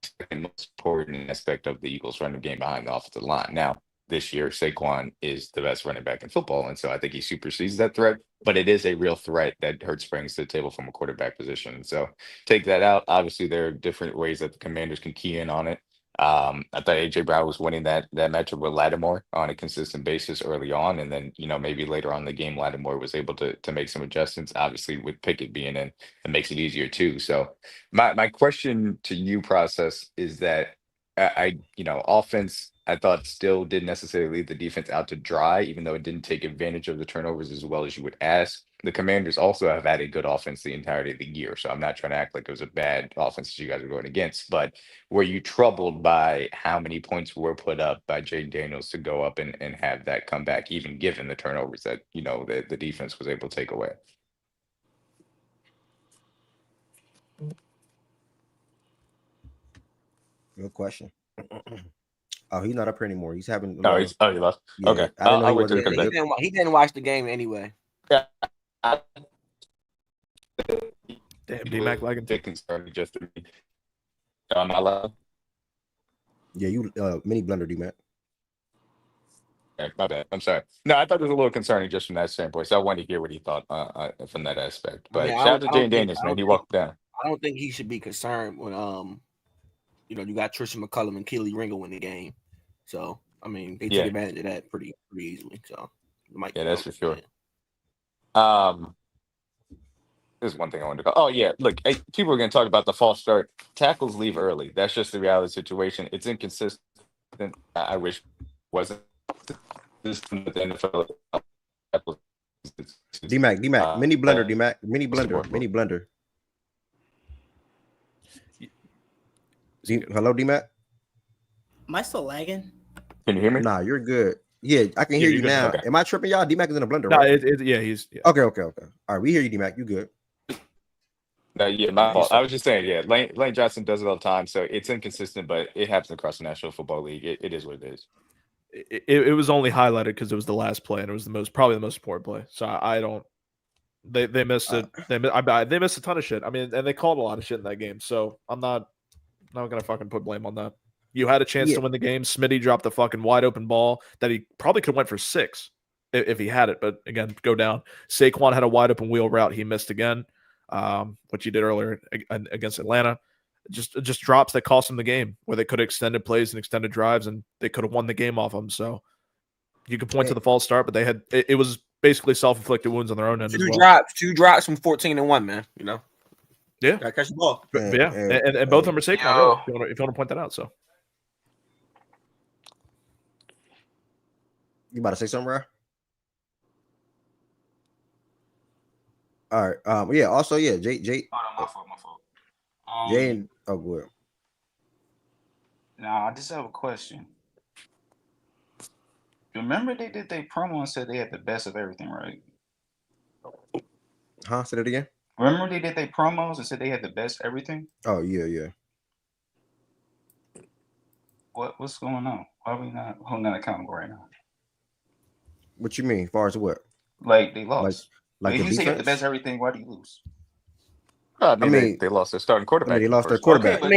is the most important aspect of the Eagles' running game behind the offensive line. Now, this year, Saquon is the best running back in football, and so I think he supersedes that threat. But it is a real threat that Hurts brings to the table from a quarterback position. And so take that out. Obviously, there are different ways that the Commanders can key in on it. I thought AJ Brown was winning that matchup with Lattimore on a consistent basis early on, and then maybe later on in the game Lattimore was able to make some adjustments. Obviously, with Pickett being in, it makes it easier too. So my question to you, Process, is that offense, I thought still didn't necessarily leave the defense out to dry, even though it didn't take advantage of the turnovers as well as you would ask. The Commanders also have had a good offense the entirety of the year, so I'm not trying to act like it was a bad offense that you guys are going against. But were you troubled by how many points were put up by Jay Daniels to go up and have that come back, even given the turnovers that the defense was able to take away? Good question. Oh, he's not up here anymore. He's having. He left. Yeah, okay, I didn't know he wasn't. He didn't watch the game anyway. Yeah. Damn, D-Mac lagging. Concerning just to me. Am I loud? Yeah, you mini blender, D-Mac. Okay, my bad. I'm sorry. No, I thought it was a little concerning just from that standpoint. So I wanted to hear what he thought from that aspect. But shout out to Jay Daniels, man. He walked down. I don't think he should be concerned when you got Tristan McCullum and Keely Ringo in the game. So I mean, they take advantage of that pretty easily. So that's for sure. There's one thing I wanted to call. Oh yeah, look, people are going to talk about the false start. Tackles leave early. That's just the reality of the situation. It's inconsistent. I wish it wasn't. This the NFL. D-Mac, mini blender, D-Mac, mini blender. Hello, D-Mac. Am I still lagging? Can you hear me? Nah, you're good. Yeah, I can hear you now. Okay. Am I tripping, y'all? D-Mac is in a blender, nah, right? He's. Yeah. Okay. All right, we hear you, D-Mac. You good? No, my fault. I was just saying, Lane Johnson does it all the time, so it's inconsistent, but it happens across the National Football League. It is what it is. it was only highlighted because it was the last play and it was probably the most important play. So I don't. They missed it. They missed a ton of shit. I mean, and they called a lot of shit in that game. So I'm not gonna fucking put blame on that. You had a chance to win the game. Smitty dropped the fucking wide open ball that he probably could have went for 6 if he had it. But again, go down. Saquon had a wide open wheel route. He missed again, which he did earlier against Atlanta. Just drops that cost him the game where they could have extended plays and extended drives and they could have won the game off him. So you could point to the false start, but they had it was basically self-inflicted wounds on their own end as well. Two drops from 14-1, man. You know. Yeah. Gotta catch the ball. And both of them are Saquon. If you want to point that out, so. You about to say something, bro? All right. Yeah. Also, yeah. Jay. My fault. Jay and go ahead. Now I just have a question. Remember they did their promo and said they had the best of everything, right? Huh? Say that again. Remember they did their promos and said they had the best everything? Oh yeah. What's going on? Why are we not holding that accountable right now? What you mean? As far as what? Like they lost. Like if the you say you have the defense? best everything, why do you lose? I mean, they lost their starting quarterback. They lost their quarterback. I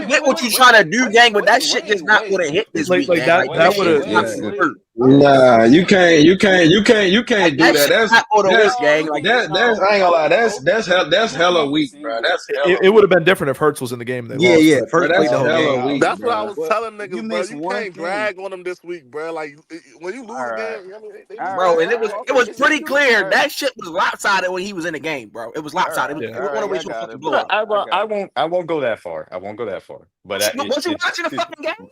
get what you're trying to do, gang, but that shit just not would have hit this week. That would have. Nah, you can't do that. That's I ain't gonna lie. That's hella weak, bro. It would have been different if Hurts was in the game. They lost. That's hella weak. That's what bro. I was telling niggas, bro. You can't game. drag on them this week, bro. Like when you lose a game, bro, and it was pretty clear that shit was lopsided when he was in the game, bro. It was lopsided. I won't go that far. But was you watching the fucking game?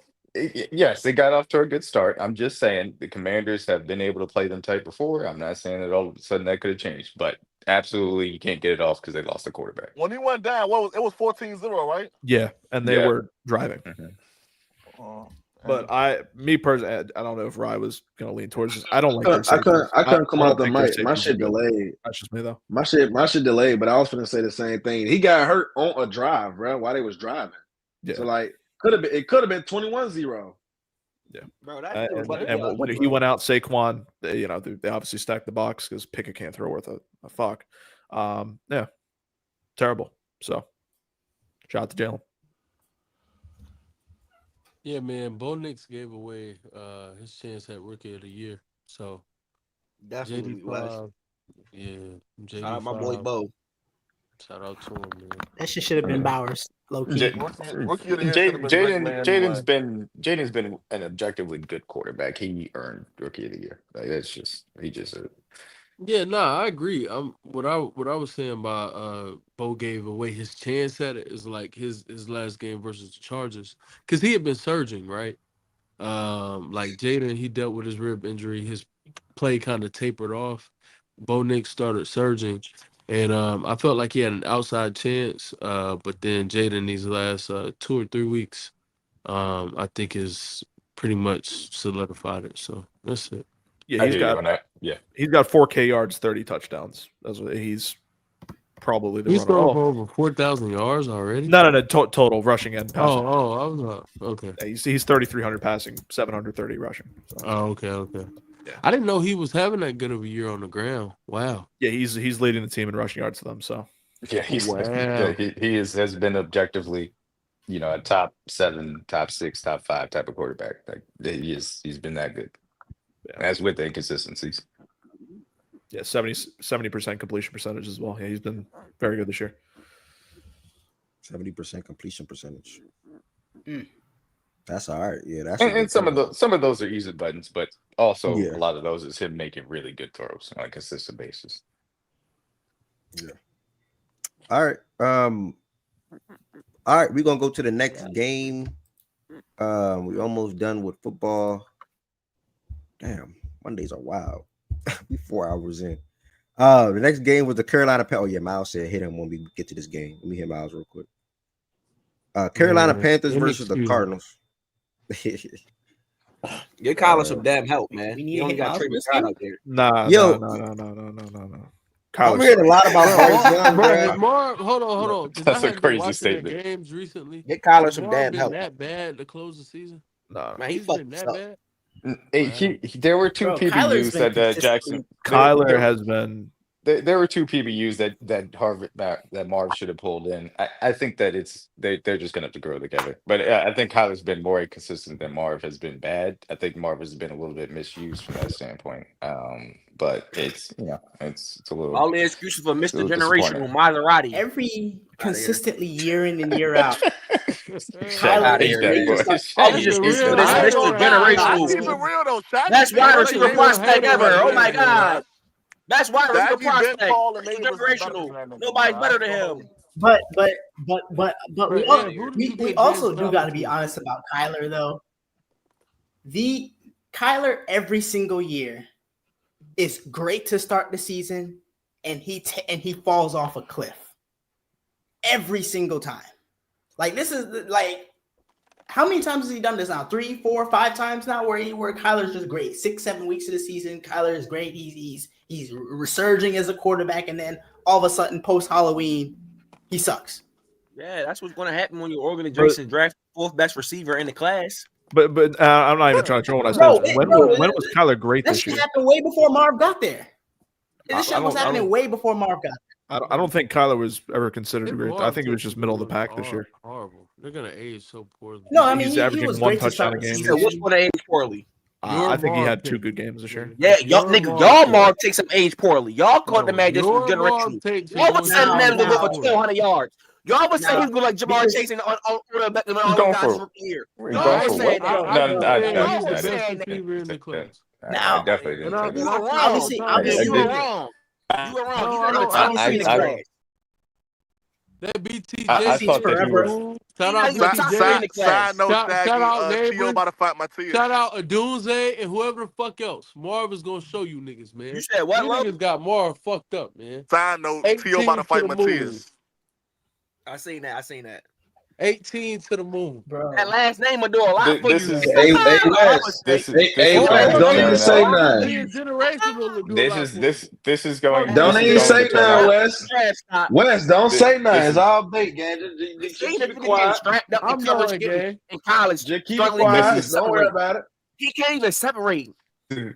Yes, they got off to a good start. I'm just saying the Commanders have been able to play them tight before. I'm not saying that all of a sudden that could have changed, but absolutely you can't get it off because they lost the quarterback. When he went down, it was 14-0, right? Yeah, and they were driving. But me personally, I don't know if Rye was going to lean towards this. I don't like. I couldn't come out the mic. My shit delayed. That's just me though. My shit delayed. But I was going to say the same thing. He got hurt on a drive, bro, while they was driving. Yeah. So like, it could have been 21-0. Yeah, bro. And when he went out, Saquon, they obviously stacked the box because Pickett can't throw worth a fuck. Yeah, terrible. So, shout out to Jalen. Yeah, man. Bo Nix gave away his chance at Rookie of the Year. So that's what it was. Yeah, shout out my boy Bo. Shout out to him, man. That shit should have been Bowers, low key. Jaden's been an objectively good quarterback. He earned Rookie of the Year. Like Yeah, I agree. What I was saying about Bo gave away his chance at it is like his last game versus the Chargers, because he had been surging, right? Like Jaden, he dealt with his rib injury. His play kind of tapered off. Bo Nix started surging, and I felt like he had an outside chance. But then Jaden, these last 2 or 3 weeks, I think is pretty much solidified it. So that's it. Yeah, he's got 4K yards, 30 touchdowns. That's what he's probably the he's runner. thrown for over 4,000 yards already. No, total rushing and passing. Oh, I was okay. Yeah, he's 3,300 passing, 730 rushing. So. Oh, okay. Yeah. I didn't know he was having that good of a year on the ground. Wow. Yeah, he's leading the team in rushing yards to them. So yeah, he has been objectively, a top 7, top 6, top 5 type of quarterback. Like he's been that good. Yeah. That's with the inconsistencies. Yeah, 70% completion percentage as well. Yeah, he's been very good this year. 70% completion percentage. That's all right. Yeah, that's and some of those are easy buttons, but also a lot of those is him making really good throws on a consistent basis. Yeah. All right. All right, we're gonna go to the next game. We're almost done with football. Damn, Mondays are wild. We 4 hours in. The next game was the Carolina Panthers. Oh yeah, Miles said hit him when we get to this game. Let me hit Miles real quick. Carolina Panthers versus the Cardinals. Get Colin some damn help, man. He only got Trey McBride out there. No. I'm hearing a lot about Bryce Young, bro. Hold on. That's a crazy statement. Games recently. Get Colin some damn help. That bad to close the season. No, man, he fucked us up. There were two PBUs that Jackson. Kyler has been. There were two PBUs that Marv should have pulled in. I think that they're just gonna have to grow together. But I think Kyler's been more inconsistent than Marv has been bad. I think Marv has been a little bit misused from that standpoint. But it's it's a little. All the excuses for Mr. Generational Maserati. Every consistently year in and year out. Tyler is Mr. Generational. That's wide receiver prospect ever. Oh my god. That's why receiver prospect. Generational. Nobody's better than him. But we also do got to be honest about Kyler though. The Kyler every single year is great to start the season, and he falls off a cliff every single time. Like this is like how many times has he done this now? 3, 4, 5 times now where Kyler's just great. 6, 7 weeks of the season, Kyler is great. He's resurging as a quarterback, and then all of a sudden, post Halloween, he sucks. Yeah, that's what's going to happen when your organization draft 4th best receiver in the class. But I'm not even trying to troll what I said. When was Kyler great this year? That shit happened way before Marv got there. This shit was happening way before Marv got there. I don't think Kyler was ever considered great. I think it was just middle of the pack this year. Horrible. They're gonna age so poorly. No, I mean he's averaging 1 touchdown a game. What's going to age poorly? I think he had 2 good games this year. Yeah, y'all Marv takes some age poorly. Y'all caught the man just from generational. Y'all would say the man will go for 1,200 yards. Y'all would say he's going like Jamar Chase on the guys from here. Y'all would say that. I definitely didn't. You were wrong. You were wrong. You were wrong. That BTJ forever. Shout out BTJ. Side note, shout out Tio about to fight my tears. Shout out Adunze and whoever the fuck else. Marv is gonna show you niggas, man. You said what? You niggas got Marv fucked up, man. Side note, Tio about to fight my tears. I seen that. 18 to the moon, bro. That last name will do a lot for you. Hey, don't even say nothing. This is going. Don't even say nothing, Wes. Wes, don't say nothing. It's all bait, gang. Just keep it quiet. I'm going, gang. In college, just keep it quiet. Don't worry about it. He can't even separate. This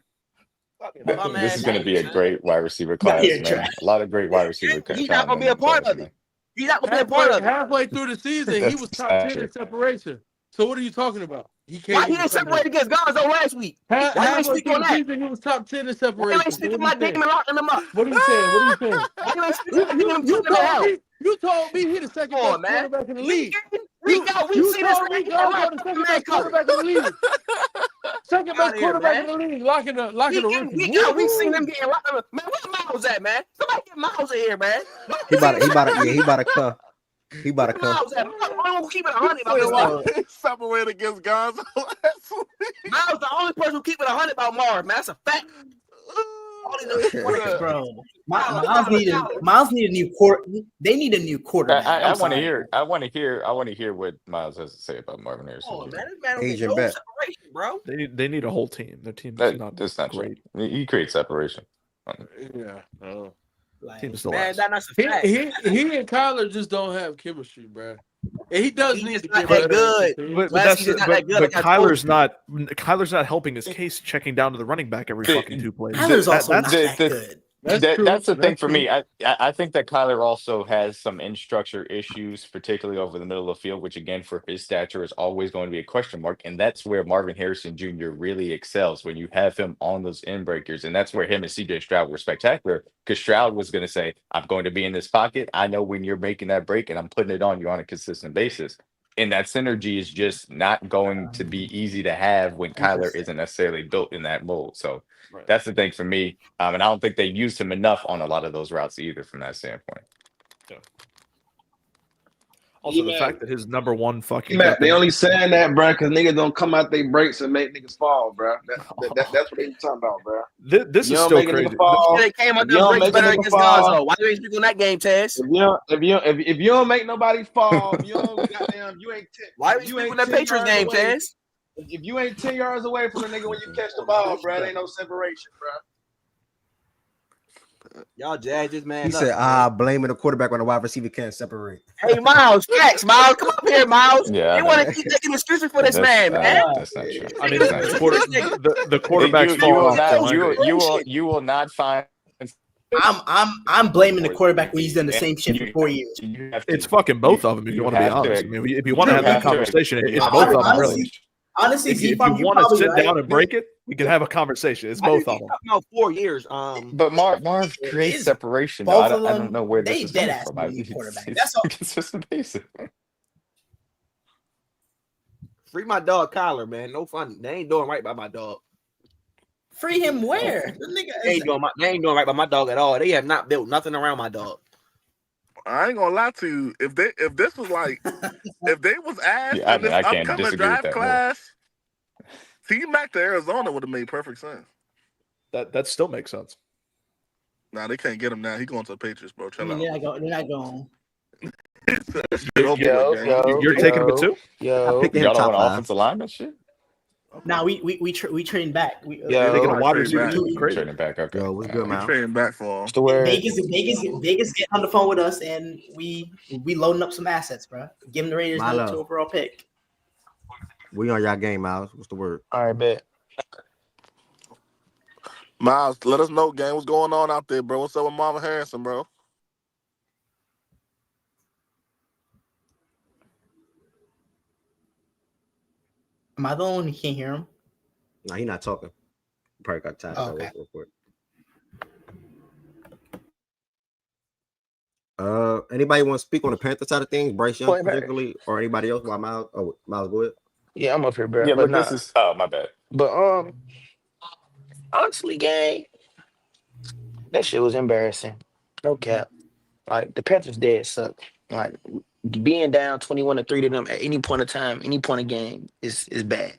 is going to be a great wide receiver class, man. A lot of great wide receiver class. He's not going to be a part of it. He's not going to be a part of it. Halfway through the season, he was top 10 in separation. So what are you talking about? Why he didn't separate against Gonzo last week? Why didn't he speak on that? Season, he was top 10 in separation. Why didn't he speak on my game and locking him up? What are you saying? Why didn't he speak on him? You told me he the second best quarterback in the league. We see this Gonzo the second best quarterback in the league. Second best quarterback in the league, locking the rookie. We seen him getting locked up. Man, where Miles at, man? Somebody get Miles in here, man. He about to come. He about to come. Miles at? I'm gonna keep it 100 about this. Separated against Gonzo. Miles the only person who keep it 100 about Marv, man. That's a fact. Bro, Miles need a new quarter. They need a new quarterback. I want to hear. I want to hear what Miles has to say about Marvin Harrison. Oh man, this man Asian no bet. separation, bro. They need a whole team. Their team is not great. He creates separation. Yeah. Team is still Man, that's a fact. He and Kyler just don't have chemistry, bro. And he does need to not get that good. But Kyler's not helping his case checking down to the running back every fucking 2 plays. Kyler's also not that good. That's the thing for me. I think that Kyler also has some in structure issues, particularly over the middle of the field, which again for his stature is always going to be a question mark. And that's where Marvin Harrison Jr. really excels when you have him on those end breakers. And that's where him and CJ Stroud were spectacular because Stroud was going to say, I'm going to be in this pocket. I know when you're making that break and I'm putting it on you on a consistent basis. And that synergy is just not going to be easy to have when Kyler isn't necessarily built in that mold. So that's the thing for me. And I don't think they used him enough on a lot of those routes either from that standpoint. Yeah. Also, the fact that his number one fucking they only saying that, bro, because niggas don't come out their breaks and make niggas fall, bro. That's what they talking about, bro. This is still crazy. They came out their breaks better against Gonzo. Why do you speak on that game, Taz? If you don't make nobody fall, you ain't. Why do you speak on that Patriots game, Taz? If you ain't 10 yards away from the nigga when you catch the ball, bro, there ain't no separation, bro. Y'all jazz this man. He said, blaming the quarterback when the wide receiver can't separate. Hey, Miles, facts, Miles. Come up here, Miles. Yeah, They want to keep taking excuses for this man, man. That's not true. I mean, the quarterback's you will falling off not. the line. You will not find. I'm blaming the quarterback when he's done the same shit for 4 years. It's fucking both of them. If you want to be honest, I mean, if you want to have that conversation, it's both of them. Really. Honestly, if you want to sit down and break it, we can have a conversation. It's both of them. No, 4 years. But Marv creates separation. I don't know where this is coming from. It's just basic. Free my dog Kyler, man. No fun. They ain't doing right by my dog. Free him where? The nigga they ain't doing right by my dog at all. They have not built nothing around my dog. I ain't gonna lie to you. If this was like, if they was asked Yeah, in this I can't upcoming disagree with draft that class, T-Mac to Arizona would have made perfect sense. That still makes sense. Nah, they can't get him now. He going to the Patriots, bro. Chill out. They're not going. You're taking him too? Y'all don't want offensive lineman shit? Now we train back. Taking a wide receiver too? Crazy. Trading back. Okay. Yo, what's good, man? Trading back for him. Vegas get on the phone with us, and we loading up some assets, bro. Giving the Raiders number 2 overall pick. We on y'all game, Miles. What's the word? All right, bet. Miles, let us know, gang. What's going on out there, bro? What's up with Marvin Harrison, bro? Am I the only one who can't hear him? No, he's not talking. Probably got time. Okay. Real quick. Anybody want to speak on the Panther side of things? Bryce Young particularly, or anybody else? While Miles, Miles, go ahead. Yeah, I'm up here, bro. Yeah, but this is. Oh, my bad. But honestly, gang, that shit was embarrassing. No cap. Like the Panthers dead suck. Like being down 21-3 to them at any point of time, any point of game is bad.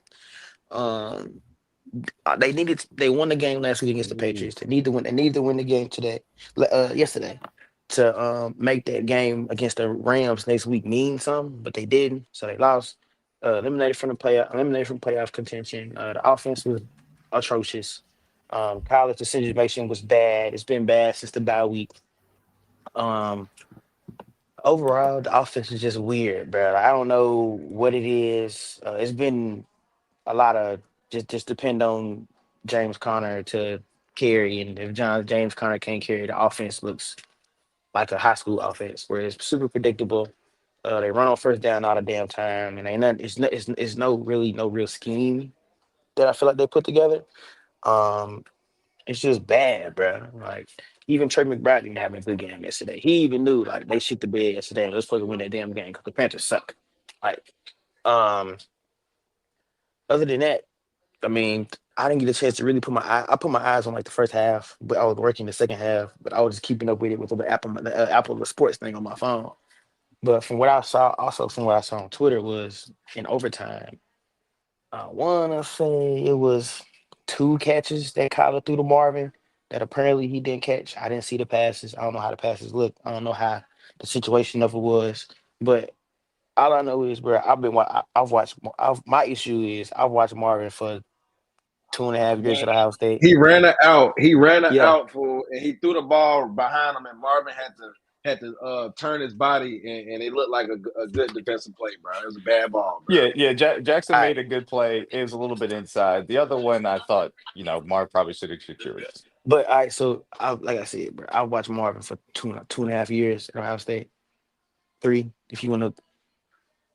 They won the game last week against the Patriots. They need to win the game yesterday to make that game against the Rams next week mean something, but they didn't, so they lost. Eliminated from playoff contention. The offense was atrocious. College decision-making was bad. It's been bad since the bye week. Overall, the offense is just weird, bro. I don't know what it is. It's been a lot of just depend on James Conner to carry, and if James Conner can't carry, the offense looks like a high school offense where it's super predictable. They run on first down all the damn time, and it's no real scheme that I feel like they put together. It's just bad, bro. Like even Trey McBride didn't have a good game yesterday. He even knew like they shit the bed yesterday. And let's fucking win that damn game because the Panthers suck. Like, other than that, I mean, I didn't get a chance to really put my eyes on like the first half, but I was working the second half. But I was just keeping up with it with the Apple Sports thing on my phone. But from what I saw on Twitter was in overtime. I want to say it was 2 catches that Kyler threw to Marvin that apparently he didn't catch. I didn't see the passes. I don't know how the passes looked. I don't know how the situation of it was. But all I know is, bro, my issue is I've watched Marvin for 2.5 years at Ohio State. He ran it out. And he threw the ball behind him, and Marvin had to turn his body, and it looked like a good defensive play, bro. It was a bad ball, bro. Yeah. Jackson made a good play. It was a little bit inside. The other one, I thought, Marv probably should have secured it. But like I said, bro, I watched Marvin for 2.5 years at Ohio State. 3, if you want to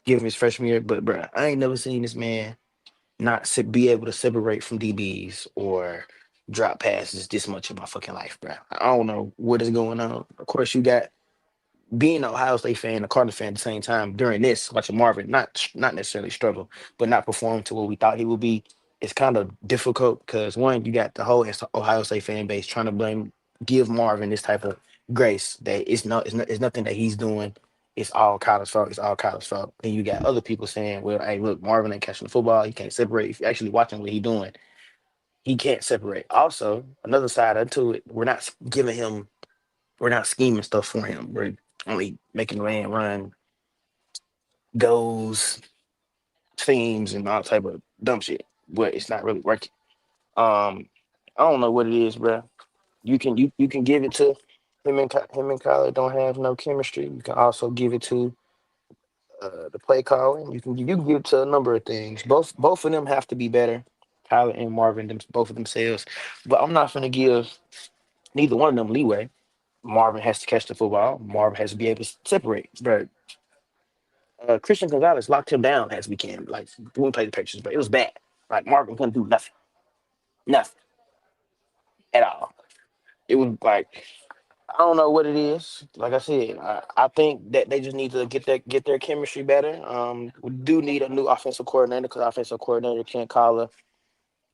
give him his freshman year. But bro, I ain't never seen this man not be able to separate from DBs or drop passes this much in my fucking life, bro. I don't know what is going on. Of course, you got being an Ohio State fan, a Cardinals fan at the same time during this, watching Marvin not necessarily struggle, but not perform to what we thought he would be. It's kind of difficult because one, you got the whole Ohio State fan base trying to give Marvin this type of grace that it's nothing that he's doing. It's all Kyler's fault. It's all Kyler's fault. And you got other people saying, well, hey, look, Marvin ain't catching the football. He can't separate. If you're actually watching what he's doing, he can't separate. Also, another side to it, we're not scheming stuff for him. We're only making the man run goes, themes, and all type of dumb shit. But it's not really working. I don't know what it is, bro. You can give it to him and Kyler don't have no chemistry. You can also give it to the play calling. You can give it to a number of things. Both of them have to be better. Kyler and Marvin, both of themselves. But I'm not going to give neither one of them leeway. Marvin has to catch the football. Marvin has to be able to separate. But Christian Gonzalez locked him down last weekend. Like when we played the Patriots, but it was bad. Like Marvin couldn't do nothing at all. It was like I don't know what it is. Like I said, I think that they just need to get their chemistry better. We do need a new offensive coordinator because offensive coordinator can't call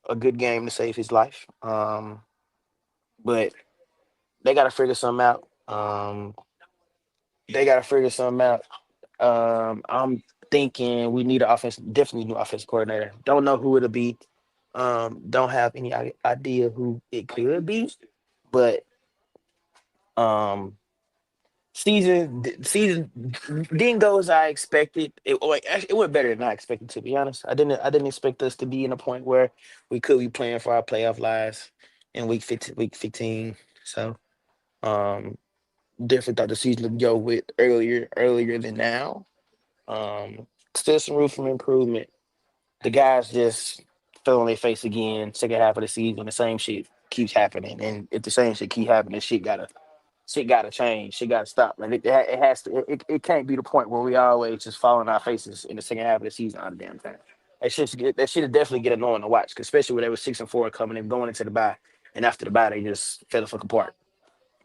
a good game to save his life. But they got to figure something out. I'm thinking we need definitely new offensive coordinator. Don't know who it'll be. Don't have any idea who it could be, but season didn't go as I expected. It went better than I expected, to be honest. I didn't expect us to be in a point where we could be playing for our playoff lives in week 15. So definitely thought the season would go with earlier than now. Still some room for improvement. The guys just fell on their face again. Second half of the season, the same shit keeps happening, and if the same shit keep happening, shit gotta change. Shit gotta stop. Like it has to. It can't be the point where we always just fall on our faces in the second half of the season all the damn time. That should definitely get annoying to watch, especially when they were 6-4 coming in going into the bye, and after the bye they just fell the fuck apart.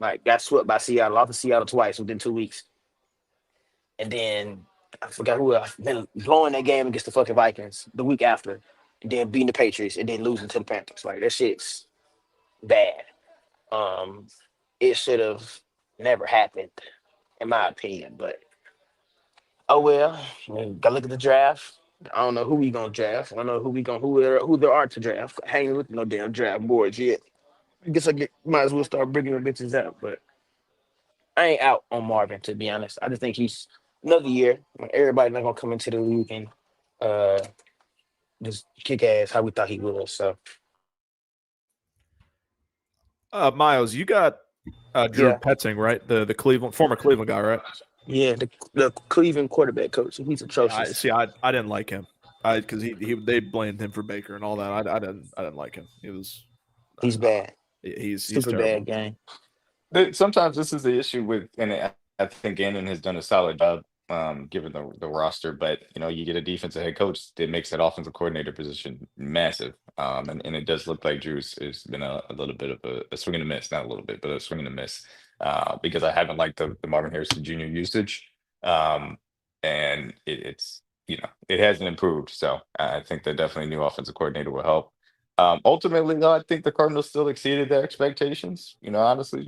Like got swept by Seattle, lost to Seattle twice within 2 weeks, and then I forgot who else. Then blowing that game against the fucking Vikings the week after, and then beating the Patriots, and then losing to the Panthers. Like that shit's bad. It should have never happened, in my opinion. But oh well. I mean, gotta look at the draft. I don't know who we gonna draft. I don't know who there are to draft. I ain't looked at no damn draft boards yet. I guess might as well start bringing the bitches out. But I ain't out on Marvin, to be honest. I just think he's another year. Everybody not gonna come into the league and just kick ass how we thought he was. So Miles, you got Drew Petting, right? The former Cleveland guy, right? Yeah, the Cleveland quarterback coach. He's atrocious. I didn't like him. Because they blamed him for Baker and all that. I didn't like him. He's bad. He's super terrible. bad game. Sometimes this is the issue with, and I think Gannon has done a solid job given the roster, but you get a defensive head coach that makes that offensive coordinator position massive. And it does look like Drew's has been a little bit of a swing and a miss, not a little bit, but a swing and a miss. Because I haven't liked the Marvin Harrison Jr. usage. And it's it hasn't improved. So I think that definitely a new offensive coordinator will help. Ultimately, though, I think the Cardinals still exceeded their expectations. Honestly,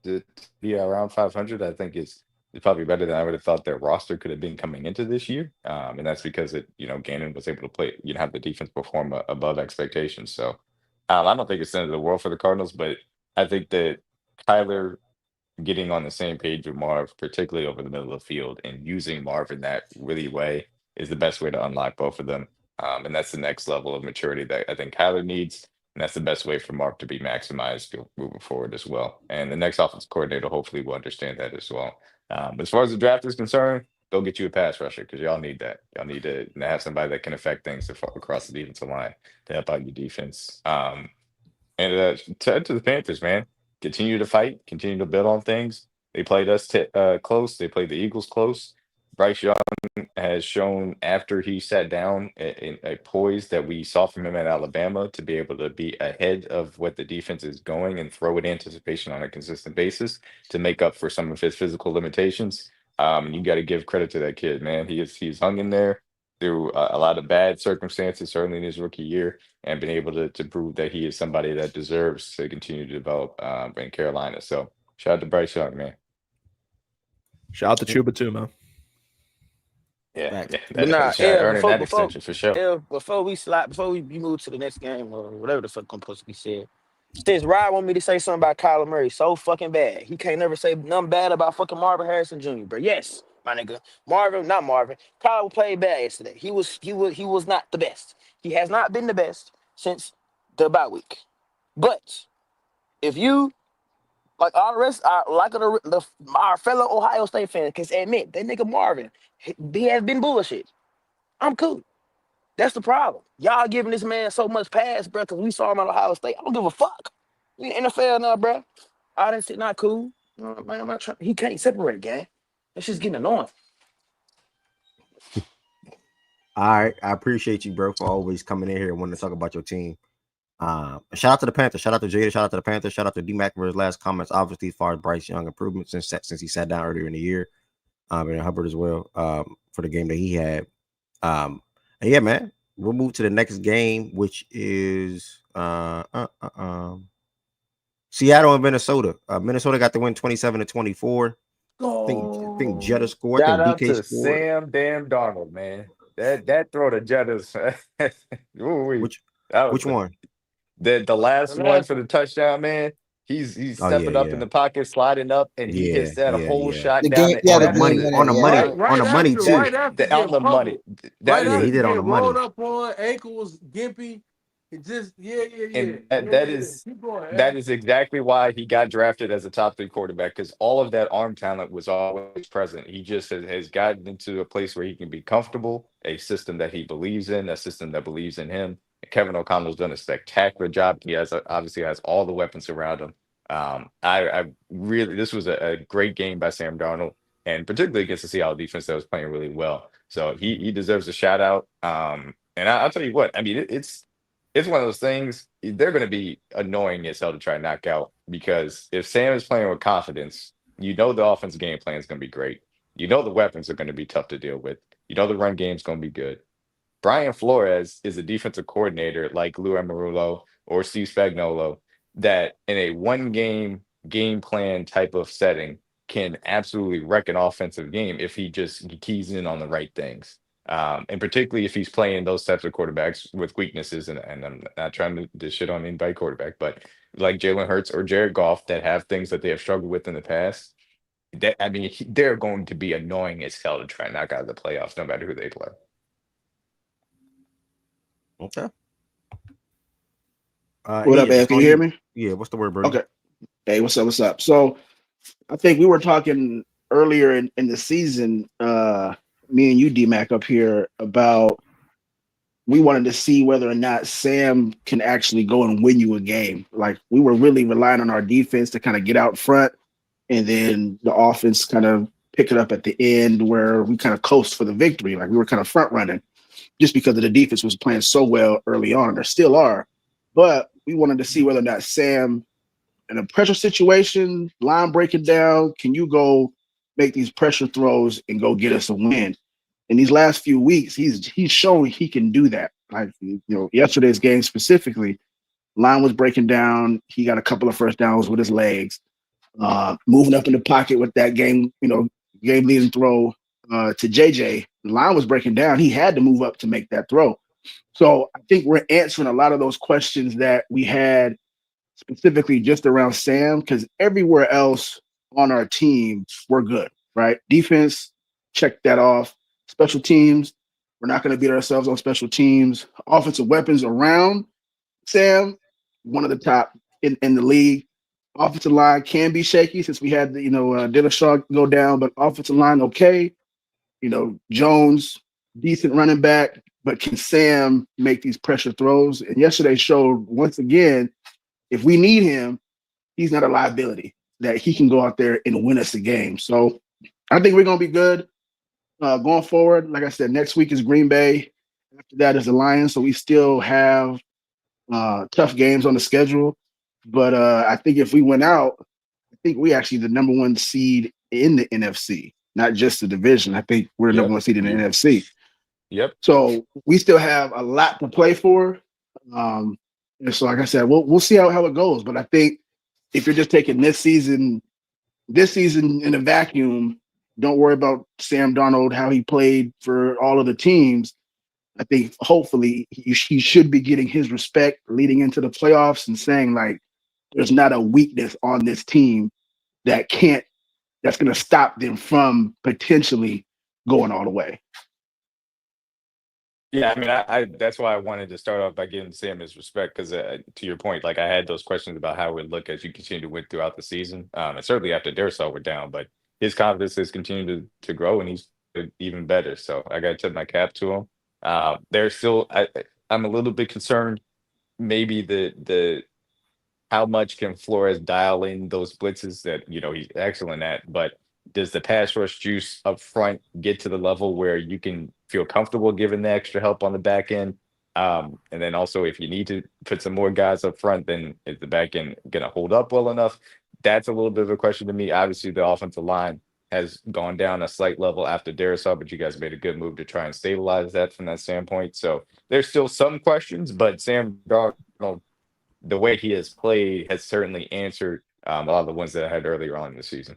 to be around 500, I think is probably better than I would have thought their roster could have been coming into this year. And that's because Gannon was able to play, have the defense perform above expectations. So I don't think it's the end of the world for the Cardinals, but I think that Kyler getting on the same page with Marv, particularly over the middle of the field, and using Marv in that really way is the best way to unlock both of them. And that's the next level of maturity that I think Kyler needs. And that's the best way for Mark to be maximized moving forward as well. And the next offensive coordinator hopefully will understand that as well. But as far as the draft is concerned, go get you a pass rusher because y'all need that. Y'all need to have somebody that can affect things across the defensive line to help out your defense. And to the Panthers, man, continue to fight, continue to build on things. They played us close. They played the Eagles close. Bryce Young has shown after he sat down in a poise that we saw from him at Alabama to be able to be ahead of what the defense is going and throw it in anticipation on a consistent basis to make up for some of his physical limitations. You got to give credit to that kid, man. He's hung in there through a lot of bad circumstances, certainly in his rookie year, and been able to prove that he is somebody that deserves to continue to develop in Carolina. So shout out to Bryce Young, man. Shout out to Chuba too, man. Yeah, but nah, extension for sure. Before we move to the next game or whatever the fuck I'm supposed to be said, since Rod want me to say something about Kyler Murray so fucking bad, he can't never say nothing bad about fucking Marvin Harrison Jr. But yes, my nigga, Kyler played bad yesterday. He was not the best. He has not been the best since the bye week. But if you Like our rest, our fellow Ohio State fans can admit that nigga Marvin, he has been bullshit. I'm cool. That's the problem. Y'all giving this man so much pass, bro, because we saw him at Ohio State. I don't give a fuck. We in the NFL now, bro. All that shit not cool. Man, I'm not trying. He can't separate, gang. That shit's getting annoying. All right, I appreciate you, bro, for always coming in here and wanting to talk about your team. Shout out to the Panthers. Shout out to Jada. Shout out to the Panthers. Shout out to D-Mac for his last comments. Obviously, as far as Bryce Young improvements since he sat down earlier in the year, and Hubbard as well for the game that he had. And yeah, man, we'll move to the next game, which is Seattle and Minnesota. Minnesota got the win 27-24. I think Jetta scored. Shout I out think DK to scored. Sam Damn Darnold, man. That throw to Jetta's. Which one? The last one for the touchdown, man. He's stepping up in the pocket, sliding up, and he hits that whole shot down on the money too. Right after On the money. He did on the money. Rolled up on, ankles gimpy. It just And that is exactly why he got drafted as a top 3 quarterback, because all of that arm talent was always present. He just has gotten into a place where he can be comfortable, a system that he believes in, a system that believes in him. Kevin O'Connell's done a spectacular job. He obviously has all the weapons around him. I really, this was a great game by Sam Darnold, and particularly against the Seattle defense that was playing really well. So he deserves a shout out. And I'll tell you what, I mean, it's one of those things. They're going to be annoying as hell to try and knock out, because if Sam is playing with confidence, the offensive game plan is going to be great. The weapons are going to be tough to deal with. The run game is going to be good. Brian Flores is a defensive coordinator like Lou Amarulo or Steve Spagnuolo that in a one-game game plan type of setting can absolutely wreck an offensive game if he keys in on the right things. And particularly if he's playing those types of quarterbacks with weaknesses, and I'm not trying to shit on anybody quarterback, but like Jalen Hurts or Jared Goff that have things that they have struggled with in the past, they're going to be annoying as hell to try and knock out of the playoffs no matter who they play. Okay. What up, man? Can you hear me? Yeah. What's the word, bro? Okay. Hey, what's up? What's up? So, I think we were talking earlier in the season, me and you, D-Mac, up here about we wanted to see whether or not Sam can actually go and win you a game. Like, we were really relying on our defense to kind of get out front, and then the offense kind of pick it up at the end where we kind of coast for the victory. Like, we were kind of front running just because of the defense was playing so well early on. There still are. But we wanted to see whether or not Sam, in a pressure situation, line breaking down, can you go make these pressure throws and go get us a win? In these last few weeks, he's shown he can do that. Like, yesterday's game specifically, line was breaking down. He got a couple of first downs with his legs, moving up in the pocket with that game leading throw to JJ. The line was breaking down. He had to move up to make that throw. So I think we're answering a lot of those questions that we had specifically just around Sam, because everywhere else on our team, we're good, right? Defense, check that off. Special teams, we're not going to beat ourselves on special teams. Offensive weapons around Sam, one of the top in the league. Offensive line can be shaky since we had Dillashaw go down, but offensive line okay. Jones, decent running back, but can Sam make these pressure throws? And yesterday showed once again, if we need him, he's not a liability, that he can go out there and win us a game. So I think we're going to be good going forward. Like I said, next week is Green Bay. After that is the Lions. So we still have tough games on the schedule. But I think if we went out, I think we actually the number one seed in the NFC, not just the division. I think we're the number one seed in the NFC. Yep. So we still have a lot to play for. And so, like I said, we'll see how it goes. But I think if you're just taking this season in a vacuum, don't worry about Sam Darnold, how he played for all of the teams. I think hopefully he should be getting his respect leading into the playoffs and saying, like, there's not a weakness on this team that's going to stop them from potentially going all the way. Yeah, I mean, I that's why I wanted to start off by giving Sam his respect because, to your point, like I had those questions about how it would look as you continue to win throughout the season, and certainly after Darisaw were down, but his confidence has continued to grow, and he's even better. So I got to tip my cap to him. There's still, I'm a little bit concerned, maybe the how much can Flores dial in those blitzes that he's excellent at, but does the pass rush juice up front get to the level where you can feel comfortable giving the extra help on the back end? And then also, if you need to put some more guys up front, then is the back end going to hold up well enough? That's a little bit of a question to me. Obviously, the offensive line has gone down a slight level after Darisaw, but you guys made a good move to try and stabilize that from that standpoint. So there's still some questions, but Sam Darnold, the way he has played, has certainly answered a lot of the ones that I had earlier on in the season.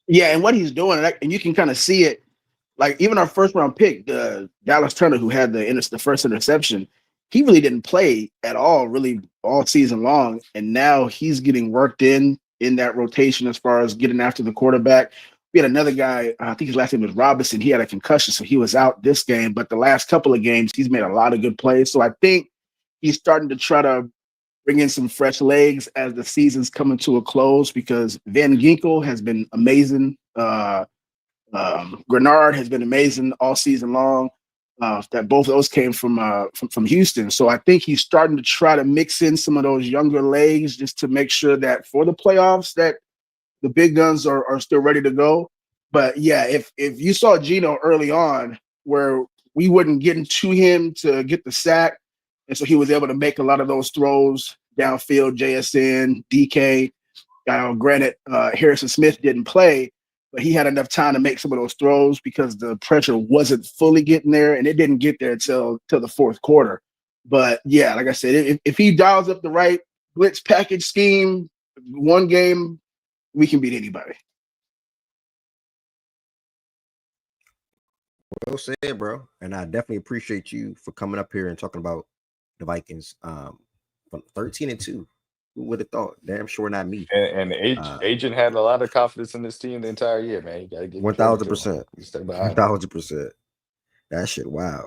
Yeah, and what he's doing, and you can kind of see it. Like even our first round pick, Dallas Turner, who had the first interception, he really didn't play at all, really all season long, and now he's getting worked in that rotation as far as getting after the quarterback. We had another guy, I think his last name was Robinson. He had a concussion, so he was out this game. But the last couple of games, he's made a lot of good plays. So I think he's starting to try to bring in some fresh legs as the season's coming to a close because Van Ginkel has been amazing. Grenard has been amazing all season long. That both of those came from Houston. So I think he's starting to try to mix in some of those younger legs just to make sure that for the playoffs that the big guns are still ready to go. But yeah, if you saw Geno early on where we wouldn't get to him to get the sack, and so he was able to make a lot of those throws downfield, JSN, DK. Granted, Harrison Smith didn't play, but he had enough time to make some of those throws because the pressure wasn't fully getting there, and it didn't get there till the fourth quarter. But yeah, like I said, if he dials up the right blitz package scheme, one game, we can beat anybody. Well said, bro. And I definitely appreciate you for coming up here and talking about the Vikings. From 13-2. Who would have thought? Damn sure not me. And the agent had a lot of confidence in this team the entire year, man. You gotta give 1,000%. You stay behind. 1,000%. That shit, wow,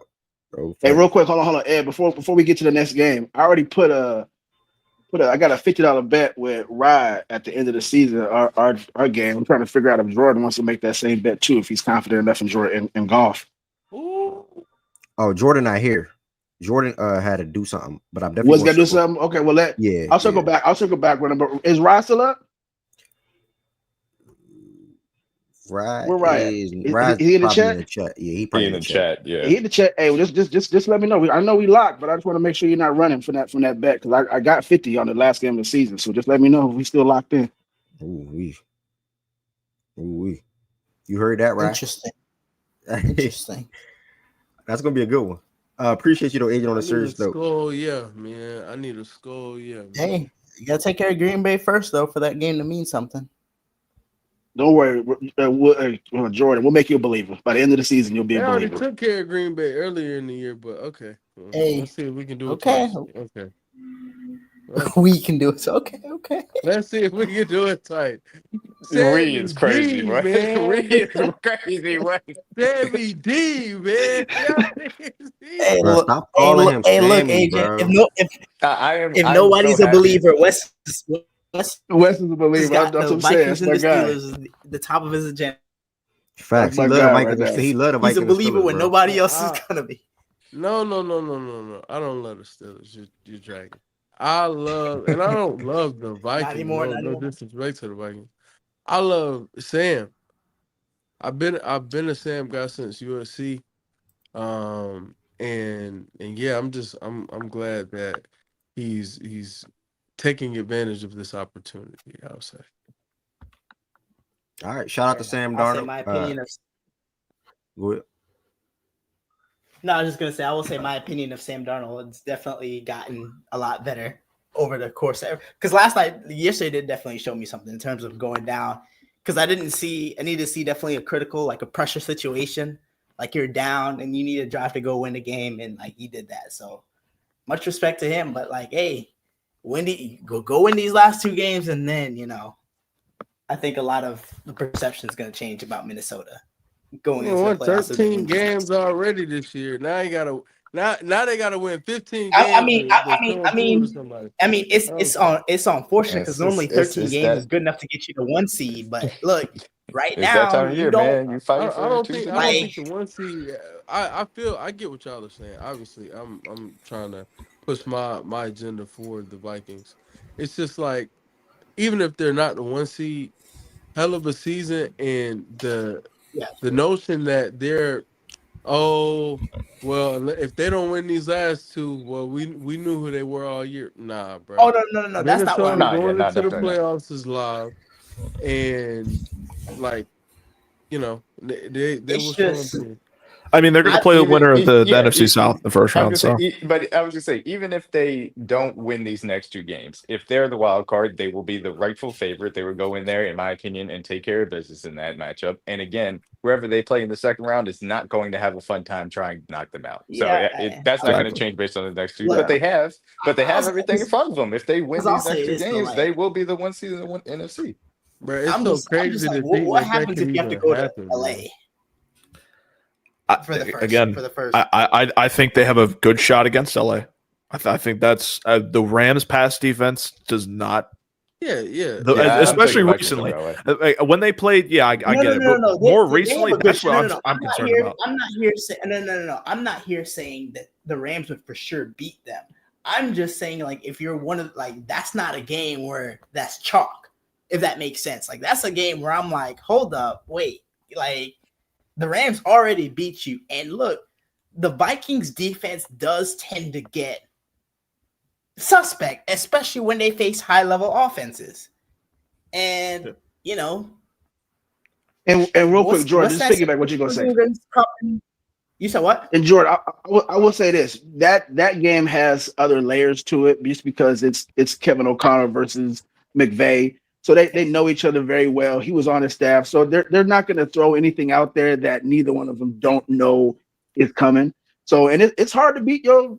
bro. Hey, real quick, hold on, Ed. Before we get to the next game, I already I got a $50 bet with Rye at the end of the season. Our game. I'm trying to figure out if Jordan wants to make that same bet too, if he's confident enough in Jordan in golf. Oh, Jordan not here. Jordan had to do something, but I'm definitely was gonna do something. Okay, well I'll circle back. I'll circle back with him. But is Rye still up? Right. Where Rye? Is he in the chat? Yeah, he probably in the chat. Yeah, he in the chat. Hey, well, just let me know. I know we locked, but I just want to make sure you're not running from that bet because I got 50 on the last game of the season. So just let me know if we still locked in. Ooh, you heard that, right? Interesting. That's gonna be a good one. Appreciate you though, agent. On a serious note. Skull, yeah, man. I need a skull, yeah. Man. Hey, you gotta take care of Green Bay first, though, for that game to mean something. Don't worry, Jordan. We'll make you a believer. By the end of the season, you'll be a believer. I already took care of Green Bay earlier in the year, but okay. Well, hey, let's see if we can do it. Okay. Okay. We can do it. Okay. Let's see if we can do it tight. Reed is crazy, man. Reed is crazy, man. Sammy D, man. Hey, bro, look, stop calling him look, Sammy, agent. bro. If nobody's a believer, Wes is a believer. Got That's the what I'm saying. Vikings and the Steelers is the top of his agenda. Facts. He love the Vikings. He love the Vikings. He's a believer when bro. nobody else is gonna be. No. I don't love the Steelers. You're dragging. I don't love the Vikings. Not anymore. No disrespect to the Vikings. I love Sam. I've been a Sam guy since USC. And yeah, I'm glad that he's taking advantage of this opportunity, I would say. All right, shout out to Sam Darnold. I'll say my opinion No, I was just gonna say I will say my opinion of Sam Darnold. It's definitely gotten a lot better over the course of because yesterday did definitely show me something in terms of going down. Because I need to see definitely a critical, like a pressure situation. Like you're down and you need a drive to go win the game, and like he did that. So much respect to him. But like, hey, go win these last two games, and then I think a lot of the perception is going to change about Minnesota going into won the playoffs. 13 games already this year. Now you gotta now they gotta win 15 games. I mean, it's unfortunate because normally 13 games that, is good enough to get you to 1 seed. But look, right it's that now time of you year, don't. man. You fighting for I don't Tuesday think night. the 1 seed. I feel I get what y'all are saying. Obviously, I'm trying to push my agenda for the Vikings. It's just like even if they're not the 1 seed, hell of a season, and the notion that they're well, if they don't win these last 2, well, we knew who they were all year. Nah, bro. Oh no, that's not what Minnesota I'm. going into the playoffs is live, and like they will show them. I mean, they're going to play the winner of the NFC South in the first round. So, But I was just saying, even if they don't win these next 2 games, if they're the wild card, they will be the rightful favorite. They will go in there, in my opinion, and take care of business in that matchup. And again, whoever they play in the second round is not going to have a fun time trying to knock them out. So that's not going to change based on the next 2. But they have everything in front of them. If they win these next 2 games, they will be the 1 seed in the NFC. Bro, it's so crazy to think what happens if you have to go to LA? For the first. I think they have a good shot against LA. I think that's the Rams' pass defense does not. Especially recently when they played. I get it. But more recently, that's what I'm concerned about. I'm not here saying no. I'm not here saying that the Rams would for sure beat them. I'm just saying like if you're one of that's not a game where that's chalk. If that makes sense, like that's a game where I'm like, hold up, wait, like. The Rams already beat you. And look, the Vikings defense does tend to get suspect, especially when they face high-level offenses. And, And real quick, Jordan, just thinking about what you're going to say. You said what? And Jordan, I will say this. That game has other layers to it just because it's Kevin O'Connor versus McVay. So they know each other very well. He was on his staff. So they're not going to throw anything out there that neither one of them don't know is coming. So and it's hard to beat your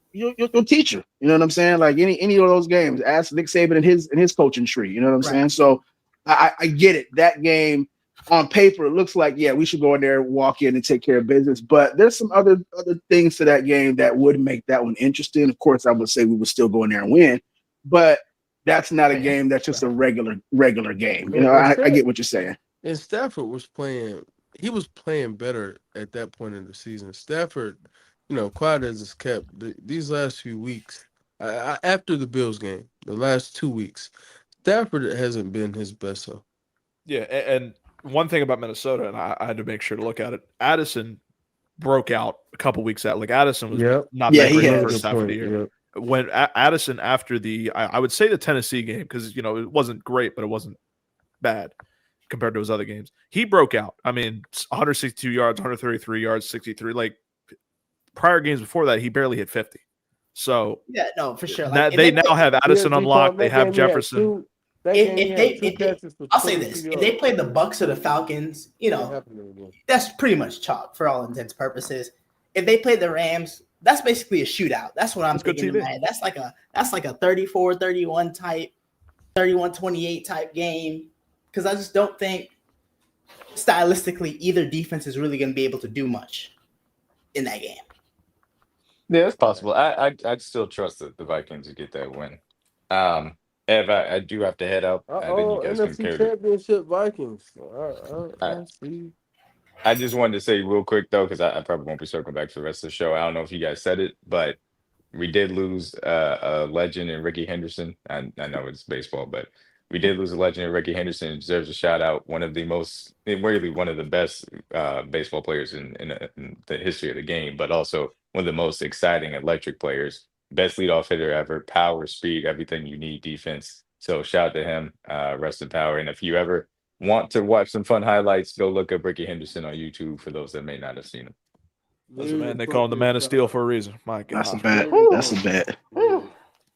teacher. You know what I'm saying? Like any of those games. Ask Nick Saban and his coaching tree. You know what I'm saying? So I get it. That game on paper it looks like we should go in there, walk in, and take care of business. But there's some other things to that game that would make that one interesting. Of course, I would say we would still go in there and win. But that's not a game that's just a regular game. You know, I get what you're saying. And Stafford was playing better at that point in the season. Stafford, quiet as it's kept, these last few weeks, after the Bills game, the last 2 weeks, Stafford hasn't been his best. So. Yeah, and one thing about Minnesota, and I had to make sure to look at it, Addison broke out a couple weeks out. Like Addison was not that great the first half of the year. Yep. When Addison after I would say the Tennessee game because it wasn't great but it wasn't bad compared to his other games. He broke out. I mean, 162 yards, 133 yards, 63. Like prior games before that, he barely hit 50. So for sure. Like, they now have Addison unlocked. They have Jefferson. I'll say this: if they play the Bucs or the Falcons, that's pretty much chalk for all intents and purposes. If they play the Rams. That's basically a shootout. That's what I'm thinking in my head. That's like a 34-31 type, 31-28 type game. Because I just don't think stylistically either defense is really going to be able to do much in that game. Yeah, it's possible. I'd still trust the Vikings to get that win. Ev, I do have to head out. NFC Championship Vikings. I see. I just wanted to say real quick, though, because I probably won't be circling back for the rest of the show. I don't know if you guys said it, but we did lose a legend in Ricky Henderson. I know it's baseball, but we did lose a legend in Ricky Henderson. He deserves a shout out. One of the best baseball players in the history of the game, but also one of the most exciting, electric players. Best leadoff hitter ever. Power, speed, everything you need, defense. So shout out to him. Rest in power. And if you ever want to watch some fun highlights, go look up Ricky Henderson on YouTube for those that may not have seen him. Listen, man, they call him the Man of Steel for a reason. My God. That's a bet. That's a bet.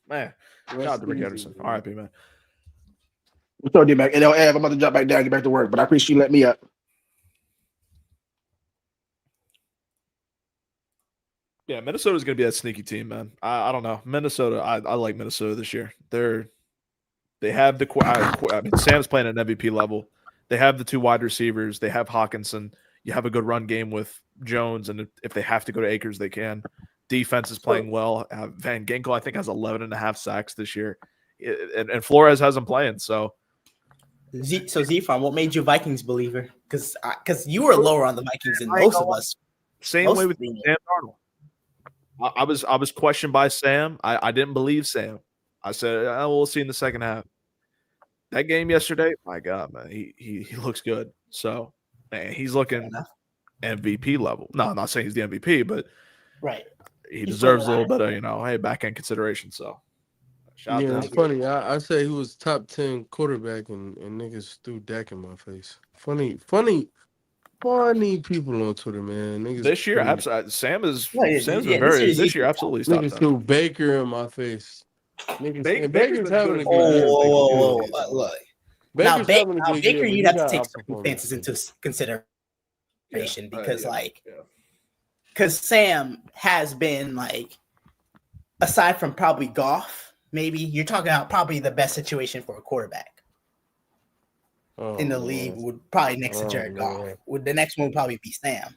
Man, shout out to Ricky Henderson. R.I.P., man. What's up, D-Mac? And I'm about to drop back down and get back to work, but I appreciate you letting me up. Yeah, Minnesota's going to be that sneaky team, man. I don't know. Minnesota, I like Minnesota this year. They have Sam's playing at an MVP level. They have the 2 wide receivers. They have Hawkinson. You have a good run game with Jones, and if they have to go to Akers, they can. Defense is playing well. Van Ginkel, I think, has 11.5 sacks this year, and Flores has him playing. So Z-Farm, what made you Vikings believer? Because you were lower on the Vikings than most of us. Same way with Sam Darnold. I was questioned by Sam. I didn't believe Sam. I said, we'll see in the second half. That game yesterday, my God, man, he looks good. So, man, he's looking MVP level. No, I'm not saying he's the MVP, but right, he deserves a little bit of back end consideration. So, shout out it's to him. funny. I say he was top 10 quarterback, and niggas threw Dak in my face. Funny people on Twitter, man. Niggas This year, absolutely. Sam's been very. This year, absolutely. Niggas threw Baker in my face. Niggas, Baker's having a good year. Look. Baker, you'd have to take circumstances into consideration because Sam has been aside from probably Goff, maybe you're talking about probably the best situation for a quarterback in the league would probably next to Jared Goff. Would the next one would probably be Sam.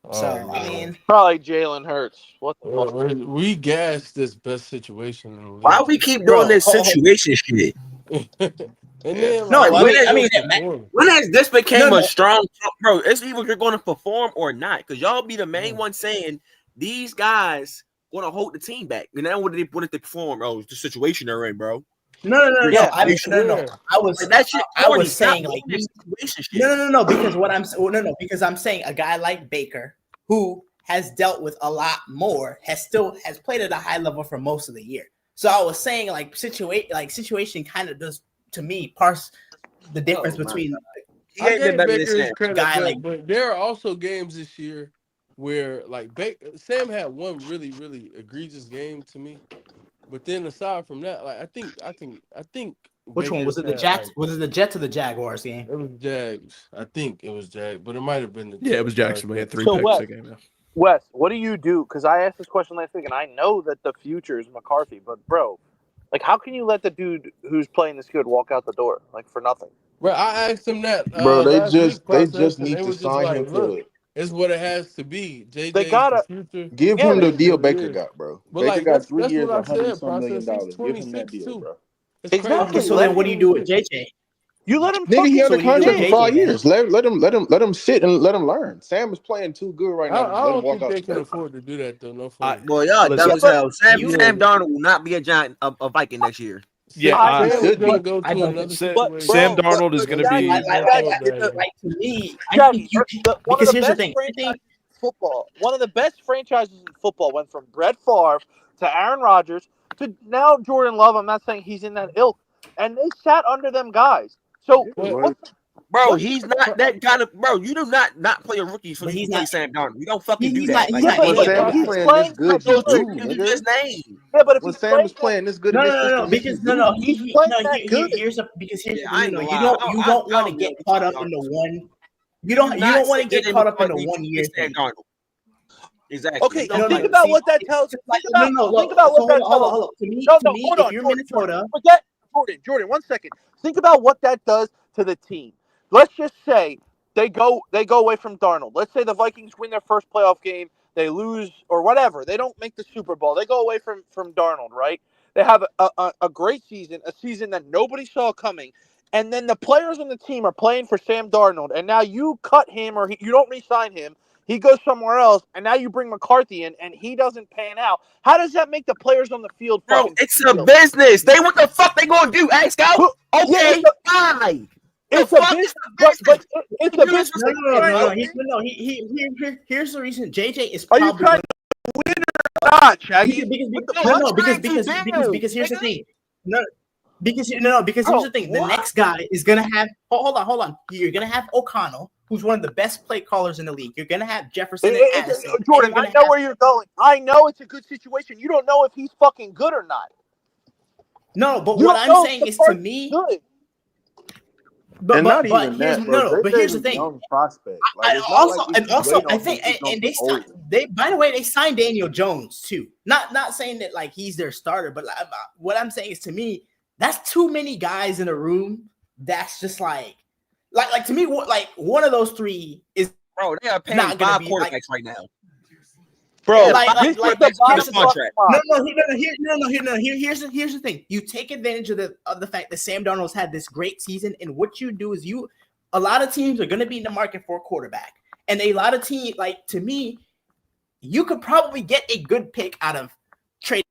Probably Jalen Hurts. What the fuck? We gassed this best situation in the league. Why we keep doing this situation shit? And then, when has this became a strong bro? It's either you're going to perform or not, because y'all be the main one saying these guys want to hold the team back. And then what did they perform? Oh, it's the situation they're in, bro. No. I was saying because I'm saying a guy like Baker who has dealt with a lot more has played at a high level for most of the year. So I was saying situation kind of does to me parse the difference between but there are also games this year where Sam had one really, really egregious game to me. But then aside from that, I think which one was it? The Jets? Was it the Jets or the Jaguars game? It was Jags. I think it was Jags, but it might have been it was Jackson. We had 3 picks that game. Yeah. Wes, what do you do? Because I asked this question last week, and I know that the future is McCarthy, but bro, how can you let the dude who's playing this good walk out the door for nothing? Bro, I asked him that. Bro, they just need to sign him to it. It's what it has to be. JJ, they gotta give him the deal Baker got, bro. But Baker got 3 years, $100 million. Give him that deal, bro. Exactly. So then, what do you do with JJ? You let him. Nigga, he had a contract for 5 years. Let him sit and let him learn. Sam is playing too good right now. I don't think they can afford to do that though. No funny. Well, y'all dumb as hell. Sam Darnold will not be a Viking next year. Yeah, Sam Darnold is going to be to me. Because here's the thing. One of the best franchises in football went from Brett Favre to Aaron Rodgers to now Jordan Love. I'm not saying he's in that ilk, and they sat under them guys. So, bro, he's not that kind of bro. You do not play a rookie for you play Sam Darnold. You don't fucking do that. Sam's playing this good, you do, his name. Yeah, but if Sam is playing this good, because you don't want to get caught up in the one. You don't want to get caught up in the 1 year thing. Exactly. Okay, think about what that tells you. Think about what that tells you. Hold on. If you're Minnesota, forget Jordan. 1 second. Think about what that does to the team. Let's just say they go away from Darnold. Let's say the Vikings win their first playoff game, they lose or whatever. They don't make the Super Bowl. They go away from Darnold, right? They have a great season, a season that nobody saw coming. And then the players on the team are playing for Sam Darnold, and now you cut him or you don't re-sign him. He goes somewhere else, and now you bring McCarthy in, and he doesn't pan out. How does that make the players on the field? Bro, it's a business. What the fuck they gonna do? Ask out? Okay, fine. It's a business, but it's a business. No. Here's the reason. JJ is probably. Are you trying to win or not, Shaggy? Because here's the thing. Because here's the thing. The next guy is gonna have. Hold on. You're gonna have O'Connell, who's one of the best play callers in the league. You're gonna have Jefferson and Addison. Jordan, I know where you're going. I know it's a good situation. You don't know if he's fucking good or not. No, but what I'm saying is to me. But here's the thing. Prospect. They by the way, they signed Daniel Jones too. Not saying that he's their starter, but what I'm saying is to me, that's too many guys in a room. That's just to me, one of those three is Bro, they are paying 5 quarterbacks right now. Bro, Here's the thing. You take advantage of the fact that Sam Darnold's had this great season, and what you do is a lot of teams are going to be in the market for a quarterback, and a lot of teams, like, to me, you could probably get a good pick out of trading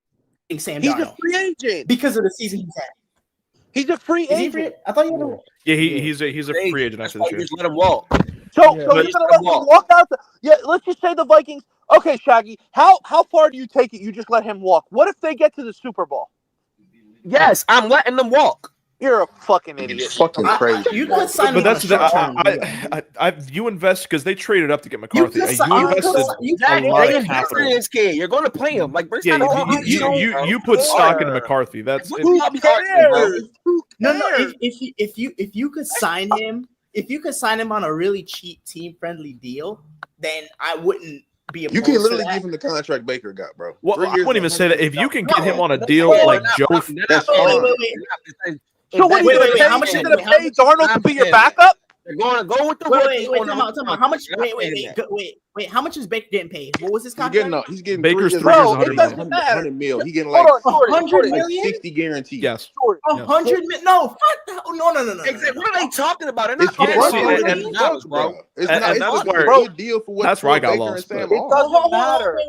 Sam Darnold. He's a free agent because of the season he's had. He's a free agent. I thought you were. Yeah, he's a free agent after this year. Just let him walk. So you're gonna let him walk out? Let's just say the Vikings. Okay, Shaggy, how far do you take it? You just let him walk. What if they get to the Super Bowl? Yes, I'm letting them walk. You're a fucking idiot. It's fucking crazy. You could sign him. But that's you invest because they traded up to get McCarthy. You invested a lot of capital. You're going to pay him. Like, you put stock into McCarthy. That's No. If you could sign him, on a really cheap, team-friendly deal, then I wouldn't be. You can literally give him the contract Baker got, bro. Well, I wouldn't even say that. If you can get him on a deal like Joe, that's fine. So wait, how much are you going to pay Darnold to be your backup? They're going to go with the Wait, how much? Wait, how much is Baker getting paid? What was his contract? He's getting Baker's 3 3 years, $100 million. He getting like 100 million? 60 guaranteed. Yes. 100 million? No, fuck that. No. What are they talking about? They're not It's $100 bro. It's and not that's where a good deal for what that's where I got Baker lost. and Sam It doesn't matter.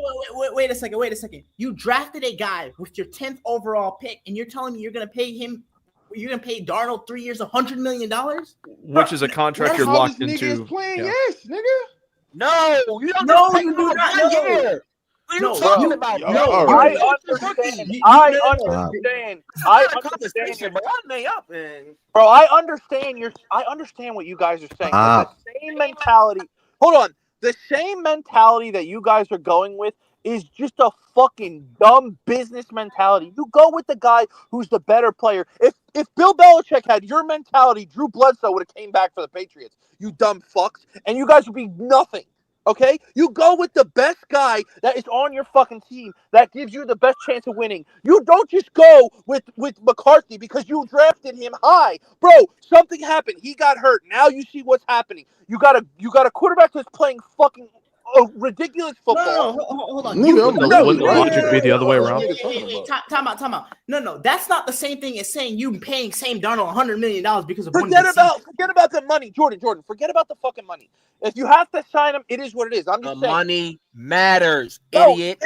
Wait a second. You drafted a guy with your 10th overall pick, and you're telling me you're going to pay him. You're gonna pay Darnold 3 years, $100 million, which is a contract you're locked into. Yes, nigga. No, you don't. No, you do not. What are you talking about? No, I understand. I understand. Bro, I understand what you guys are saying. The same mentality. Hold on. The same mentality that you guys are going with is just a fucking dumb business mentality. You go with the guy who's the better player. If Bill Belichick had your mentality, Drew Bledsoe would have came back for the Patriots. You dumb fucks. And you guys would be nothing. Okay? You go with the best guy that is on your fucking team that gives you the best chance of winning. You don't just go with McCarthy because you drafted him high. Bro, something happened. He got hurt. Now you see what's happening. You got a quarterback that's playing fucking ridiculous football. No, hold on. Wouldn't the logic be the other way around? Time out. No, that's not the same thing as saying you paying Sam Darnold $100 million because of forget about the money, Jordan. Forget about the fucking money. If you have to sign him, it is what it is. I'm just saying. Money matters, no, idiot.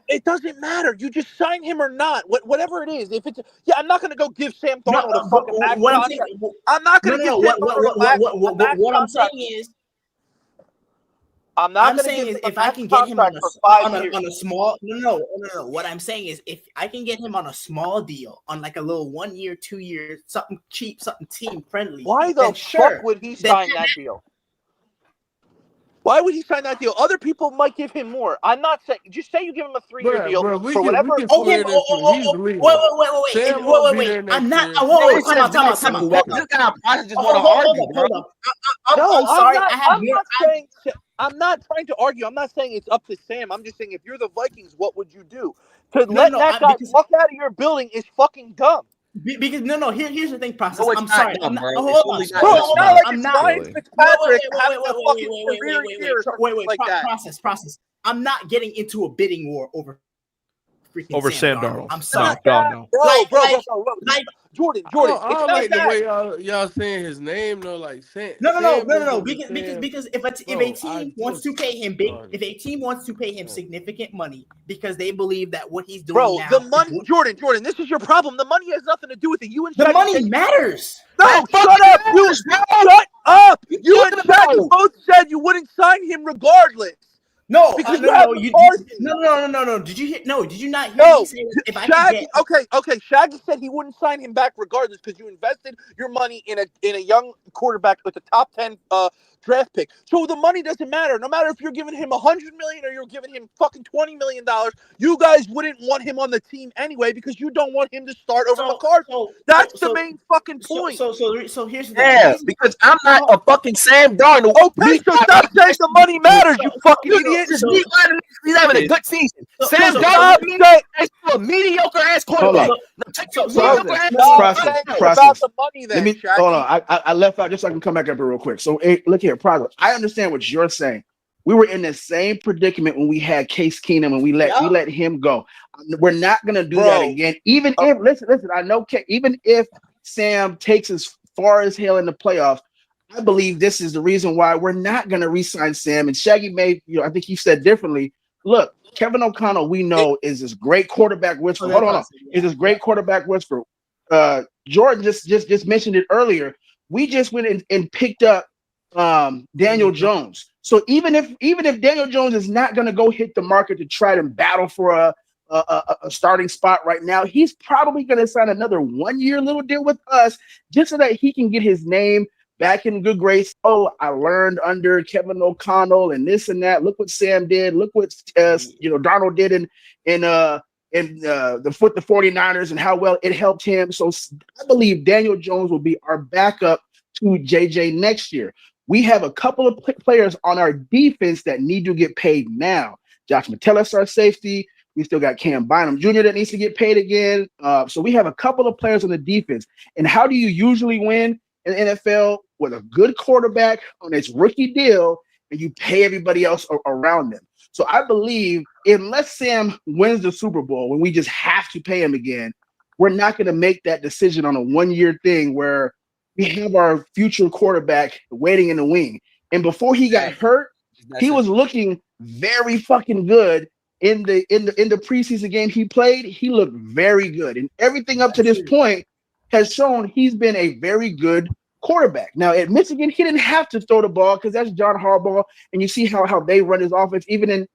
It doesn't matter. You just sign him or not. Whatever it is. If it's I'm not gonna go give Sam Darnold a fucking max contract. I'm not gonna give Sam Darnold a max contract. I'm not saying is if I can get him on a small What I'm saying is if I can get him on a small deal, on like a little 1 year, 2 year, something cheap, something team friendly. Why the fuck would he sign that deal? Why would he sign that deal? Other people might give him more. I'm not saying. Just say you give him a 3-year deal for whatever. Wait. I'm not. Time out. This guy probably just want to argue. I'm sorry. I'm not trying to argue. I'm not saying it's up to Sam. I'm just saying if you're the Vikings, what would you do? To let that guy walk out of your building is fucking dumb. Because here's the thing, process. I'm sorry. I'm not. Process. I'm not getting into a bidding war over Sam Darnold. I'm sorry, no. Bro. Jordan. I don't like the way y'all saying his name though. Like Sam. No. Because if a team wants to pay him significant money because they believe that what he's doing now, the money, Jordan. This is your problem. The money has nothing to do with it. You and the money matters. No, shut up. Shut up. You and Shaggy both said you wouldn't sign him regardless. No, because no. Did you hear? No, did you not hear me say if Shaggy, okay. Shaggy said he wouldn't sign him back regardless because you invested your money in a young quarterback with the top 10 draft pick. So the money doesn't matter. No matter if you're giving him $100 million or you're giving him fucking $20 million, you guys wouldn't want him on the team anyway because you don't want him to start over McCarthy. That's the main fucking point. So here's the thing. Yeah, because I'm not a fucking Sam Darnold. Okay, so stop saying the money matters, you fucking idiot. He's having a good season. Sam Darnold is a mediocre ass quarterback. Process. Let me hold on. I left out just so I can come back up here real quick. So look here. progress. I understand what you're saying. We were in the same predicament when we had Case Keenum and we let him go. We're not gonna do that again. Even if listen, I know even if Sam takes as far as hell in the playoffs, I believe this is the reason why we're not gonna re-sign Sam. And Shaggy may, I think he said differently. Look, Kevin O'Connell, we know is this great quarterback whisperer. Hold on. Is this great quarterback whisperer. Jordan just mentioned it earlier. We just went and picked up Daniel Jones. So even if Daniel Jones is not going to go hit the market to try to battle for a starting spot right now, he's probably going to sign another 1-year little deal with us just so that he can get his name back in good grace. Oh, I learned under Kevin O'Connell and this and that. Look what Sam did. Look what Darnold did in the 49ers and how well it helped him. So I believe Daniel Jones will be our backup to JJ next year. We have a couple of players on our defense that need to get paid now. Josh Metellus, our safety. We still got Cam Bynum Jr. that needs to get paid again. So we have a couple of players on the defense. And how do you usually win in the NFL? With a good quarterback on its rookie deal, and you pay everybody else around them. So I believe unless Sam wins the Super Bowl, when we just have to pay him again, we're not going to make that decision on a 1-year thing where we have our future quarterback waiting in the wing. And before he got hurt, he was looking very fucking good in the preseason game he played. He looked very good, and everything up to this point has shown he's been a very good quarterback. Now at Michigan, he didn't have to throw the ball because that's John Harbaugh, and you see how they run his offense. Even in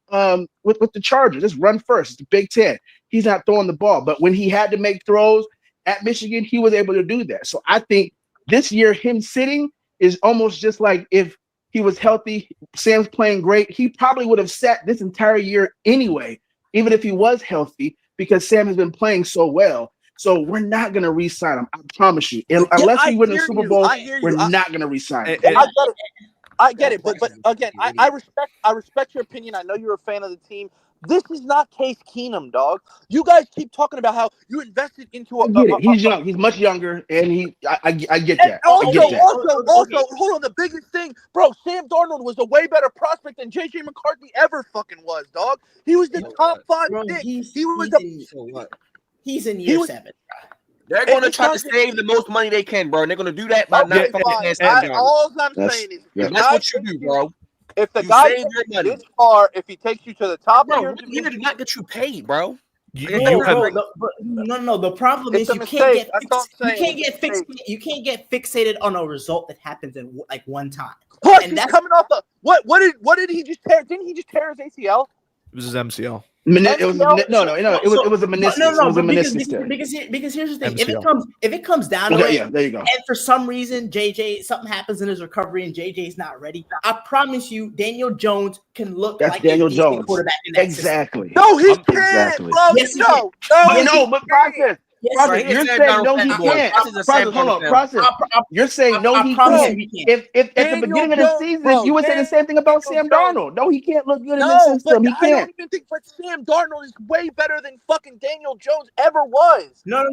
with the Chargers, it's run first. It's the Big Ten. He's not throwing the ball, but when he had to make throws at Michigan, he was able to do that. So I think this year, him sitting is almost just like if he was healthy. Sam's playing great. He probably would have sat this entire year anyway, even if he was healthy, because Sam has been playing so well. So we're not going to re-sign him. I promise you. Unless we win the Super Bowl, we're not going to re-sign him. I get it. But again, I respect your opinion. I know you're a fan of the team. This is not Case Keenum, dog. You guys keep talking about how you invested into a. I get it. He's young. He's much younger, and I get that. Also, hold on. The biggest thing, bro. Sam Darnold was a way better prospect than JJ McCarthy ever fucking was, dog. He was the top 5 pick. He's in year 7. They're going to try to save the most money they can, bro. And they're going to do that by not fucking Sam Darnold. All I'm saying is, that's what you do, bro. If the guy takes you this far, if he takes you to the top, bro, he did not get you paid, bro. No. The problem is you can't get fixated on a result that happens in like one time. Plus, he's coming off the what did he just tear? Didn't he just tear his ACL? It was his MCL. It was a meniscus. No, it was a meniscus because here's the thing. If it comes down to it, there you go. And for some reason something happens in his recovery and JJ's not ready, I promise you, Daniel Jones can look like Daniel a Jones quarterback in that exactly. System. No, he can't, bro. Yes, but process. Process. You're saying no, he can't. Process. Hold on, process. You're saying no, he can't. If at the beginning of the season you would say the same thing about Sam Darnold. No, he can't look good in this system. He can't. I don't even think Sam Darnold is way better than fucking Daniel Jones ever was. No.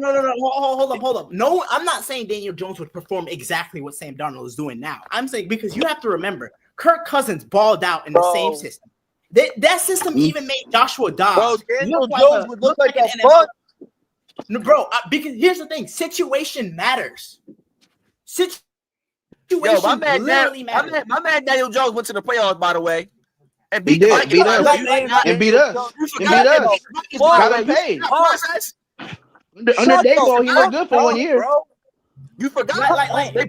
Hold up. No, I'm not saying Daniel Jones would perform exactly what Sam Darnold is doing now. I'm saying because you have to remember, Kirk Cousins balled out in the same system. That system even made Joshua Dobbs. Bro, Daniel Jones would look like a fuck. No, bro, because here's the thing: situation matters. Situation literally matters. My man Daniel Jones went to the playoffs, by the way, and beat us. Got paid. Under Dayball, he looked good for 1 year. Bro. You forgot, under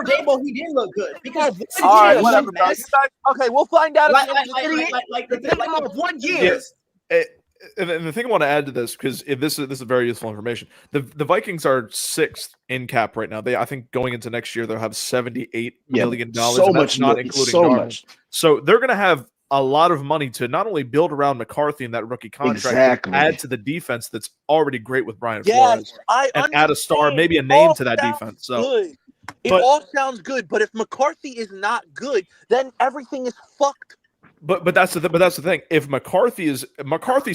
Dayball, he did look good. Because all right, whatever, bro. Okay, we'll find out. Like 1 year. And the thing I want to add to this, because this is very useful information. The Vikings are 6th in cap right now. I think going into next year they'll have $78 million. So much, not including Darnold. So they're going to have a lot of money to not only build around McCarthy and that rookie contract, but add to the defense that's already great with Brian Flores, and add a star, maybe a name to that defense. So it all sounds good, but if McCarthy is not good, then everything is fucked. But that's the thing. If McCarthy's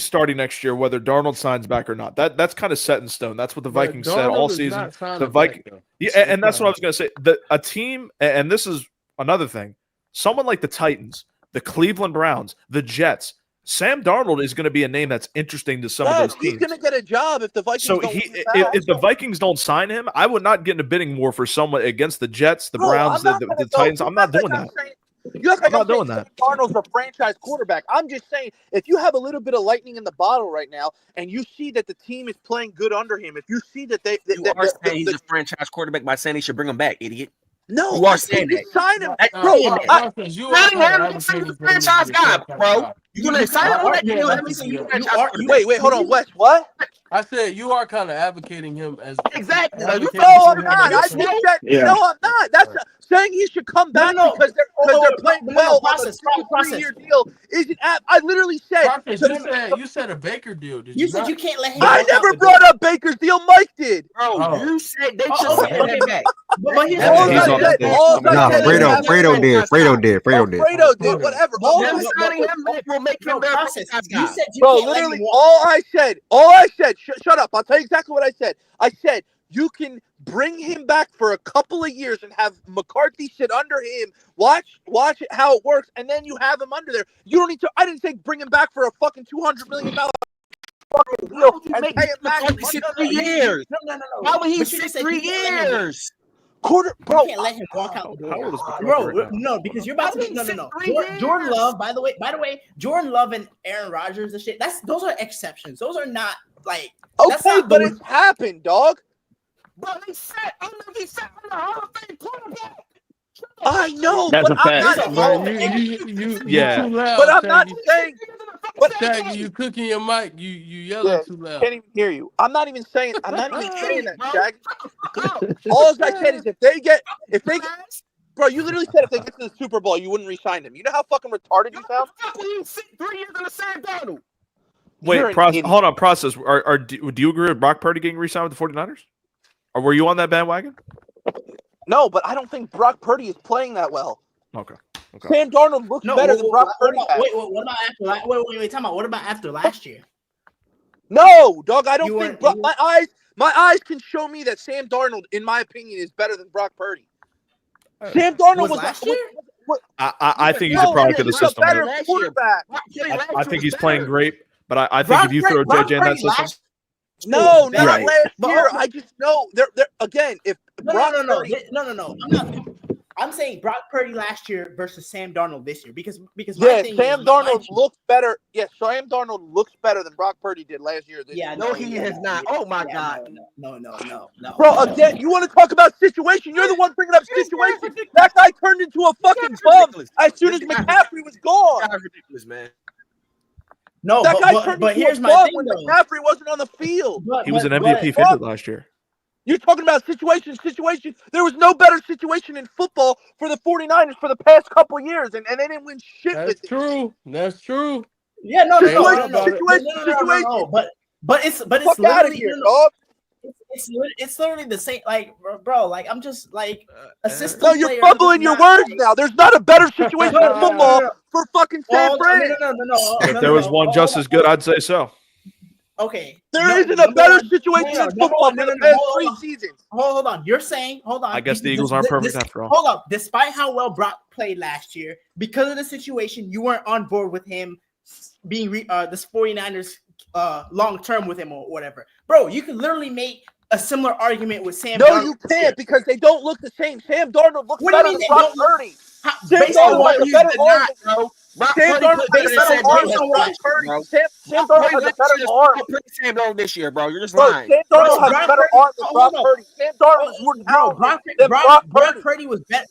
starting next year, whether Darnold signs back or not, that's kind of set in stone. That's what the Vikings said all season. The Vikings, and that's what I was going to say. A team, and this is another thing. Someone like the Titans, the Cleveland Browns, the Jets. Sam Darnold is going to be a name that's interesting to some of those teams. He's going to get a job if the Vikings So don't if the Vikings don't sign him, I would not get in a bidding war for someone against the Jets, the Browns, the Titans. I'm not doing that. I'm not doing that. Darnold's a franchise quarterback. I'm just saying, if you have a little bit of lightning in the bottle right now, and you see that the team is playing good under him, if you see that you are saying he's a franchise quarterback by saying he should bring him back, idiot. No, you are saying that. Sign him, bro. Signing him a franchise guy, bro. You're gonna sign him on that deal. Wait, hold on, Wes. What? I said you are kind of advocating him as exactly. No, I'm not. I think that. Yeah. No, I'm not. That's saying he should come back because they're playing well on a 3-year deal. Isn't I literally said you said a Baker deal. Did you said you can't let him. I never brought up Baker's deal. Mike did. Bro, you said they should sign him back. Fredo did. Fredo did. Whatever. Signing him back will make him better. You said bro, literally all I said. Shut up. I'll tell you exactly what I said. I said you can bring him back for a couple of years and have McCarthy sit under him. Watch how it works, and then you have him under there. You don't need to. I didn't say bring him back for a fucking $200 million fucking deal and pay him back. Sit 3 years. No. Why would he sit 3 years? Bro, you can't let him walk out the door. Bro, no, because you're about to no. Jordan Love, by the way, Jordan Love and Aaron Rodgers and shit. Those are exceptions. Those are not like okay, but it's happened, dog. But he said on the Hall of Fame quarterback. I know, that's but a fact. I'm not Too loud, but I'm not saying. But Shaggy, you cooking your mic. You yelling too loud. Can't even hear you. I'm not even saying that, Shaggy. All I said is if they get, bro, you literally said if they get to the Super Bowl, you wouldn't re-sign them. You know how fucking retarded you sound? You sit 3 years in the Sam Darnold. Wait, hold on. Process. Do you agree with Brock Purdy getting re-signed with the 49ers? Or were you on that bandwagon? No, but I don't think Brock Purdy is playing that well. Okay. Sam Darnold looks better than Brock Purdy. What about after? Wait, time out. What about after last year? No, dog. I don't think my eyes can show me that Sam Darnold, in my opinion, is better than Brock Purdy. Sam Darnold was last year. I think he's a product of the system. Better quarterback. I think he's playing great, but I think if you throw JJ in that system. No, not last year. I just know they're again. If no. I'm saying Brock Purdy last year versus Sam Darnold this year because Sam Darnold looks better. Yes, Sam Darnold looks better than Brock Purdy did last year. No, he has not. Oh my God. No. Bro, again, you want to talk about situation? You're the one bringing up situation. That guy turned into a fucking bum as soon as McCaffrey was gone. That's ridiculous, man. No, that guy but here's my thing when McCaffrey wasn't on the field. He was an MVP favorite last year. You're talking about situation. There was no better situation in football for the 49ers for the past couple of years, and they didn't win shit with it. That's true. Yeah, no. Situation. But it's fuck out of here, dog. It's literally the same, like, bro. Like, I'm just like a system. No, you're fumbling your words now. There's not a better situation in football for fucking San Fran. No. If there was one just as good, I'd say so. Okay. There isn't a better situation in football for the past 3 seasons. Hold on. You're saying, I guess the Eagles aren't perfect after all. Hold up. Despite how well Brock played last year, because of the situation, you weren't on board with him being the 49ers long term with him or whatever. Bro, you can literally make a similar argument with Sam Darnold. No, you can't because they don't look the same. Sam Darnold looks better than Brock Purdy. Sam Darnold has a better arm, bro. Sam Darnold has a better arm than Brock Purdy. Sam Darnold has a better arm. Sam Darnold this year, bro. You're just lying. Sam Darnold has a better arm than Brock Purdy. Sam Darnold is more talented than Brock Purdy was better.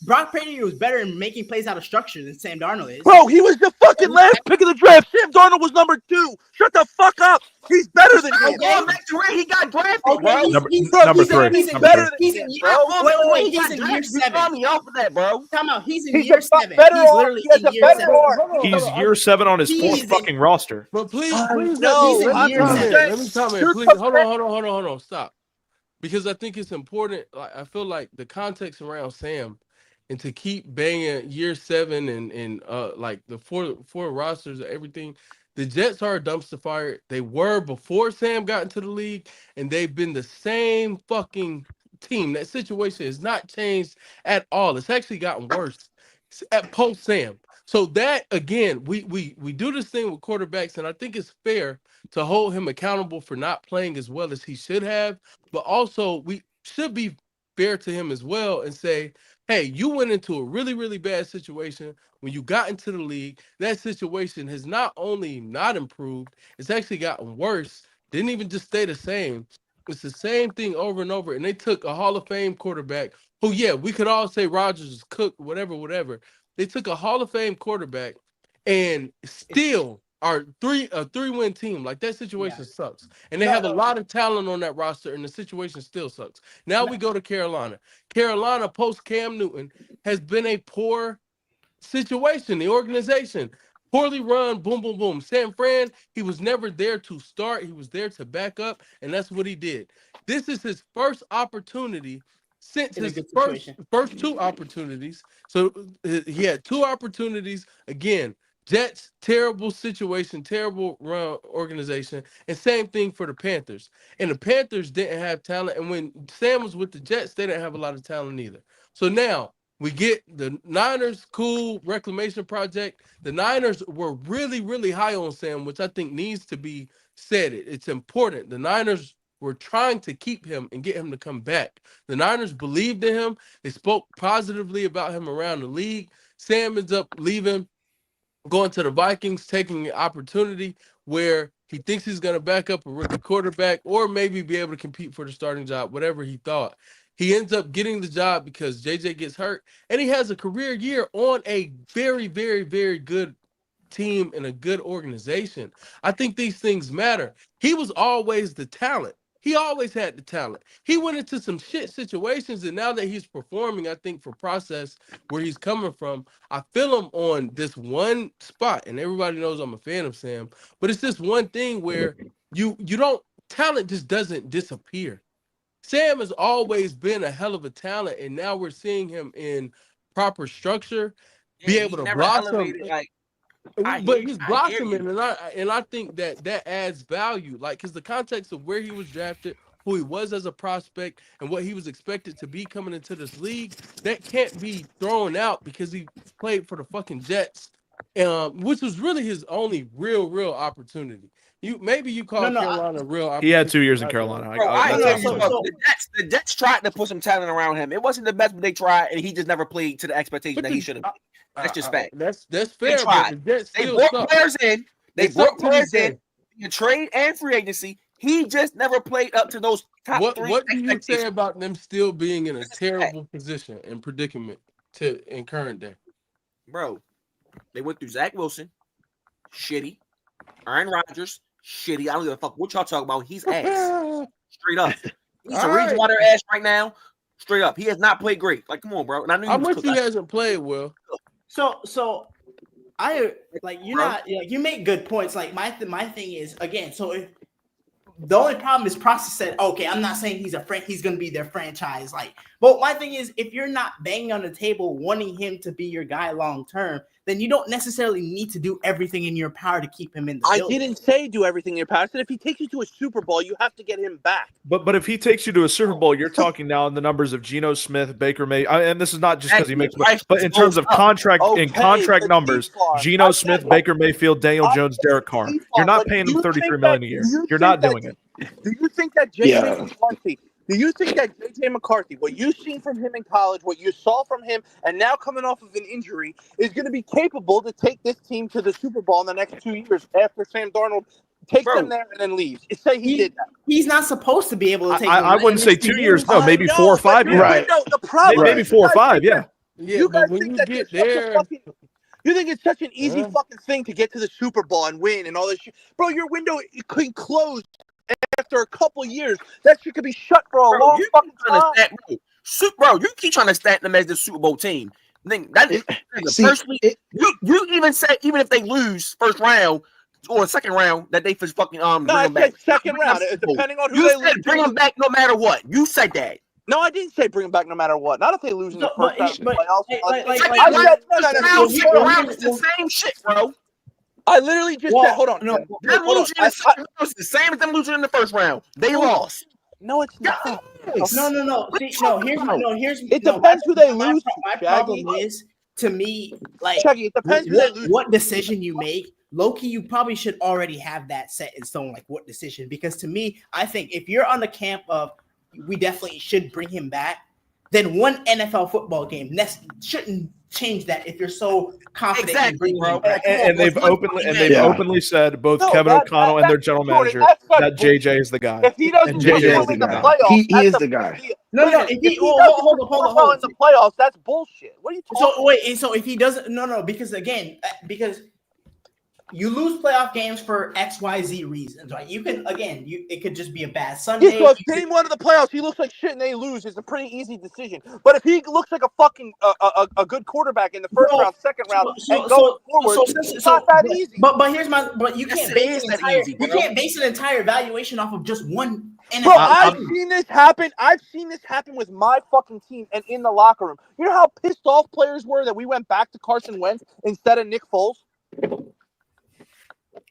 Brock Purdy was better in making plays out of structure than Sam Darnold is. Bro, he was the fucking last pick of the draft. Sam Darnold was number 2. Shut the fuck up. He's better than him. Going back to where he got drafted, bro. Number 3. He's better than him, bro. Wait. He's in year 7. Me off of that, bro. Come on. He's in year 7. He's literally in year 7. He's year 7 on his 4th fucking roster. But please, no. Let me comment. Please, hold on. Stop. Because I think it's important. I feel like the context around Sam. And to keep banging year 7 and like the four rosters and everything, the Jets are a dumpster fire. They were before Sam got into the league, and they've been the same fucking team, that situation has not changed at all. It's actually gotten worse at post Sam. So that again, we do this thing with quarterbacks, and I think it's fair to hold him accountable for not playing as well as he should have. But also, we should be fair to him as well and say, hey, you went into a really, really bad situation when you got into the league. That situation has not only not improved, it's actually gotten worse. Didn't even just stay the same. It's the same thing over and over. And they took a Hall of Fame quarterback who, yeah, we could all say Rodgers is cooked, whatever. They took a Hall of Fame quarterback and still are a 3-win team. Like, that situation sucks. And they have a lot of talent on that roster, and the situation still sucks. Now we go to Carolina. Carolina, post Cam Newton, has been a poor situation. The organization, poorly run, boom, boom, boom. San Fran, he was never there to start. He was there to back up, and that's what he did. This is his first opportunity since his first 2 opportunities. So he had 2 opportunities. Again, Jets, terrible situation, terrible run organization. And same thing for the Panthers. And the Panthers didn't have talent. And when Sam was with the Jets, they didn't have a lot of talent either. So now we get the Niners, cool reclamation project. The Niners were really, really high on Sam, which I think needs to be said. It's important. The Niners were trying to keep him and get him to come back. The Niners believed in him. They spoke positively about him around the league. Sam ends up leaving, going to the Vikings, taking an opportunity where he thinks he's going to back up a rookie quarterback or maybe be able to compete for the starting job, whatever he thought. He ends up getting the job because JJ gets hurt, and he has a career year on a very, very, very good team and a good organization. I think these things matter. He was always the talent. He always had the talent. He went into some shit situations, and now that he's performing, I think for process where he's coming from, I feel him on this one spot, and everybody knows I'm a fan of Sam, but it's this one thing where you don't, talent just doesn't disappear. Sam has always been a hell of a talent, and now we're seeing him in proper structure, be able to blossom. But he's blossoming, and I think that adds value, like, because the context of where he was drafted, who he was as a prospect, and what he was expected to be coming into this league, that can't be thrown out because he played for the fucking Jets, which was really his only real opportunity. Maybe you call Carolina a real opportunity. He had 2 years in Carolina. The Jets tried to put some talent around him. It wasn't the best, but they tried, and he just never played to the expectation that he should have been. That's just fact. That's fair. They brought players in. They brought players in trade and free agency. He just never played up to those top 3. What do you say about them still being in a terrible position and predicament in current day? Bro, they went through Zach Wilson, shitty. Aaron Rodgers, shitty. I don't give a fuck what y'all talking about. He's ass. Straight up. He's the reason why they're ass right now. Straight up. He has not played great. Like, come on, bro. And I knew how much he hasn't played well. So I like you're not you make good points. Like my thing is, again, so if the only problem is process said, okay, I'm not saying he's going to be their franchise. Like, but my thing is, if you're not banging on the table wanting him to be your guy long term, then you don't necessarily need to do everything in your power to keep him in the building. I didn't say do everything in your power. I said if he takes you to a Super Bowl, you have to get him back. But if he takes you to a Super Bowl, you're talking now in the numbers of Geno Smith, Baker Mayfield, and this is not just because he makes, but in terms of contract numbers, Geno Smith, Baker Mayfield, Daniel Jones, Derek Carr. You're not paying them $33 million a year. You're not doing it. Do you think that JJ McCarthy? Do you think that JJ McCarthy, what you've seen from him in college, what you saw from him, and now coming off of an injury, is going to be capable to take this team to the Super Bowl in the next 2 years after Sam Darnold takes them there and then leaves? Say he did that. He's not supposed to be able to take. I wouldn't say 2 years. No, maybe 4 or 5 years. Right. The problem maybe 4 or 5. Yeah. You guys think that get there. You think it's such an easy fucking thing to get to the Super Bowl and win and all this shit, bro? Your window can close after a couple years. That shit could be shut for a long fucking time. Bro, you keep trying to stack them as the Super Bowl team. That is personally. You even say even if they lose first round or second round that they fucking No, I said second round. Depending on who you they said lose, bring them back no matter what. You said that. No, I didn't say bring them back no matter what. Not if they lose in the first round. It's the same shit, bro. I literally just said, hold on. Them losing the same as them losing in the first round. They lost. No, it's not. No. Here's it depends who they lose. My problem is, to me, like Shaggy, it depends who they lose. What decision you make. Low-key, you probably should already have that set in stone, like what decision. Because to me, I think if you're on the camp of we definitely should bring him back, then one NFL football game shouldn't change that if you're so confident in bringing him back. And they've openly said, both Kevin O'Connell and their general manager, that JJ is the guy. If he doesn't JJ do is the in the guy. playoffs, He is the guy. No. If he hold on. In the playoffs, that's bullshit. What are you talking? So if he doesn't, because again, because you lose playoff games for XYZ reasons, right? You can it could just be a bad Sunday. Yeah, so if game one of the playoffs he looks like shit and they lose, it's a pretty easy decision. But if he looks like a fucking a good quarterback in the first round, second round, and going forward, it's not that easy. But here's you can't base an entire evaluation off of just one NFL. Bro, I've seen this happen. I've seen this happen with my fucking team and in the locker room. You know how pissed off players were that we went back to Carson Wentz instead of Nick Foles?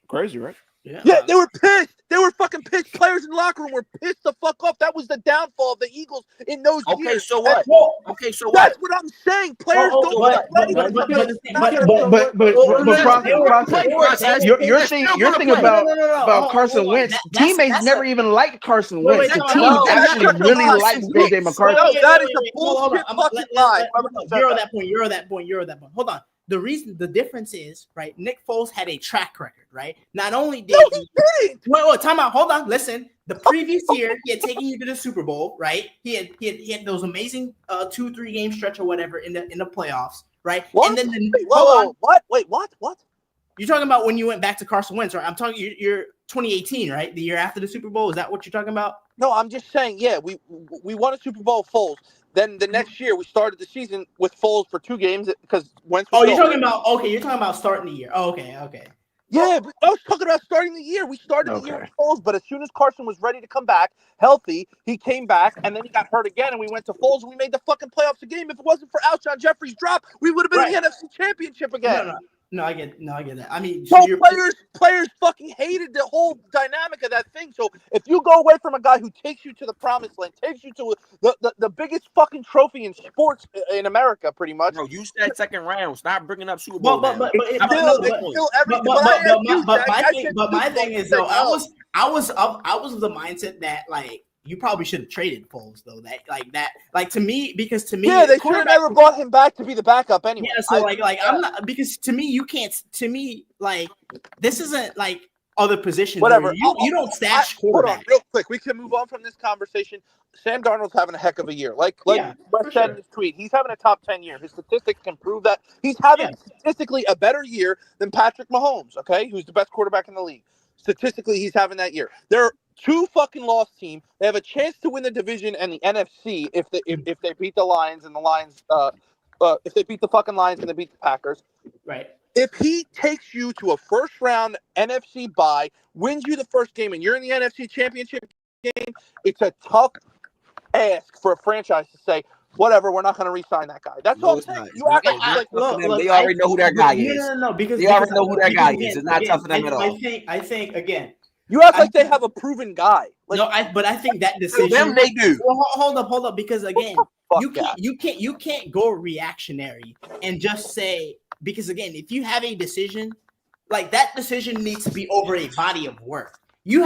Crazy, right? Yeah, they were pissed. They were fucking pissed. Players in the locker room were pissed the fuck off. That was the downfall of the Eagles in those years. Okay, so what? That's what I'm saying. Players don't. You're thinking about Carson Wentz. Teammates never even liked Carson Wentz. The team actually really likes JJ McCarthy. That is a bullshit fucking lie. You're that point. Hold on. The difference is, right, Nick Foles had a track record, right? Not only did he wait, time out, hold on, listen. The previous year, he had taken you to the Super Bowl, right? He had those amazing 2-3 game stretch or whatever in the playoffs, right? What? And then what? Wait, what? You're talking about when you went back to Carson Wentz, right? I'm talking you're 2018, right? The year after the Super Bowl. Is that what you're talking about? No, I'm just saying, yeah, we won a Super Bowl with Foles. Then the next year we started the season with Foles for 2 games because Wentz was you're talking about starting the year. Oh, okay. Yeah, but I was talking about starting the year. We started the year with Foles, but as soon as Carson was ready to come back healthy, he came back, and then he got hurt again, and we went to Foles, and we made the fucking playoffs a game. If it wasn't for Alshon Jeffrey's drop, we would have been in the NFC Championship again. No, I get that. I mean, so players fucking hated the whole dynamic of that thing. So if you go away from a guy who takes you to the promised land, takes you to the biggest fucking trophy in sports in America, pretty much. Bro, you said second round. Stop bringing up Super Bowl. But my thing is though, I was of the mindset that like you probably should have traded Foles though. To me, yeah, they should have never brought him back to be the backup anyway. Yeah, so I'm not, because to me you can't. To me, like this isn't like other positions. Whatever. You don't stash quarterback. Hold on, real quick. We can move on from this conversation. Sam Darnold's having a heck of a year. Like Wes said in his tweet, he's having a top 10 year. His statistics can prove that. He's having statistically a better year than Patrick Mahomes, okay, who's the best quarterback in the league. Statistically, he's having that year. They're 2 fucking lost team. They have a chance to win the division and the NFC if they beat the Lions and the Lions if they beat the fucking Lions and they beat the Packers. Right. If he takes you to a first round NFC bye, wins you the first game, and you're in the NFC Championship game, it's a tough ask for a franchise to say, whatever, we're not going to re-sign that guy. That's all I'm saying. You act like they already know who that guy is. No, because they already know who that guy is. It's not tough for them at all. I think again. You act like they have a proven guy. But I think that decision. Them they do. Well, hold up, because again, you can't go reactionary and just say, because again, if you have a decision, like that decision needs to be over a body of work. You're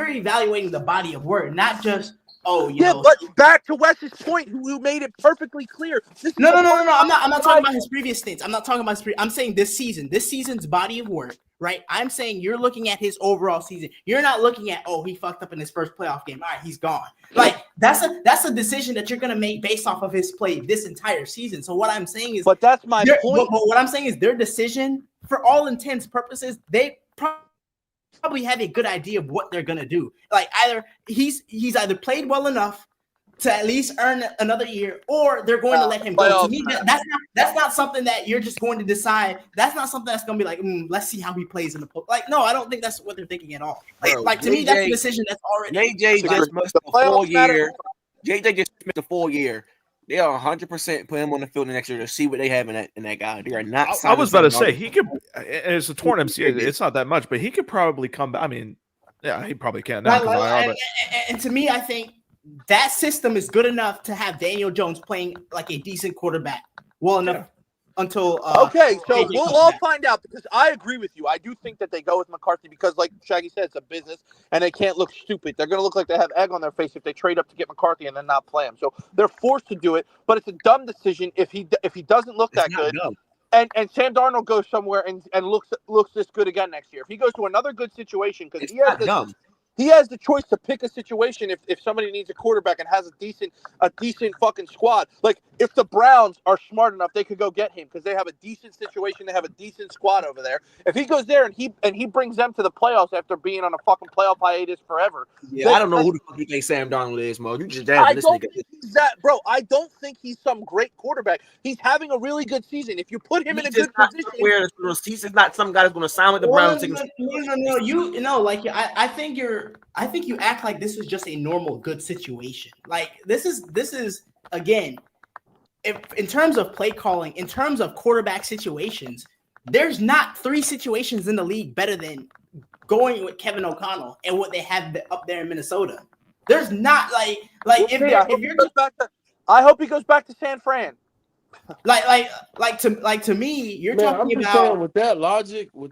evaluating the body of work, not just but back to Wes's point, who made it perfectly clear. No. I'm not talking about his previous stints. I'm not talking about I'm saying this season's body of work, right? I'm saying you're looking at his overall season. You're not looking at he fucked up in his first playoff game. All right, he's gone. Like that's a decision that you're gonna make based off of his play this entire season. So what I'm saying is, but that's my point. But what I'm saying is their decision, for all intents and purposes, they probably have a good idea of what they're gonna do. Like either he's either played well enough to at least earn another year, or they're going to let him go. To me, that's not something that you're just going to decide. That's not something that's gonna be like, let's see how he plays in the post. Like, no, I don't think that's what they're thinking at all. Like to me, that's a decision that's already. JJ just missed a full year. JJ just missed a full year. They are 100% put him on the field the next year to see what they have in that guy. They are not. I was about to say he could. It's a torn MCL. It's not that much, but he could probably come back. I mean, yeah, he probably can. And to me, I think that system is good enough to have Daniel Jones playing like a decent quarterback well enough until okay, so KJ we'll comes all back. find out because I agree with you. I do think that they go with McCarthy because, like Shaggy said, it's a business and they can't look stupid. They're going to look like they have egg on their face if they trade up to get McCarthy and then not play him. So they're forced to do it, but it's a dumb decision if he doesn't look that good. Dumb. And Sam Darnold goes somewhere and looks this good again next year. If he goes to another good situation, because he has the choice to pick a situation if somebody needs a quarterback and has a decent fucking squad. Like if the Browns are smart enough, they could go get him because they have a decent situation. They have a decent squad over there. If he goes there and he brings them to the playoffs after being on a fucking playoff hiatus forever. Yeah, I don't know who the fuck you think Sam Darnold is, Mo. You just I this don't nigga. think he's that, bro. I don't think he's some great quarterback. He's having a really good season. If you put him in a good position, He's not some guy that's going to sign with the Browns. No. You know, like I think you act like this is just a normal good situation. Like this is again, if in terms of play calling, in terms of quarterback situations, there's not 3 situations in the league better than going with Kevin O'Connell and what they have up there in Minnesota. There's not like I hope he goes back to San Fran. To me, you're Man, talking I'm just about saying with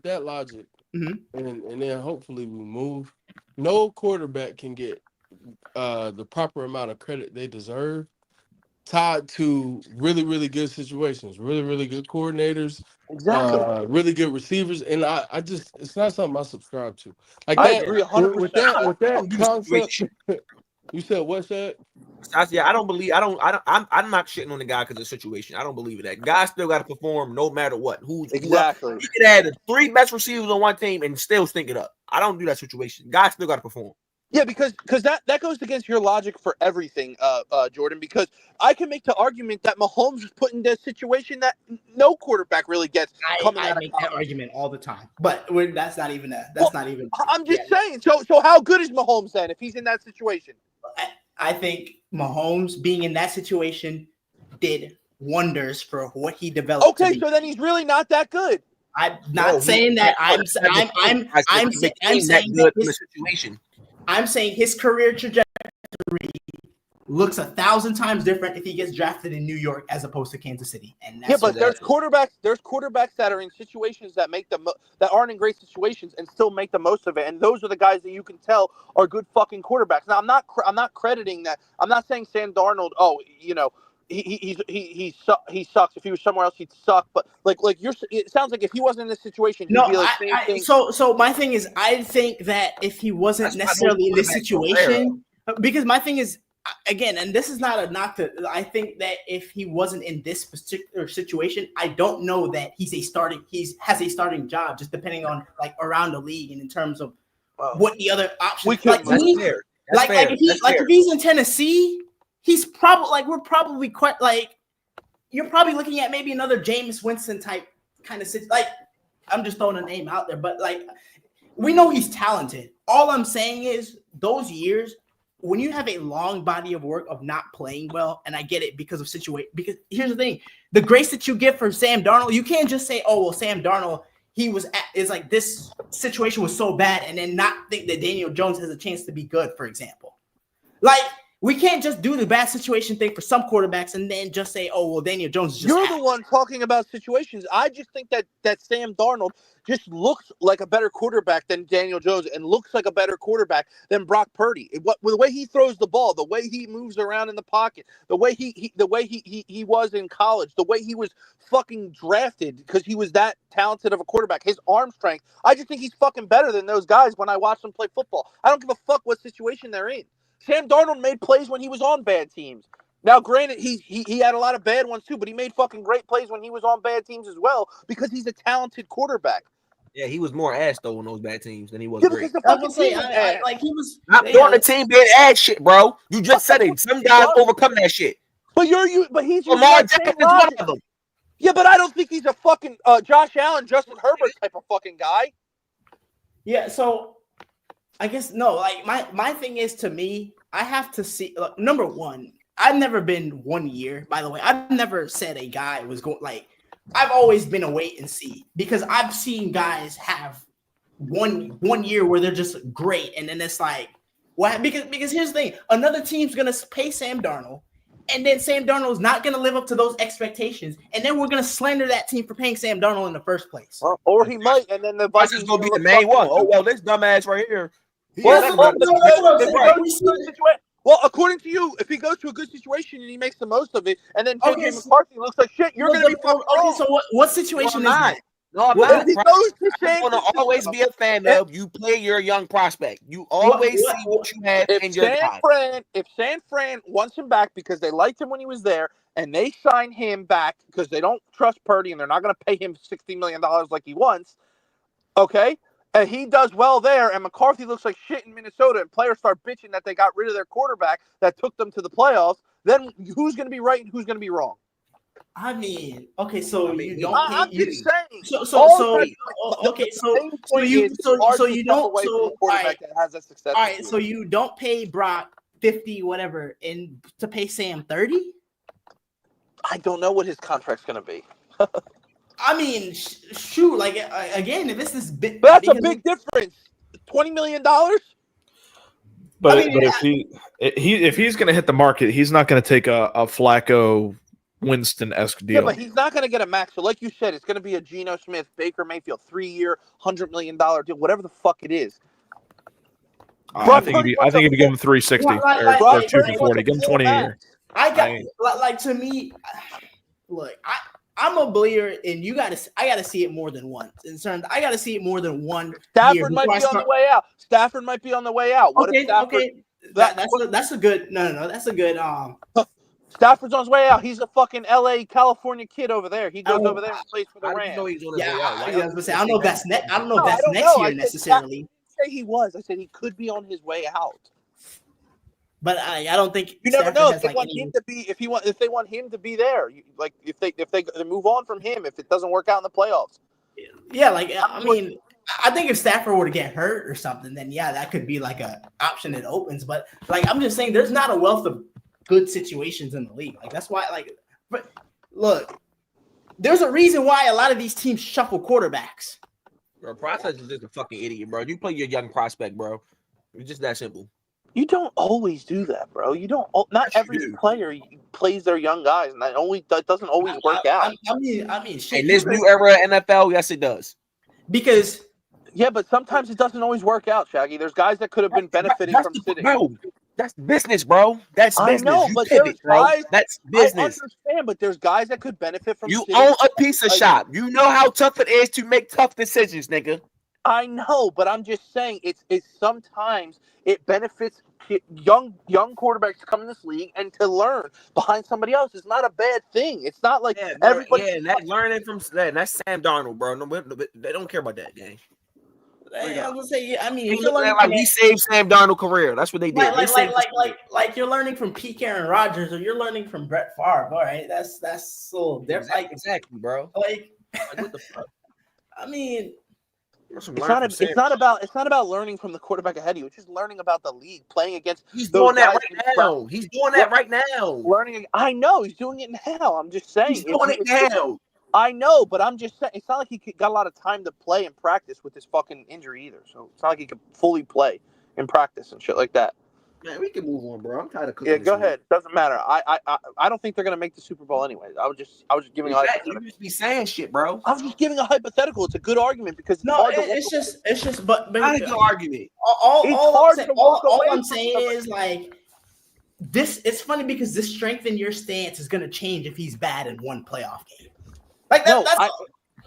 that logic, and then hopefully we move. No quarterback can get the proper amount of credit they deserve tied to really, really good situations, really, really good coordinators, really good receivers. And I just, it's not something I subscribe to. Like I that, agree 100%. with that concept. You said what's that? I don't believe. I'm not shitting on the guy because of the situation. I don't believe in that. Guy still got to perform no matter what. Exactly. He could have the 3 best receivers on one team and still stink it up. I don't do that situation. Guy still got to perform. Yeah, because that goes against your logic for everything, Jordan. Because I can make the argument that Mahomes was put in the situation that no quarterback really gets. I make that argument all the time, but that's not even. I'm just saying. So how good is Mahomes then if he's in that situation? I think Mahomes being in that situation did wonders for what he developed. Okay, so then he's really not that good. I'm not saying that. I'm saying his career trajectory looks 1,000 times different if he gets drafted in New York as opposed to Kansas City. And that's there's quarterbacks that are in situations that that aren't in great situations and still make the most of it. And those are the guys that you can tell are good fucking quarterbacks. Now I'm not crediting that. I'm not saying Sam Darnold. Oh, you know. He sucks. If he was somewhere else, he'd suck. But it sounds like if he wasn't in this situation, he'd be like same thing. So my thing is, I think that if he wasn't necessarily in this situation, because my thing is, again, and this is not a knock to. I think that if he wasn't in this particular situation, I don't know that he has a starting job, just depending on like around the league and in terms of what the other options. If he's in Tennessee. He's probably we're probably you're probably looking at maybe another Jameis Winston type kind of situation. Like I'm just throwing a name out there, but like we know he's talented. All I'm saying is those years when you have a long body of work of not playing well, and I get it because of situation. Because here's the thing: the grace that you get from Sam Darnold, you can't just say, "Oh well, Sam Darnold, is like this situation was so bad," and then not think that Daniel Jones has a chance to be good. For example, like. We can't just do the bad situation thing for some quarterbacks and then just say, "Oh, well, Daniel Jones is just." You're the one talking about situations. I just think that Sam Darnold just looks like a better quarterback than Daniel Jones and looks like a better quarterback than Brock Purdy. The way he throws the ball, the way he moves around in the pocket, the way he was in college, the way he was fucking drafted because he was that talented of a quarterback. His arm strength. I just think he's fucking better than those guys when I watch them play football. I don't give a fuck what situation they're in. Sam Darnold made plays when he was on bad teams. Now, granted, he had a lot of bad ones too, but he made fucking great plays when he was on bad teams as well because he's a talented quarterback. Yeah, he was more ass though on those bad teams than he was great. He was not during the team being ass shit, bro. You just said it. Some guys overcome that shit. But he's Lamar Jackson is one of them. Yeah, but I don't think he's a fucking Josh Allen, Justin Herbert type of fucking guy. Yeah, so. I guess no, like my thing is to me, I have to see number one, I've never been 1 year, by the way. I've never said a guy was going I've always been a wait and see because I've seen guys have one year where they're just great and then it's like Why? Because here's the thing: another team's gonna pay Sam Darnold, and then Sam Darnold is not gonna live up to those expectations, and then we're gonna slander that team for paying Sam Darnold in the first place. Or he might, and then the Vikings gonna be the main one. Oh well, this dumbass right here. Well, according to you, if he goes to a good situation and he makes the most of it, and then JJ McCarthy looks like shit, you're going to be fucking wrong. So what situation is that? No, I'm not. If he goes to I'm going to always be a fan of you play your young prospect. You always see what you have in your guy. If San Fran wants him back because they liked him when he was there, and they sign him back because they don't trust Purdy and they're not going to pay him $60 million like he wants, okay? And he does well there, and McCarthy looks like shit in Minnesota, and players start bitching that they got rid of their quarterback that took them to the playoffs, then who's going to be right and who's going to be wrong? I mean, okay, so you don't. I'm just saying. So you don't. So all right, so you don't pay Brock 50, whatever, and to pay Sam 30. I don't know what his contract's going to be. I mean, shoot, like again, if this is big, but that's a big difference. $20 million. But if he's going to hit the market, he's not going to take a Flacco Winston-esque deal. Yeah, but he's not going to get a max. So, like you said, it's going to be a Geno Smith, Baker Mayfield, 3-year, $100 million deal, whatever the fuck it is. I think if you give him 360 or 240, give him 20 a year. To me, look, I'm a believer, and I gotta see it more than once. I gotta see it more than one. Stafford might be on the way out. Stafford might be on the way out. What if Stafford? Okay. That's a good. No, that's a good. Stafford's on his way out. He's a fucking LA, California kid over there. He goes over there and plays for the Rams. I don't know if that's next year necessarily. I didn't say he was. I said he could be on his way out. But I don't think you never know. If they want him to be, if they want him to be there, like if they move on from him, if it doesn't work out in the playoffs. Yeah, like I mean, I think if Stafford were to get hurt or something, then yeah, that could be like a option that opens. But like I'm just saying, there's not a wealth of good situations in the league. Like that's why, but look, there's a reason why a lot of these teams shuffle quarterbacks. Bro, process is just a fucking idiot, bro. You play your young prospect, bro. It's just that simple. You don't always do that, bro. You don't. Not every player plays their young guys, and that doesn't always work out. I mean, shit. In this new era of NFL, yes, it does. Because but sometimes it doesn't always work out, Shaggy. There's guys that could have been benefiting from sitting. Bro, that's business, bro. That's business. I know, you but pivot, bro. Guys, that's business. I understand, but there's guys that could benefit from. You own a pizza shop. You know how tough it is to make tough decisions, nigga. I know, but I'm just saying it's sometimes it benefits young quarterbacks to come in this league and to learn behind somebody else. It's not a bad thing. It's not like everybody. Yeah, that learning from that's Sam Darnold, bro. No, they don't care about that game. I was gonna say, I mean, you're learning like he saved Sam Darnold's career. That's what they did. Like you're learning from Pete Aaron Rodgers or you're learning from Brett Favre. All right, that's so different. Exactly, bro. Like what the fuck? I mean. It's not about learning from the quarterback ahead of you. It's just learning about the league, playing against. He's doing that right now. He's doing that right now. Learning. I know he's doing it now. I'm just saying. He's doing it now. I know, but I'm just saying. It's not like he got a lot of time to play and practice with his fucking injury either. So it's not like he could fully play and practice and shit like that. Man, we can move on, bro. I'm tired of cooking. Yeah, go ahead. Doesn't matter. I don't think they're gonna make the Super Bowl anyways. I was just giving. You just be saying shit, bro. I was just giving a hypothetical. It's a good argument because it's just. But not a good argument. All I'm saying is like this. It's funny because this strength in your stance is gonna change if he's bad in one playoff game. Like that.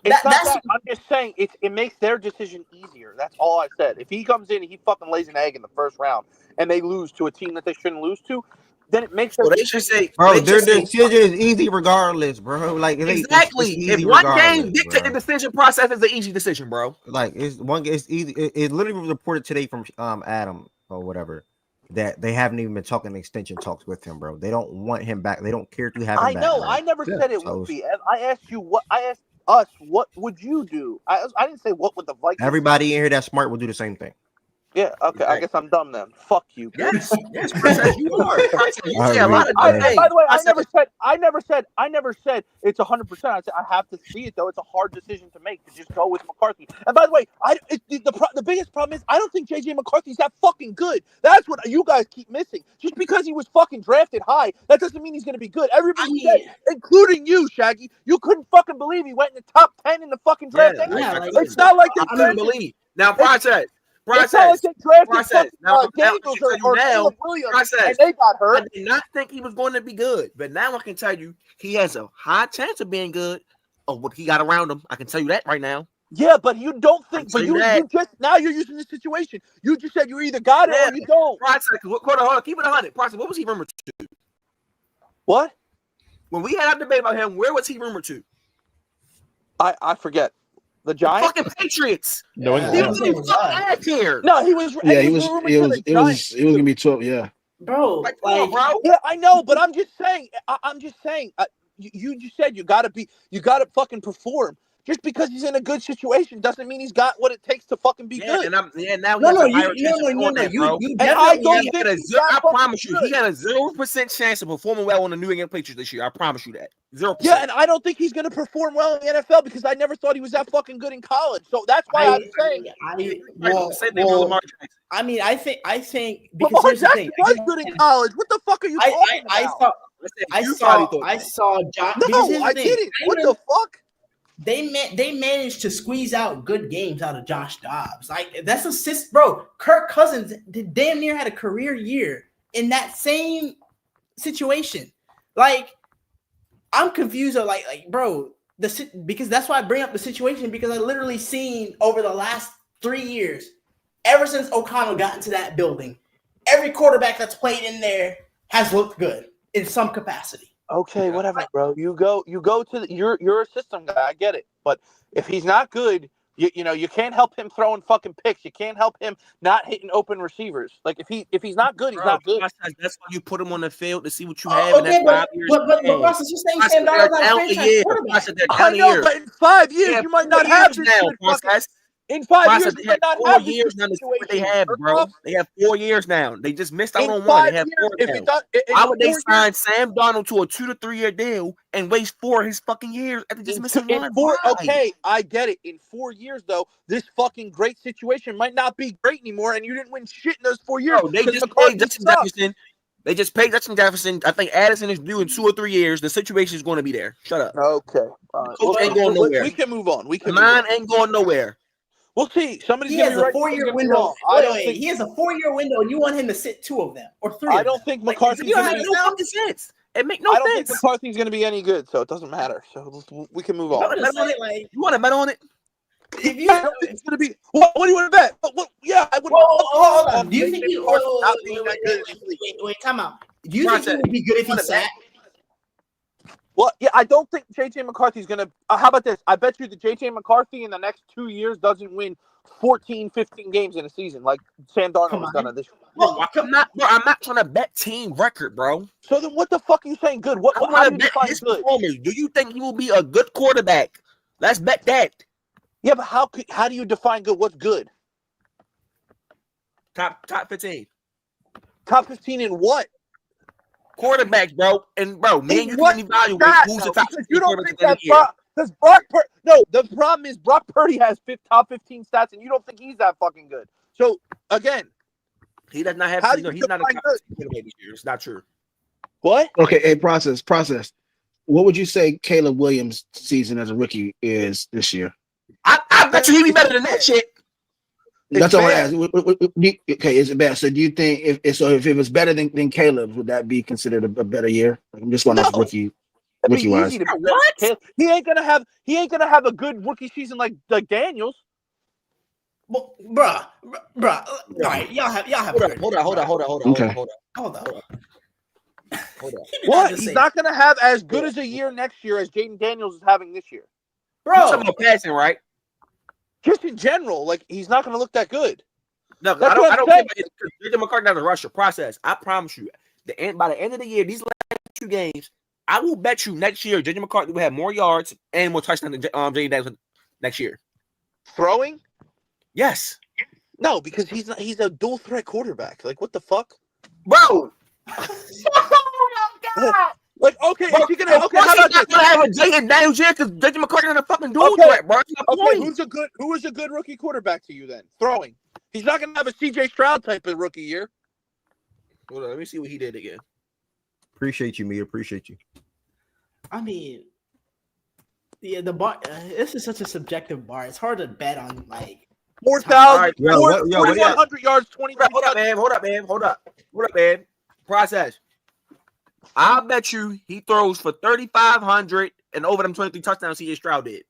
I'm just saying it makes their decision easier. That's all I said. If he comes in and he fucking lays an egg in the first round and they lose to a team that they shouldn't lose to, then it makes they should say, bro, their decision is easy regardless, bro. Like exactly. If one game dictate the decision process is an easy decision, bro. Like it's easy. It literally was reported today from Adam or whatever that they haven't even been talking extension talks with him, bro. They don't want him back. They don't care to have him back. I know. I never said it would be. I asked you what I asked. Us, what would you do? I didn't say what would the Vikings. Everybody in here that's smart will do the same thing. Yeah, okay. I guess I'm dumb then. Fuck you. Yes, Princess, you are. Princess, you say a lot of And good by the way, things. I never said it's 100%. I said I have to see it though. It's a hard decision to make to just go with McCarthy. And by the way, the biggest problem is I don't think JJ McCarthy's that fucking good. That's what you guys keep missing. Just because he was fucking drafted high, that doesn't mean he's going to be good. Everybody said, including you, Shaggy, you couldn't fucking believe he went in the top 10 in the fucking draft. It's not like they couldn't believe. Now, Princess. It's not like they drafted fucking Daniels or Caleb Williams and they got hurt. I did not think he was going to be good, but now I can tell you he has a high chance of being good of what he got around him. I can tell you that right now. Yeah, but you don't think, but you just now you're using this situation. You just said you either got it or you don't. Hold on, keep it 100. Process. What was he rumored to? What? When we had a debate about him, where was he rumored to? I forget. The Giants, fucking Patriots. No, he was fucking here. No, he was. Yeah, he was gonna be 12. Yeah, bro. Yeah, I know, but I'm just saying. You just said you gotta fucking perform. Just because he's in a good situation doesn't mean he's got what it takes to fucking be good. Now he has a higher chance I promise you, he had a 0% chance of performing well on the New England Patriots this year. I promise you that. 0%. Yeah, and I don't think he's going to perform well in the NFL because I never thought he was that fucking good in college. So that's why I'm saying. I think because Lamar here's the thing. Jackson was good in college. What the fuck are you talking about? I saw Josh. No, I didn't. What the fuck? They managed to squeeze out good games out of Josh Dobbs. Like that's bro. Kirk Cousins damn near had a career year in that same situation. Like I'm confused. Bro, because that's why I bring up the situation because I literally seen over the last 3 years, ever since O'Connell got into that building, every quarterback that's played in there has looked good in some capacity. Okay, whatever, bro. You go to you're a system guy. I get it, but if he's not good, you can't help him throwing fucking picks. You can't help him not hitting open receivers. Like if he's not good, he's not good. That's why you put him on the field to see what you have. And that's 5 years. But Russell, you're saying Sam Darnold's not a franchise quarterback. I know, but in 5 years you might not have this now. In 5 years, they have 4 years now. What they have, bro. They have 4 years now. They just missed out on one. They have 4 now. Why would they sign Sam Darnold to a 2 to 3 year deal and waste 4 of his fucking years after just missing one? Okay, I get it. In 4 years, though, this fucking great situation might not be great anymore, and you didn't win shit in those 4 years. Bro, they just paid Justin Jefferson. They just paid Justin Jefferson. I think Addison is due in 2 or 3 years. The situation is going to be there. Shut up. Okay. Coach ain't going nowhere. We can move on. Mine ain't going nowhere. We'll see. He has a 4-year window. He has a 4-year window, and you want him to sit 2 of them or 3. I don't think McCarthy's going to make no fucking sense. It make no sense. I don't think McCarthy's going to be any good, so it doesn't matter. So we can move on. You want to bet on it? If you think it's going to be, what do you want to bet? Yeah, I would. Hold on. Do you think he? Wait, time out. Do you think he would be good if he sat? Well, yeah, I don't think JJ McCarthy's going to how about this? I bet you that JJ McCarthy in the next 2 years doesn't win 14, 15 games in a season like Sam Darnold has done this year. Well, I'm not trying to bet team record, bro. So then what the fuck are you saying good? How do you define good? Do you think he will be a good quarterback? Let's bet that. Yeah, but how do you define good? What's good? Top 15. Top 15 in what? Quarterbacks, bro. And bro, man, you can evaluate who's the top 15 you don't think quarterbacks that's Brock Purdy. No, the problem is Brock Purdy has top 15 stats, and you don't think he's that fucking good. So again, he does not have. He's not a top 15 quarterback this year. It's not true. What? Okay, hey, process. What would you say Caleb Williams' season as a rookie is this year? I bet you he'd be better than that shit. That's all I asked. Okay, is it bad? So do you think if it was better than Caleb, would that be considered a better year? I'm just wondering rookie wise. What? He ain't gonna have a good rookie season like Daniels. Well, bruh. All right, y'all have. Hold on. What? He's not gonna have as good as a year next year as Jaden Daniels is having this year. Bro, you're talking about passing, right? Just in general, like he's not going to look that good. No, I don't care about it. JJ McCarthy doesn't rush your process. I promise you, by the end of the year, these last 2 games, I will bet you next year JJ McCarthy will have more yards and more touchdowns than Jaden Daniels next year. Throwing? Yes. No, because he's a dual threat quarterback. Like, what the fuck? Bro. Oh my God. Like, okay, bro, is he gonna? Okay, how he's about not this? gonna have a Jay Daniels here because JJ McCarthy is a fucking dual threat, bro. Okay, who is a good rookie quarterback to you then? Throwing. He's not gonna have a CJ Stroud type of rookie year. Hold on, let me see what he did again. Appreciate you, me. Appreciate you. I mean, yeah, the bar. This is such a subjective bar. It's hard to bet on like 4,000, 4,100 yards, 20. Hold up, man. Process. I'll bet you he throws for 3,500 and over them 23 touchdowns CJ Stroud did.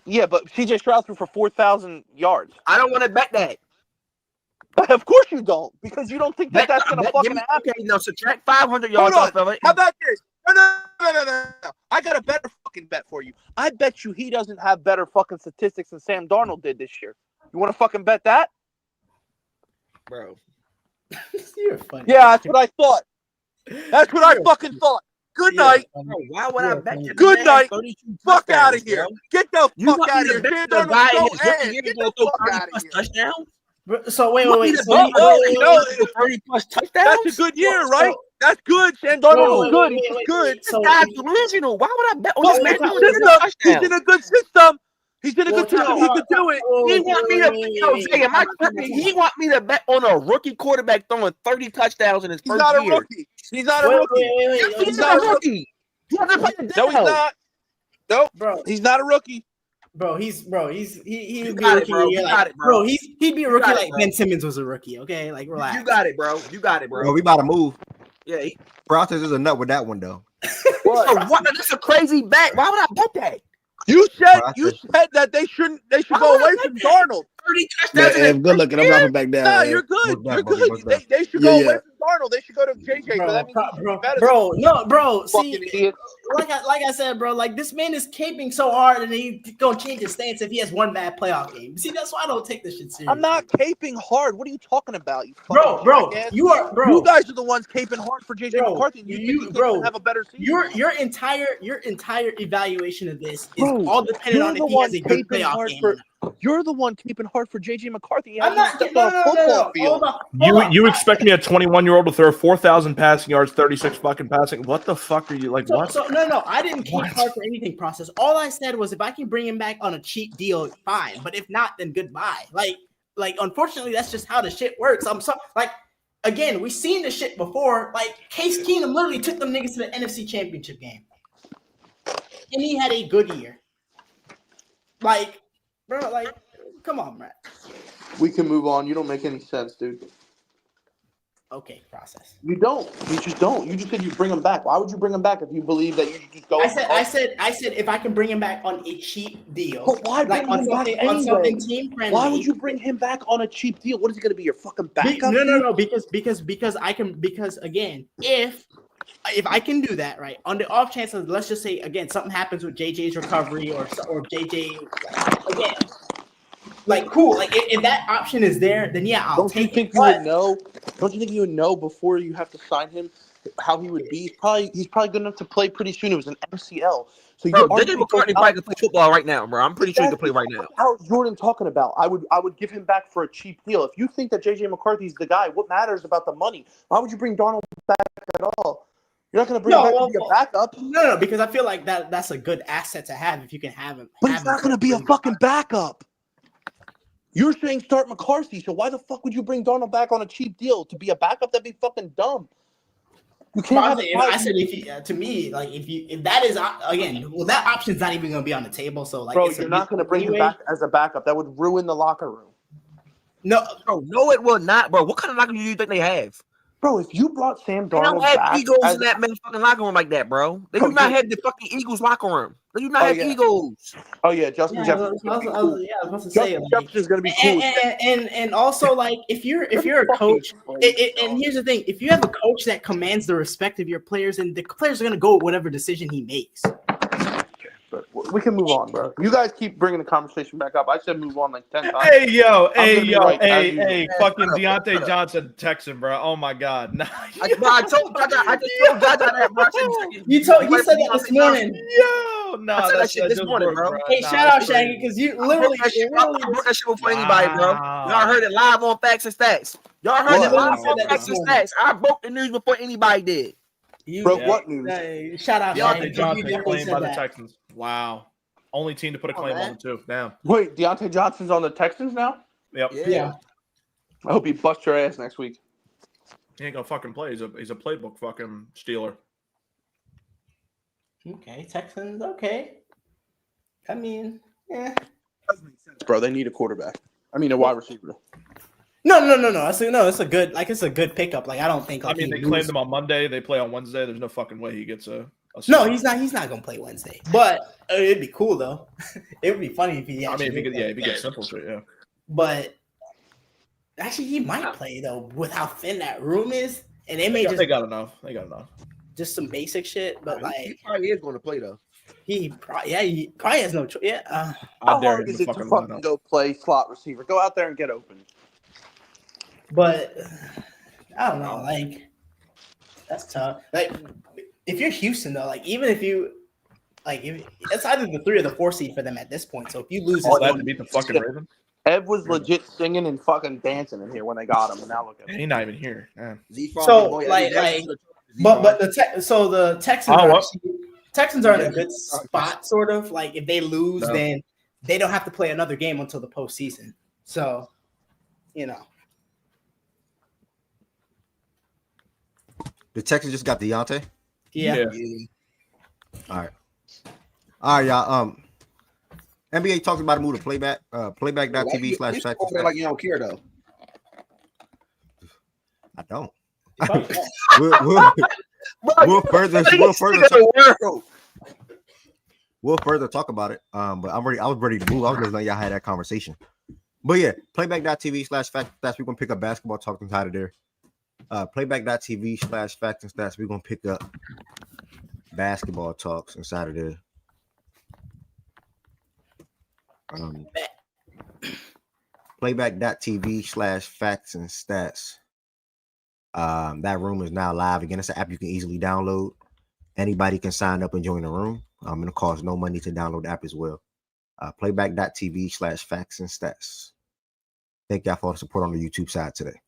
Yeah, but CJ Stroud threw for 4,000 yards. I don't want to bet that. Of course you don't, because you don't think that's going to fucking happen. Okay, no, subtract 500 yards off of it. How about this? No. I got a better fucking bet for you. I bet you he doesn't have better fucking statistics than Sam Darnold did this year. You want to fucking bet that? Bro. You're funny. Yeah, that's what I thought. That's what I fucking thought. Good night. Bro, why would I bet you? Good night. Fuck out of here. Get the fuck out of here. Sam Darnold's so ass. Get the fuck out of here. Touchdowns? So wait. 30 plus touchdowns? That's a good year, right? That's good. Sam Darnold was good. He's good. This guy's delusional. Why would I bet on this man? He's in a good system. He's in a good system. He could do it. He want me to. Am I tripping? He want me to bet on a rookie quarterback throwing 30 touchdowns in his first year. He's not a rookie. He's not a rookie. He hasn't played the No, he's not. Nope, bro. He's not a rookie. He'd be a got rookie. it, bro. He'd be a rookie like Ben Simmons was a rookie. Okay, like relax. You got it, bro. Bro, we about to move. Yeah. Process is a nut with that one though. What? That's a crazy bet. Why would I bet that? You said that they should go away from Darnold. 30 touchdowns. Good looking. I'm dropping back down. No, you're good. You're good. They should go away from Darnold. They should go to JJ. Bro. See, like I said, bro. Like this man is caping so hard, and he's gonna change his stance if he has one bad playoff game. See, that's why I don't take this shit seriously. I'm not caping hard. What are you talking about? You bro. You are, bro. You guys are the ones caping hard for JJ McCarthy. You have a better season. Your entire evaluation of this is all dependent on if he has a good playoff game. You're the one keeping hard for JJ McCarthy. I'm not stepped on a football field. You expect me a 21-year-old to throw 4,000 passing yards, 36 fucking passing? What the fuck are you like? What? No. I didn't keep hard for anything. Process. All I said was if I can bring him back on a cheap deal, fine. But if not, then goodbye. Like unfortunately, that's just how the shit works. I'm sorry. Like again, we've seen this shit before. Like Case Keenum literally took them niggas to the NFC Championship game, and he had a good year. Like. Bro, like, come on, man. We can move on. You don't make any sense, dude. Okay, process. You don't. You just don't. You just said you bring him back. Why would you bring him back if you believe that you should just go? I said if I can bring him back on a cheap deal. But why bring him back anyway? On something team friendly? Why would you bring him back on a cheap deal? What is it going to be? Your fucking backup? No. Because I can. Because again, if I can do that, right? On the off chance of, let's just say again, something happens with JJ's recovery or JJ again. Like cool, like if that option is there, then yeah, I'll take it. Don't you think you would know before you have to sign him how he would be? He's probably good enough to play pretty soon. It was an MCL. So JJ McCarthy probably can play football right now, bro. I'm pretty sure he can play right now. How's Jordan talking about? I would give him back for a cheap deal. If you think that JJ McCarthy's the guy, what matters about the money? Why would you bring Darnold back at all? You're not going to bring him back to be a backup. No, because I feel like that's a good asset to have if you can have him. But he's not going to be a fucking backup. You're saying start McCarthy, so why the fuck would you bring Darnold back on a cheap deal to be a backup? That'd be fucking dumb. You can't. I said to me, like if that is again, well, that option's not even going to be on the table. So like, bro, you're not going to bring him back as a backup. That would ruin the locker room. No, bro, no, it will not, bro. What kind of locker room do you think they have? Bro, if you brought Sam Darnold they don't have back Eagles in that motherfucking locker room like that, bro. They do not have the fucking Eagles locker room. They do not have Eagles. Oh yeah, Justin Jefferson. I was about to say, Jefferson's gonna be cool. And also like if you're a coach, and here's the thing: if you have a coach that commands the respect of your players, and the players are gonna go with whatever decision he makes. But We can move on, bro. You guys keep bringing the conversation back up. I said move on like 10 times. Hey, fucking Deontay Johnson, Texan, bro. Oh my God. Nah. I just told that, bro. He said that this morning. Yo, no, I said that shit this morning, bro. Hey, shout out Shaggy, because you literally I broke that shit before anybody, bro. Y'all heard it live on Facts and Stats. Y'all heard it live on Facts and Stats. I broke the news before anybody did. What news? Shout out Deontay Johnson claimed by the Texans. Wow. Only team to put a claim on it, too. Damn. Wait, Deontay Johnson's on the Texans now? Yep. Yeah. I hope he busts your ass next week. He ain't gonna fucking play. He's a playbook fucking stealer. Okay, Texans. Okay. I mean, yeah. Bro, they need a quarterback. I mean, a wide receiver. No. It's a good pickup. Like I don't think. Like, I mean, they claimed him on Monday. They play on Wednesday. There's no fucking way he gets a. No, he's not. He's not gonna play Wednesday. But it'd be cool though. It would be funny if he. I mean, if he gets simple shit, yeah. But actually, he might play though with how thin that room is, and They got enough. Just some basic shit, but like he probably is going to play though. He probably has no choice. Yeah. How hard is it to fucking go play slot receiver? Go out there and get open. But I don't know. Like that's tough. Like if you're Houston though, like even if you like, it's either the 3 or the 4 seed for them at this point. So if you lose, that to beat the fucking Ravens. Ev was legit singing and fucking dancing in here when they got him, and now look at him. He's not even here. Man. So but the Texans Texans are in a good spot, sort of. Like if they lose, then they don't have to play another game until the postseason. So, you know. The Texans just got Deontay. Yeah. All right, y'all. NBA talks about a move to playback. Playback.tv/facts. Like you don't care though. I don't. We'll further talk about it. But I was ready to move. I was just letting y'all have that conversation. But yeah, playback.tv/facts. We're gonna pick up basketball talk inside of there. Playback.tv/facts and stats. We're gonna pick up basketball talks inside of there. Playback.tv/facts and stats. That room is now live again. It's an app you can easily download. Anybody can sign up and join the room. It'll cost no money to download the app as well. Playback.tv/facts and stats. Thank y'all for the support on the YouTube side today.